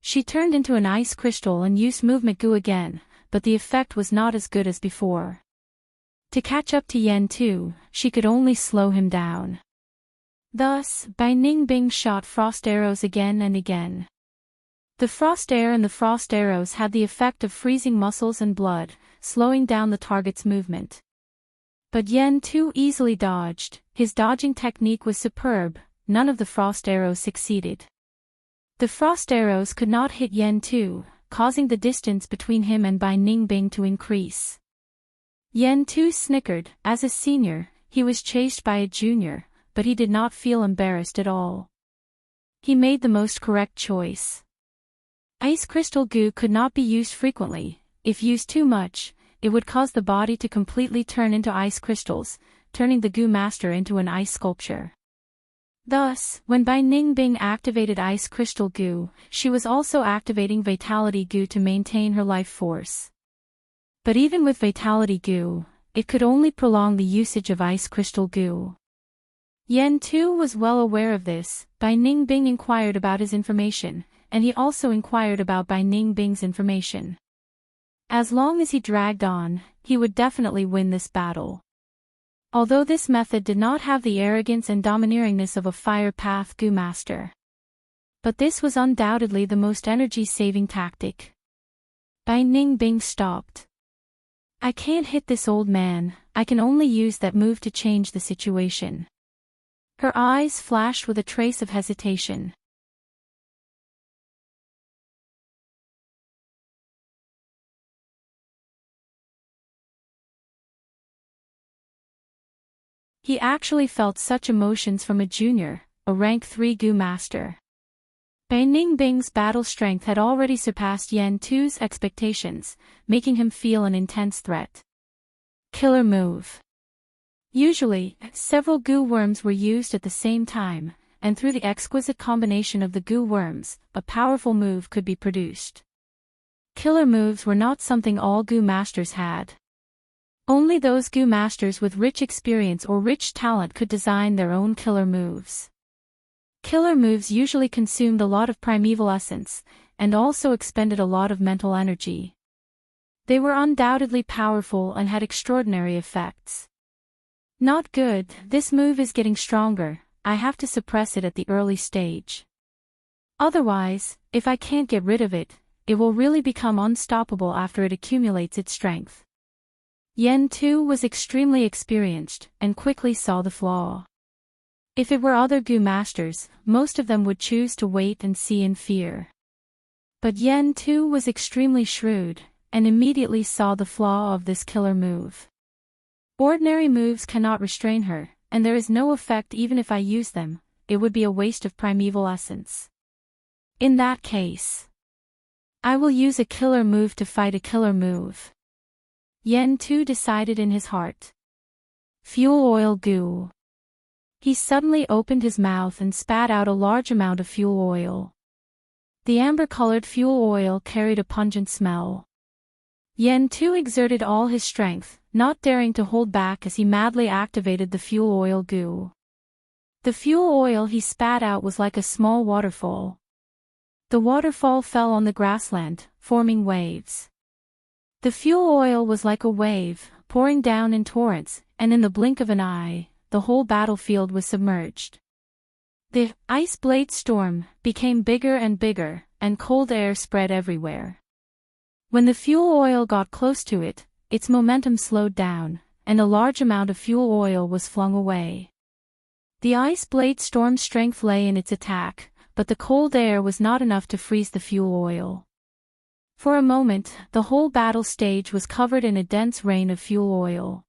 Speaker 1: She turned into an ice crystal and used movement Gu again, but the effect was not as good as before. To catch up to Yen Tu, she could only slow him down. Thus, Bai Ningbing shot frost arrows again and again. The frost air and the frost arrows had the effect of freezing muscles and blood, slowing down the target's movement. But Yen Tu easily dodged. His dodging technique was superb. None of the frost arrows succeeded. The frost arrows could not hit Yen Tu, causing the distance between him and Bai Ningbing to increase. Yen Tu snickered. As a senior, he was chased by a junior, but he did not feel embarrassed at all. He made the most correct choice. Ice crystal goo could not be used frequently. If used too much, it would cause the body to completely turn into ice crystals, turning the goo master into an ice sculpture. Thus, when Bai Ningbing activated ice crystal goo, she was also activating vitality goo to maintain her life force. But even with vitality goo, it could only prolong the usage of ice crystal goo. Yen Tu was well aware of this. Bai Ningbing inquired about his information, and he also inquired about Bai Ningbing's information. As long as he dragged on, he would definitely win this battle. Although this method did not have the arrogance and domineeringness of a fire path goo master. But this was undoubtedly the most energy-saving tactic. Bai Ningbing stopped. I can't hit this old man, I can only use that move to change the situation. Her eyes flashed with a trace of hesitation. He actually felt such emotions from a junior, a rank 3 goo master. Bai Ningbing's battle strength had already surpassed Yen Tu's expectations, making him feel an intense threat. Killer move. Usually, several goo worms were used at the same time, and through the exquisite combination of the goo worms, a powerful move could be produced. Killer moves were not something all goo masters had. Only those goo masters with rich experience or rich talent could design their own killer moves. Killer moves usually consumed a lot of primeval essence, and also expended a lot of mental energy. They were undoubtedly powerful and had extraordinary effects. Not good, this move is getting stronger, I have to suppress it at the early stage. Otherwise, if I can't get rid of it, it will really become unstoppable after it accumulates its strength. Yen Tu was extremely experienced, and quickly saw the flaw. If it were other goo masters, most of them would choose to wait and see in fear. But Yen Tu was extremely shrewd, and immediately saw the flaw of this killer move. Ordinary moves cannot restrain her, and there is no effect even if I use them, it would be a waste of primeval essence. In that case, I will use a killer move to fight a killer move. Yen Tu decided in his heart. Fuel oil goo. He suddenly opened his mouth and spat out a large amount of fuel oil. The amber-colored fuel oil carried a pungent smell. Yen Tu exerted all his strength, not daring to hold back as he madly activated the fuel oil goo. The fuel oil he spat out was like a small waterfall. The waterfall fell on the grassland, forming waves. The fuel oil was like a wave, pouring down in torrents, and in the blink of an eye, the whole battlefield was submerged. The ice blade storm became bigger and bigger, and cold air spread everywhere. When the fuel oil got close to it, its momentum slowed down, and a large amount of fuel oil was flung away. The ice blade storm's strength lay in its attack, but the cold air was not enough to freeze the fuel oil. For a moment, the whole battle stage was covered in a dense rain of fuel oil.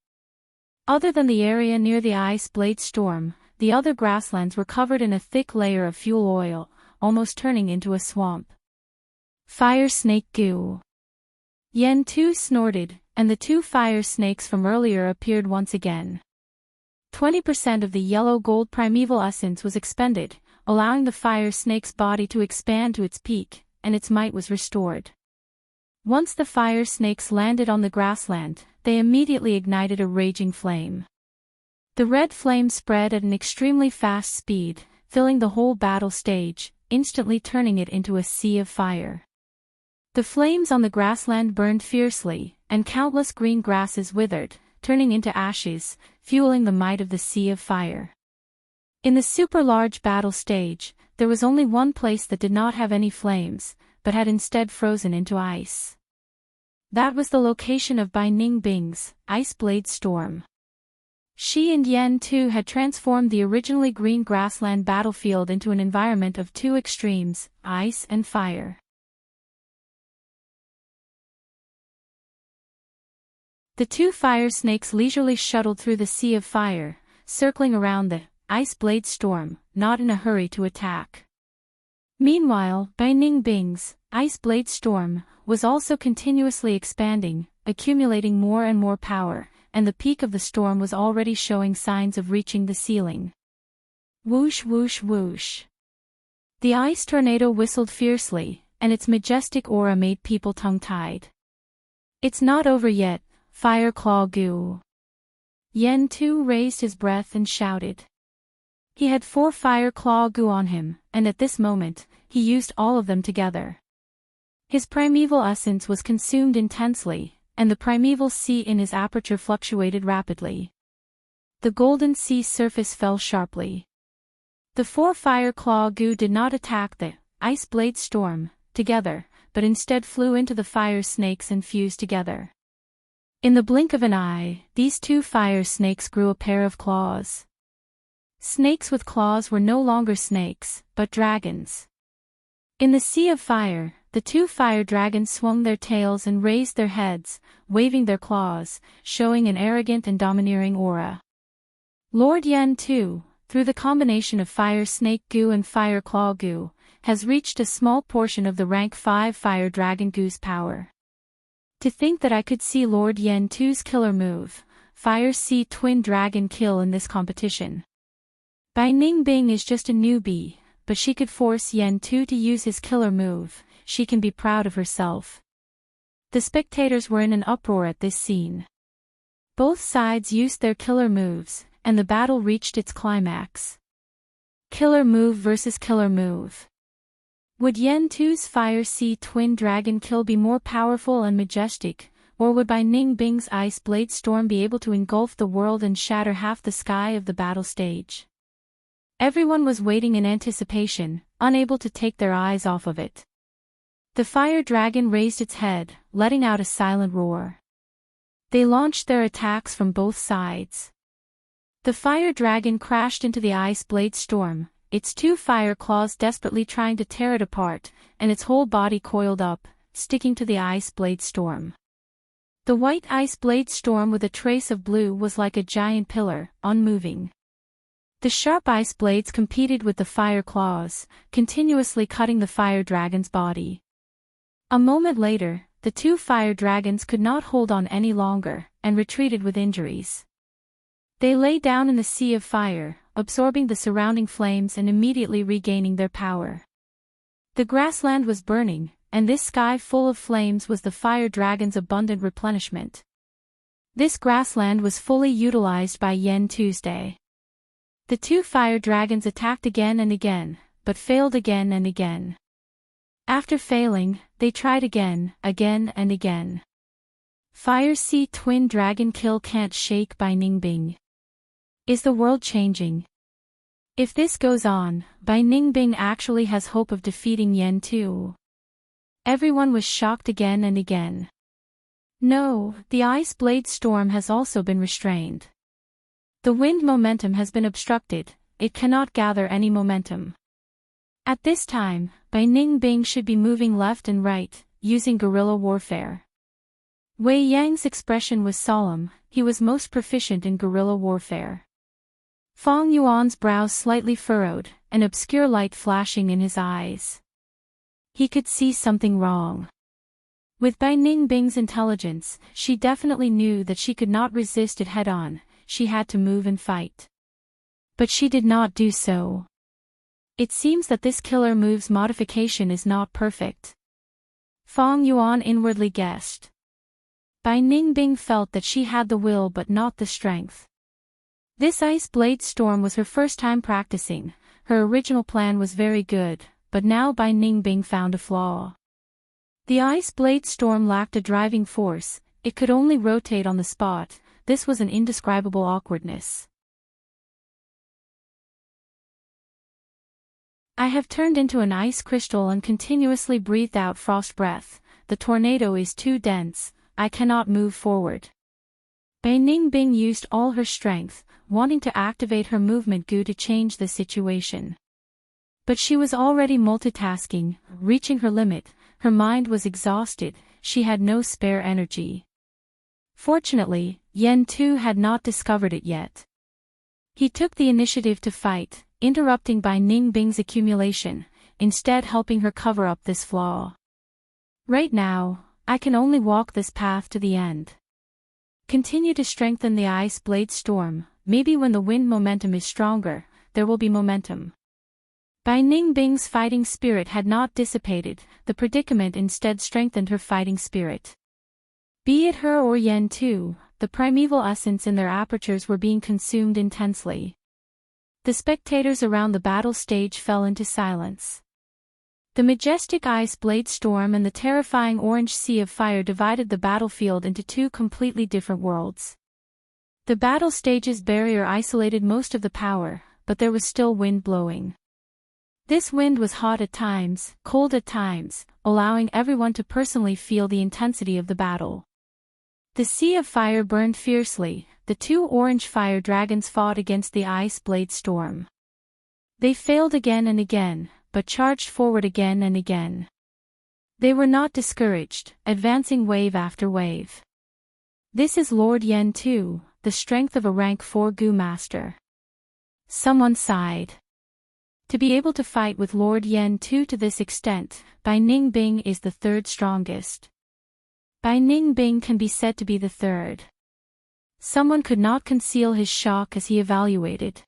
Speaker 1: Other than the area near the ice blade storm, the other grasslands were covered in a thick layer of fuel oil, almost turning into a swamp. Fire snake goo. Yen Tu snorted, and the 2 fire snakes from earlier appeared once again. 20% of the yellow-gold primeval essence was expended, allowing the fire snake's body to expand to its peak, and its might was restored. Once the fire snakes landed on the grassland, they immediately ignited a raging flame. The red flame spread at an extremely fast speed, filling the whole battle stage, instantly turning it into a sea of fire. The flames on the grassland burned fiercely, and countless green grasses withered, turning into ashes, fueling the might of the sea of fire. In the super-large battle stage, there was only one place that did not have any flames, but had instead frozen into ice. That was the location of Bai Ningbing's ice blade storm. She and Yen Tu had transformed the originally green grassland battlefield into an environment of two extremes, ice and fire. The two fire snakes leisurely shuttled through the sea of fire, circling around the ice blade storm, not in a hurry to attack. Meanwhile, Bai Ningbing's ice blade storm was also continuously expanding, accumulating more and more power, and the peak of the storm was already showing signs of reaching the ceiling. Whoosh whoosh whoosh. The ice tornado whistled fiercely, and its majestic aura made people tongue-tied. It's not over yet, Fire Claw Goo. Yen Tu raised his breath and shouted. He had 4 Fire Claw Goo on him, and at this moment, he used all of them together. His primeval essence was consumed intensely, and the primeval sea in his aperture fluctuated rapidly. The golden sea surface fell sharply. The 4 Fire Claw Goo did not attack the ice blade storm together, but instead flew into the fire snakes and fused together. In the blink of an eye, these 2 fire snakes grew a pair of claws. Snakes with claws were no longer snakes, but dragons. In the sea of fire, the 2 fire dragons swung their tails and raised their heads, waving their claws, showing an arrogant and domineering aura. Lord Yen Tu, through the combination of Fire Snake Goo and Fire Claw Goo, has reached a small portion of the rank 5 Fire Dragon Goo's power. To think that I could see Lord Yen Tu's killer move, Fire Sea Twin Dragon kill in this competition. Bai Ningbing is just a newbie, but she could force Yen Tu to use his killer move. She can be proud of herself. The spectators were in an uproar at this scene. Both sides used their killer moves, and the battle reached its climax. Killer move versus killer move. Would Yen Tu's Fire Sea Twin Dragon kill be more powerful and majestic, or would Bai Ningbing's Ice Blade Storm be able to engulf the world and shatter half the sky of the battle stage? Everyone was waiting in anticipation, unable to take their eyes off of it. The fire dragon raised its head, letting out a silent roar. They launched their attacks from both sides. The fire dragon crashed into the ice blade storm, its 2 fire claws desperately trying to tear it apart, and its whole body coiled up, sticking to the ice blade storm. The white ice blade storm with a trace of blue was like a giant pillar, unmoving. The sharp ice blades competed with the fire claws, continuously cutting the fire dragon's body. A moment later, the 2 fire dragons could not hold on any longer, and retreated with injuries. They lay down in the sea of fire, absorbing the surrounding flames and immediately regaining their power. The grassland was burning, and this sky full of flames was the fire dragon's abundant replenishment. This grassland was fully utilized by Yen Tuesday. The 2 fire dragons attacked again and again, but failed again and again. After failing, they tried again and again. Fire Sea Twin Dragon kill can't shake Bai Ningbing. Is the world changing? If this goes on, Bai Ningbing actually has hope of defeating Yen Tu. Everyone was shocked again and again. No, the ice blade storm has also been restrained. The wind momentum has been obstructed, it cannot gather any momentum. At this time, Bai Ningbing should be moving left and right, using guerrilla warfare. Wei Yang's expression was solemn, he was most proficient in guerrilla warfare. Fong Yuan's brows slightly furrowed, an obscure light flashing in his eyes. He could see something wrong. With Bai Ningbing's intelligence, she definitely knew that she could not resist it head-on, she had to move and fight. But she did not do so. It seems that this killer move's modification is not perfect. Fong Yuan inwardly guessed. Bai Ningbing felt that she had the will but not the strength. This ice blade storm was her first time practicing, her original plan was very good, but now Bai Ningbing found a flaw. The ice blade storm lacked a driving force, it could only rotate on the spot, this was an indescribable awkwardness. I have turned into an ice crystal and continuously breathed out frost breath, the tornado is too dense, I cannot move forward. Bai Ningbing used all her strength, wanting to activate her movement goo to change the situation. But she was already multitasking, reaching her limit, her mind was exhausted, she had no spare energy. Fortunately, Yen Tu had not discovered it yet. He took the initiative to fight, interrupting Bai Ningbing's accumulation, instead helping her cover up this flaw. Right now, I can only walk this path to the end. Continue to strengthen the ice blade storm, maybe when the wind momentum is stronger, there will be momentum. Bai Ningbing's fighting spirit had not dissipated, the predicament instead strengthened her fighting spirit. Be it her or Yen Tu, the primeval essence in their apertures were being consumed intensely. The spectators around the battle stage fell into silence. The majestic ice blade storm and the terrifying orange sea of fire divided the battlefield into two completely different worlds. The battle stage's barrier isolated most of the power, but there was still wind blowing. This wind was hot at times, cold at times, allowing everyone to personally feel the intensity of the battle. The sea of fire burned fiercely, the two orange fire dragons fought against the ice blade storm. They failed again and again, but charged forward again and again. They were not discouraged, advancing wave after wave. This is Lord Yen Tu, the strength of a rank 4 Gu master. Someone sighed. To be able to fight with Lord Yen Tu to this extent, Bai Ningbing is the third strongest. Bai Ningbing can be said to be the third. Someone could not conceal his shock as he evaluated.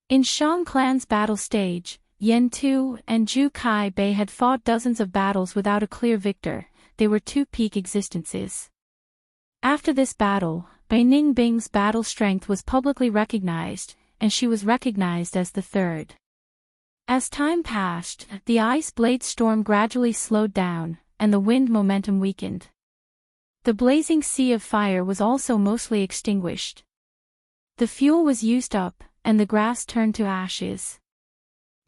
Speaker 1: In Shang Clan's battle stage, Yen Tu and Zhu Kai Bei had fought dozens of battles without a clear victor, they were two peak existences. After this battle, Bai Ningbing's battle strength was publicly recognized, and she was recognized as the third. As time passed, the ice blade storm gradually slowed down, and the wind momentum weakened. The blazing sea of fire was also mostly extinguished. The fuel was used up, and the grass turned to ashes.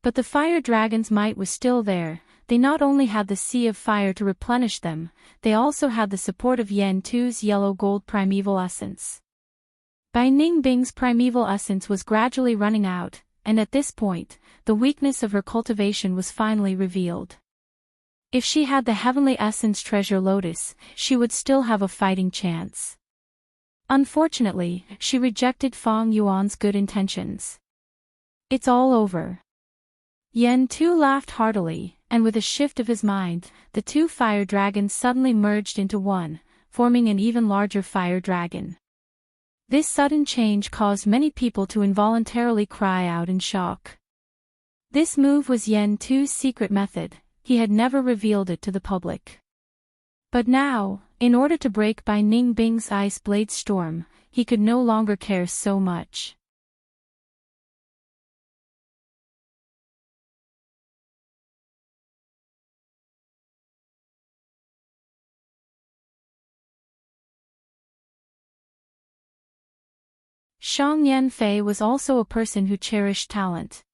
Speaker 1: But the fire dragon's might was still there, they not only had the sea of fire to replenish them, they also had the support of Yen Tu's yellow-gold primeval essence. Bai Ningbing's primeval essence was gradually running out, and at this point, the weakness of her cultivation was finally revealed. If she had the heavenly essence treasure lotus, she would still have a fighting chance. Unfortunately, she rejected Fang Yuan's good intentions. It's all over. Yen Tu laughed heartily, and with a shift of his mind, the two fire dragons suddenly merged into one, forming an even larger fire dragon. This sudden change caused many people to involuntarily cry out in shock. This move was Yen Tu's secret method, he had never revealed it to the public. But now, in order to break Bai Ningbing's ice blade storm, he could no longer care so much. Shang Yanfei was also a person who cherished talent.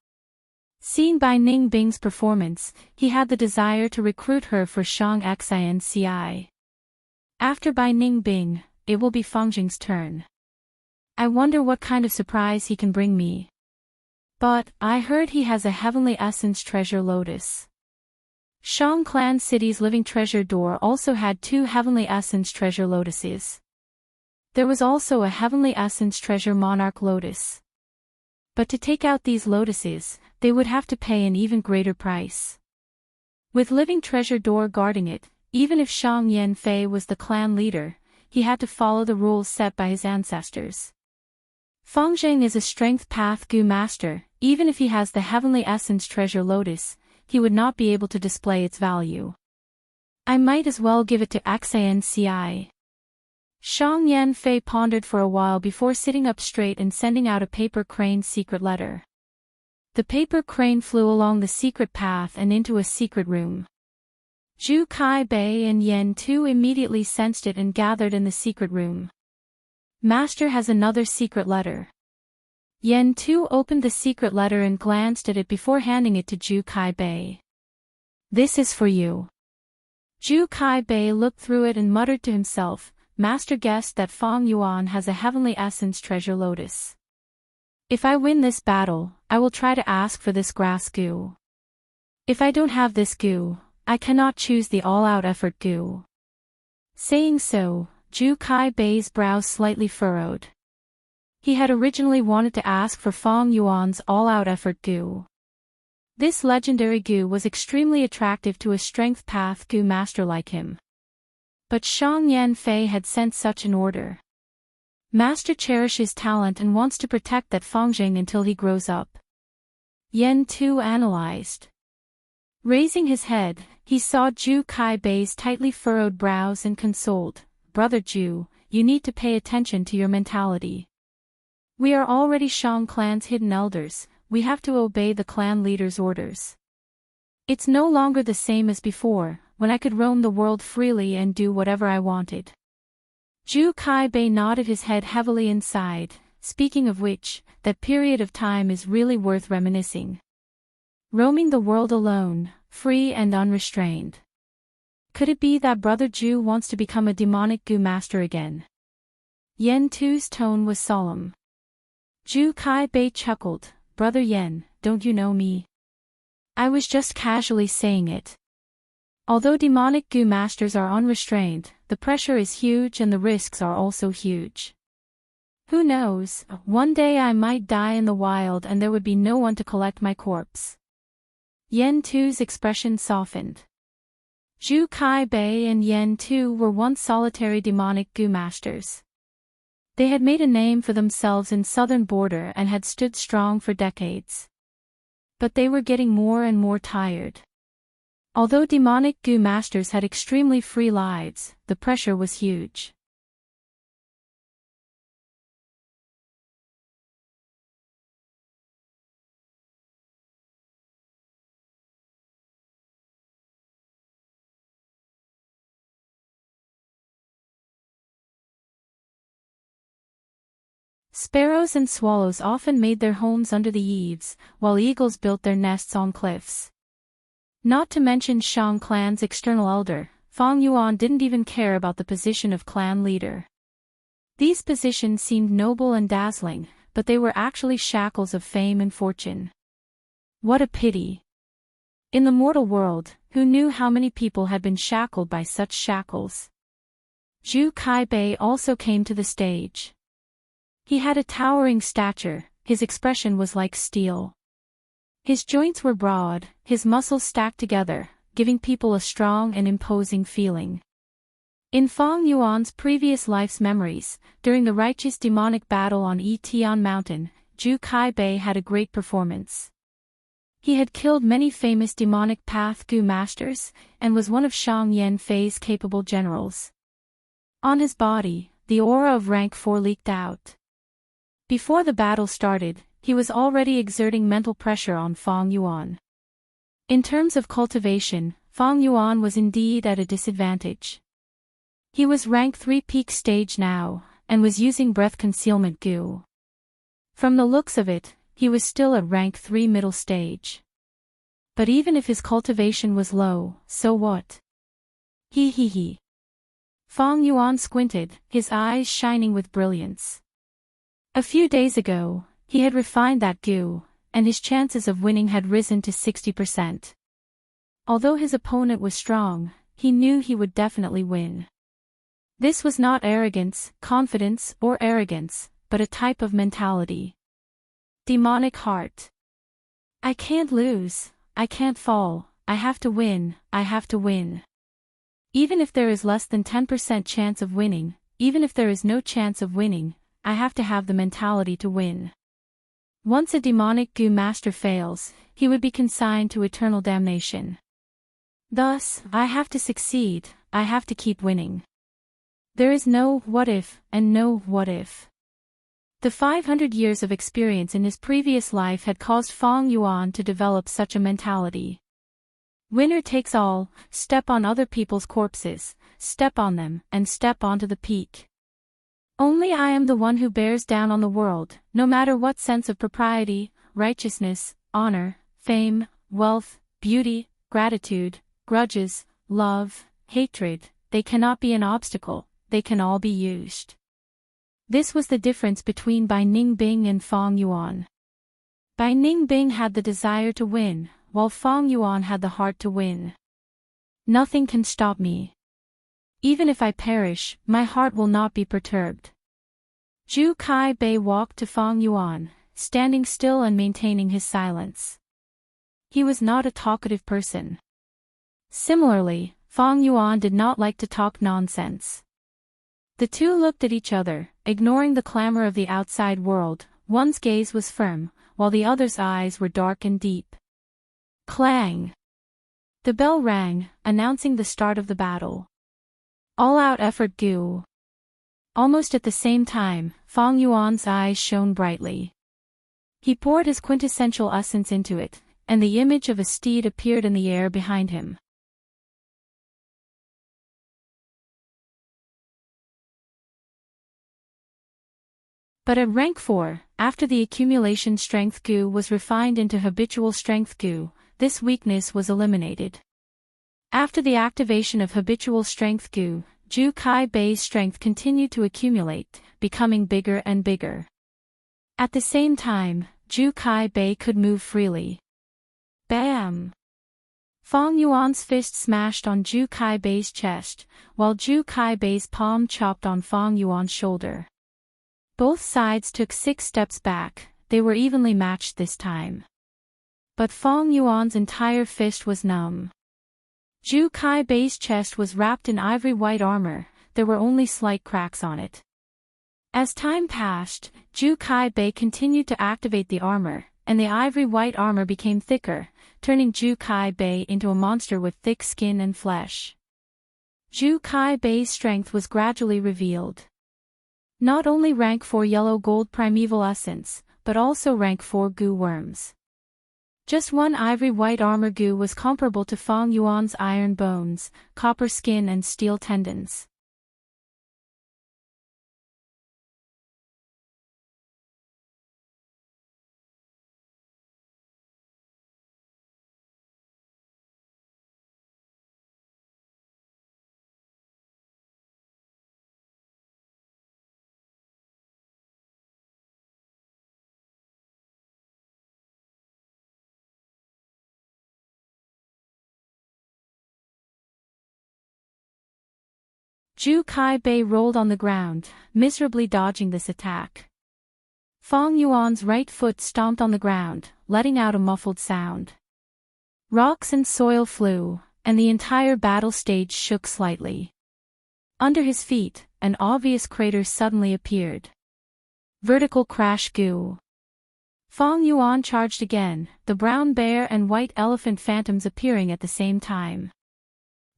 Speaker 1: Seeing Bai Ningbing's performance, he had the desire to recruit her for Shang Xinci. After Bai Ningbing, it will be Feng Jing's turn. I wonder what kind of surprise he can bring me. But, I heard he has a heavenly essence treasure lotus. Shang Clan City's living treasure door also had 2 heavenly essence treasure lotuses. There was also a heavenly essence treasure monarch lotus. But to take out these lotuses, they would have to pay an even greater price. With living treasure door guarding it, even if Shang Yanfei was the clan leader, he had to follow the rules set by his ancestors. Feng Jing is a strength path Gu master, even if he has the heavenly essence treasure lotus, he would not be able to display its value. I might as well give it to Xinci. Shang Yanfei pondered for a while before sitting up straight and sending out a paper crane's secret letter. The paper crane flew along the secret path and into a secret room. Zhu Kai Bei and Yen Tu immediately sensed it and gathered in the secret room. Master has another secret letter. Yen Tu opened the secret letter and glanced at it before handing it to Zhu Kai Bei. This is for you. Zhu Kai Bei looked through it and muttered to himself, Master guessed that Feng Yuan has a heavenly essence treasure lotus. If I win this battle, I will try to ask for this grass goo. If I don't have this goo, I cannot choose the all-out effort goo. Saying so, Zhu Kai Bei's brows slightly furrowed. He had originally wanted to ask for Feng Yuan's all-out effort goo. This legendary goo was extremely attractive to a strength path goo master like him. But Shang Yan Fei had sent such an order. Master cherishes talent and wants to protect that Fengjing until he grows up. Yan Tu analyzed. Raising his head, he saw Zhu Kai Bei's tightly furrowed brows and consoled, "Brother Zhu, you need to pay attention to your mentality. We are already Shang clan's hidden elders, we have to obey the clan leader's orders. It's no longer the same as before, when I could roam the world freely and do whatever I wanted." Zhu Kai Bei nodded his head heavily and sighed, speaking of which, that period of time is really worth reminiscing. Roaming the world alone, free and unrestrained. Could it be that Brother Zhu wants to become a demonic goo master again? Yan Tu's tone was solemn. Zhu Kai Bei chuckled, "Brother Yan, don't you know me? I was just casually saying it. Although demonic goo masters are unrestrained, the pressure is huge and the risks are also huge. Who knows, one day I might die in the wild and there would be no one to collect my corpse." Yan Tu's expression softened. Zhu Kai Bei and Yan Tu were once solitary demonic goo masters. They had made a name for themselves in southern border and had stood strong for decades. But they were getting more and more tired. Although demonic goo masters had extremely free lives, the pressure was huge. Sparrows and swallows often made their homes under the eaves, while eagles built their nests on cliffs. Not to mention Shang clan's external elder, Feng Yuan didn't even care about the position of clan leader. These positions seemed noble and dazzling, but they were actually shackles of fame and fortune. What a pity. In the mortal world, who knew how many people had been shackled by such shackles? Zhu Kai Bei also came to the stage. He had a towering stature, his expression was like steel. His joints were broad, his muscles stacked together, giving people a strong and imposing feeling. In Feng Yuan's previous life's memories, during the righteous demonic battle on Tian Mountain, Zhu Kai Bei had a great performance. He had killed many famous demonic path goo masters, and was one of Shang Yan Fei's capable generals. On his body, the aura of rank 4 leaked out. Before the battle started, he was already exerting mental pressure on Feng Yuan. In terms of cultivation, Feng Yuan was indeed at a disadvantage. He was rank 3 peak stage now, and was using breath concealment goo. From the looks of it, he was still at rank 3 middle stage. But even if his cultivation was low, so what? He. Feng Yuan squinted, his eyes shining with brilliance. A few days ago, he had refined that goo, and his chances of winning had risen to 60%. Although his opponent was strong, he knew he would definitely win. This was not arrogance, confidence, or arrogance, but a type of mentality. Demonic heart. I can't lose, I can't fall, I have to win, I have to win. Even if there is less than 10% chance of winning, even if there is no chance of winning, I have to have the mentality to win. Once a demonic goo master fails, he would be consigned to eternal damnation. Thus, I have to succeed, I have to keep winning. There is no what if, and no what if. The 500 years of experience in his previous life had caused Feng Yuan to develop such a mentality. Winner takes all, step on other people's corpses, step on them, and step onto the peak. Only I am the one who bears down on the world, no matter what sense of propriety, righteousness, honor, fame, wealth, beauty, gratitude, grudges, love, hatred, they cannot be an obstacle, they can all be used. This was the difference between Bai Ningbing and Fang Yuan. Bai Ningbing had the desire to win, while Fang Yuan had the heart to win. Nothing can stop me. Even if I perish, my heart will not be perturbed. Zhu Kai Bei walked to Fang Yuan, standing still and maintaining his silence. He was not a talkative person. Similarly, Fang Yuan did not like to talk nonsense. The two looked at each other, ignoring the clamor of the outside world. One's gaze was firm, while the other's eyes were dark and deep. Clang! The bell rang, announcing the start of the battle. All-out effort Gu. Almost at the same time, Fang Yuan's eyes shone brightly. He poured his quintessential essence into it, and the image of a steed appeared in the air behind him. But at rank 4, after the accumulation strength Gu was refined into habitual strength Gu, this weakness was eliminated. After the activation of habitual strength Gu, Zhu Kai Bei's strength continued to accumulate, becoming bigger and bigger. At the same time, Zhu Kai Bei could move freely. Bam! Fang Yuan's fist smashed on Zhu Kai Bei's chest, while Zhu Kai Bei's palm chopped on Fang Yuan's shoulder. Both sides took 6 steps back. They were evenly matched this time. But Fang Yuan's entire fist was numb. Zhu Kai Bei's chest was wrapped in ivory white armor, there were only slight cracks on it. As time passed, Zhu Kai Bei continued to activate the armor, and the ivory white armor became thicker, turning Zhu Kai Bei into a monster with thick skin and flesh. Zhu Kai Bei's strength was gradually revealed. Not only rank 4 yellow gold primeval essence, but also rank 4 Gu worms. Just one ivory white armor Gu was comparable to Fang Yuan's iron bones, copper skin and steel tendons. Zhu Kai Bei rolled on the ground, miserably dodging this attack. Fang Yuan's right foot stomped on the ground, letting out a muffled sound. Rocks and soil flew, and the entire battle stage shook slightly. Under his feet, an obvious crater suddenly appeared. Vertical crash Gu. Fang Yuan charged again, the brown bear and white elephant phantoms appearing at the same time.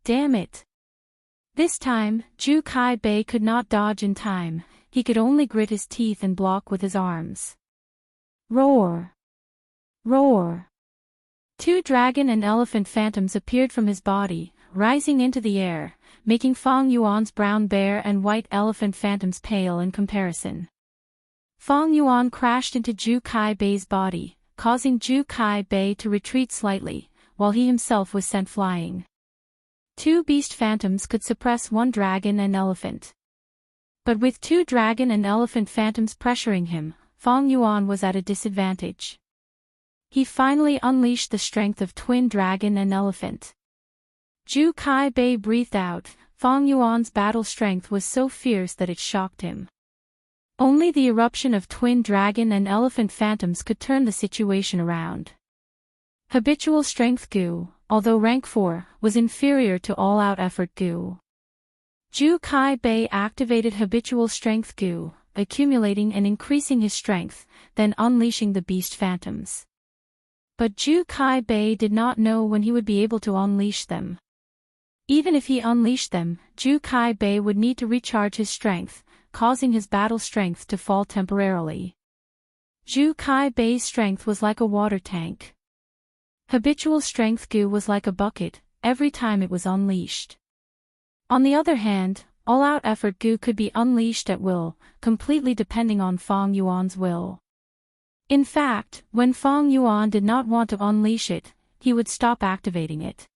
Speaker 1: Damn it! This time, Zhu Kai Bei could not dodge in time, he could only grit his teeth and block with his arms. Roar! Roar! 2 dragon and elephant phantoms appeared from his body, rising into the air, making Fang Yuan's brown bear and white elephant phantoms pale in comparison. Fang Yuan crashed into Zhu Kai Bei's body, causing Zhu Kai Bei to retreat slightly, while he himself was sent flying. 2 beast phantoms could suppress 1 dragon and elephant. But with 2 dragon and elephant phantoms pressuring him, Fang Yuan was at a disadvantage. He finally unleashed the strength of twin dragon and elephant. Zhu Kai Bei breathed out. Fang Yuan's battle strength was so fierce that it shocked him. Only the eruption of twin dragon and elephant phantoms could turn the situation around. Habitual strength Gu, although rank 4, was inferior to all-out effort Gu. Zhu Kai Bei activated habitual strength Gu, accumulating and increasing his strength, then unleashing the beast phantoms. But Zhu Kai Bei did not know when he would be able to unleash them. Even if he unleashed them, Zhu Kai Bei would need to recharge his strength, causing his battle strength to fall temporarily. Zhu Kai Bei's strength was like a water tank. Habitual strength Gu was like a bucket, every time it was unleashed. On the other hand, all-out effort Gu could be unleashed at will, completely depending on Fang Yuan's will. In fact, when Fang Yuan did not want to unleash it, he would stop activating it,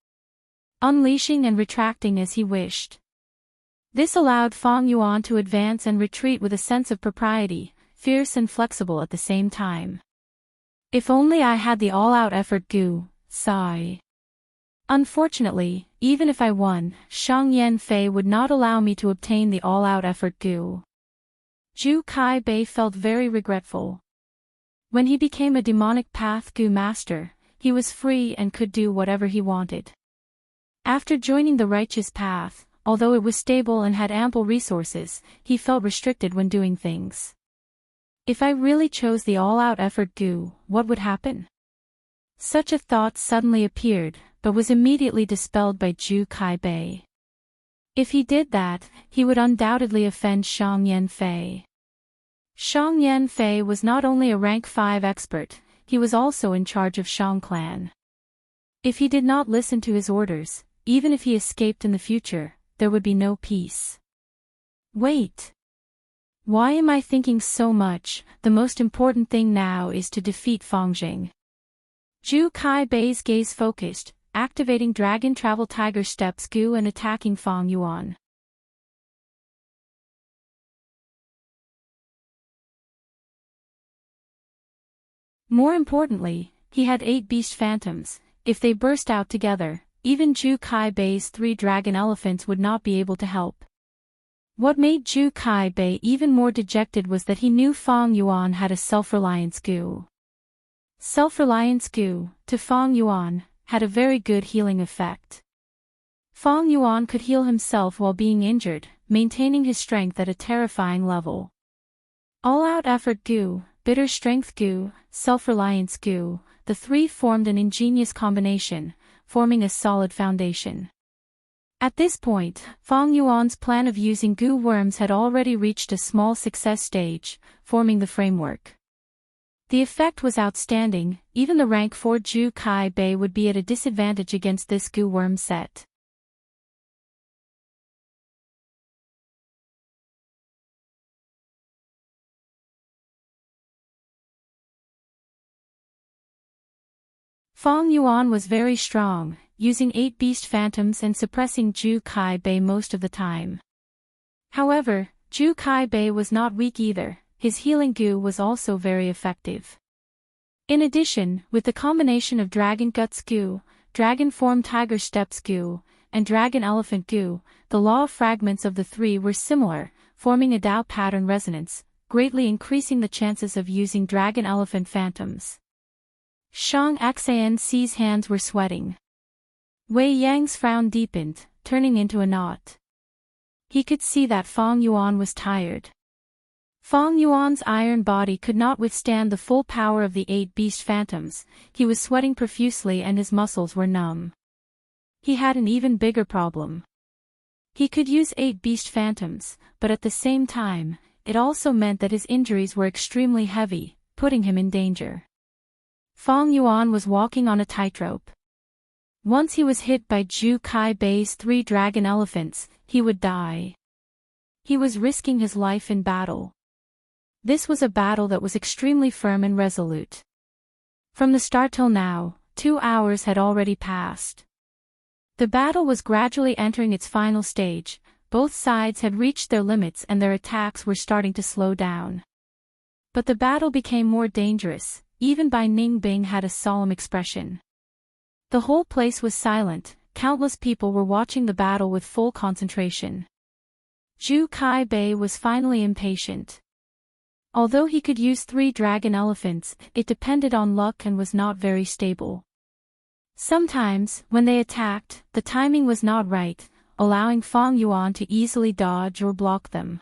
Speaker 1: unleashing and retracting as he wished. This allowed Fang Yuan to advance and retreat with a sense of propriety, fierce and flexible at the same time. If only I had the all-out effort Gu, sigh. Unfortunately, even if I won, Shang Yanfei would not allow me to obtain the all-out effort Gu. Zhu Kai Bei felt very regretful. When he became a demonic path Gu master, he was free and could do whatever he wanted. After joining the righteous path, although it was stable and had ample resources, he felt restricted when doing things. If I really chose the all-out effort Gu, what would happen? Such a thought suddenly appeared, but was immediately dispelled by Zhu Kai Bei. If he did that, he would undoubtedly offend Shang Yanfei. Shang Yanfei was not only a rank 5 expert, he was also in charge of Shang clan. If he did not listen to his orders, even if he escaped in the future, there would be no peace. Wait. Why am I thinking so much? The most important thing now is to defeat Fang Jing. Zhu Kai Bei's gaze focused, activating Dragon Travel Tiger Steps Gu and attacking Fang Yuan. More importantly, he had 8 beast phantoms. If they burst out together, even Zhu Kai Bei's 3 dragon elephants would not be able to help. What made Zhu Kai Bei even more dejected was that he knew Fang Yuan had a self-reliance Gu. Self-reliance Gu, to Fang Yuan, had a very good healing effect. Fang Yuan could heal himself while being injured, maintaining his strength at a terrifying level. All-out effort Gu, bitter strength Gu, self-reliance Gu, the 3 formed an ingenious combination, forming a solid foundation. At this point, Fang Yuan's plan of using Gu worms had already reached a small success stage, forming the framework. The effect was outstanding, even the rank 4 Zhu Kai Bei would be at a disadvantage against this Gu worm set. Fang Yuan was very strong, using 8 beast phantoms and suppressing Zhu Kai Bei most of the time. However, Zhu Kai Bei was not weak either, his healing Gu was also very effective. In addition, with the combination of Dragon Guts Gu, Dragon Form Tiger Steps Gu, and Dragon Elephant Gu, the law of fragments of the 3 were similar, forming a Dao pattern resonance, greatly increasing the chances of using Dragon Elephant phantoms. Shang Xan's hands were sweating. Wei Yang's frown deepened, turning into a knot. He could see that Fang Yuan was tired. Fang Yuan's iron body could not withstand the full power of the 8 beast phantoms, he was sweating profusely and his muscles were numb. He had an even bigger problem. He could use 8 beast phantoms, but at the same time, it also meant that his injuries were extremely heavy, putting him in danger. Fang Yuan was walking on a tightrope. Once he was hit by Zhu Kai Bei's 3 dragon elephants, he would die. He was risking his life in battle. This was a battle that was extremely firm and resolute. From the start till now, 2 hours had already passed. The battle was gradually entering its final stage, both sides had reached their limits and their attacks were starting to slow down. But the battle became more dangerous, even Bai Ningbing had a solemn expression. The whole place was silent, countless people were watching the battle with full concentration. Zhu Kai Bei was finally impatient. Although he could use 3 dragon elephants, it depended on luck and was not very stable. Sometimes, when they attacked, the timing was not right, allowing Fang Yuan to easily dodge or block them.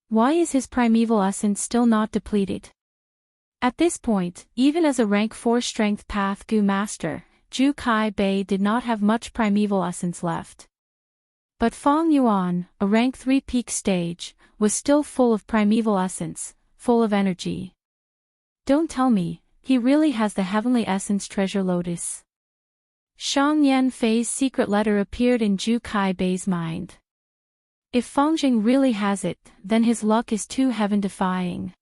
Speaker 1: Why is his primeval essence still not depleted? At this point, even as a rank 4 strength path Gu master, Zhu Kai Bei did not have much primeval essence left. But Fang Yuan, a rank 3 peak stage, was still full of primeval essence, full of energy. Don't tell me, he really has the heavenly essence treasure lotus. Shang Yanfei's secret letter appeared in Zhu Kai Bei's mind. If Fang Jing really has it, then his luck is too heaven-defying.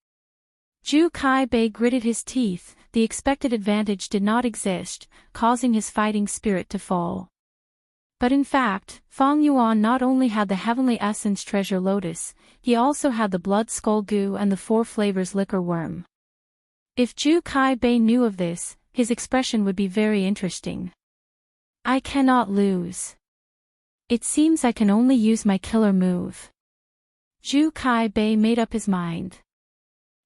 Speaker 1: Zhu Kai Bei gritted his teeth, the expected advantage did not exist, causing his fighting spirit to fall. But in fact, Fang Yuan not only had the heavenly essence treasure lotus, he also had the blood skull goo and the 4 flavors liquor worm. If Zhu Kai Bei knew of this, his expression would be very interesting. I cannot lose. It seems I can only use my killer move. Zhu Kai Bei made up his mind.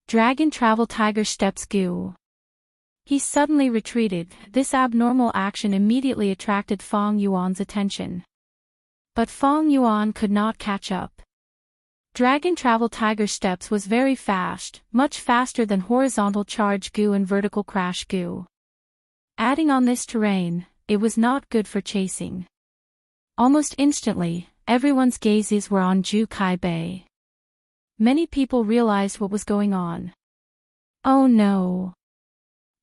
Speaker 1: Dragon Travel Tiger Steps Goo. He suddenly retreated. This abnormal action immediately attracted Fang Yuan's attention. But Fang Yuan could not catch up. Dragon Travel Tiger Steps was very fast, much faster than Horizontal Charge Goo and Vertical Crash Goo. Adding on this terrain, it was not good for chasing. Almost instantly, everyone's gazes were on Zhu Kai Bei. Many people realized what was going on. Oh no!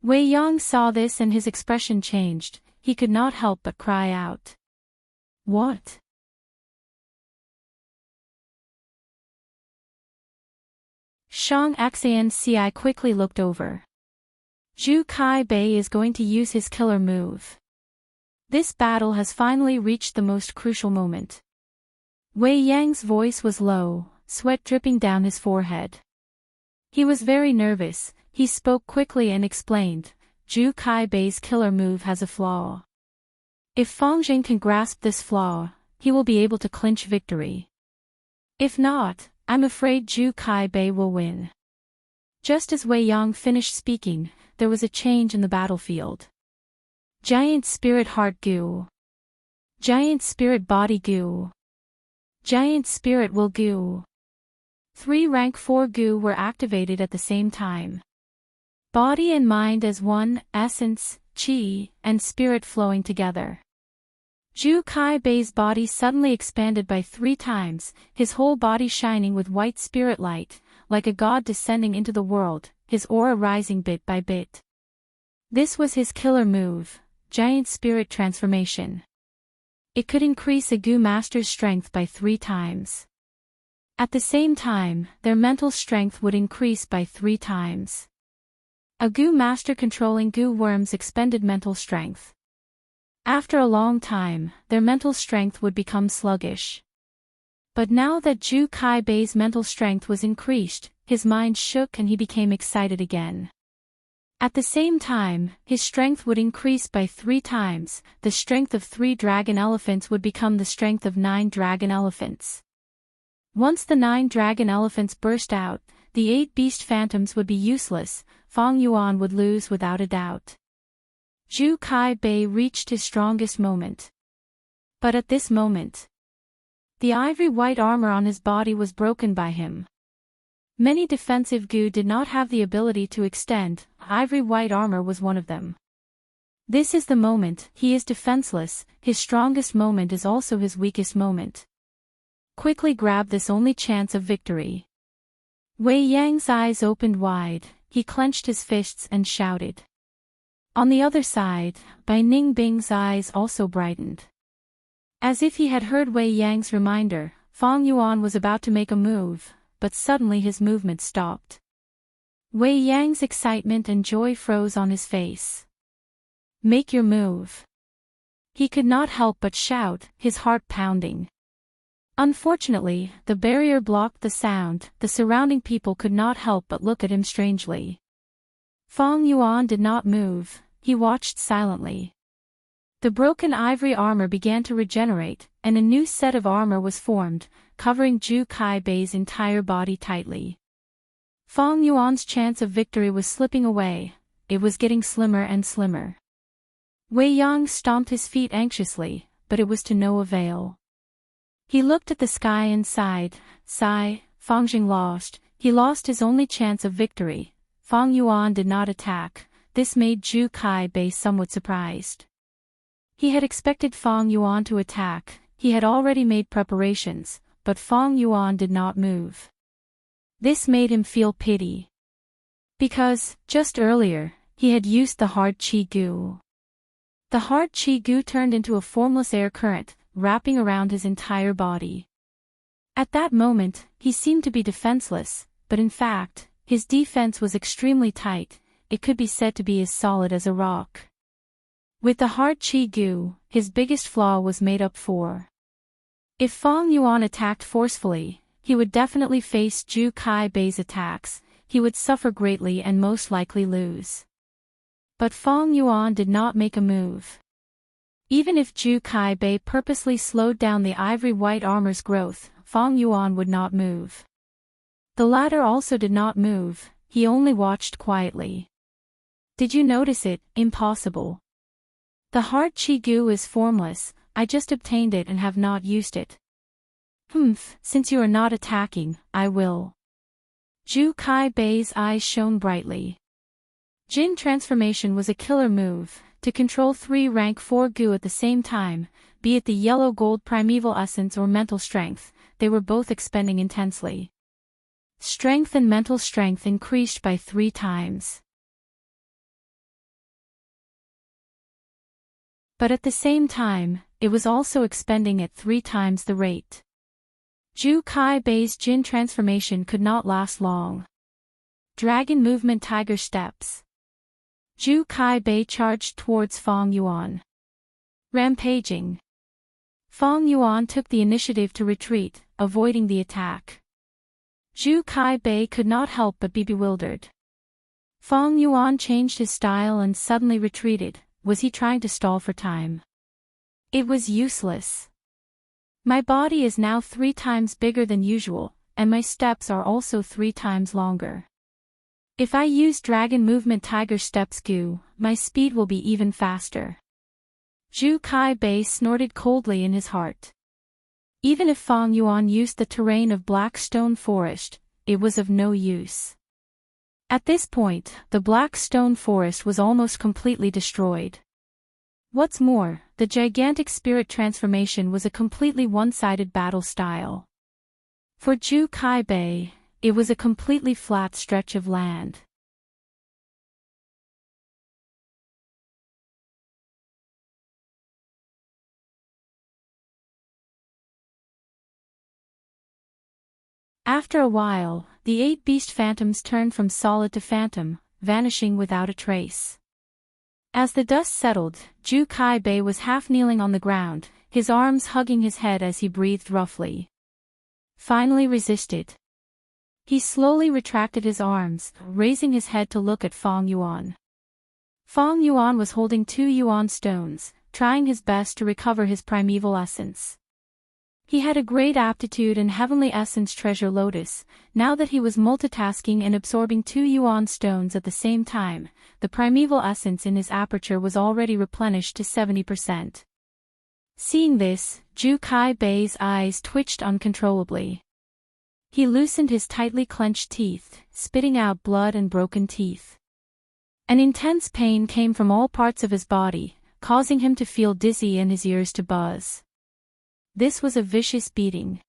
Speaker 1: Wei Yang saw this and his expression changed. He could not help but cry out. What? Shang Xanci quickly looked over. Zhu Kai Bei is going to use his killer move. This battle has finally reached the most crucial moment. Wei Yang's voice was low, sweat dripping down his forehead. He was very nervous. He spoke quickly and explained, Zhu Kai Bei's killer move has a flaw. If Fang Jing can grasp this flaw, he will be able to clinch victory. If not, I'm afraid Zhu Kai Bei will win. Just as Wei Yang finished speaking, there was a change in the battlefield. Giant Spirit Heart Goo. Giant Spirit Body Goo. Giant Spirit Will Goo. 3 rank 4 Goo were activated at the same time. Body and mind as one, essence, qi, and spirit flowing together. Zhu Kai Bei's body suddenly expanded by 3 times, his whole body shining with white spirit light, like a god descending into the world, his aura rising bit by bit. This was his killer move, Giant Spirit Transformation. It could increase a Goo Master's strength by 3 times. At the same time, their mental strength would increase by 3 times. A Goo Master controlling Goo worms expended mental strength. After a long time, their mental strength would become sluggish. But now that Zhu Kai Bei's mental strength was increased, his mind shook and he became excited again. At the same time, his strength would increase by 3 times, the strength of 3 dragon elephants would become the strength of 9 dragon elephants. Once the 9 dragon elephants burst out, the 8 beast phantoms would be useless, Fang Yuan would lose without a doubt. Zhu Kai Bei reached his strongest moment. But at this moment, the ivory white armor on his body was broken by him. Many defensive Goo did not have the ability to extend, ivory white armor was one of them. This is the moment, he is defenseless, his strongest moment is also his weakest moment. Quickly grab this only chance of victory. Wei Yang's eyes opened wide, he clenched his fists and shouted. On the other side, Bai Ningbing's eyes also brightened. As if he had heard Wei Yang's reminder, Fang Yuan was about to make a move, but suddenly his movement stopped. Wei Yang's excitement and joy froze on his face. Make your move. He could not help but shout, his heart pounding. Unfortunately, the barrier blocked the sound, the surrounding people could not help but look at him strangely. Fang Yuan did not move, he watched silently. The broken ivory armor began to regenerate, and a new set of armor was formed, covering Zhu Kai Bei's entire body tightly. Fang Yuan's chance of victory was slipping away, it was getting slimmer and slimmer. Wei Yang stomped his feet anxiously, but it was to no avail. He looked at the sky and sighed, Fang Jing lost, he lost his only chance of victory. Fang Yuan did not attack, this made Zhu Kai Bei somewhat surprised. He had expected Fang Yuan to attack, he had already made preparations, but Fang Yuan did not move. This made him feel pity. Because, just earlier, he had used the hard Qi Goo. The hard Qi Goo turned into a formless air current, wrapping around his entire body. At that moment, he seemed to be defenseless, but in fact, his defense was extremely tight, it could be said to be as solid as a rock. With the hard Qi Goo, his biggest flaw was made up for. If Fang Yuan attacked forcefully, he would definitely face Zhu Kai Bei's attacks, he would suffer greatly and most likely lose. But Fang Yuan did not make a move. Even if Zhu Kai Bei purposely slowed down the ivory-white armor's growth, Fang Yuan would not move. The latter also did not move, he only watched quietly. Did you notice it? Impossible. The hard Qi Gu is formless, I just obtained it and have not used it. Humph, since you are not attacking, I will. Zhu Kai Bei's eyes shone brightly. Jin transformation was a killer move, to control 3 rank 4 Gu at the same time, be it the yellow gold primeval essence or mental strength, they were both expending intensely. Strength and mental strength increased by 3 times. But at the same time, it was also expending at 3 times the rate. Zhu Kai Bei's Jin transformation could not last long. Dragon movement tiger steps. Zhu Kai Bei charged towards Fang Yuan. Rampaging. Fang Yuan took the initiative to retreat, avoiding the attack. Zhu Kai Bei could not help but be bewildered. Fang Yuan changed his style and suddenly retreated. Was he trying to stall for time? It was useless. My body is now 3 times bigger than usual, and my steps are also 3 times longer. If I use Dragon Movement Tiger Steps Gu, my speed will be even faster. Zhu Kai Bei snorted coldly in his heart. Even if Fang Yuan used the terrain of Black Stone Forest, it was of no use. At this point, the Black Stone Forest was almost completely destroyed. What's more, the gigantic spirit transformation was a completely one-sided battle style. For Zhu Kai Bei, it was a completely flat stretch of land. After a while, the 8 beast phantoms turned from solid to phantom, vanishing without a trace. As the dust settled, Zhu Kai Bei was half kneeling on the ground, his arms hugging his head as he breathed roughly. Finally resisted. He slowly retracted his arms, raising his head to look at Fang Yuan. Fang Yuan was holding 2 yuan stones, trying his best to recover his primeval essence. He had a great aptitude in Heavenly Essence Treasure Lotus. Now that he was multitasking and absorbing 2 yuan stones at the same time, the primeval essence in his aperture was already replenished to 70%. Seeing this, Zhu Kai Bei's eyes twitched uncontrollably. He loosened his tightly clenched teeth, spitting out blood and broken teeth. An intense pain came from all parts of his body, causing him to feel dizzy and his ears to buzz. This was a vicious beating.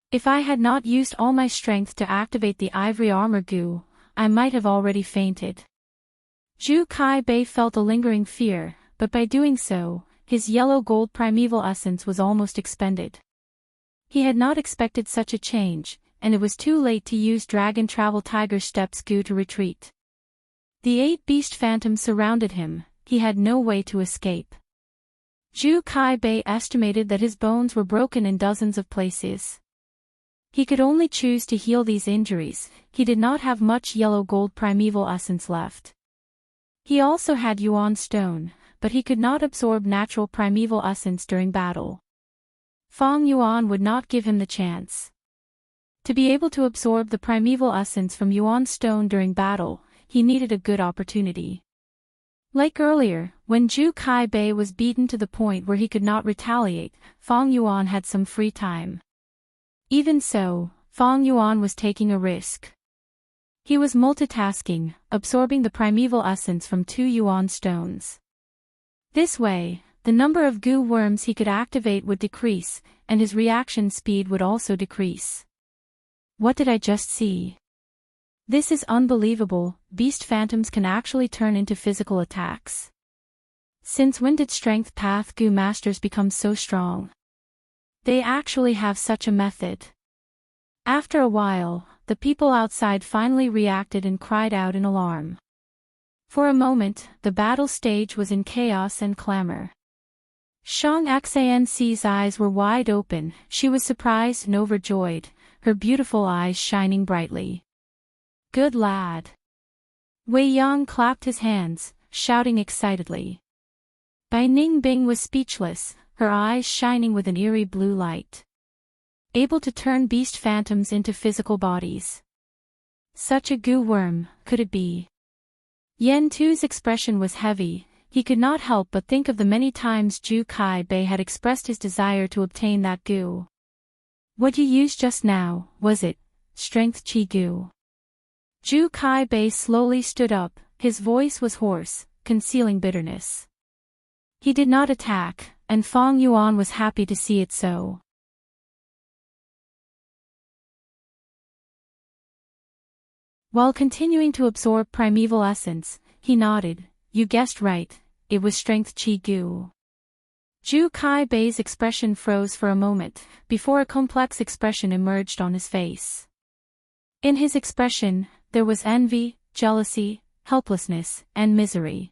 Speaker 1: If I had not used all my strength to activate the ivory armor Gu, I might have already fainted. Zhu Kai Bei felt a lingering fear, but by doing so, his yellow gold primeval essence was almost expended. He had not expected such a change, and it was too late to use Dragon Travel Tiger Steps Gu to retreat. The 8 beast phantoms surrounded him, he had no way to escape. Zhu Kai Bei estimated that his bones were broken in dozens of places. He could only choose to heal these injuries, he did not have much yellow gold primeval essence left. He also had yuan stone, but he could not absorb natural primeval essence during battle. Fang Yuan would not give him the chance. To be able to absorb the primeval essence from yuan stone during battle, he needed a good opportunity. Like earlier, when Zhu Kai Bei was beaten to the point where he could not retaliate, Fang Yuan had some free time. Even so, Fang Yuan was taking a risk. He was multitasking, absorbing the primeval essence from 2 yuan stones. This way, the number of Gu worms he could activate would decrease, and his reaction speed would also decrease. What did I just see? This is unbelievable, beast phantoms can actually turn into physical attacks. Since when did Strength Path Gu Masters become so strong? They actually have such a method. After a while, the people outside finally reacted and cried out in alarm. For a moment, the battle stage was in chaos and clamor. Shang Xan's eyes were wide open, she was surprised and overjoyed, her beautiful eyes shining brightly. Good lad. Wei Yang clapped his hands, shouting excitedly. Bai Ningbing was speechless, her eyes shining with an eerie blue light. Able to turn beast phantoms into physical bodies. Such a goo worm, could it be? Yen Tu's expression was heavy, he could not help but think of the many times Zhu Kai Bei had expressed his desire to obtain that goo. What you used just now, was it, strength chi goo? Zhu Kai Bei slowly stood up, his voice was hoarse, concealing bitterness. He did not attack, and Fang Yuan was happy to see it so. While continuing to absorb primeval essence, he nodded, you guessed right, it was strength chi goo. Zhu Kai Bei's expression froze for a moment, before a complex expression emerged on his face. In his expression, there was envy, jealousy, helplessness, and misery.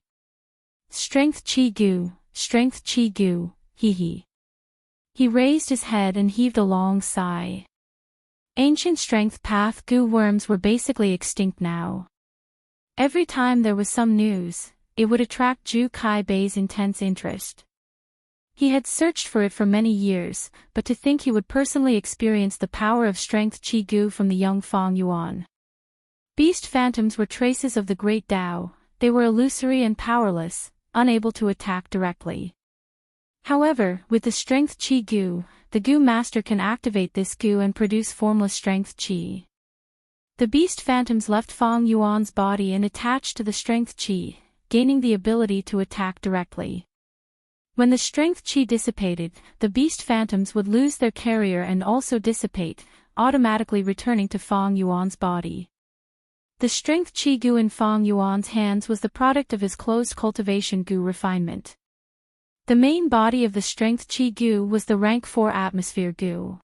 Speaker 1: Strength chi goo, he. He raised his head and heaved a long sigh. Ancient strength path goo worms were basically extinct now. Every time there was some news, it would attract Zhu Kai Bei's intense interest. He had searched for it for many years, but to think he would personally experience the power of strength chi goo from the young Fang Yuan. Beast phantoms were traces of the great Tao, they were illusory and powerless, unable to attack directly. However, with the strength chi goo, the goo master can activate this goo and produce formless strength chi. The beast phantoms left Fang Yuan's body and attached to the strength chi, gaining the ability to attack directly. When the strength chi dissipated, the beast phantoms would lose their carrier and also dissipate, automatically returning to Fang Yuan's body. The strength chi goo in Fang Yuan's hands was the product of his closed cultivation goo refinement. The main body of the strength chi goo was the rank 4 atmosphere goo.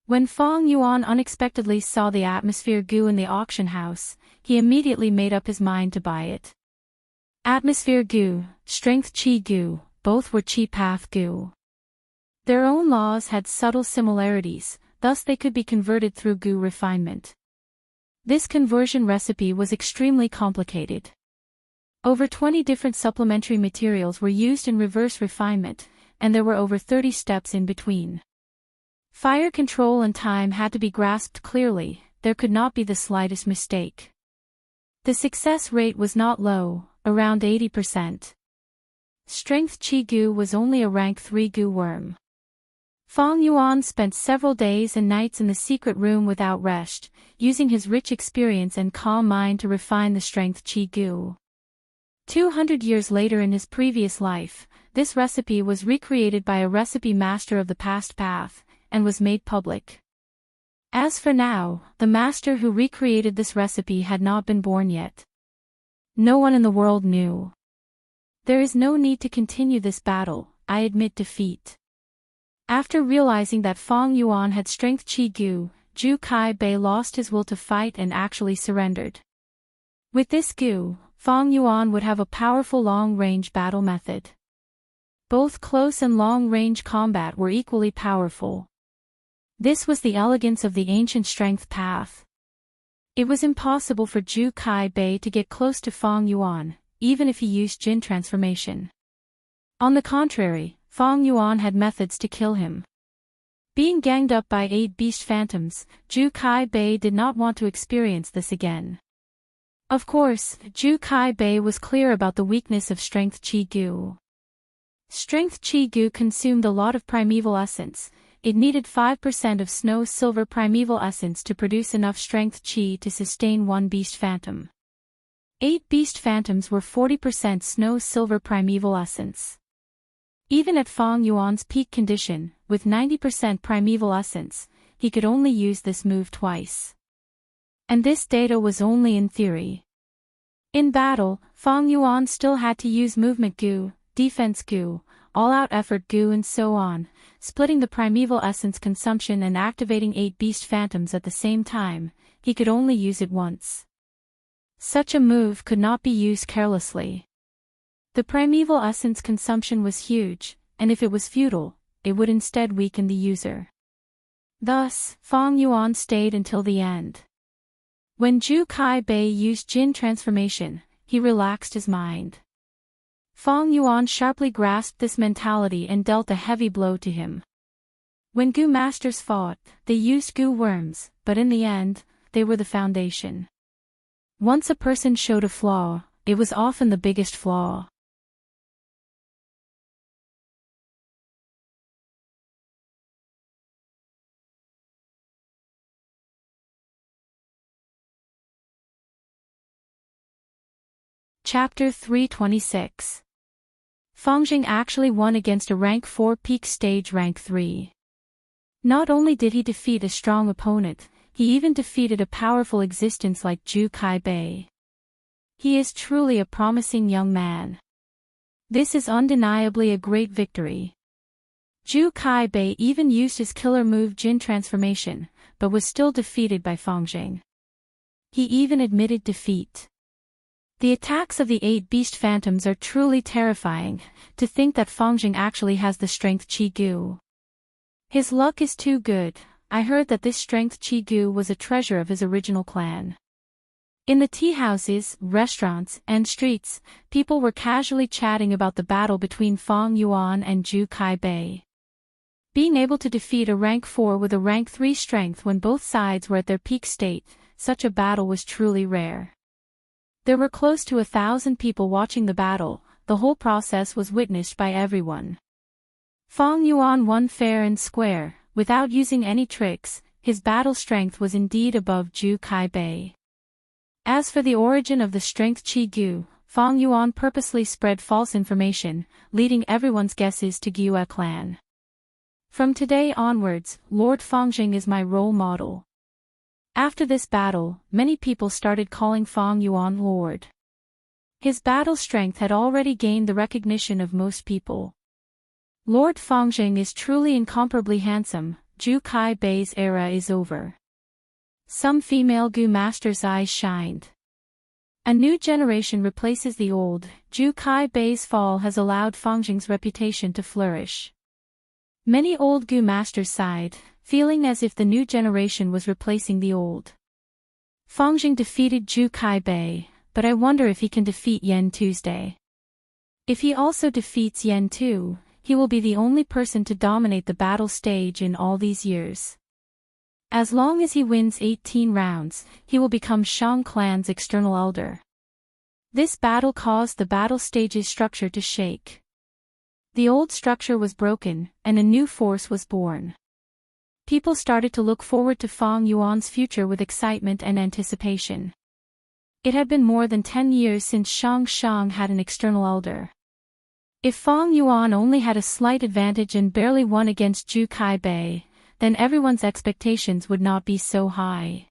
Speaker 1: When Fang Yuan unexpectedly saw the atmosphere goo in the auction house, he immediately made up his mind to buy it. Atmosphere goo, strength chi goo, both were chi path goo. Their own laws had subtle similarities, thus they could be converted through goo refinement. This conversion recipe was extremely complicated. Over 20 different supplementary materials were used in reverse refinement, and there were over 30 steps in between. Fire control and time had to be grasped clearly, there could not be the slightest mistake. The success rate was not low, around 80%. Strength chi goo was only a rank 3 goo worm. Fang Yuan spent several days and nights in the secret room without rest, using his rich experience and calm mind to refine the strength chi goo. 200 years later in his previous life, this recipe was recreated by a recipe master of the past path, and was made public. As for now, the master who recreated this recipe had not been born yet. No one in the world knew. There is no need to continue this battle, I admit defeat. After realizing that Fang Yuan had strength chi goo, Zhu Kai Bei lost his will to fight and actually surrendered. With this goo, Fang Yuan would have a powerful long-range battle method. Both close and long-range combat were equally powerful. This was the elegance of the ancient strength path. It was impossible for Zhu Kai Bei to get close to Fang Yuan, even if he used Jin transformation. On the contrary, Fang Yuan had methods to kill him. Being ganged up by 8 beast phantoms, Zhu Kai Bei did not want to experience this again. Of course, Zhu Kai Bei was clear about the weakness of strength chi goo. Strength chi goo consumed a lot of primeval essence, it needed 5% of snow silver primeval essence to produce enough strength chi to sustain 1 beast phantom. 8 beast phantoms were 40% snow silver primeval essence. Even at Fang Yuan's peak condition, with 90% primeval essence, he could only use this move twice. And this data was only in theory. In battle, Fang Yuan still had to use movement goo, defense goo, all-out effort goo and so on, splitting the primeval essence consumption and activating 8 beast phantoms at the same time, he could only use it once. Such a move could not be used carelessly. The primeval essence consumption was huge, and if it was futile, it would instead weaken the user. Thus, Fang Yuan stayed until the end. When Zhu Kai Bei used Jin transformation, he relaxed his mind. Fang Yuan sharply grasped this mentality and dealt a heavy blow to him. When Gu masters fought, they used Gu worms, but in the end, they were the foundation. Once a person showed a flaw, it was often the biggest flaw. Chapter 326. Fangjing actually won against a rank 4 peak stage rank 3. Not only did he defeat a strong opponent, he even defeated a powerful existence like Zhu Kai Bei. He is truly a promising young man. This is undeniably a great victory. Zhu Kai Bei even used his killer move Jin transformation, but was still defeated by Fangjing. He even admitted defeat. The attacks of the 8 beast phantoms are truly terrifying. To think that Fangjing actually has the strength Qi Gu. His luck is too good. I heard that this strength Qi Gu was a treasure of his original clan. In the tea houses, restaurants, and streets, people were casually chatting about the battle between Fang Yuan and Zhu Kai Bei. Being able to defeat a rank 4 with a rank 3 strength when both sides were at their peak state, such a battle was truly rare. There were close to 1,000 people watching the battle. The whole process was witnessed by everyone. Fang Yuan won fair and square, without using any tricks. His battle strength was indeed above Zhu Kai Bei. As for the origin of the strength Qi Gu, Fang Yuan purposely spread false information, leading everyone's guesses to Gyue clan. From today onwards, Lord Fangjing is my role model. After this battle, many people started calling Fang Yuan Lord. His battle strength had already gained the recognition of most people. Lord Fangjing is truly incomparably handsome. Zhu Kai Bei's era is over. Some female Gu masters' eyes shined. A new generation replaces the old. Zhu Kai Bei's fall has allowed Fangjing's reputation to flourish. Many old Gu masters sighed, feeling as if the new generation was replacing the old. Fangjing defeated Zhu Kai Bei, but I wonder if he can defeat Yan Tuesday. If he also defeats Yan Tu, he will be the only person to dominate the battle stage in all these years. As long as he wins 18 rounds, he will become Shang clan's external elder. This battle caused the battle stage's structure to shake. The old structure was broken, and a new force was born. People started to look forward to Fang Yuan's future with excitement and anticipation. It had been more than 10 years since Shang had an external elder. If Fang Yuan only had a slight advantage and barely won against Zhu Kai Bei, then everyone's expectations would not be so high.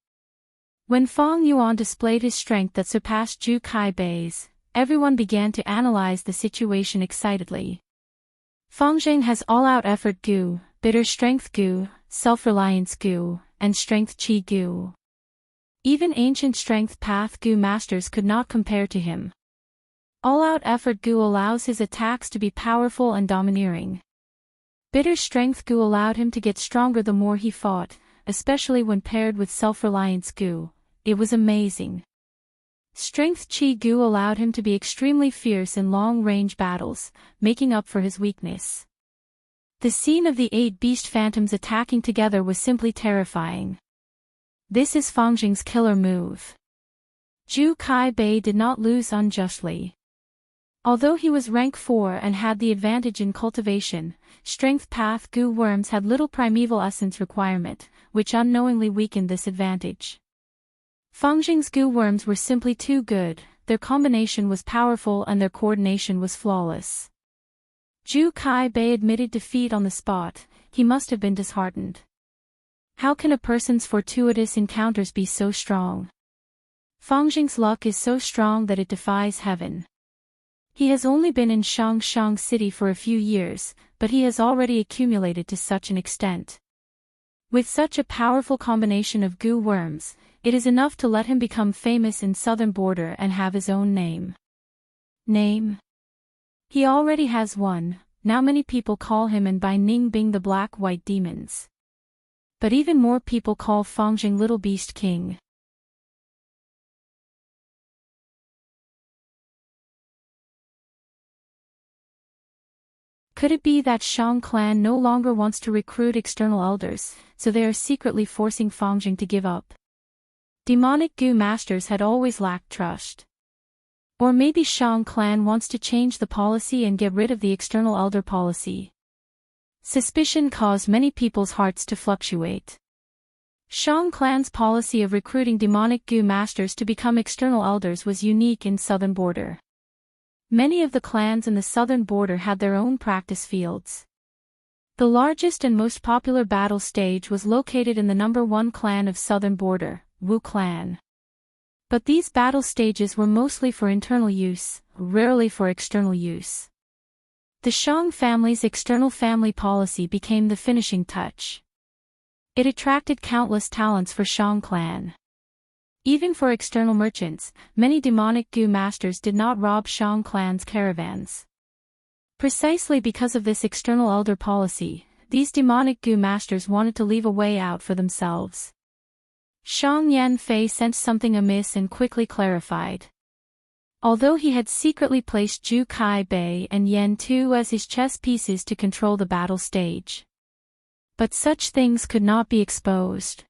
Speaker 1: When Fang Yuan displayed his strength that surpassed Zhu Kai Bei's, everyone began to analyze the situation excitedly. Fangjing has all-out effort Gu, bitter strength Gu, self-reliance Gu, and strength Qi Gu. Even ancient strength path Gu masters could not compare to him. All-out effort Gu allows his attacks to be powerful and domineering. Bitter strength Gu allowed him to get stronger the more he fought, especially when paired with self-reliance Gu. It was amazing. Strength Qi Gu allowed him to be extremely fierce in long-range battles, making up for his weakness. The scene of the 8 beast phantoms attacking together was simply terrifying. This is Fangjing's killer move. Zhu Kai Bei did not lose unjustly. Although he was rank 4 and had the advantage in cultivation, strength path Gu worms had little primeval essence requirement, which unknowingly weakened this advantage. Fangjing's Gu worms were simply too good, their combination was powerful and their coordination was flawless. Zhu Kai Bei admitted defeat on the spot. He must have been disheartened. How can a person's fortuitous encounters be so strong? Fangjing's luck is so strong that it defies heaven. He has only been in Shang City for a few years, but he has already accumulated to such an extent. With such a powerful combination of Gu worms, it is enough to let him become famous in southern border and have his own name. Name? He already has one. now many people call him and Bai Ningbing the Black-White Demons. But even more people call Fangjing Little Beast King. Could it be that Shang clan no longer wants to recruit external elders, so they are secretly forcing Fangjing to give up? Demonic Gu masters had always lacked trust. Or maybe Shang clan wants to change the policy and get rid of the external elder policy. Suspicion caused many people's hearts to fluctuate. Shang clan's policy of recruiting demonic Gu masters to become external elders was unique in southern border. Many of the clans in the southern border had their own practice fields. The largest and most popular battle stage was located in the number 1 clan of southern border, Wu clan. But these battle stages were mostly for internal use, rarely for external use. The Shang family's external family policy became the finishing touch. It attracted countless talents for Shang clan. Even for external merchants, many demonic Gu masters did not rob Shang clan's caravans. Precisely because of this external elder policy, these demonic Gu masters wanted to leave a way out for themselves. Shang Yanfei sensed something amiss and quickly clarified. Although he had secretly placed Zhu Kai Bei and Yan Tu as his chess pieces to control the battle stage. But such things could not be exposed.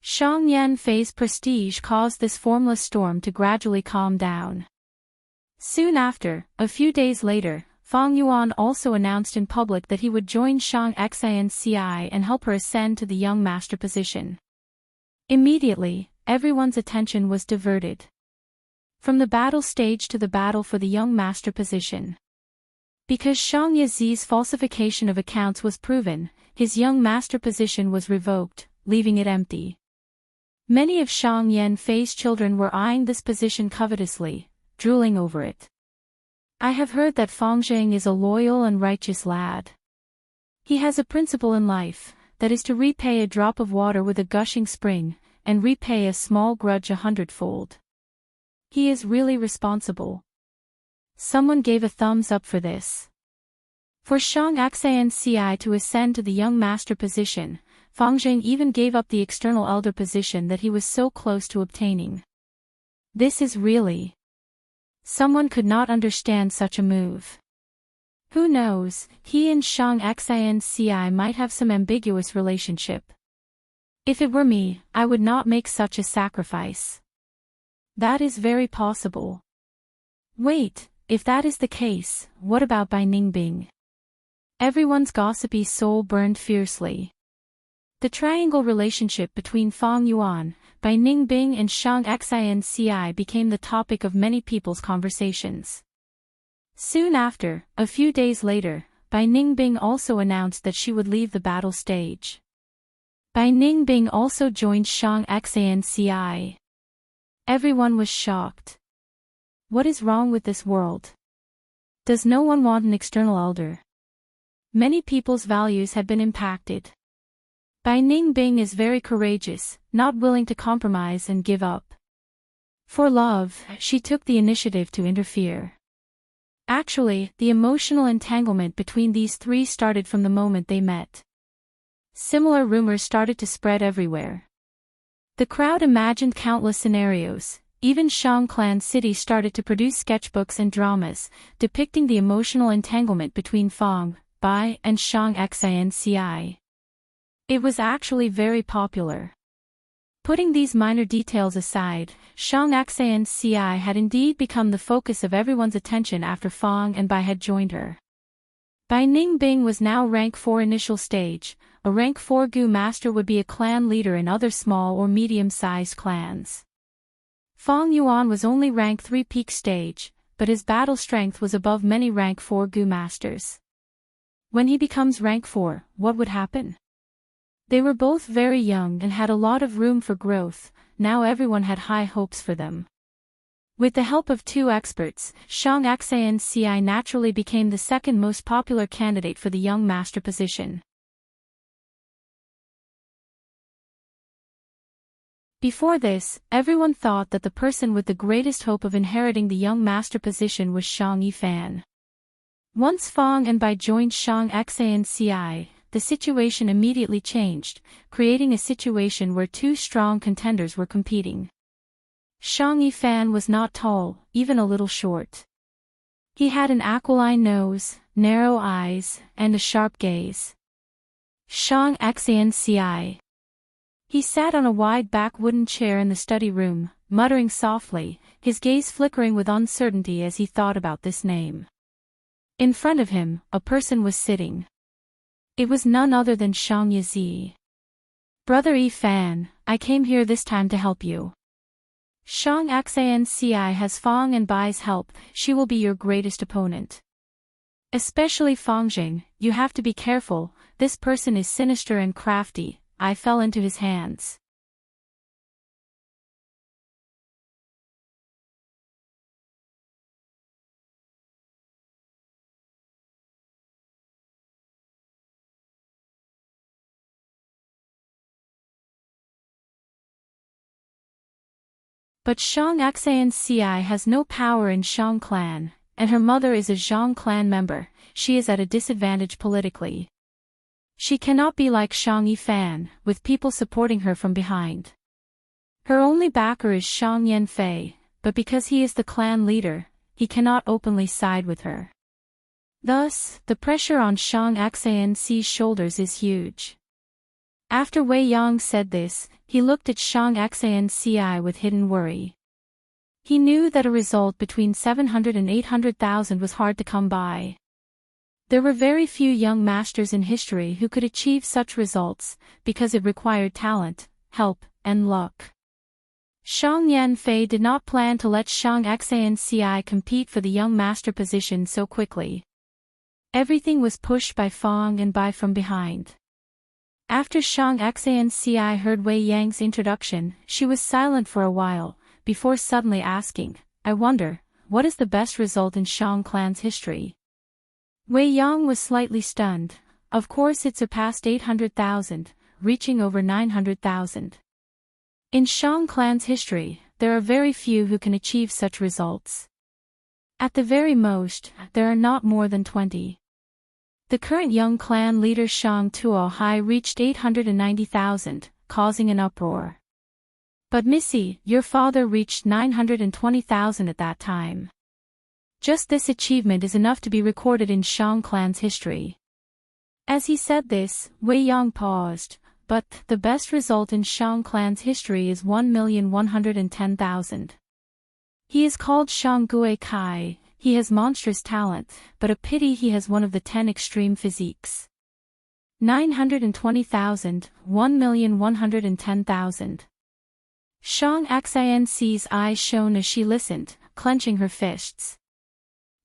Speaker 1: Shang Yanfei's prestige caused this formless storm to gradually calm down. Soon after, a few days later, Fang Yuan also announced in public that he would join Shang Xianci and help her ascend to the young master position. Immediately, everyone's attention was diverted from the battle stage to the battle for the young master position. Because Shang Yazi's falsification of accounts was proven, his young master position was revoked, leaving it empty. Many of Shang Yanfei's children were eyeing this position covetously, drooling over it. I have heard that Fangjing is a loyal and righteous lad. He has a principle in life, that is to repay a drop of water with a gushing spring, and repay a small grudge 100-fold. He is really responsible. Someone gave a thumbs up for this. For Shang Xianci to ascend to the young master position, Fangjing even gave up the external elder position that he was so close to obtaining. This is really... Someone could not understand such a move. Who knows, he and Shang Xianci might have some ambiguous relationship. If it were me, I would not make such a sacrifice. That is very possible. Wait, if that is the case, what about Bai Ningbing? Everyone's gossipy soul burned fiercely. The triangle relationship between Fang Yuan, Bai Ningbing and Shang Xianci became the topic of many people's conversations. Soon after, a few days later, Bai Ningbing also announced that she would leave the battle stage. Bai Ningbing also joined Shang Xianci. Everyone was shocked. What is wrong with this world? Does no one want an external elder? Many people's values had been impacted. Bai Ningbing is very courageous, not willing to compromise and give up. For love, she took the initiative to interfere. Actually, the emotional entanglement between these three started from the moment they met. Similar rumors started to spread everywhere. The crowd imagined countless scenarios. Even Shang Clan City started to produce sketchbooks and dramas, depicting the emotional entanglement between Fang, Bai, and Shang Xianci. It was actually very popular. Putting these minor details aside, Shang Xianci had indeed become the focus of everyone's attention after Fang and Bai had joined her. Bai Ningbing was now rank 4 initial stage. A rank 4 Gu master would be a clan leader in other small or medium-sized clans. Fang Yuan was only rank 3 peak stage, but his battle strength was above many rank 4 Gu masters. When he becomes rank 4, what would happen? They were both very young and had a lot of room for growth. Now everyone had high hopes for them. With the help of 2 experts, Shang Xianci naturally became the second most popular candidate for the young master position. Before this, everyone thought that the person with the greatest hope of inheriting the young master position was Shang Yifan. Once Fong and Bai joined Shang Xanci, the situation immediately changed, creating a situation where two strong contenders were competing. Shang Yifan was not tall, even a little short. He had an aquiline nose, narrow eyes, and a sharp gaze. Shang Xanci. He sat on a wide-back wooden chair in the study room, muttering softly, his gaze flickering with uncertainty as he thought about this name. In front of him, a person was sitting. It was none other than Shang Yizi. Brother Yifan, I came here this time to help you. Shang Xanci has Fong and Bai's help, she will be your greatest opponent. Especially Fongjing, you have to be careful, this person is sinister and crafty, I fell into his hands. But Shang Xanci has no power in Shang clan, and her mother is a Zhang clan member, she is at a disadvantage politically. She cannot be like Shang Yifan, with people supporting her from behind. Her only backer is Shang Yanfei, but because he is the clan leader, he cannot openly side with her. Thus, the pressure on Shang Xanci's shoulders is huge. After Wei Yang said this, he looked at Shang Xanci with hidden worry. He knew that a result between 700 and 800,000 was hard to come by. There were very few young masters in history who could achieve such results, because it required talent, help, and luck. Shang Yanfei did not plan to let Shang Xanci compete for the young master position so quickly. Everything was pushed by Fong and Bai from behind. After Shang Xanci heard Wei Yang's introduction, she was silent for a while, before suddenly asking, I wonder, what is the best result in Shang clan's history? Wei Yang was slightly stunned. Of course it surpassed 800,000, reaching over 900,000. In Shang clan's history, there are very few who can achieve such results. At the very most, there are not more than 20. The current young clan leader Shang Tuohai reached 890,000, causing an uproar. But Missy, your father reached 920,000 at that time. Just this achievement is enough to be recorded in Shang clan's history. As he said this, Wei Yang paused, but the best result in Shang clan's history is 1,110,000. He is called Shang Gui Kai. He has monstrous talent, but a pity he has one of the 10 extreme physiques. 920,000, 1,110,000. Shang Xanci's eyes shone as she listened, clenching her fists.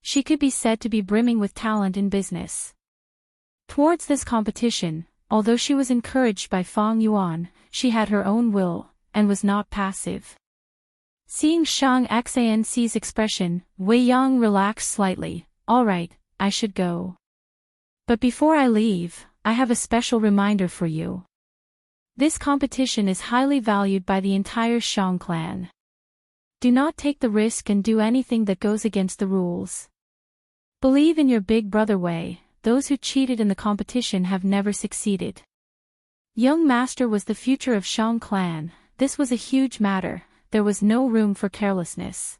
Speaker 1: She could be said to be brimming with talent in business. Towards this competition, although she was encouraged by Fong Yuan, she had her own will, and was not passive. Seeing Shang Xanci's expression, Wei Yang relaxed slightly. All right, I should go. But before I leave, I have a special reminder for you. This competition is highly valued by the entire Shang clan. Do not take the risk and do anything that goes against the rules. Believe in your big brother Wei, those who cheated in the competition have never succeeded. Young master was the future of Shang clan, this was a huge matter. There was no room for carelessness.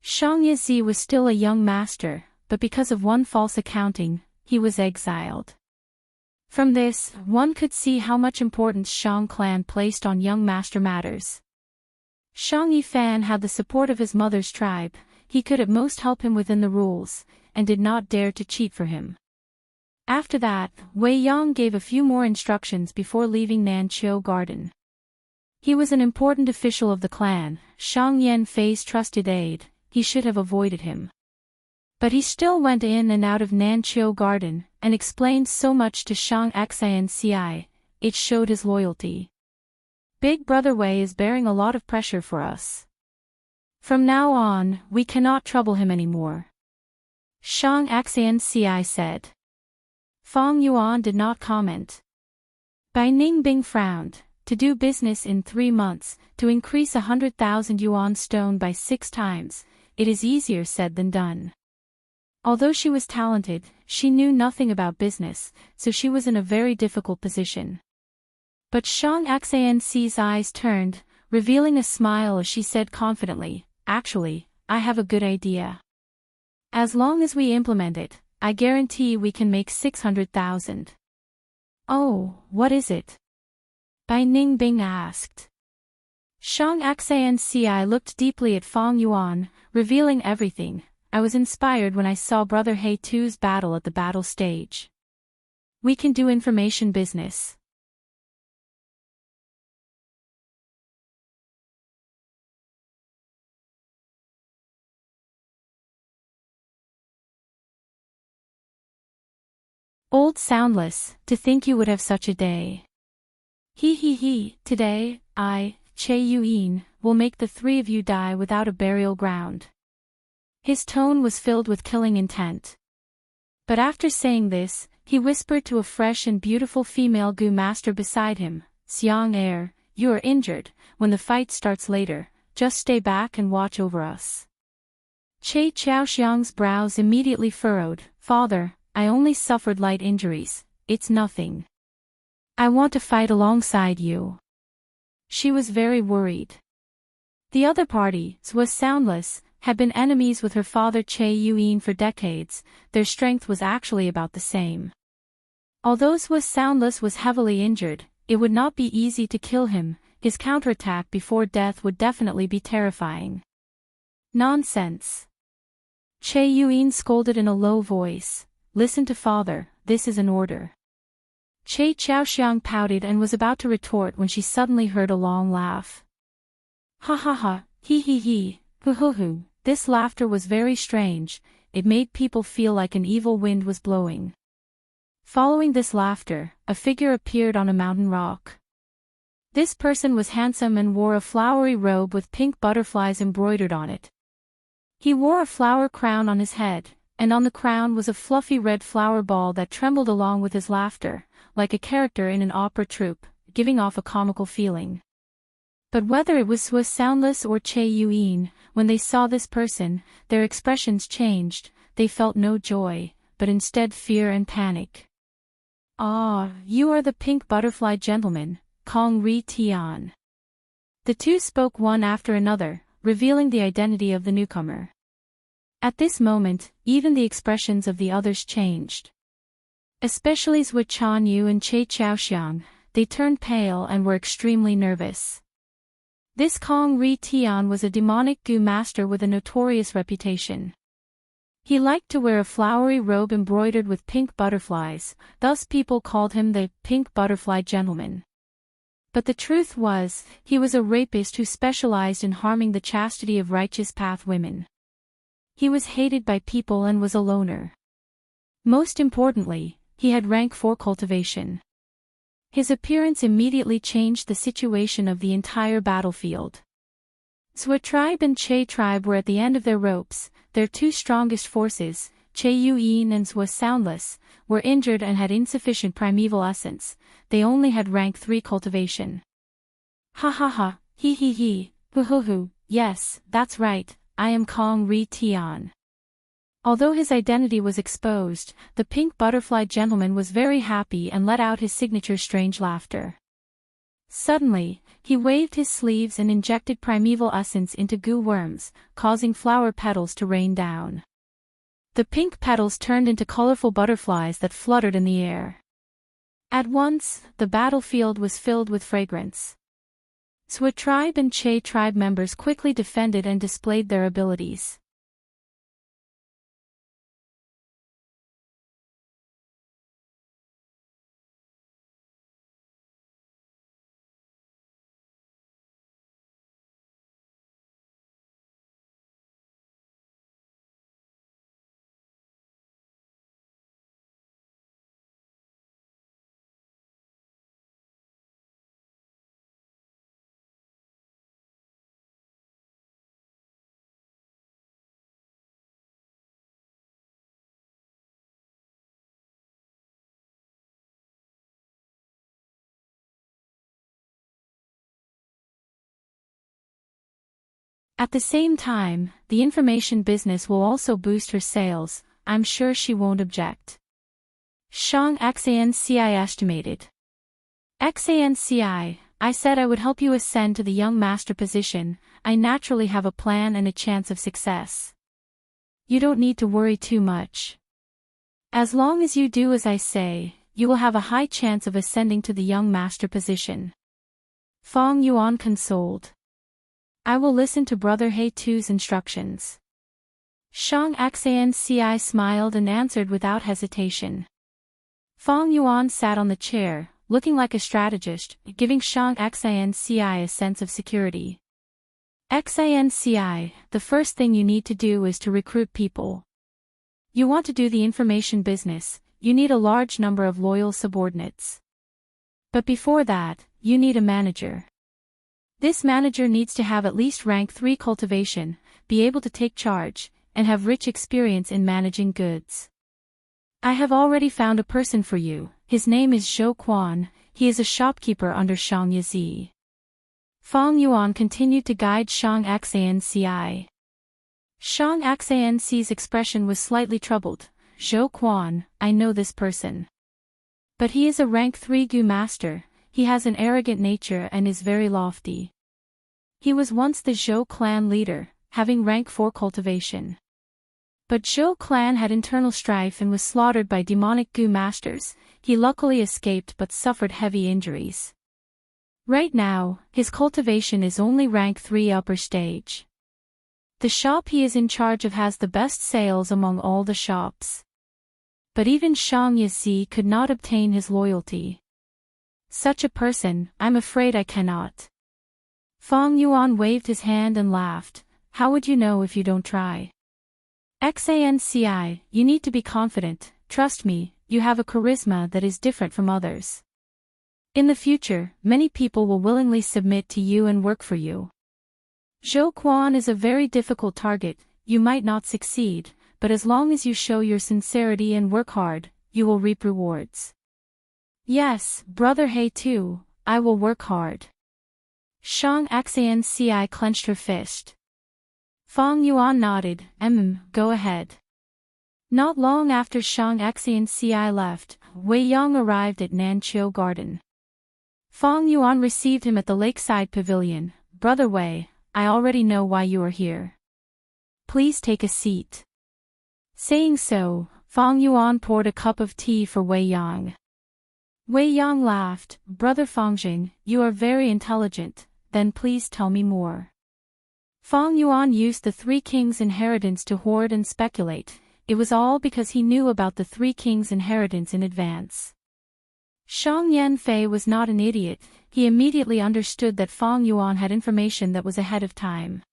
Speaker 1: Shang Yizi was still a young master, but because of one false accounting, he was exiled. From this, one could see how much importance Shang clan placed on young master matters. Shang Yifan had the support of his mother's tribe, he could at most help him within the rules, and did not dare to cheat for him. After that, Wei Yang gave a few more instructions before leaving Nanqiu Garden. He was an important official of the clan, Shang Yanfei's trusted aide, he should have avoided him. But he still went in and out of Nanqiu Garden, and explained so much to Shang Xanci, it showed his loyalty. Big Brother Wei is bearing a lot of pressure for us. From now on, we cannot trouble him anymore. Shang Xanci said. Fong Yuan did not comment. Bai Ningbing frowned. To do business in 3 months, to increase 100,000 yuan stone by 6 times, it is easier said than done. Although she was talented, she knew nothing about business, so she was in a very difficult position. But Shang Xan's eyes turned, revealing a smile as she said confidently, "Actually, I have a good idea. As long as we implement it, I guarantee we can make 600,000. Oh, what is it?" Bai Ningbing asked. Shang Xanci looked deeply at Fang Yuan, revealing everything. "I was inspired when I saw Brother He Tu's battle at the battle stage. We can do information business." Old Soundless, to think you would have such a day. He, today, Che Yuin, will make the three of you die without a burial ground. His tone was filled with killing intent. But after saying this, he whispered to a fresh and beautiful female Gu master beside him, "Xiang Er, you are injured. When the fight starts later, just stay back and watch over us." Che Chaoxiang's brows immediately furrowed. "Father, I only suffered light injuries, it's nothing. I want to fight alongside you." She was very worried. The other party, was Soundless, had been enemies with her father Che Yuin for decades. Their strength was actually about the same. Although Soundless was heavily injured, it would not be easy to kill him. His counterattack before death would definitely be terrifying. "Nonsense." Che Yuin scolded in a low voice. "Listen to father, this is an order." Che Chaoxiang pouted and was about to retort when she suddenly heard a long laugh. Ha, he, hoo. This laughter was very strange, it made people feel like an evil wind was blowing. Following this laughter, a figure appeared on a mountain rock. This person was handsome and wore a flowery robe with pink butterflies embroidered on it. He wore a flower crown on his head, and on the crown was a fluffy red flower ball that trembled along with his laughter, like a character in an opera troupe, giving off a comical feeling. But whether it was Soundless or Che Yuin, when they saw this person, their expressions changed. They felt no joy, but instead fear and panic. "Ah, you are the pink butterfly gentleman, Kong Ri Tian." The two spoke one after another, revealing the identity of the newcomer. At this moment, even the expressions of the others changed. Especially Zhui Chanyu and Che Chaoxiang, they turned pale and were extremely nervous. This Kong Ri Tian was a demonic Gu master with a notorious reputation. He liked to wear a flowery robe embroidered with pink butterflies, thus people called him the Pink Butterfly Gentleman. But the truth was, he was a rapist who specialized in harming the chastity of righteous path women. He was hated by people and was a loner. Most importantly, he had rank 4 cultivation. His appearance immediately changed the situation of the entire battlefield. Zhui tribe and Che tribe were at the end of their ropes. Their two strongest forces, Che Yuin and Zhui Soundless, were injured and had insufficient primeval essence. They only had rank 3 cultivation. Ha, he, hoo. Yes, that's right, I am Kong Ri Tian. Although his identity was exposed, the pink butterfly gentleman was very happy and let out his signature strange laughter. Suddenly, he waved his sleeves and injected primeval essence into goo worms, causing flower petals to rain down. The pink petals turned into colorful butterflies that fluttered in the air. At once, the battlefield was filled with fragrance. Zhui tribe and Che tribe members quickly defended and displayed their abilities. At the same time, the information business will also boost her sales. I'm sure she won't object. Shang Xanci estimated. Xanci, I said I would help you ascend to the young master position. I naturally have a plan and a chance of success. You don't need to worry too much. As long as you do as I say, you will have a high chance of ascending to the young master position. Fang Yuan consoled. I will listen to Brother He Tu's instructions. Shang Xanci smiled and answered without hesitation. Fang Yuan sat on the chair, looking like a strategist, giving Shang Xanci a sense of security. Xanci, the first thing you need to do is to recruit people. You want to do the information business, you need a large number of loyal subordinates. But before that, you need a manager. This manager needs to have at least rank 3 cultivation, be able to take charge, and have rich experience in managing goods. I have already found a person for you. His name is Zhou Quan, he is a shopkeeper under Shang Yizi. Fang Yuan continued to guide Shang Xanci. Shang Xanci's expression was slightly troubled. Zhou Quan, I know this person. But he is a rank 3 Gu master, he has an arrogant nature and is very lofty. He was once the Zhou clan leader, having rank 4 cultivation. But Zhou clan had internal strife and was slaughtered by demonic Gu masters. He luckily escaped but suffered heavy injuries. Right now, his cultivation is only rank 3 upper stage. The shop he is in charge of has the best sales among all the shops. But even Shang Yizi could not obtain his loyalty. Such a person, I'm afraid I cannot. Fang Yuan waved his hand and laughed. How would you know if you don't try? Xanci, you need to be confident, trust me, you have a charisma that is different from others. In the future, many people will willingly submit to you and work for you. Zhou Quan is a very difficult target, you might not succeed, but as long as you show your sincerity and work hard, you will reap rewards. Yes, Brother He Tu, I will work hard. Shang Xanci clenched her fist. Fang Yuan nodded, go ahead. Not long after Shang Xanci left, Wei Yang arrived at Nanqiu Garden. Fang Yuan received him at the lakeside pavilion. Brother Wei, I already know why you are here. Please take a seat. Saying so, Fang Yuan poured a cup of tea for Wei Yang. Wei Yang laughed, Brother Fangjing, you are very intelligent, then please tell me more. Fang Yuan used the 3 kings' inheritance to hoard and speculate. It was all because he knew about the 3 kings' inheritance in advance. Shang Yanfei was not an idiot, he immediately understood that Fang Yuan had information that was ahead of time.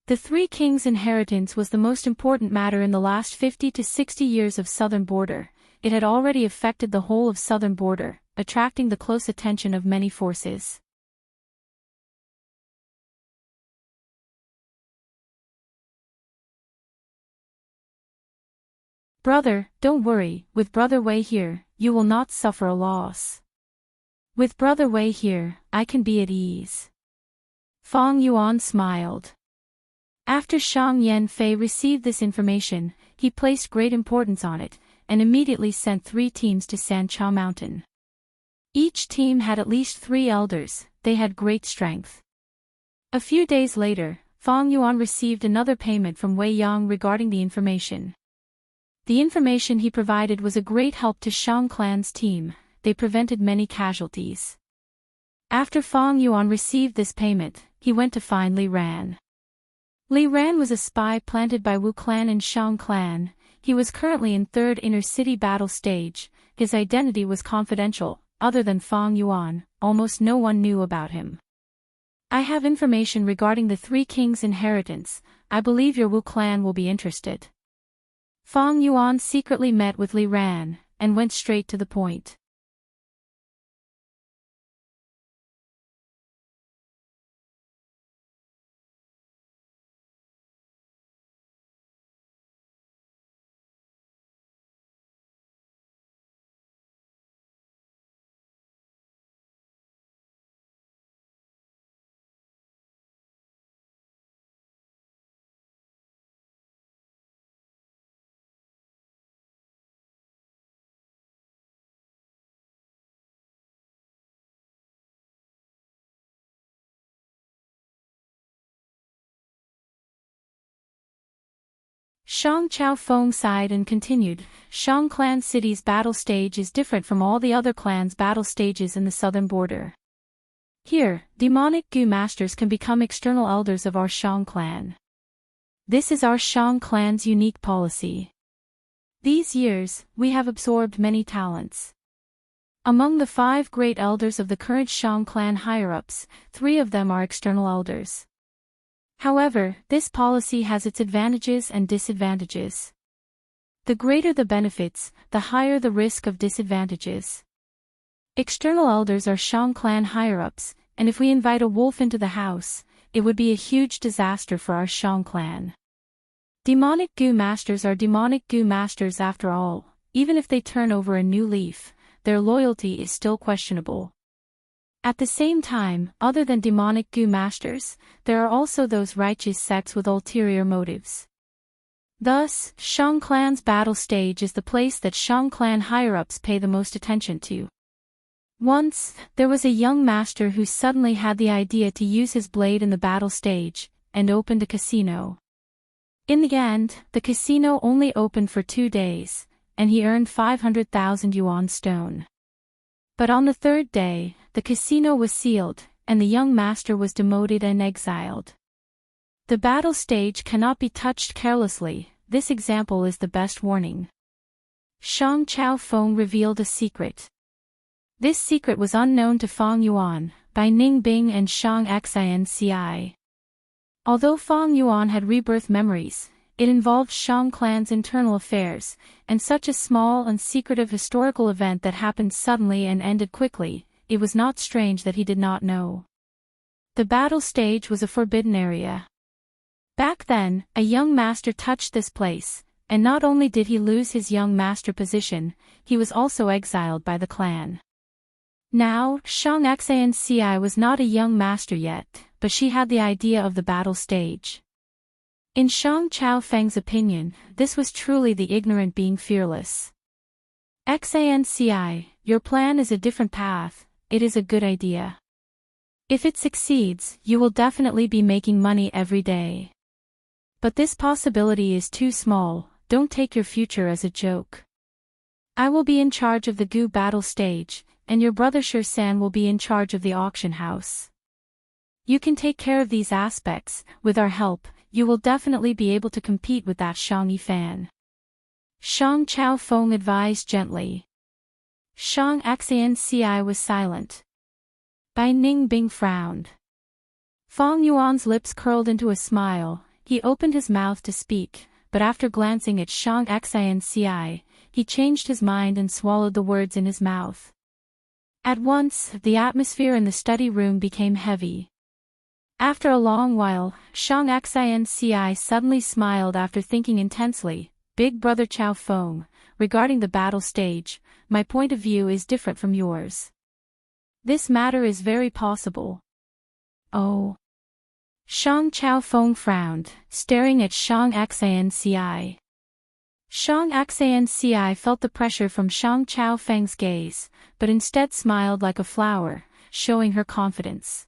Speaker 1: The 3 kings' inheritance was the most important matter in the last 50 to 60 years of southern border. It had already affected the whole of southern border, attracting the close attention of many forces. Brother, don't worry, with Brother Wei here, you will not suffer a loss. With Brother Wei here, I can be at ease. Fang Yuan smiled. After Shang Yanfei received this information, he placed great importance on it, and immediately sent 3 teams to Sanqiao Mountain. Each team had at least 3 elders, they had great strength. A few days later, Fang Yuan received another payment from Wei Yang regarding the information. The information he provided was a great help to Shang clan's team, they prevented many casualties. After Fang Yuan received this payment, he went to find Li Ran. Li Ran was a spy planted by Wu clan and Shang clan, he was currently in 3rd inner city battle stage, his identity was confidential, other than Fang Yuan, almost no one knew about him. I have information regarding the 3 kings' inheritance, I believe your Wu clan will be interested. Fang Yuan secretly met with Li Ran, and went straight to the point. Shang Chao Feng sighed and continued, Shang clan city's battle stage is different from all the other clans' battle stages in the southern border. Here, demonic Gu masters can become external elders of our Shang clan. This is our Shang clan's unique policy. These years, we have absorbed many talents. Among the 5 great elders of the current Shang clan higher-ups, 3 of them are external elders. However, this policy has its advantages and disadvantages. The greater the benefits, the higher the risk of disadvantages. External elders are Shang clan higher-ups, and if we invite a wolf into the house, it would be a huge disaster for our Shang clan. Demonic Gu masters are demonic Gu masters after all, even if they turn over a new leaf, their loyalty is still questionable. At the same time, other than demonic Gu masters, there are also those righteous sects with ulterior motives. Thus, Shang clan's battle stage is the place that Shang clan higher-ups pay the most attention to. Once, there was a young master who suddenly had the idea to use his blade in the battle stage, and opened a casino. In the end, the casino only opened for 2 days, and he earned 500,000 yuan stone. But on the 3rd day, the casino was sealed, and the young master was demoted and exiled. The battle stage cannot be touched carelessly, this example is the best warning. Shang Chao Feng revealed a secret. This secret was unknown to Fang Yuan, Bai Ningbing and Shang Xianci. Although Fang Yuan had rebirth memories, it involved Shang clan's internal affairs, and such a small and secretive historical event that happened suddenly and ended quickly, it was not strange that he did not know. The battle stage was a forbidden area. Back then, a young master touched this place, and not only did he lose his young master position, he was also exiled by the clan. Now, Shang Xianci was not a young master yet, but she had the idea of the battle stage. In Shang Chao Feng's opinion, this was truly the ignorant being fearless. Xianci, your plan is a different path, it is a good idea. If it succeeds, you will definitely be making money every day. But this possibility is too small, don't take your future as a joke. I will be in charge of the Gu battle stage, and your brother San will be in charge of the auction house. You can take care of these aspects, with our help, you will definitely be able to compete with that Shang Yifan. Shang Chao Feng advised gently. Shang Xianci was silent. Bai Ningbing frowned. Fang Yuan's lips curled into a smile, he opened his mouth to speak, but after glancing at Shang Xianci, he changed his mind and swallowed the words in his mouth. At once, the atmosphere in the study room became heavy. After a long while, Shang Xianci suddenly smiled after thinking intensely, Big Brother Chao Feng, regarding the battle stage, my point of view is different from yours. This matter is very possible. Oh. Shang Chao Feng frowned, staring at Shang Xianci. Shang Xianci felt the pressure from Shang Chao Feng's gaze, but instead smiled like a flower, showing her confidence.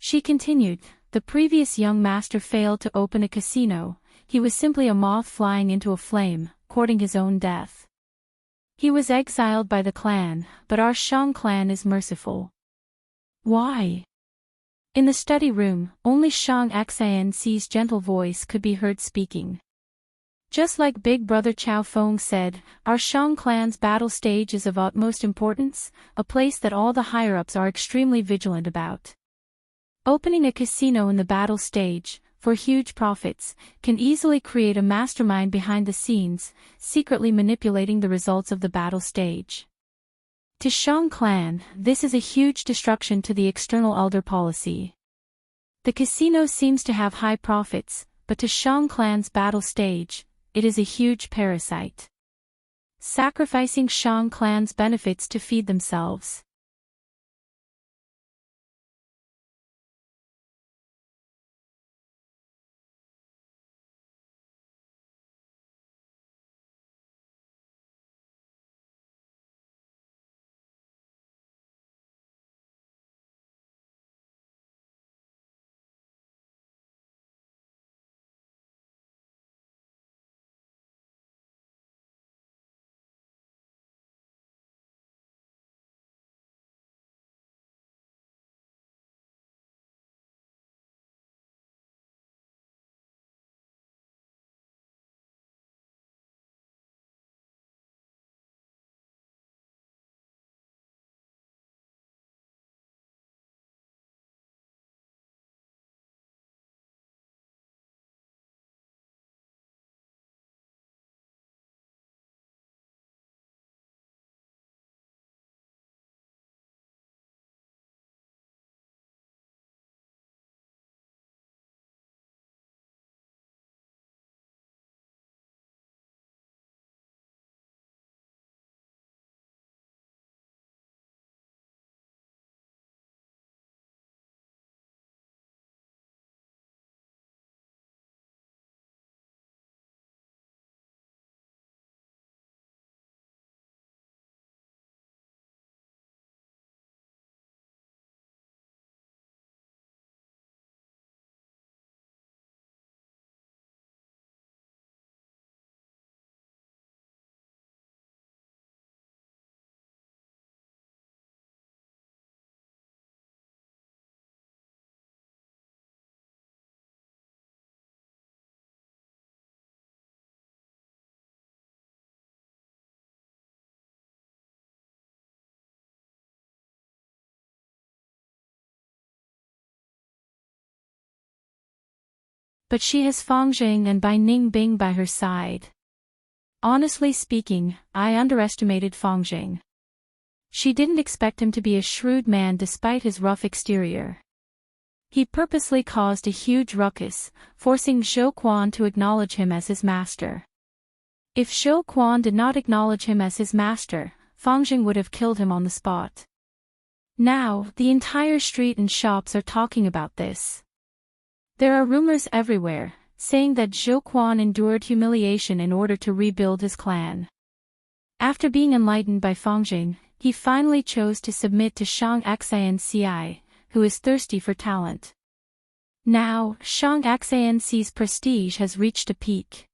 Speaker 1: She continued, the previous young master failed to open a casino, he was simply a moth flying into a flame, courting his own death. He was exiled by the clan, but our Shang clan is merciful. Why? In the study room, only Shang Xianci's gentle voice could be heard speaking. Just like Big Brother Chao Feng said, our Shang clan's battle stage is of utmost importance, a place that all the higher-ups are extremely vigilant about. Opening a casino in the battle stage, for huge profits, can easily create a mastermind behind the scenes, secretly manipulating the results of the battle stage. To Shang clan, this is a huge destruction to the external elder policy. The casino seems to have high profits, but to Shang clan's battle stage, it is a huge parasite. Sacrificing Shang clan's benefits to feed themselves. But she has Fang Jing and Bai Ningbing by her side. Honestly speaking, I underestimated Fang Jing. She didn't expect him to be a shrewd man despite his rough exterior. He purposely caused a huge ruckus, forcing Zhou Quan to acknowledge him as his master. If Zhou Quan did not acknowledge him as his master, Fang Jing would have killed him on the spot. Now, the entire street and shops are talking about this. There are rumors everywhere, saying that Zhou Quan endured humiliation in order to rebuild his clan. After being enlightened by Fang Jing, he finally chose to submit to Shang Xianci, who is thirsty for talent. Now, Shang Xianci's prestige has reached a peak.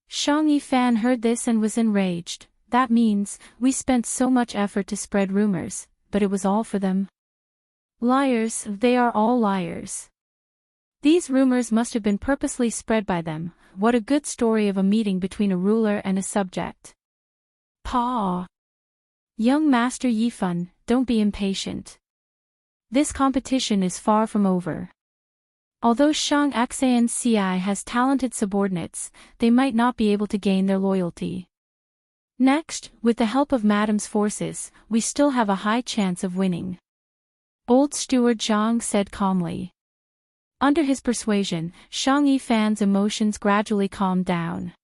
Speaker 1: Shang Yifan heard this and was enraged. That means, we spent so much effort to spread rumors, but it was all for them. Liars, they are all liars. These rumors must have been purposely spread by them. What a good story of a meeting between a ruler and a subject. Pa! Young Master Yifan, don't be impatient. This competition is far from over. Although Shang Xianci has talented subordinates, they might not be able to gain their loyalty. Next, with the help of Madam's forces, we still have a high chance of winning. Old Steward Zhang said calmly. Under his persuasion, Shang Yifan's emotions gradually calmed down.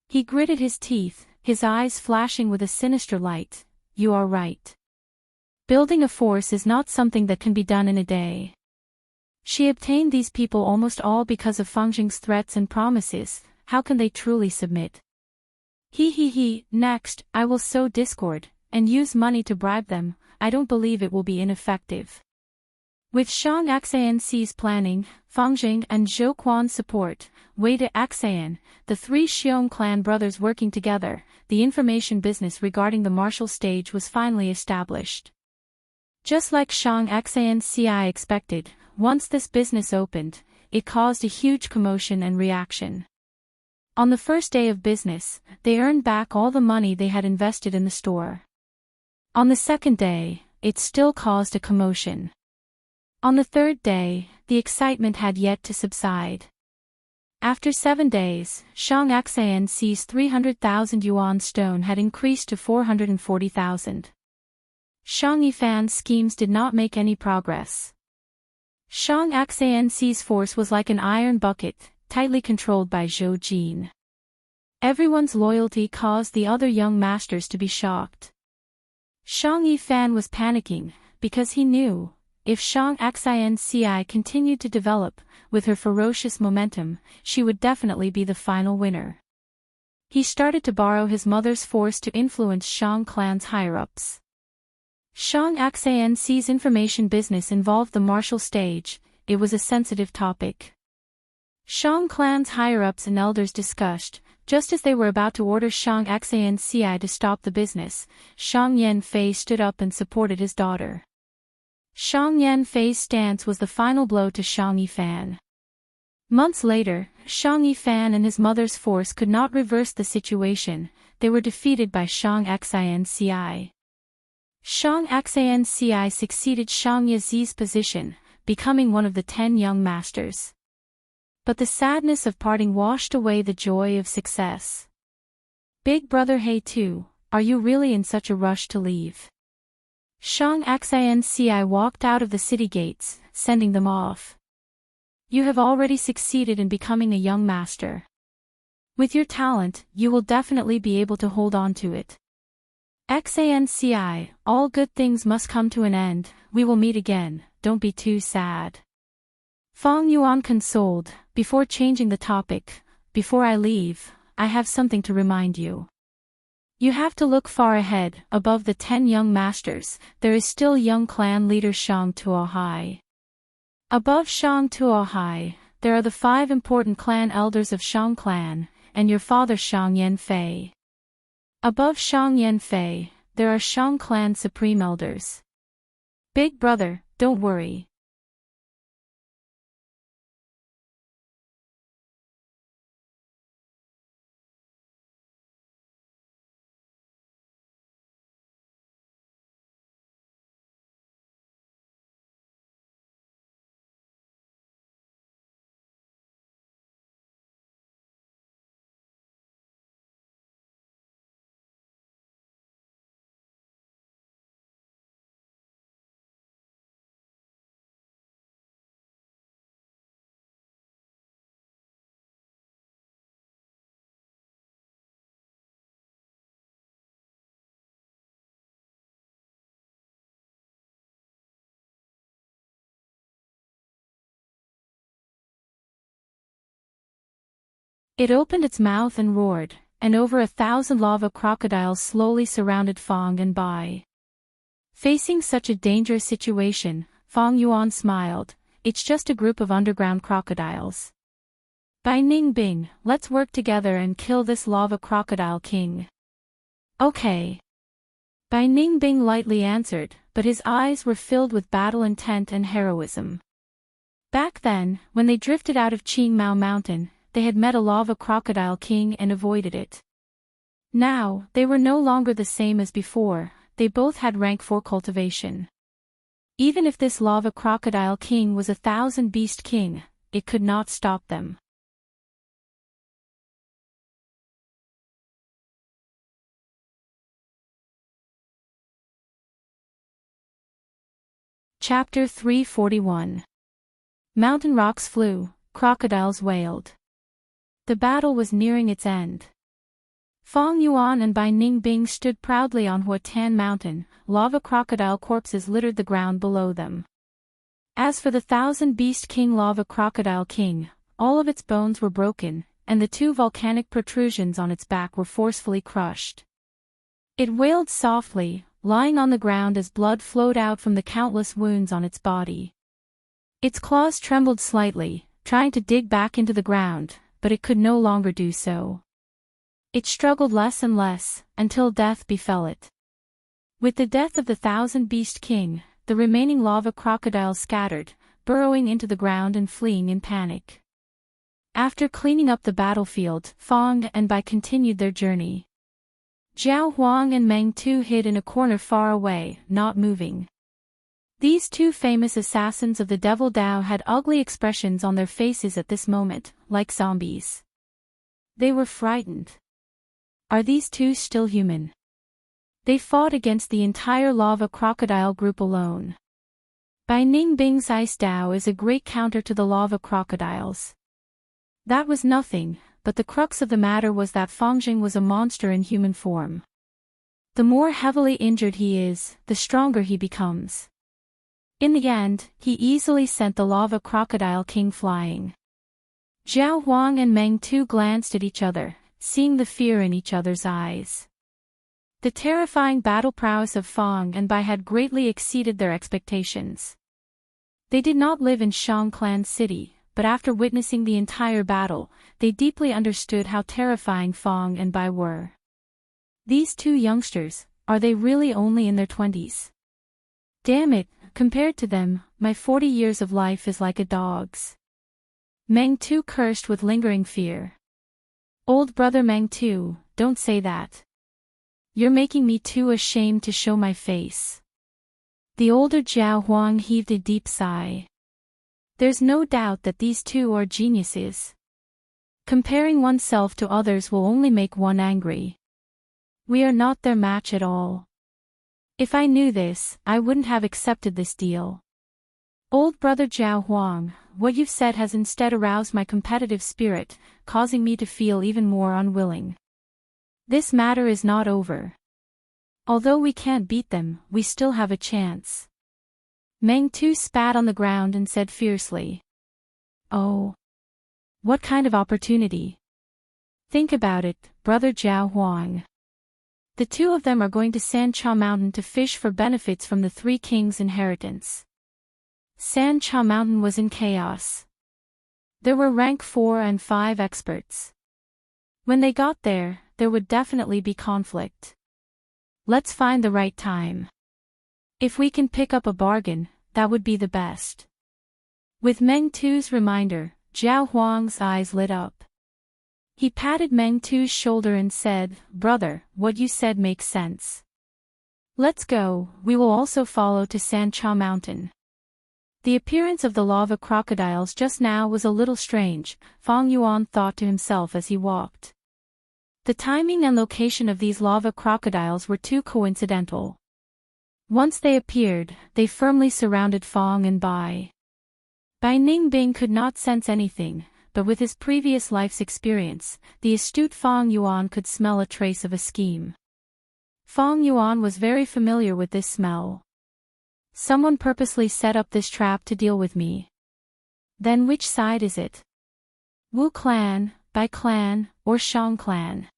Speaker 1: He gritted his teeth, his eyes flashing with a sinister light. You are right. Building a force is not something that can be done in a day. She obtained these people almost all because of Fang Jing's threats and promises. How can they truly submit? Next, I will sow discord, and use money to bribe them. I don't believe it will be ineffective. With Shang Xianci's planning, Fang Jing and Zhou Quan's support, Wei de Xian, the three Xiong clan brothers working together, the information business regarding the martial stage was finally established. Just like Shang Xianci expected, once this business opened, it caused a huge commotion and reaction. On the first day of business, they earned back all the money they had invested in the store. On the second day, it still caused a commotion. On the third day, the excitement had yet to subside. After 7 days, Shang Xianci's 300,000 yuan stone had increased to 440,000. Shang Yifan's schemes did not make any progress. Shang Xianci's force was like an iron bucket, tightly controlled by Zhou Jin. Everyone's loyalty caused the other young masters to be shocked. Shang Yifan was panicking, because he knew, if Shang Xianci continued to develop, with her ferocious momentum, she would definitely be the final winner. He started to borrow his mother's force to influence Shang clan's higher-ups. Shang Xianci's information business involved the martial stage. It was a sensitive topic. Shang clan's higher-ups and elders discussed. Just as they were about to order Shang Xianci to stop the business, Shang Yanfei stood up and supported his daughter. Shang Yanfei's stance was the final blow to Shang Yifan. Months later, Shang Yifan and his mother's force could not reverse the situation. They were defeated by Shang Xianci. Shang Xianci succeeded Shang Yazi's position, becoming one of the 10 young masters. But the sadness of parting washed away the joy of success. Big brother Hey too, are you really in such a rush to leave? Shang Xianci walked out of the city gates, sending them off. You have already succeeded in becoming a young master. With your talent, you will definitely be able to hold on to it. Xianci, all good things must come to an end. We will meet again, don't be too sad. Fang Yuan consoled. Before changing the topic, before I leave, I have something to remind you. You have to look far ahead. Above the 10 young masters, there is still young clan leader Shang Tuohai. Above Shang Tuohai, there are the 5 important clan elders of Shang clan, and your father Shang Yanfei. Above Shang Yanfei, there are Shang clan supreme elders. Big brother, don't worry. It opened its mouth and roared, and over 1,000 lava crocodiles slowly surrounded Fong and Bai. Facing such a dangerous situation, Fong Yuan smiled. It's just a group of underground crocodiles. Bai Ningbing, let's work together and kill this lava crocodile king. Okay. Bai Ningbing lightly answered, but his eyes were filled with battle intent and heroism. Back then, when they drifted out of Qingmao Mountain, they had met a lava crocodile king and avoided it. Now, they were no longer the same as before, they both had rank 4 cultivation. Even if this lava crocodile king was 1,000 beast king, it could not stop them. Chapter 341. Mountain rocks flew, crocodiles wailed. The battle was nearing its end. Fong Yuan and Bai Ningbing stood proudly on Huatan Mountain, lava crocodile corpses littered the ground below them. As for the 1,000 beast king lava crocodile king, all of its bones were broken, and the 2 volcanic protrusions on its back were forcefully crushed. It wailed softly, lying on the ground as blood flowed out from the countless wounds on its body. Its claws trembled slightly, trying to dig back into the ground, but it could no longer do so. It struggled less and less, until death befell it. With the death of the 1,000 beast king, the remaining lava crocodiles scattered, burrowing into the ground and fleeing in panic. After cleaning up the battlefield, Fong and Bai continued their journey. Zhao Huang and Meng Tu hid in a corner far away, not moving. These 2 famous assassins of the Devil Dao had ugly expressions on their faces at this moment, like zombies. They were frightened. Are these 2 still human? They fought against the entire lava crocodile group alone. Bai Ningbing's Ice Dao is a great counter to the lava crocodiles. That was nothing, but the crux of the matter was that Fongjing was a monster in human form. The more heavily injured he is, the stronger he becomes. In the end, he easily sent the lava crocodile king flying. Zhao Huang and Meng Tu glanced at each other, seeing the fear in each other's eyes. The terrifying battle prowess of Fong and Bai had greatly exceeded their expectations. They did not live in Shangclan City, but after witnessing the entire battle, they deeply understood how terrifying Fong and Bai were. These 2 youngsters, are they really only in their 20s? Damn it, compared to them, my 40 years of life is like a dog's. Meng Tu cursed with lingering fear. Old brother Meng Tu, don't say that. You're making me too ashamed to show my face. The older Zhao Huang heaved a deep sigh. There's no doubt that these 2 are geniuses. Comparing oneself to others will only make one angry. We are not their match at all. If I knew this, I wouldn't have accepted this deal. Old brother Zhao Huang, what you've said has instead aroused my competitive spirit, causing me to feel even more unwilling. This matter is not over. Although we can't beat them, we still have a chance. Meng Tu spat on the ground and said fiercely. Oh. What kind of opportunity? Think about it, brother Zhao Huang. The 2 of them are going to Sancha Mountain to fish for benefits from the 3 kings' inheritance. Sancha Mountain was in chaos. There were rank 4 and 5 experts. When they got there, there would definitely be conflict. Let's find the right time. If we can pick up a bargain, that would be the best. With Meng Tu's reminder, Zhao Huang's eyes lit up. He patted Meng Tu's shoulder and said, "Brother, what you said makes sense. Let's go, we will also follow to Sancha Mountain." The appearance of the lava crocodiles just now was a little strange, Fong Yuan thought to himself as he walked. The timing and location of these lava crocodiles were too coincidental. Once they appeared, they firmly surrounded Fong and Bai. Bai Ningbing could not sense anything, but with his previous life's experience, the astute Fong Yuan could smell a trace of a scheme. Fong Yuan was very familiar with this smell. Someone purposely set up this trap to deal with me. Then which side is it? Wu Clan, by clan, or Shang clan.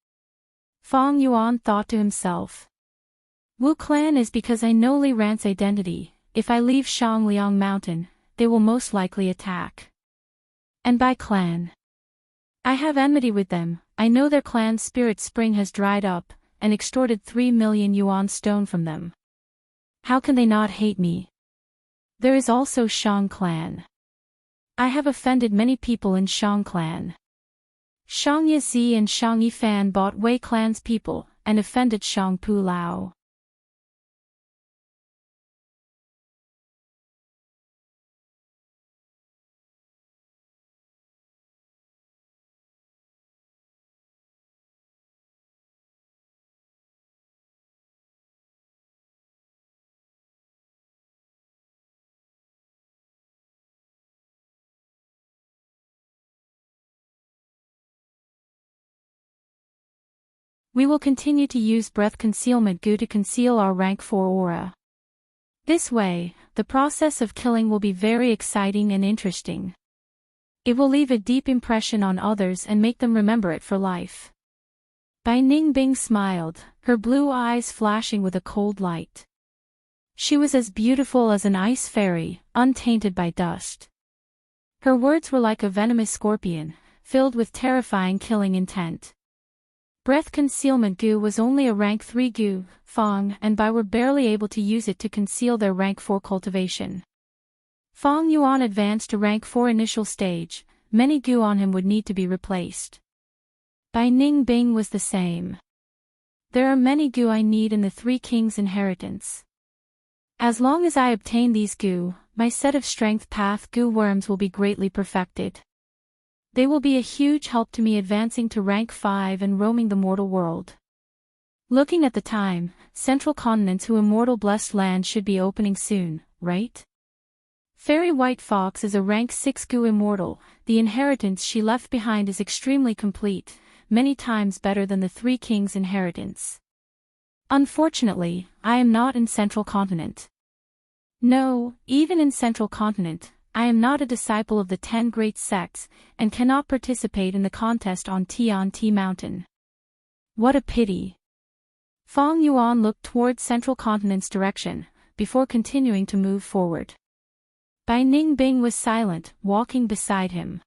Speaker 1: Fang Yuan thought to himself. Wu clan is because I know Li Ran's identity. If I leave Shangliang Mountain, they will most likely attack. And by clan. I have enmity with them. I know their clan's spirit spring has dried up, and extorted 3 million yuan stone from them. How can they not hate me? There is also Shang clan. I have offended many people in Shang clan. Shang Yizi and Shang Yifan bought Wei clan's people, and offended Shang Pu Lao. We will continue to use breath concealment goo to conceal our rank 4 aura. This way, the process of killing will be very exciting and interesting. It will leave a deep impression on others and make them remember it for life. Bai Ningbing smiled, her blue eyes flashing with a cold light. She was as beautiful as an ice fairy, untainted by dust. Her words were like a venomous scorpion, filled with terrifying killing intent. Breath concealment goo was only a rank 3 goo. Fang and Bai were barely able to use it to conceal their rank 4 cultivation. Fang Yuan advanced to rank 4 initial stage, many goo on him would need to be replaced. Bai Ningbing was the same. There are many goo I need in the 3 kings' inheritance. As long as I obtain these goo, my set of strength path goo worms will be greatly perfected. They will be a huge help to me advancing to rank 5 and roaming the mortal world. Looking at the time, Central Continent's Who Immortal Blessed Land should be opening soon, right? Fairy White Fox is a rank 6 goo immortal. The inheritance she left behind is extremely complete, many times better than the 3 kings' inheritance. Unfortunately, I am not in Central Continent. No, even in Central Continent, I am not a disciple of the 10 great sects, and cannot participate in the contest on Tian-Ti Mountain. What a pity. Fang Yuan looked toward Central Continent's direction, before continuing to move forward. Bai Ningbing was silent, walking beside him.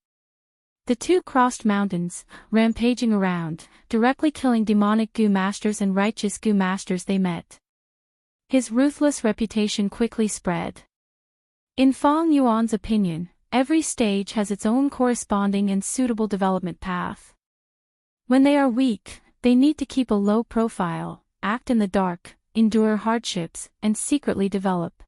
Speaker 1: The two crossed mountains, rampaging around, directly killing demonic goo masters and righteous goo masters they met. His ruthless reputation quickly spread. In Fang Yuan's opinion, every stage has its own corresponding and suitable development path. When they are weak, they need to keep a low profile, act in the dark, endure hardships, and secretly develop.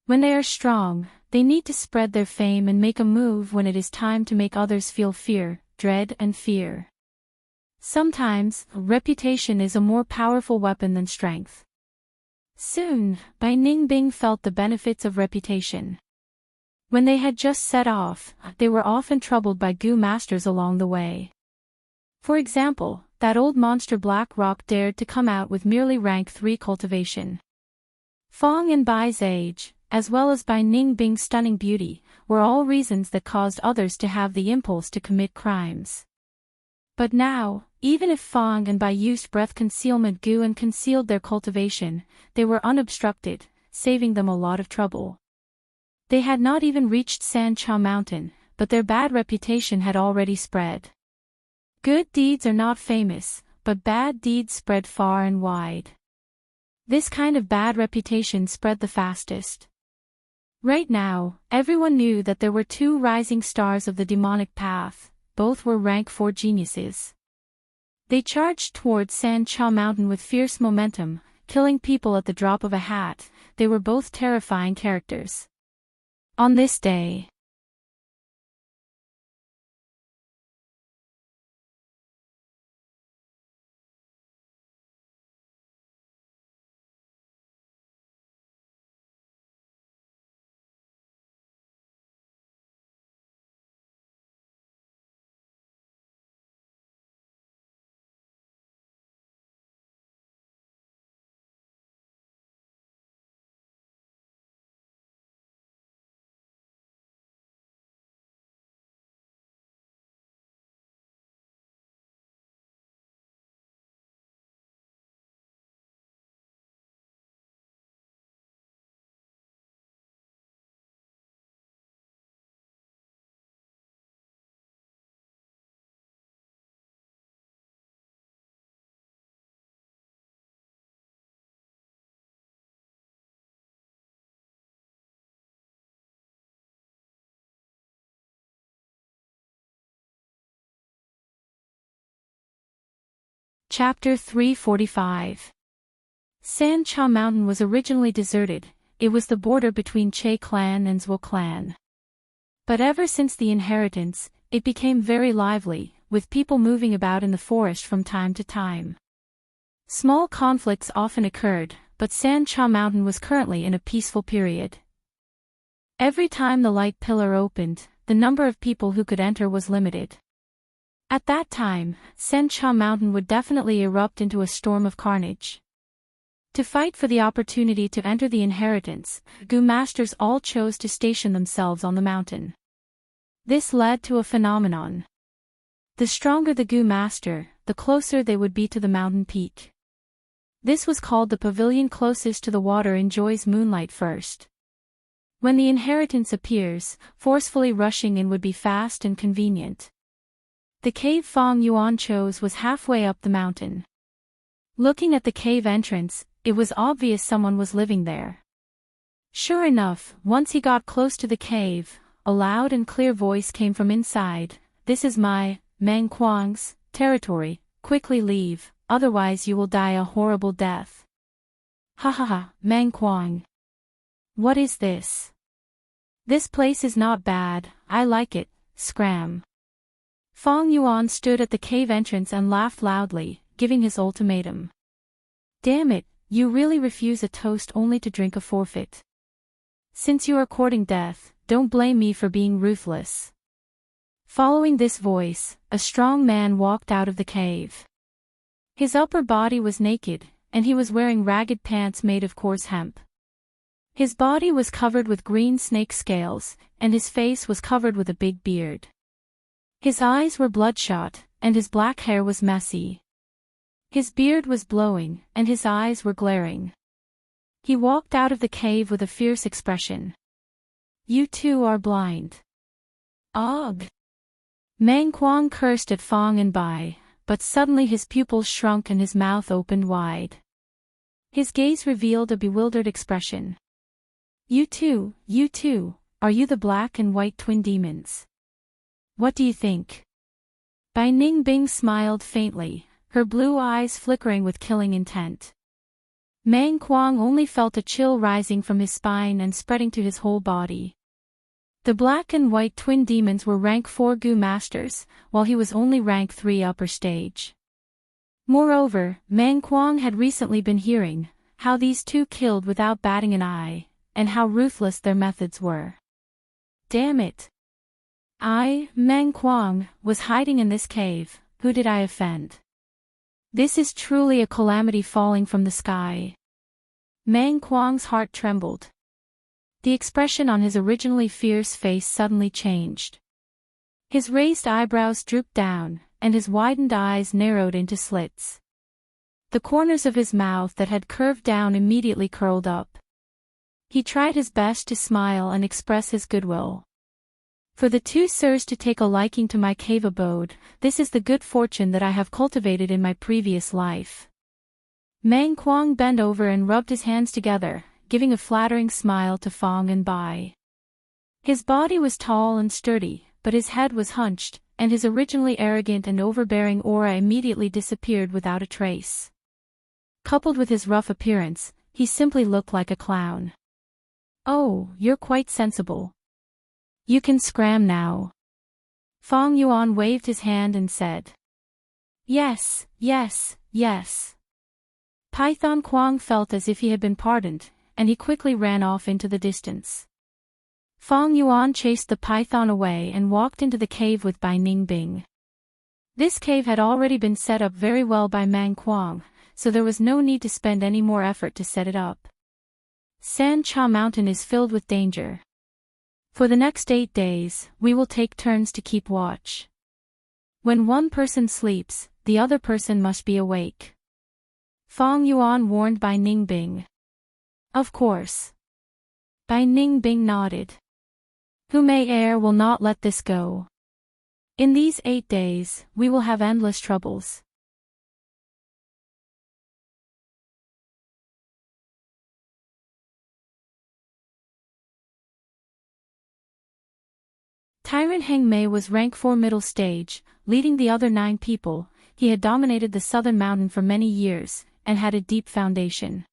Speaker 1: When they are strong, they need to spread their fame and make a move when it is time to make others feel fear, dread, and fear. Sometimes, reputation is a more powerful weapon than strength. Soon, Bai Ningbing felt the benefits of reputation. When they had just set off, they were often troubled by goo masters along the way. For example, that old monster Black Rock dared to come out with merely rank 3 cultivation. Fang and Bai's age, as well as Bai Ningbing's stunning beauty, were all reasons that caused others to have the impulse to commit crimes. But now, even if Fang and Bai used breath concealment goo and concealed their cultivation, they were unobstructed, saving them a lot of trouble. They had not even reached Sancha Mountain, but their bad reputation had already spread. Good deeds are not famous, but bad deeds spread far and wide. This kind of bad reputation spread the fastest. Right now, everyone knew that there were 2 rising stars of the demonic path, both were rank 4 geniuses. They charged toward Sancha Mountain with fierce momentum, killing people at the drop of a hat. They were both terrifying characters. On this day, Chapter 345. San Cha Mountain was originally deserted. It was the border between Che clan and Zhuo clan. But ever since the inheritance, it became very lively, with people moving about in the forest from time to time. Small conflicts often occurred, but San Cha Mountain was currently in a peaceful period. Every time the light pillar opened, the number of people who could enter was limited. At that time, San Cha Mountain would definitely erupt into a storm of carnage. To fight for the opportunity to enter the inheritance, Gu masters all chose to station themselves on the mountain. This led to a phenomenon. The stronger the Gu master, the closer they would be to the mountain peak. This was called the pavilion closest to the water enjoys moonlight first. When the inheritance appears, forcefully rushing in would be fast and convenient. The cave Fong Yuan chose was halfway up the mountain. Looking at the cave entrance, it was obvious someone was living there. Sure enough, once he got close to the cave, a loud and clear voice came from inside. "This is my, Mang Kuang's, territory, quickly leave, otherwise you will die a horrible death." "Ha ha ha, Mang Kuang. What is this? This place is not bad, I like it, scram." Fong Yuan stood at the cave entrance and laughed loudly, giving his ultimatum. "Damn it, you really refuse a toast only to drink a forfeit. Since you are courting death, don't blame me for being ruthless." Following this voice, a strong man walked out of the cave. His upper body was naked, and he was wearing ragged pants made of coarse hemp. His body was covered with green snake scales, and his face was covered with a big beard. His eyes were bloodshot, and his black hair was messy. His beard was blowing, and his eyes were glaring. He walked out of the cave with a fierce expression. "You too are blind." "Ugh!" Mang Kuang cursed at Fong and Bai, but suddenly his pupils shrunk and his mouth opened wide. His gaze revealed a bewildered expression. You too, are you the black and white twin demons? What do you think?" Bai Ningbing smiled faintly, her blue eyes flickering with killing intent. Mang Kuang only felt a chill rising from his spine and spreading to his whole body. The black and white twin demons were rank 4 Gu masters, while he was only rank 3 upper stage. Moreover, Mang Kuang had recently been hearing how these two killed without batting an eye, and how ruthless their methods were. Damn it! I, Mang Kuang, was hiding in this cave. Who did I offend? This is truly a calamity falling from the sky. Mang Kuang's heart trembled. The expression on his originally fierce face suddenly changed. His raised eyebrows drooped down, and his widened eyes narrowed into slits. The corners of his mouth that had curved down immediately curled up. He tried his best to smile and express his goodwill. "For the two sirs to take a liking to my cave abode, this is the good fortune that I have cultivated in my previous life." Mang Kuang bent over and rubbed his hands together, giving a flattering smile to Fong and Bai. His body was tall and sturdy, but his head was hunched, and his originally arrogant and overbearing aura immediately disappeared without a trace. Coupled with his rough appearance, he simply looked like a clown. "Oh, you're quite sensible. You can scram now." Fong Yuan waved his hand and said. Yes. Python Kuang felt as if he had been pardoned, and he quickly ran off into the distance. Fong Yuan chased the python away and walked into the cave with Bai Ningbing. This cave had already been set up very well by Mang Kuang, so there was no need to spend any more effort to set it up. San Cha Mountain is filled with danger. For the next 8 days, we will take turns to keep watch. When one person sleeps, the other person must be awake. Fong Yuan warned Bai Ningbing. Of course. Bai Ningbing nodded. Who may err will not let this go. In these 8 days, we will have endless troubles. Tyrant Heng Mei was rank 4 middle stage, leading the other 9 people. he had dominated the southern mountain for many years, and had a deep foundation.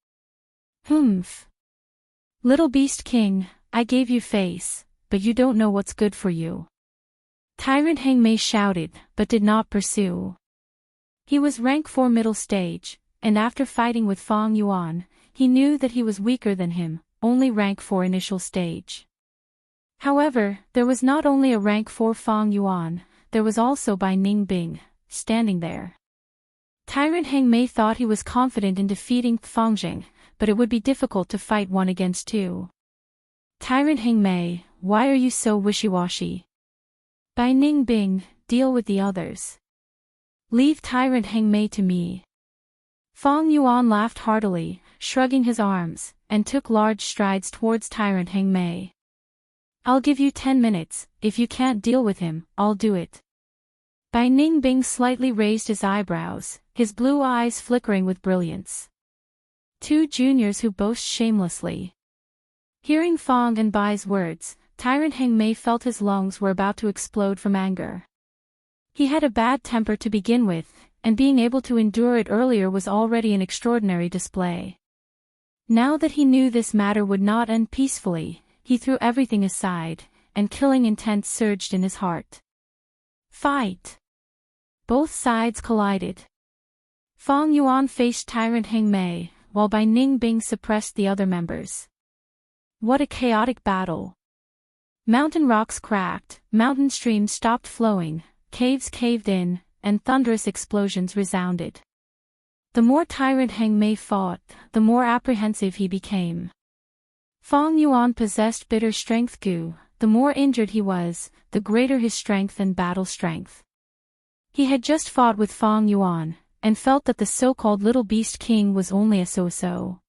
Speaker 1: Humph. Little Beast King, I gave you face, but you don't know what's good for you. Tyrant Heng Mei shouted, but did not pursue. He was rank 4 middle stage, and after fighting with Fong Yuan, he knew that he was weaker than him, only rank 4 initial stage. However, there was not only a rank 4 Fong Yuan, there was also Bai Ningbing, standing there. Tyrant Heng Mei thought he was confident in defeating Fangjing, but it would be difficult to fight 1 against 2. Tyrant Heng Mei, why are you so wishy-washy? Bai Ningbing, deal with the others. Leave Tyrant Heng Mei to me. Fong Yuan laughed heartily, shrugging his arms, and took large strides towards Tyrant Heng Mei. I'll give you 10 minutes, if you can't deal with him, I'll do it. Bai Ningbing slightly raised his eyebrows, his blue eyes flickering with brilliance. 2 juniors who boast shamelessly. Hearing Fong and Bai's words, Tyrant Heng Mei felt his lungs were about to explode from anger. He had a bad temper to begin with, and being able to endure it earlier was already an extraordinary display. Now that he knew this matter would not end peacefully, he threw everything aside, and killing intent surged in his heart. Fight! Both sides collided. Fong Yuan faced Tyrant Heng Mei, while Bai Ningbing suppressed the other members. What a chaotic battle! Mountain rocks cracked, mountain streams stopped flowing, caves caved in, and thunderous explosions resounded. The more Tyrant Heng Mei fought, the more apprehensive he became. Fong Yuan possessed bitter strength Gu, the more injured he was, the greater his strength and battle strength. He had just fought with Fong Yuan, and felt that the so-called Little Beast King was only a so-so.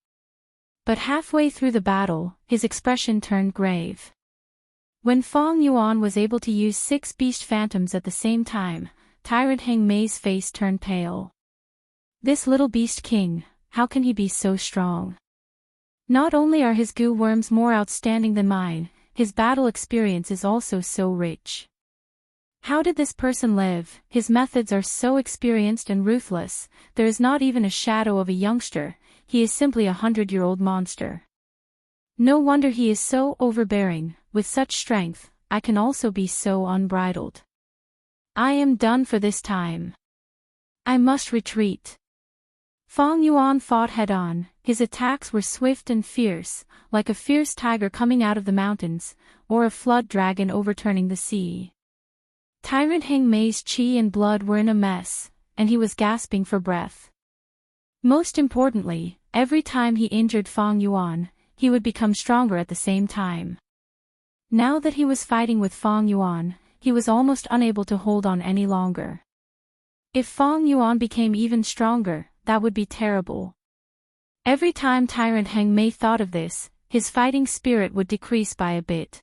Speaker 1: But halfway through the battle, his expression turned grave. When Fong Yuan was able to use 6 beast phantoms at the same time, Tyrant Heng Mei's face turned pale. This Little Beast King, how can he be so strong? Not only are his goo worms more outstanding than mine, his battle experience is also so rich. How did this person live? His methods are so experienced and ruthless, there is not even a shadow of a youngster, he is simply a 100-year-old monster. No wonder he is so overbearing, with such strength, I can also be so unbridled. I am done for this time. I must retreat. Fong Yuan fought head-on, his attacks were swift and fierce, like a fierce tiger coming out of the mountains, or a flood dragon overturning the sea. Tyrant Heng Mei's qi and blood were in a mess, and he was gasping for breath. Most importantly, every time he injured Fong Yuan, he would become stronger at the same time. Now that he was fighting with Fong Yuan, he was almost unable to hold on any longer. If Fong Yuan became even stronger, that would be terrible. Every time Tyrant Heng Mei thought of this, his fighting spirit would decrease by a bit.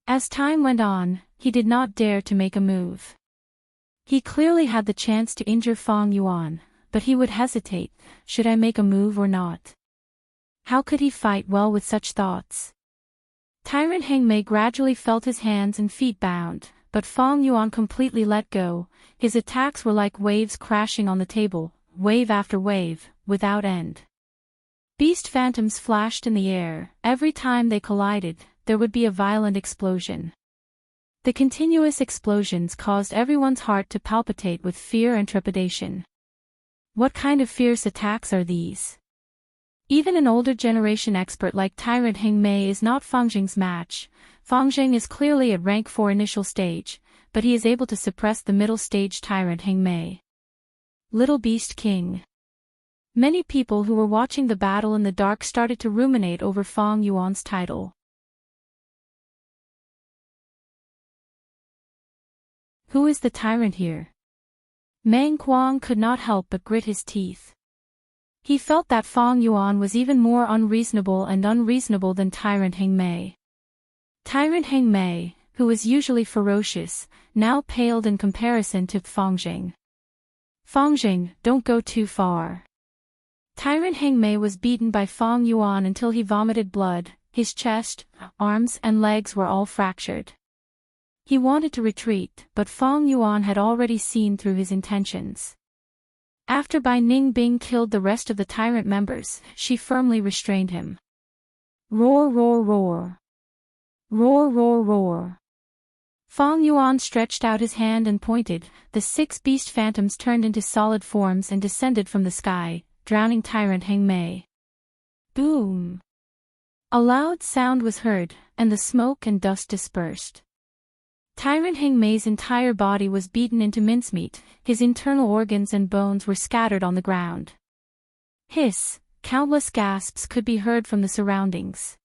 Speaker 1: As time went on, he did not dare to make a move. He clearly had the chance to injure Fong Yuan, but he would hesitate, should I make a move or not? How could he fight well with such thoughts? Tyrant Heng Mei gradually felt his hands and feet bound, but Fong Yuan completely let go. His attacks were like waves crashing on the table, wave after wave, without end. Beast phantoms flashed in the air. Every time they collided, there would be a violent explosion. The continuous explosions caused everyone's heart to palpitate with fear and trepidation. What kind of fierce attacks are these? Even an older generation expert like Tyrant Heng Mei is not Fangjing's match. Fangjing is clearly at rank 4 initial stage, but he is able to suppress the middle stage Tyrant Heng Mei. Little Beast King. Many people who were watching the battle in the dark started to ruminate over Fong Yuan's title. Who is the tyrant here? Meng Kuang could not help but grit his teeth. He felt that Fong Yuan was even more unreasonable than Tyrant Heng Mei. Tyrant Heng Mei, who was usually ferocious, now paled in comparison to Fangjing. Fangjing, don't go too far. Tyrant Heng Mei was beaten by Fong Yuan until he vomited blood, his chest, arms and legs were all fractured. He wanted to retreat, but Fong Yuan had already seen through his intentions. After Bai Ningbing killed the rest of the tyrant members, she firmly restrained him. Roar, roar, roar. Roar, roar, roar. Fong Yuan stretched out his hand and pointed. The 6 beast phantoms turned into solid forms and descended from the sky, drowning tyrant Heng Mei. Boom! A loud sound was heard, and the smoke and dust dispersed. Tyrant Heng Mei's entire body was beaten into mincemeat, his internal organs and bones were scattered on the ground. Hiss, countless gasps could be heard from the surroundings.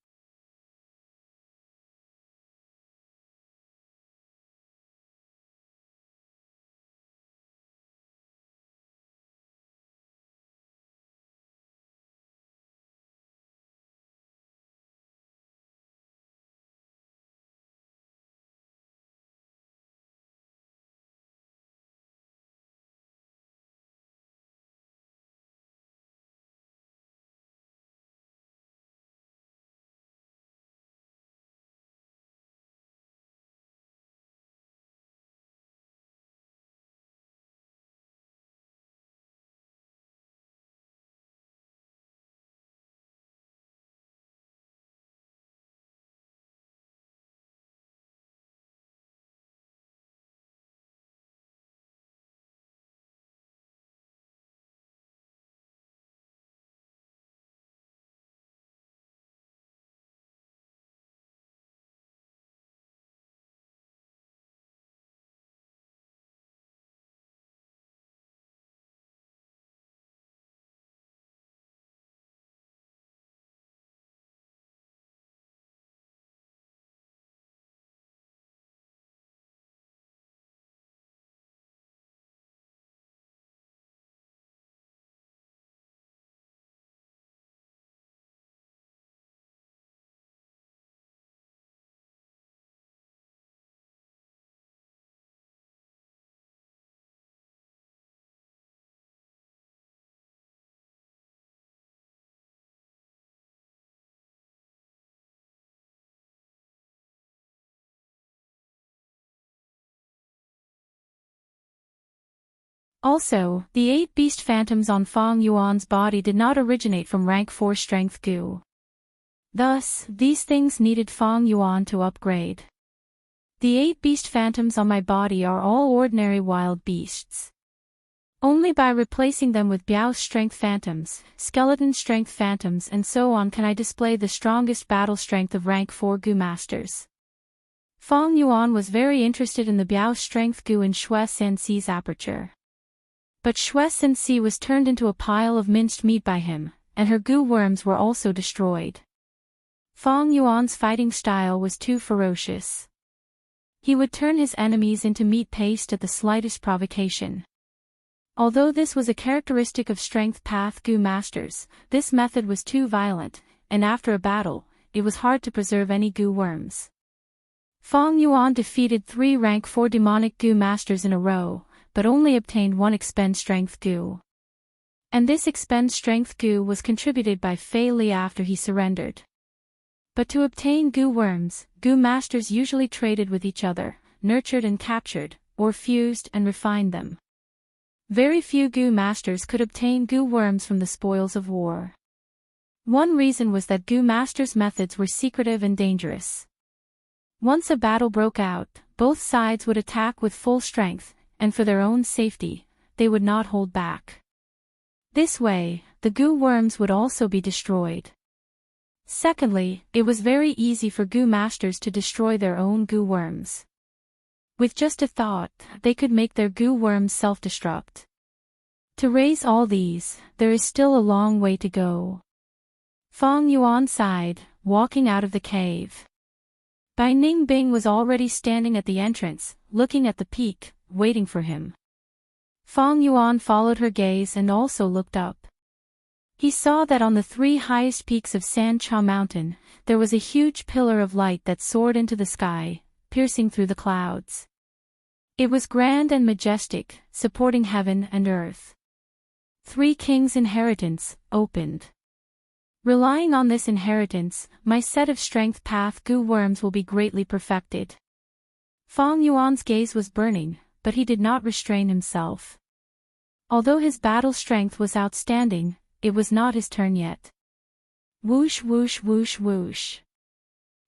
Speaker 1: Also, the 8 beast phantoms on Fong Yuan's body did not originate from rank 4 strength goo. Thus, these things needed Fong Yuan to upgrade. The 8 beast phantoms on my body are all ordinary wild beasts. Only by replacing them with Biao strength phantoms, skeleton strength phantoms and so on can I display the strongest battle strength of rank 4 goo masters. Fong Yuan was very interested in the Biao strength goo in Shui Sensi's aperture. But Shui Sensi was turned into a pile of minced meat by him, and her goo worms were also destroyed. Fong Yuan's fighting style was too ferocious. He would turn his enemies into meat paste at the slightest provocation. Although this was a characteristic of strength path goo masters, this method was too violent, and after a battle, it was hard to preserve any goo worms. Fong Yuan defeated 3 rank 4 demonic goo masters in a row, but only obtained 1 expend strength goo. And this expend strength goo was contributed by Fei Li after he surrendered. But to obtain goo worms, goo masters usually traded with each other, nurtured and captured, or fused and refined them. Very few goo masters could obtain goo worms from the spoils of war. One reason was that goo masters' methods were secretive and dangerous. Once a battle broke out, both sides would attack with full strength, and for their own safety, they would not hold back. This way, the goo worms would also be destroyed. Secondly, it was very easy for goo masters to destroy their own goo worms. With just a thought, they could make their goo worms self-destruct. To raise all these, there is still a long way to go. Fong Yuan sighed, walking out of the cave. Bai Ningbing was already standing at the entrance, looking at the peak, waiting for him. Fong Yuan followed her gaze and also looked up. He saw that on the 3 highest peaks of San Cha Mountain, there was a huge pillar of light that soared into the sky, piercing through the clouds. It was grand and majestic, supporting heaven and earth. 3 kings' inheritance, opened. Relying on this inheritance, my set of strength path goo worms will be greatly perfected. Fong Yuan's gaze was burning, but he did not restrain himself. Although his battle strength was outstanding, it was not his turn yet. Whoosh whoosh whoosh whoosh.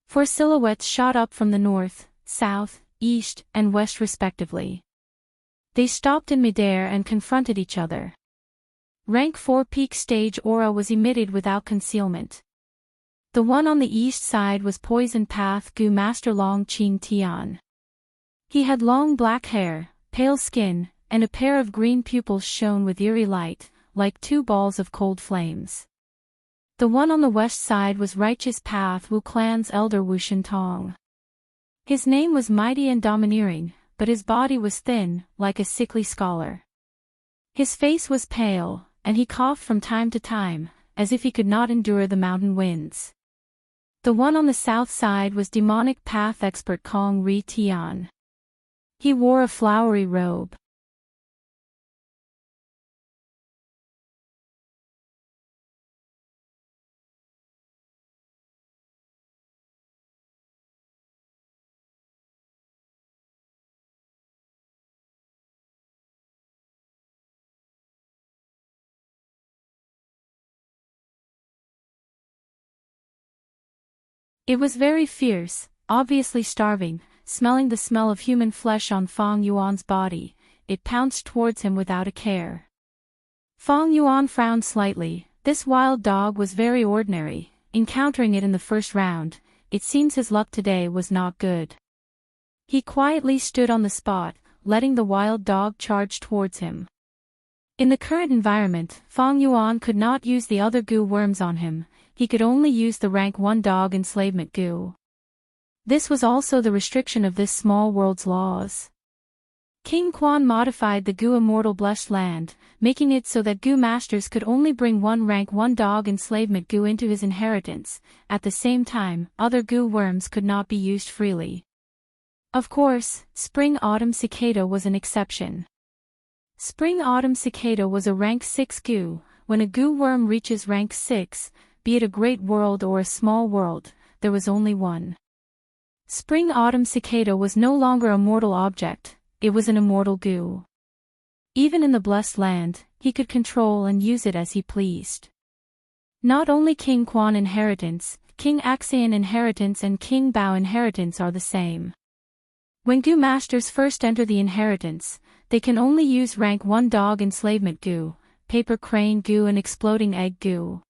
Speaker 1: 4 silhouettes shot up from the north, south, east, and west respectively. They stopped in midair and confronted each other. Rank 4 peak stage aura was emitted without concealment. The one on the east side was Poison Path Gu Master Long Qing Tian. He had long black hair, pale skin, and a pair of green pupils shone with eerie light, like 2 balls of cold flames. The one on the west side was Righteous Path Wu Clan's elder Wu Shintong. His name was mighty and domineering, but his body was thin, like a sickly scholar. His face was pale, and he coughed from time to time, as if he could not endure the mountain winds. The one on the south side was Demonic Path Expert Kong Ri Tian. He wore a flowery robe. It was very fierce, obviously starving, smelling the smell of human flesh on Fang Yuan's body. It pounced towards him without a care. Fang Yuan frowned slightly. This wild dog was very ordinary. Encountering it in the first round, it seems his luck today was not good. He quietly stood on the spot, letting the wild dog charge towards him. In the current environment, Fang Yuan could not use the other goo worms on him. He could only use the rank 1 dog enslavement goo. This was also the restriction of this small world's laws. King Quan modified the goo immortal blessed land, making it so that goo masters could only bring 1 rank 1 dog enslavement goo into his inheritance. At the same time, other goo worms could not be used freely. Of course, Spring Autumn Cicada was an exception. Spring Autumn Cicada was a rank 6 goo. When a goo worm reaches rank 6, be it a great world or a small world, there was only one. Spring Autumn Cicada was no longer a mortal object, it was an immortal goo. Even in the blessed land, he could control and use it as he pleased. Not only King Quan inheritance, King Axian inheritance and King Bao inheritance are the same. When goo masters first enter the inheritance, they can only use rank 1 dog enslavement goo, paper crane goo and exploding egg goo.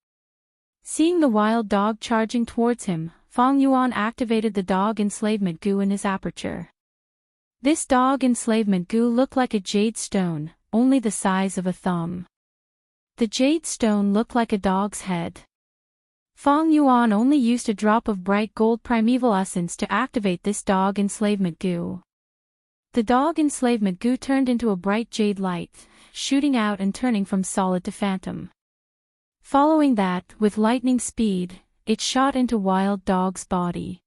Speaker 1: Seeing the wild dog charging towards him, Fang Yuan activated the dog enslavement goo in his aperture. This dog enslavement goo looked like a jade stone, only the size of a thumb. The jade stone looked like a dog's head. Fang Yuan only used a drop of bright gold primeval essence to activate this dog enslavement goo. The dog enslavement goo turned into a bright jade light, shooting out and turning from solid to phantom. Following that, with lightning speed, it shot into wild dog's body.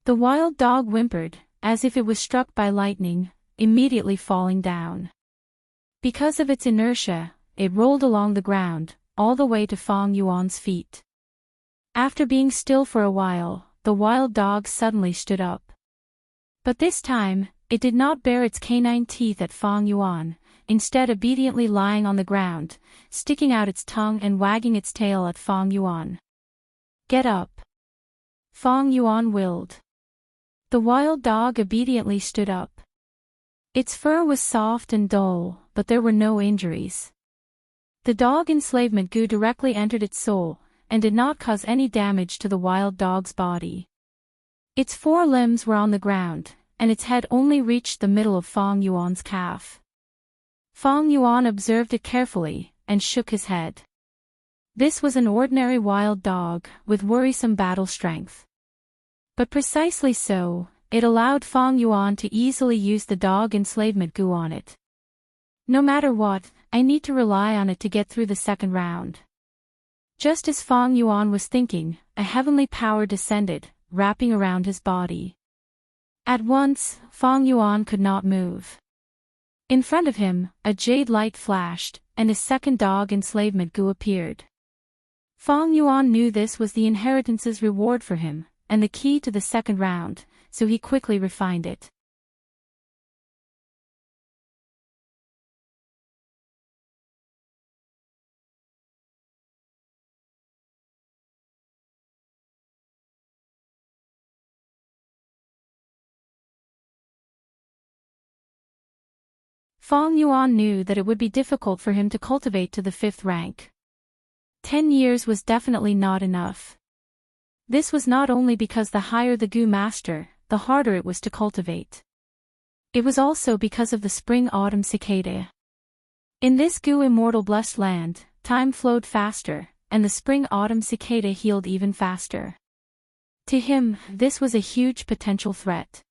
Speaker 1: The wild dog whimpered, as if it was struck by lightning, immediately falling down. Because of its inertia, it rolled along the ground, all the way to Fang Yuan's feet. After being still for a while, the wild dog suddenly stood up. But this time, it did not bare its canine teeth at Fang Yuan, instead obediently lying on the ground, sticking out its tongue and wagging its tail at Fang Yuan. "Get up!" Fang Yuan willed. The wild dog obediently stood up. Its fur was soft and dull, but there were no injuries. The dog enslavement goo directly entered its soul, and did not cause any damage to the wild dog's body. Its 4 limbs were on the ground, and its head only reached the middle of Fang Yuan's calf. Fang Yuan observed it carefully, and shook his head. This was an ordinary wild dog, with worrisome battle strength. But precisely so, it allowed Fang Yuan to easily use the dog enslavement goo on it. No matter what, I need to rely on it to get through the second round. Just as Fang Yuan was thinking, a heavenly power descended, wrapping around his body. At once, Fang Yuan could not move. In front of him, a jade light flashed, and his second dog enslavement goo appeared. Fang Yuan knew this was the inheritance's reward for him, and the key to the second round, so he quickly refined it. Fong Yuan knew that it would be difficult for him to cultivate to the 5th rank. 10 years was definitely not enough. This was not only because the higher the Gu master, the harder it was to cultivate. It was also because of the spring-autumn cicada. In this Gu immortal blessed land, time flowed faster, and the spring-autumn cicada healed even faster. To him, this was a huge potential threat.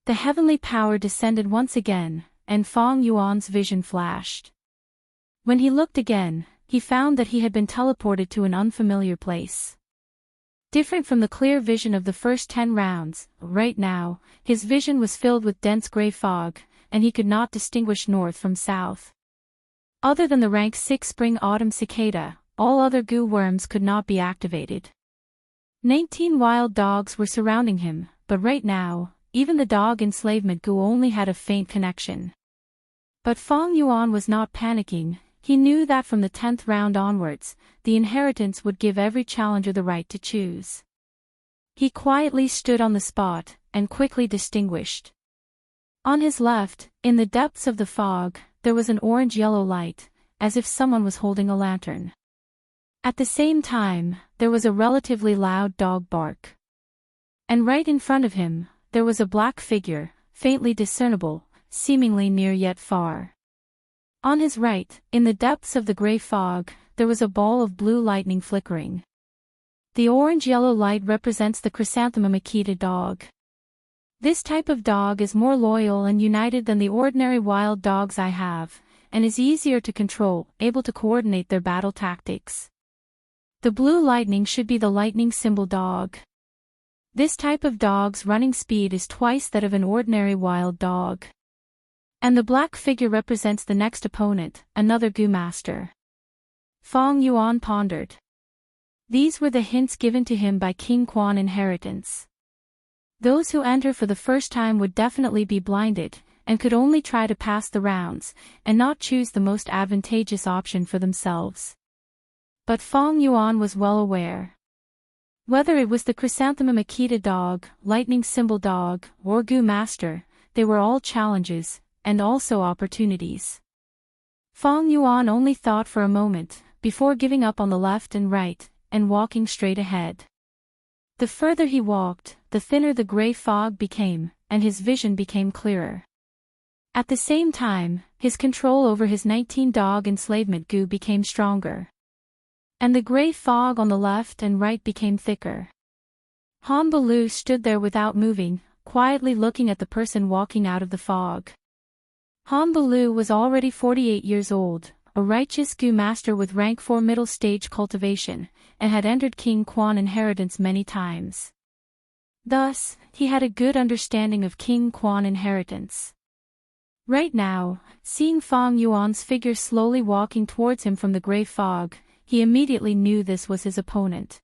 Speaker 1: The heavenly power descended once again, and Fong Yuan's vision flashed. When he looked again, he found that he had been teleported to an unfamiliar place. Different from the clear vision of the first 10 rounds, right now, his vision was filled with dense gray fog, and he could not distinguish north from south. Other than the rank 6 spring-autumn cicada, all other Gu worms could not be activated. 19 wild dogs were surrounding him, but right now, even the dog enslavement Gu only had a faint connection. But Fong Yuan was not panicking. He knew that from the 10th round onwards, the inheritance would give every challenger the right to choose. He quietly stood on the spot, and quickly distinguished. On his left, in the depths of the fog, there was an orange-yellow light, as if someone was holding a lantern. At the same time, there was a relatively loud dog bark. And right in front of him, there was a black figure, faintly discernible, seemingly near yet far. On his right, in the depths of the gray fog, there was a ball of blue lightning flickering. The orange-yellow light represents the chrysanthemum Akita dog. This type of dog is more loyal and united than the ordinary wild dogs I have, and is easier to control, able to coordinate their battle tactics. The blue lightning should be the lightning symbol dog. This type of dog's running speed is twice that of an ordinary wild dog. And the black figure represents the next opponent, another Gu master. Fong Yuan pondered. These were the hints given to him by King Quan inheritance. Those who enter for the first time would definitely be blinded, and could only try to pass the rounds, and not choose the most advantageous option for themselves. But Fong Yuan was well aware. Whether it was the chrysanthemum Akita dog, lightning symbol dog, or Gu master, they were all challenges, and also opportunities. Fong Yuan only thought for a moment, before giving up on the left and right, and walking straight ahead. The further he walked, the thinner the gray fog became, and his vision became clearer. At the same time, his control over his 19-dog enslavement Gu became stronger. And the gray fog on the left and right became thicker. Han Balu stood there without moving, quietly looking at the person walking out of the fog. Han Balu was already 48 years old, a righteous Gu master with rank 4 middle stage cultivation, and had entered King Quan inheritance many times. Thus, he had a good understanding of King Quan inheritance. Right now, seeing Fong Yuan's figure slowly walking towards him from the gray fog, he immediately knew this was his opponent.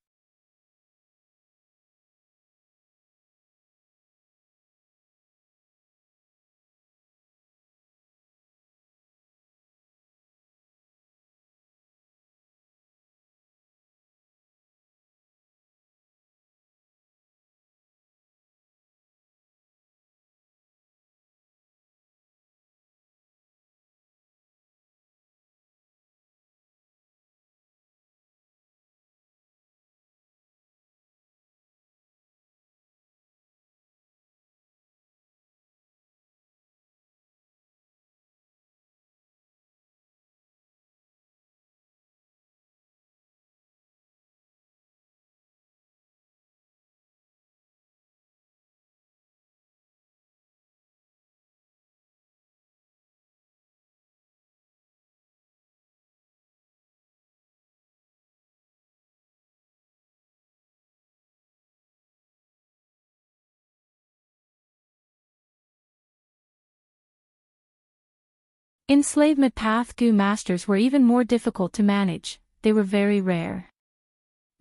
Speaker 1: Enslavement path Gu masters were even more difficult to manage, they were very rare.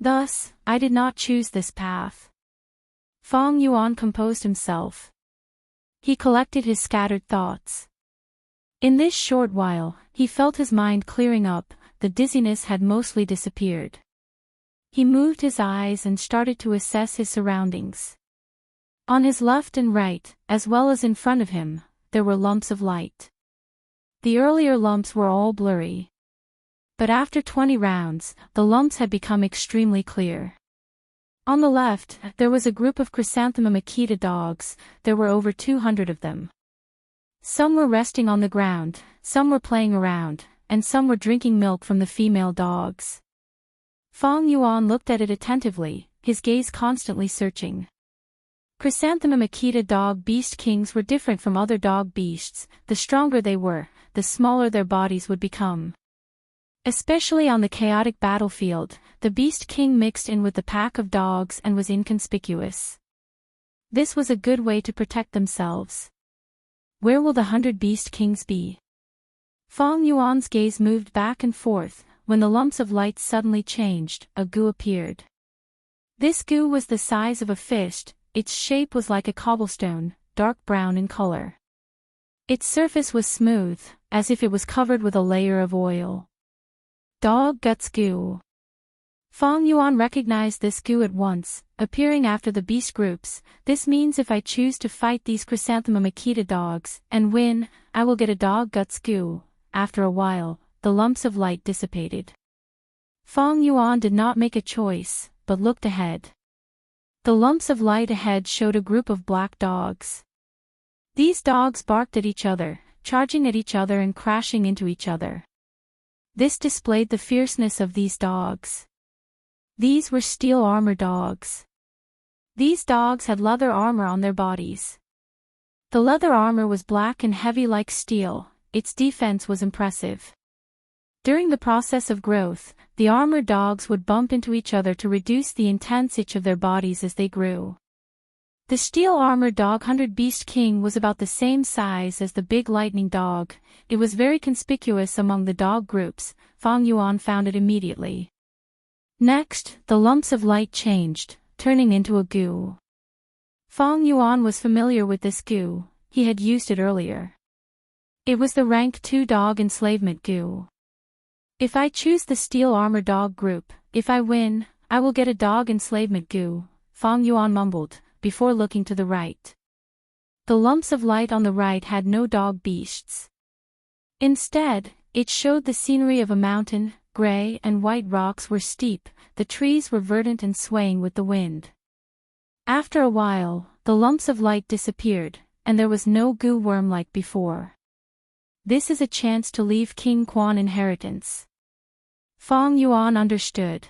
Speaker 1: Thus, I did not choose this path. Fong Yuan composed himself. He collected his scattered thoughts. In this short while, he felt his mind clearing up, the dizziness had mostly disappeared. He moved his eyes and started to assess his surroundings. On his left and right, as well as in front of him, there were lumps of light. The earlier lumps were all blurry. But after 20 rounds, the lumps had become extremely clear. On the left, there was a group of Chrysanthemum Akita dogs. There were over 200 of them. Some were resting on the ground, some were playing around, and some were drinking milk from the female dogs. Feng Yuan looked at it attentively, his gaze constantly searching. Chrysanthemum Akita dog beast kings were different from other dog beasts. The stronger they were, the smaller their bodies would become. Especially on the chaotic battlefield, the beast king mixed in with the pack of dogs and was inconspicuous. This was a good way to protect themselves. Where will the 100 beast kings be? Feng Yuan's gaze moved back and forth. When the lumps of light suddenly changed, a goo appeared. This goo was the size of a fist. Its shape was like a cobblestone, dark brown in color. Its surface was smooth, as if it was covered with a layer of oil. Dog guts goo. Feng Yuan recognized this goo at once, appearing after the beast groups. This means if I choose to fight these Chrysanthemum Akita dogs, and win, I will get a dog guts goo. After a while, the lumps of light dissipated. Feng Yuan did not make a choice, but looked ahead. The lumps of light ahead showed a group of black dogs. These dogs barked at each other, charging at each other and crashing into each other. This displayed the fierceness of these dogs. These were steel armor dogs. These dogs had leather armor on their bodies. The leather armor was black and heavy like steel. Its defense was impressive. During the process of growth, the armored dogs would bump into each other to reduce the intense itch of their bodies as they grew. The steel armored dog 100 Beast King was about the same size as the big lightning dog. It was very conspicuous among the dog groups. Feng Yuan found it immediately. Next, the lumps of light changed, turning into a goo. Feng Yuan was familiar with this goo. He had used it earlier. It was the rank 2 dog enslavement goo. If I choose the steel armor dog group, if I win, I will get a dog enslavement goo, Feng Yuan mumbled, before looking to the right. The lumps of light on the right had no dog beasts. Instead, it showed the scenery of a mountain. Gray and white rocks were steep, the trees were verdant and swaying with the wind. After a while, the lumps of light disappeared, and there was no goo worm like before. This is a chance to leave King Quan inheritance. Feng Yuan understood.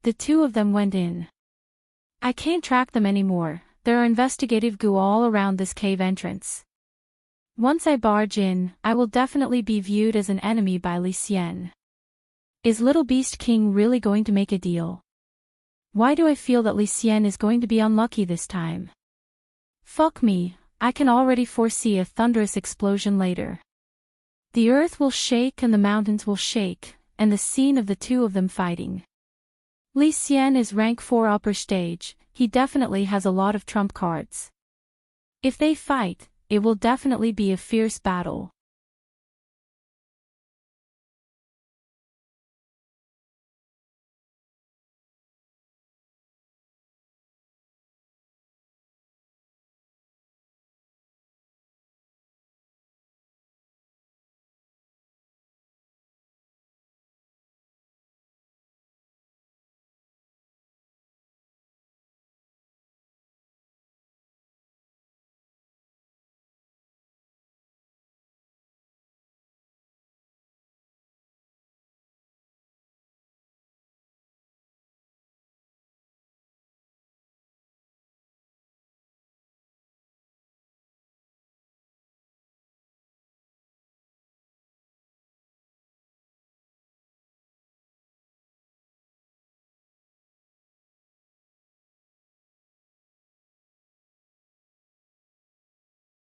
Speaker 1: The two of them went in. I can't track them anymore. There are investigative goo all around this cave entrance. Once I barge in, I will definitely be viewed as an enemy by Li Xian. Is Little Beast King really going to make a deal? Why do I feel that Li Xian is going to be unlucky this time? Fuck me, I can already foresee a thunderous explosion later. The earth will shake and the mountains will shake, and the scene of the two of them fighting. Li Xian is rank 4 upper stage, he definitely has a lot of trump cards. If they fight, it will definitely be a fierce battle.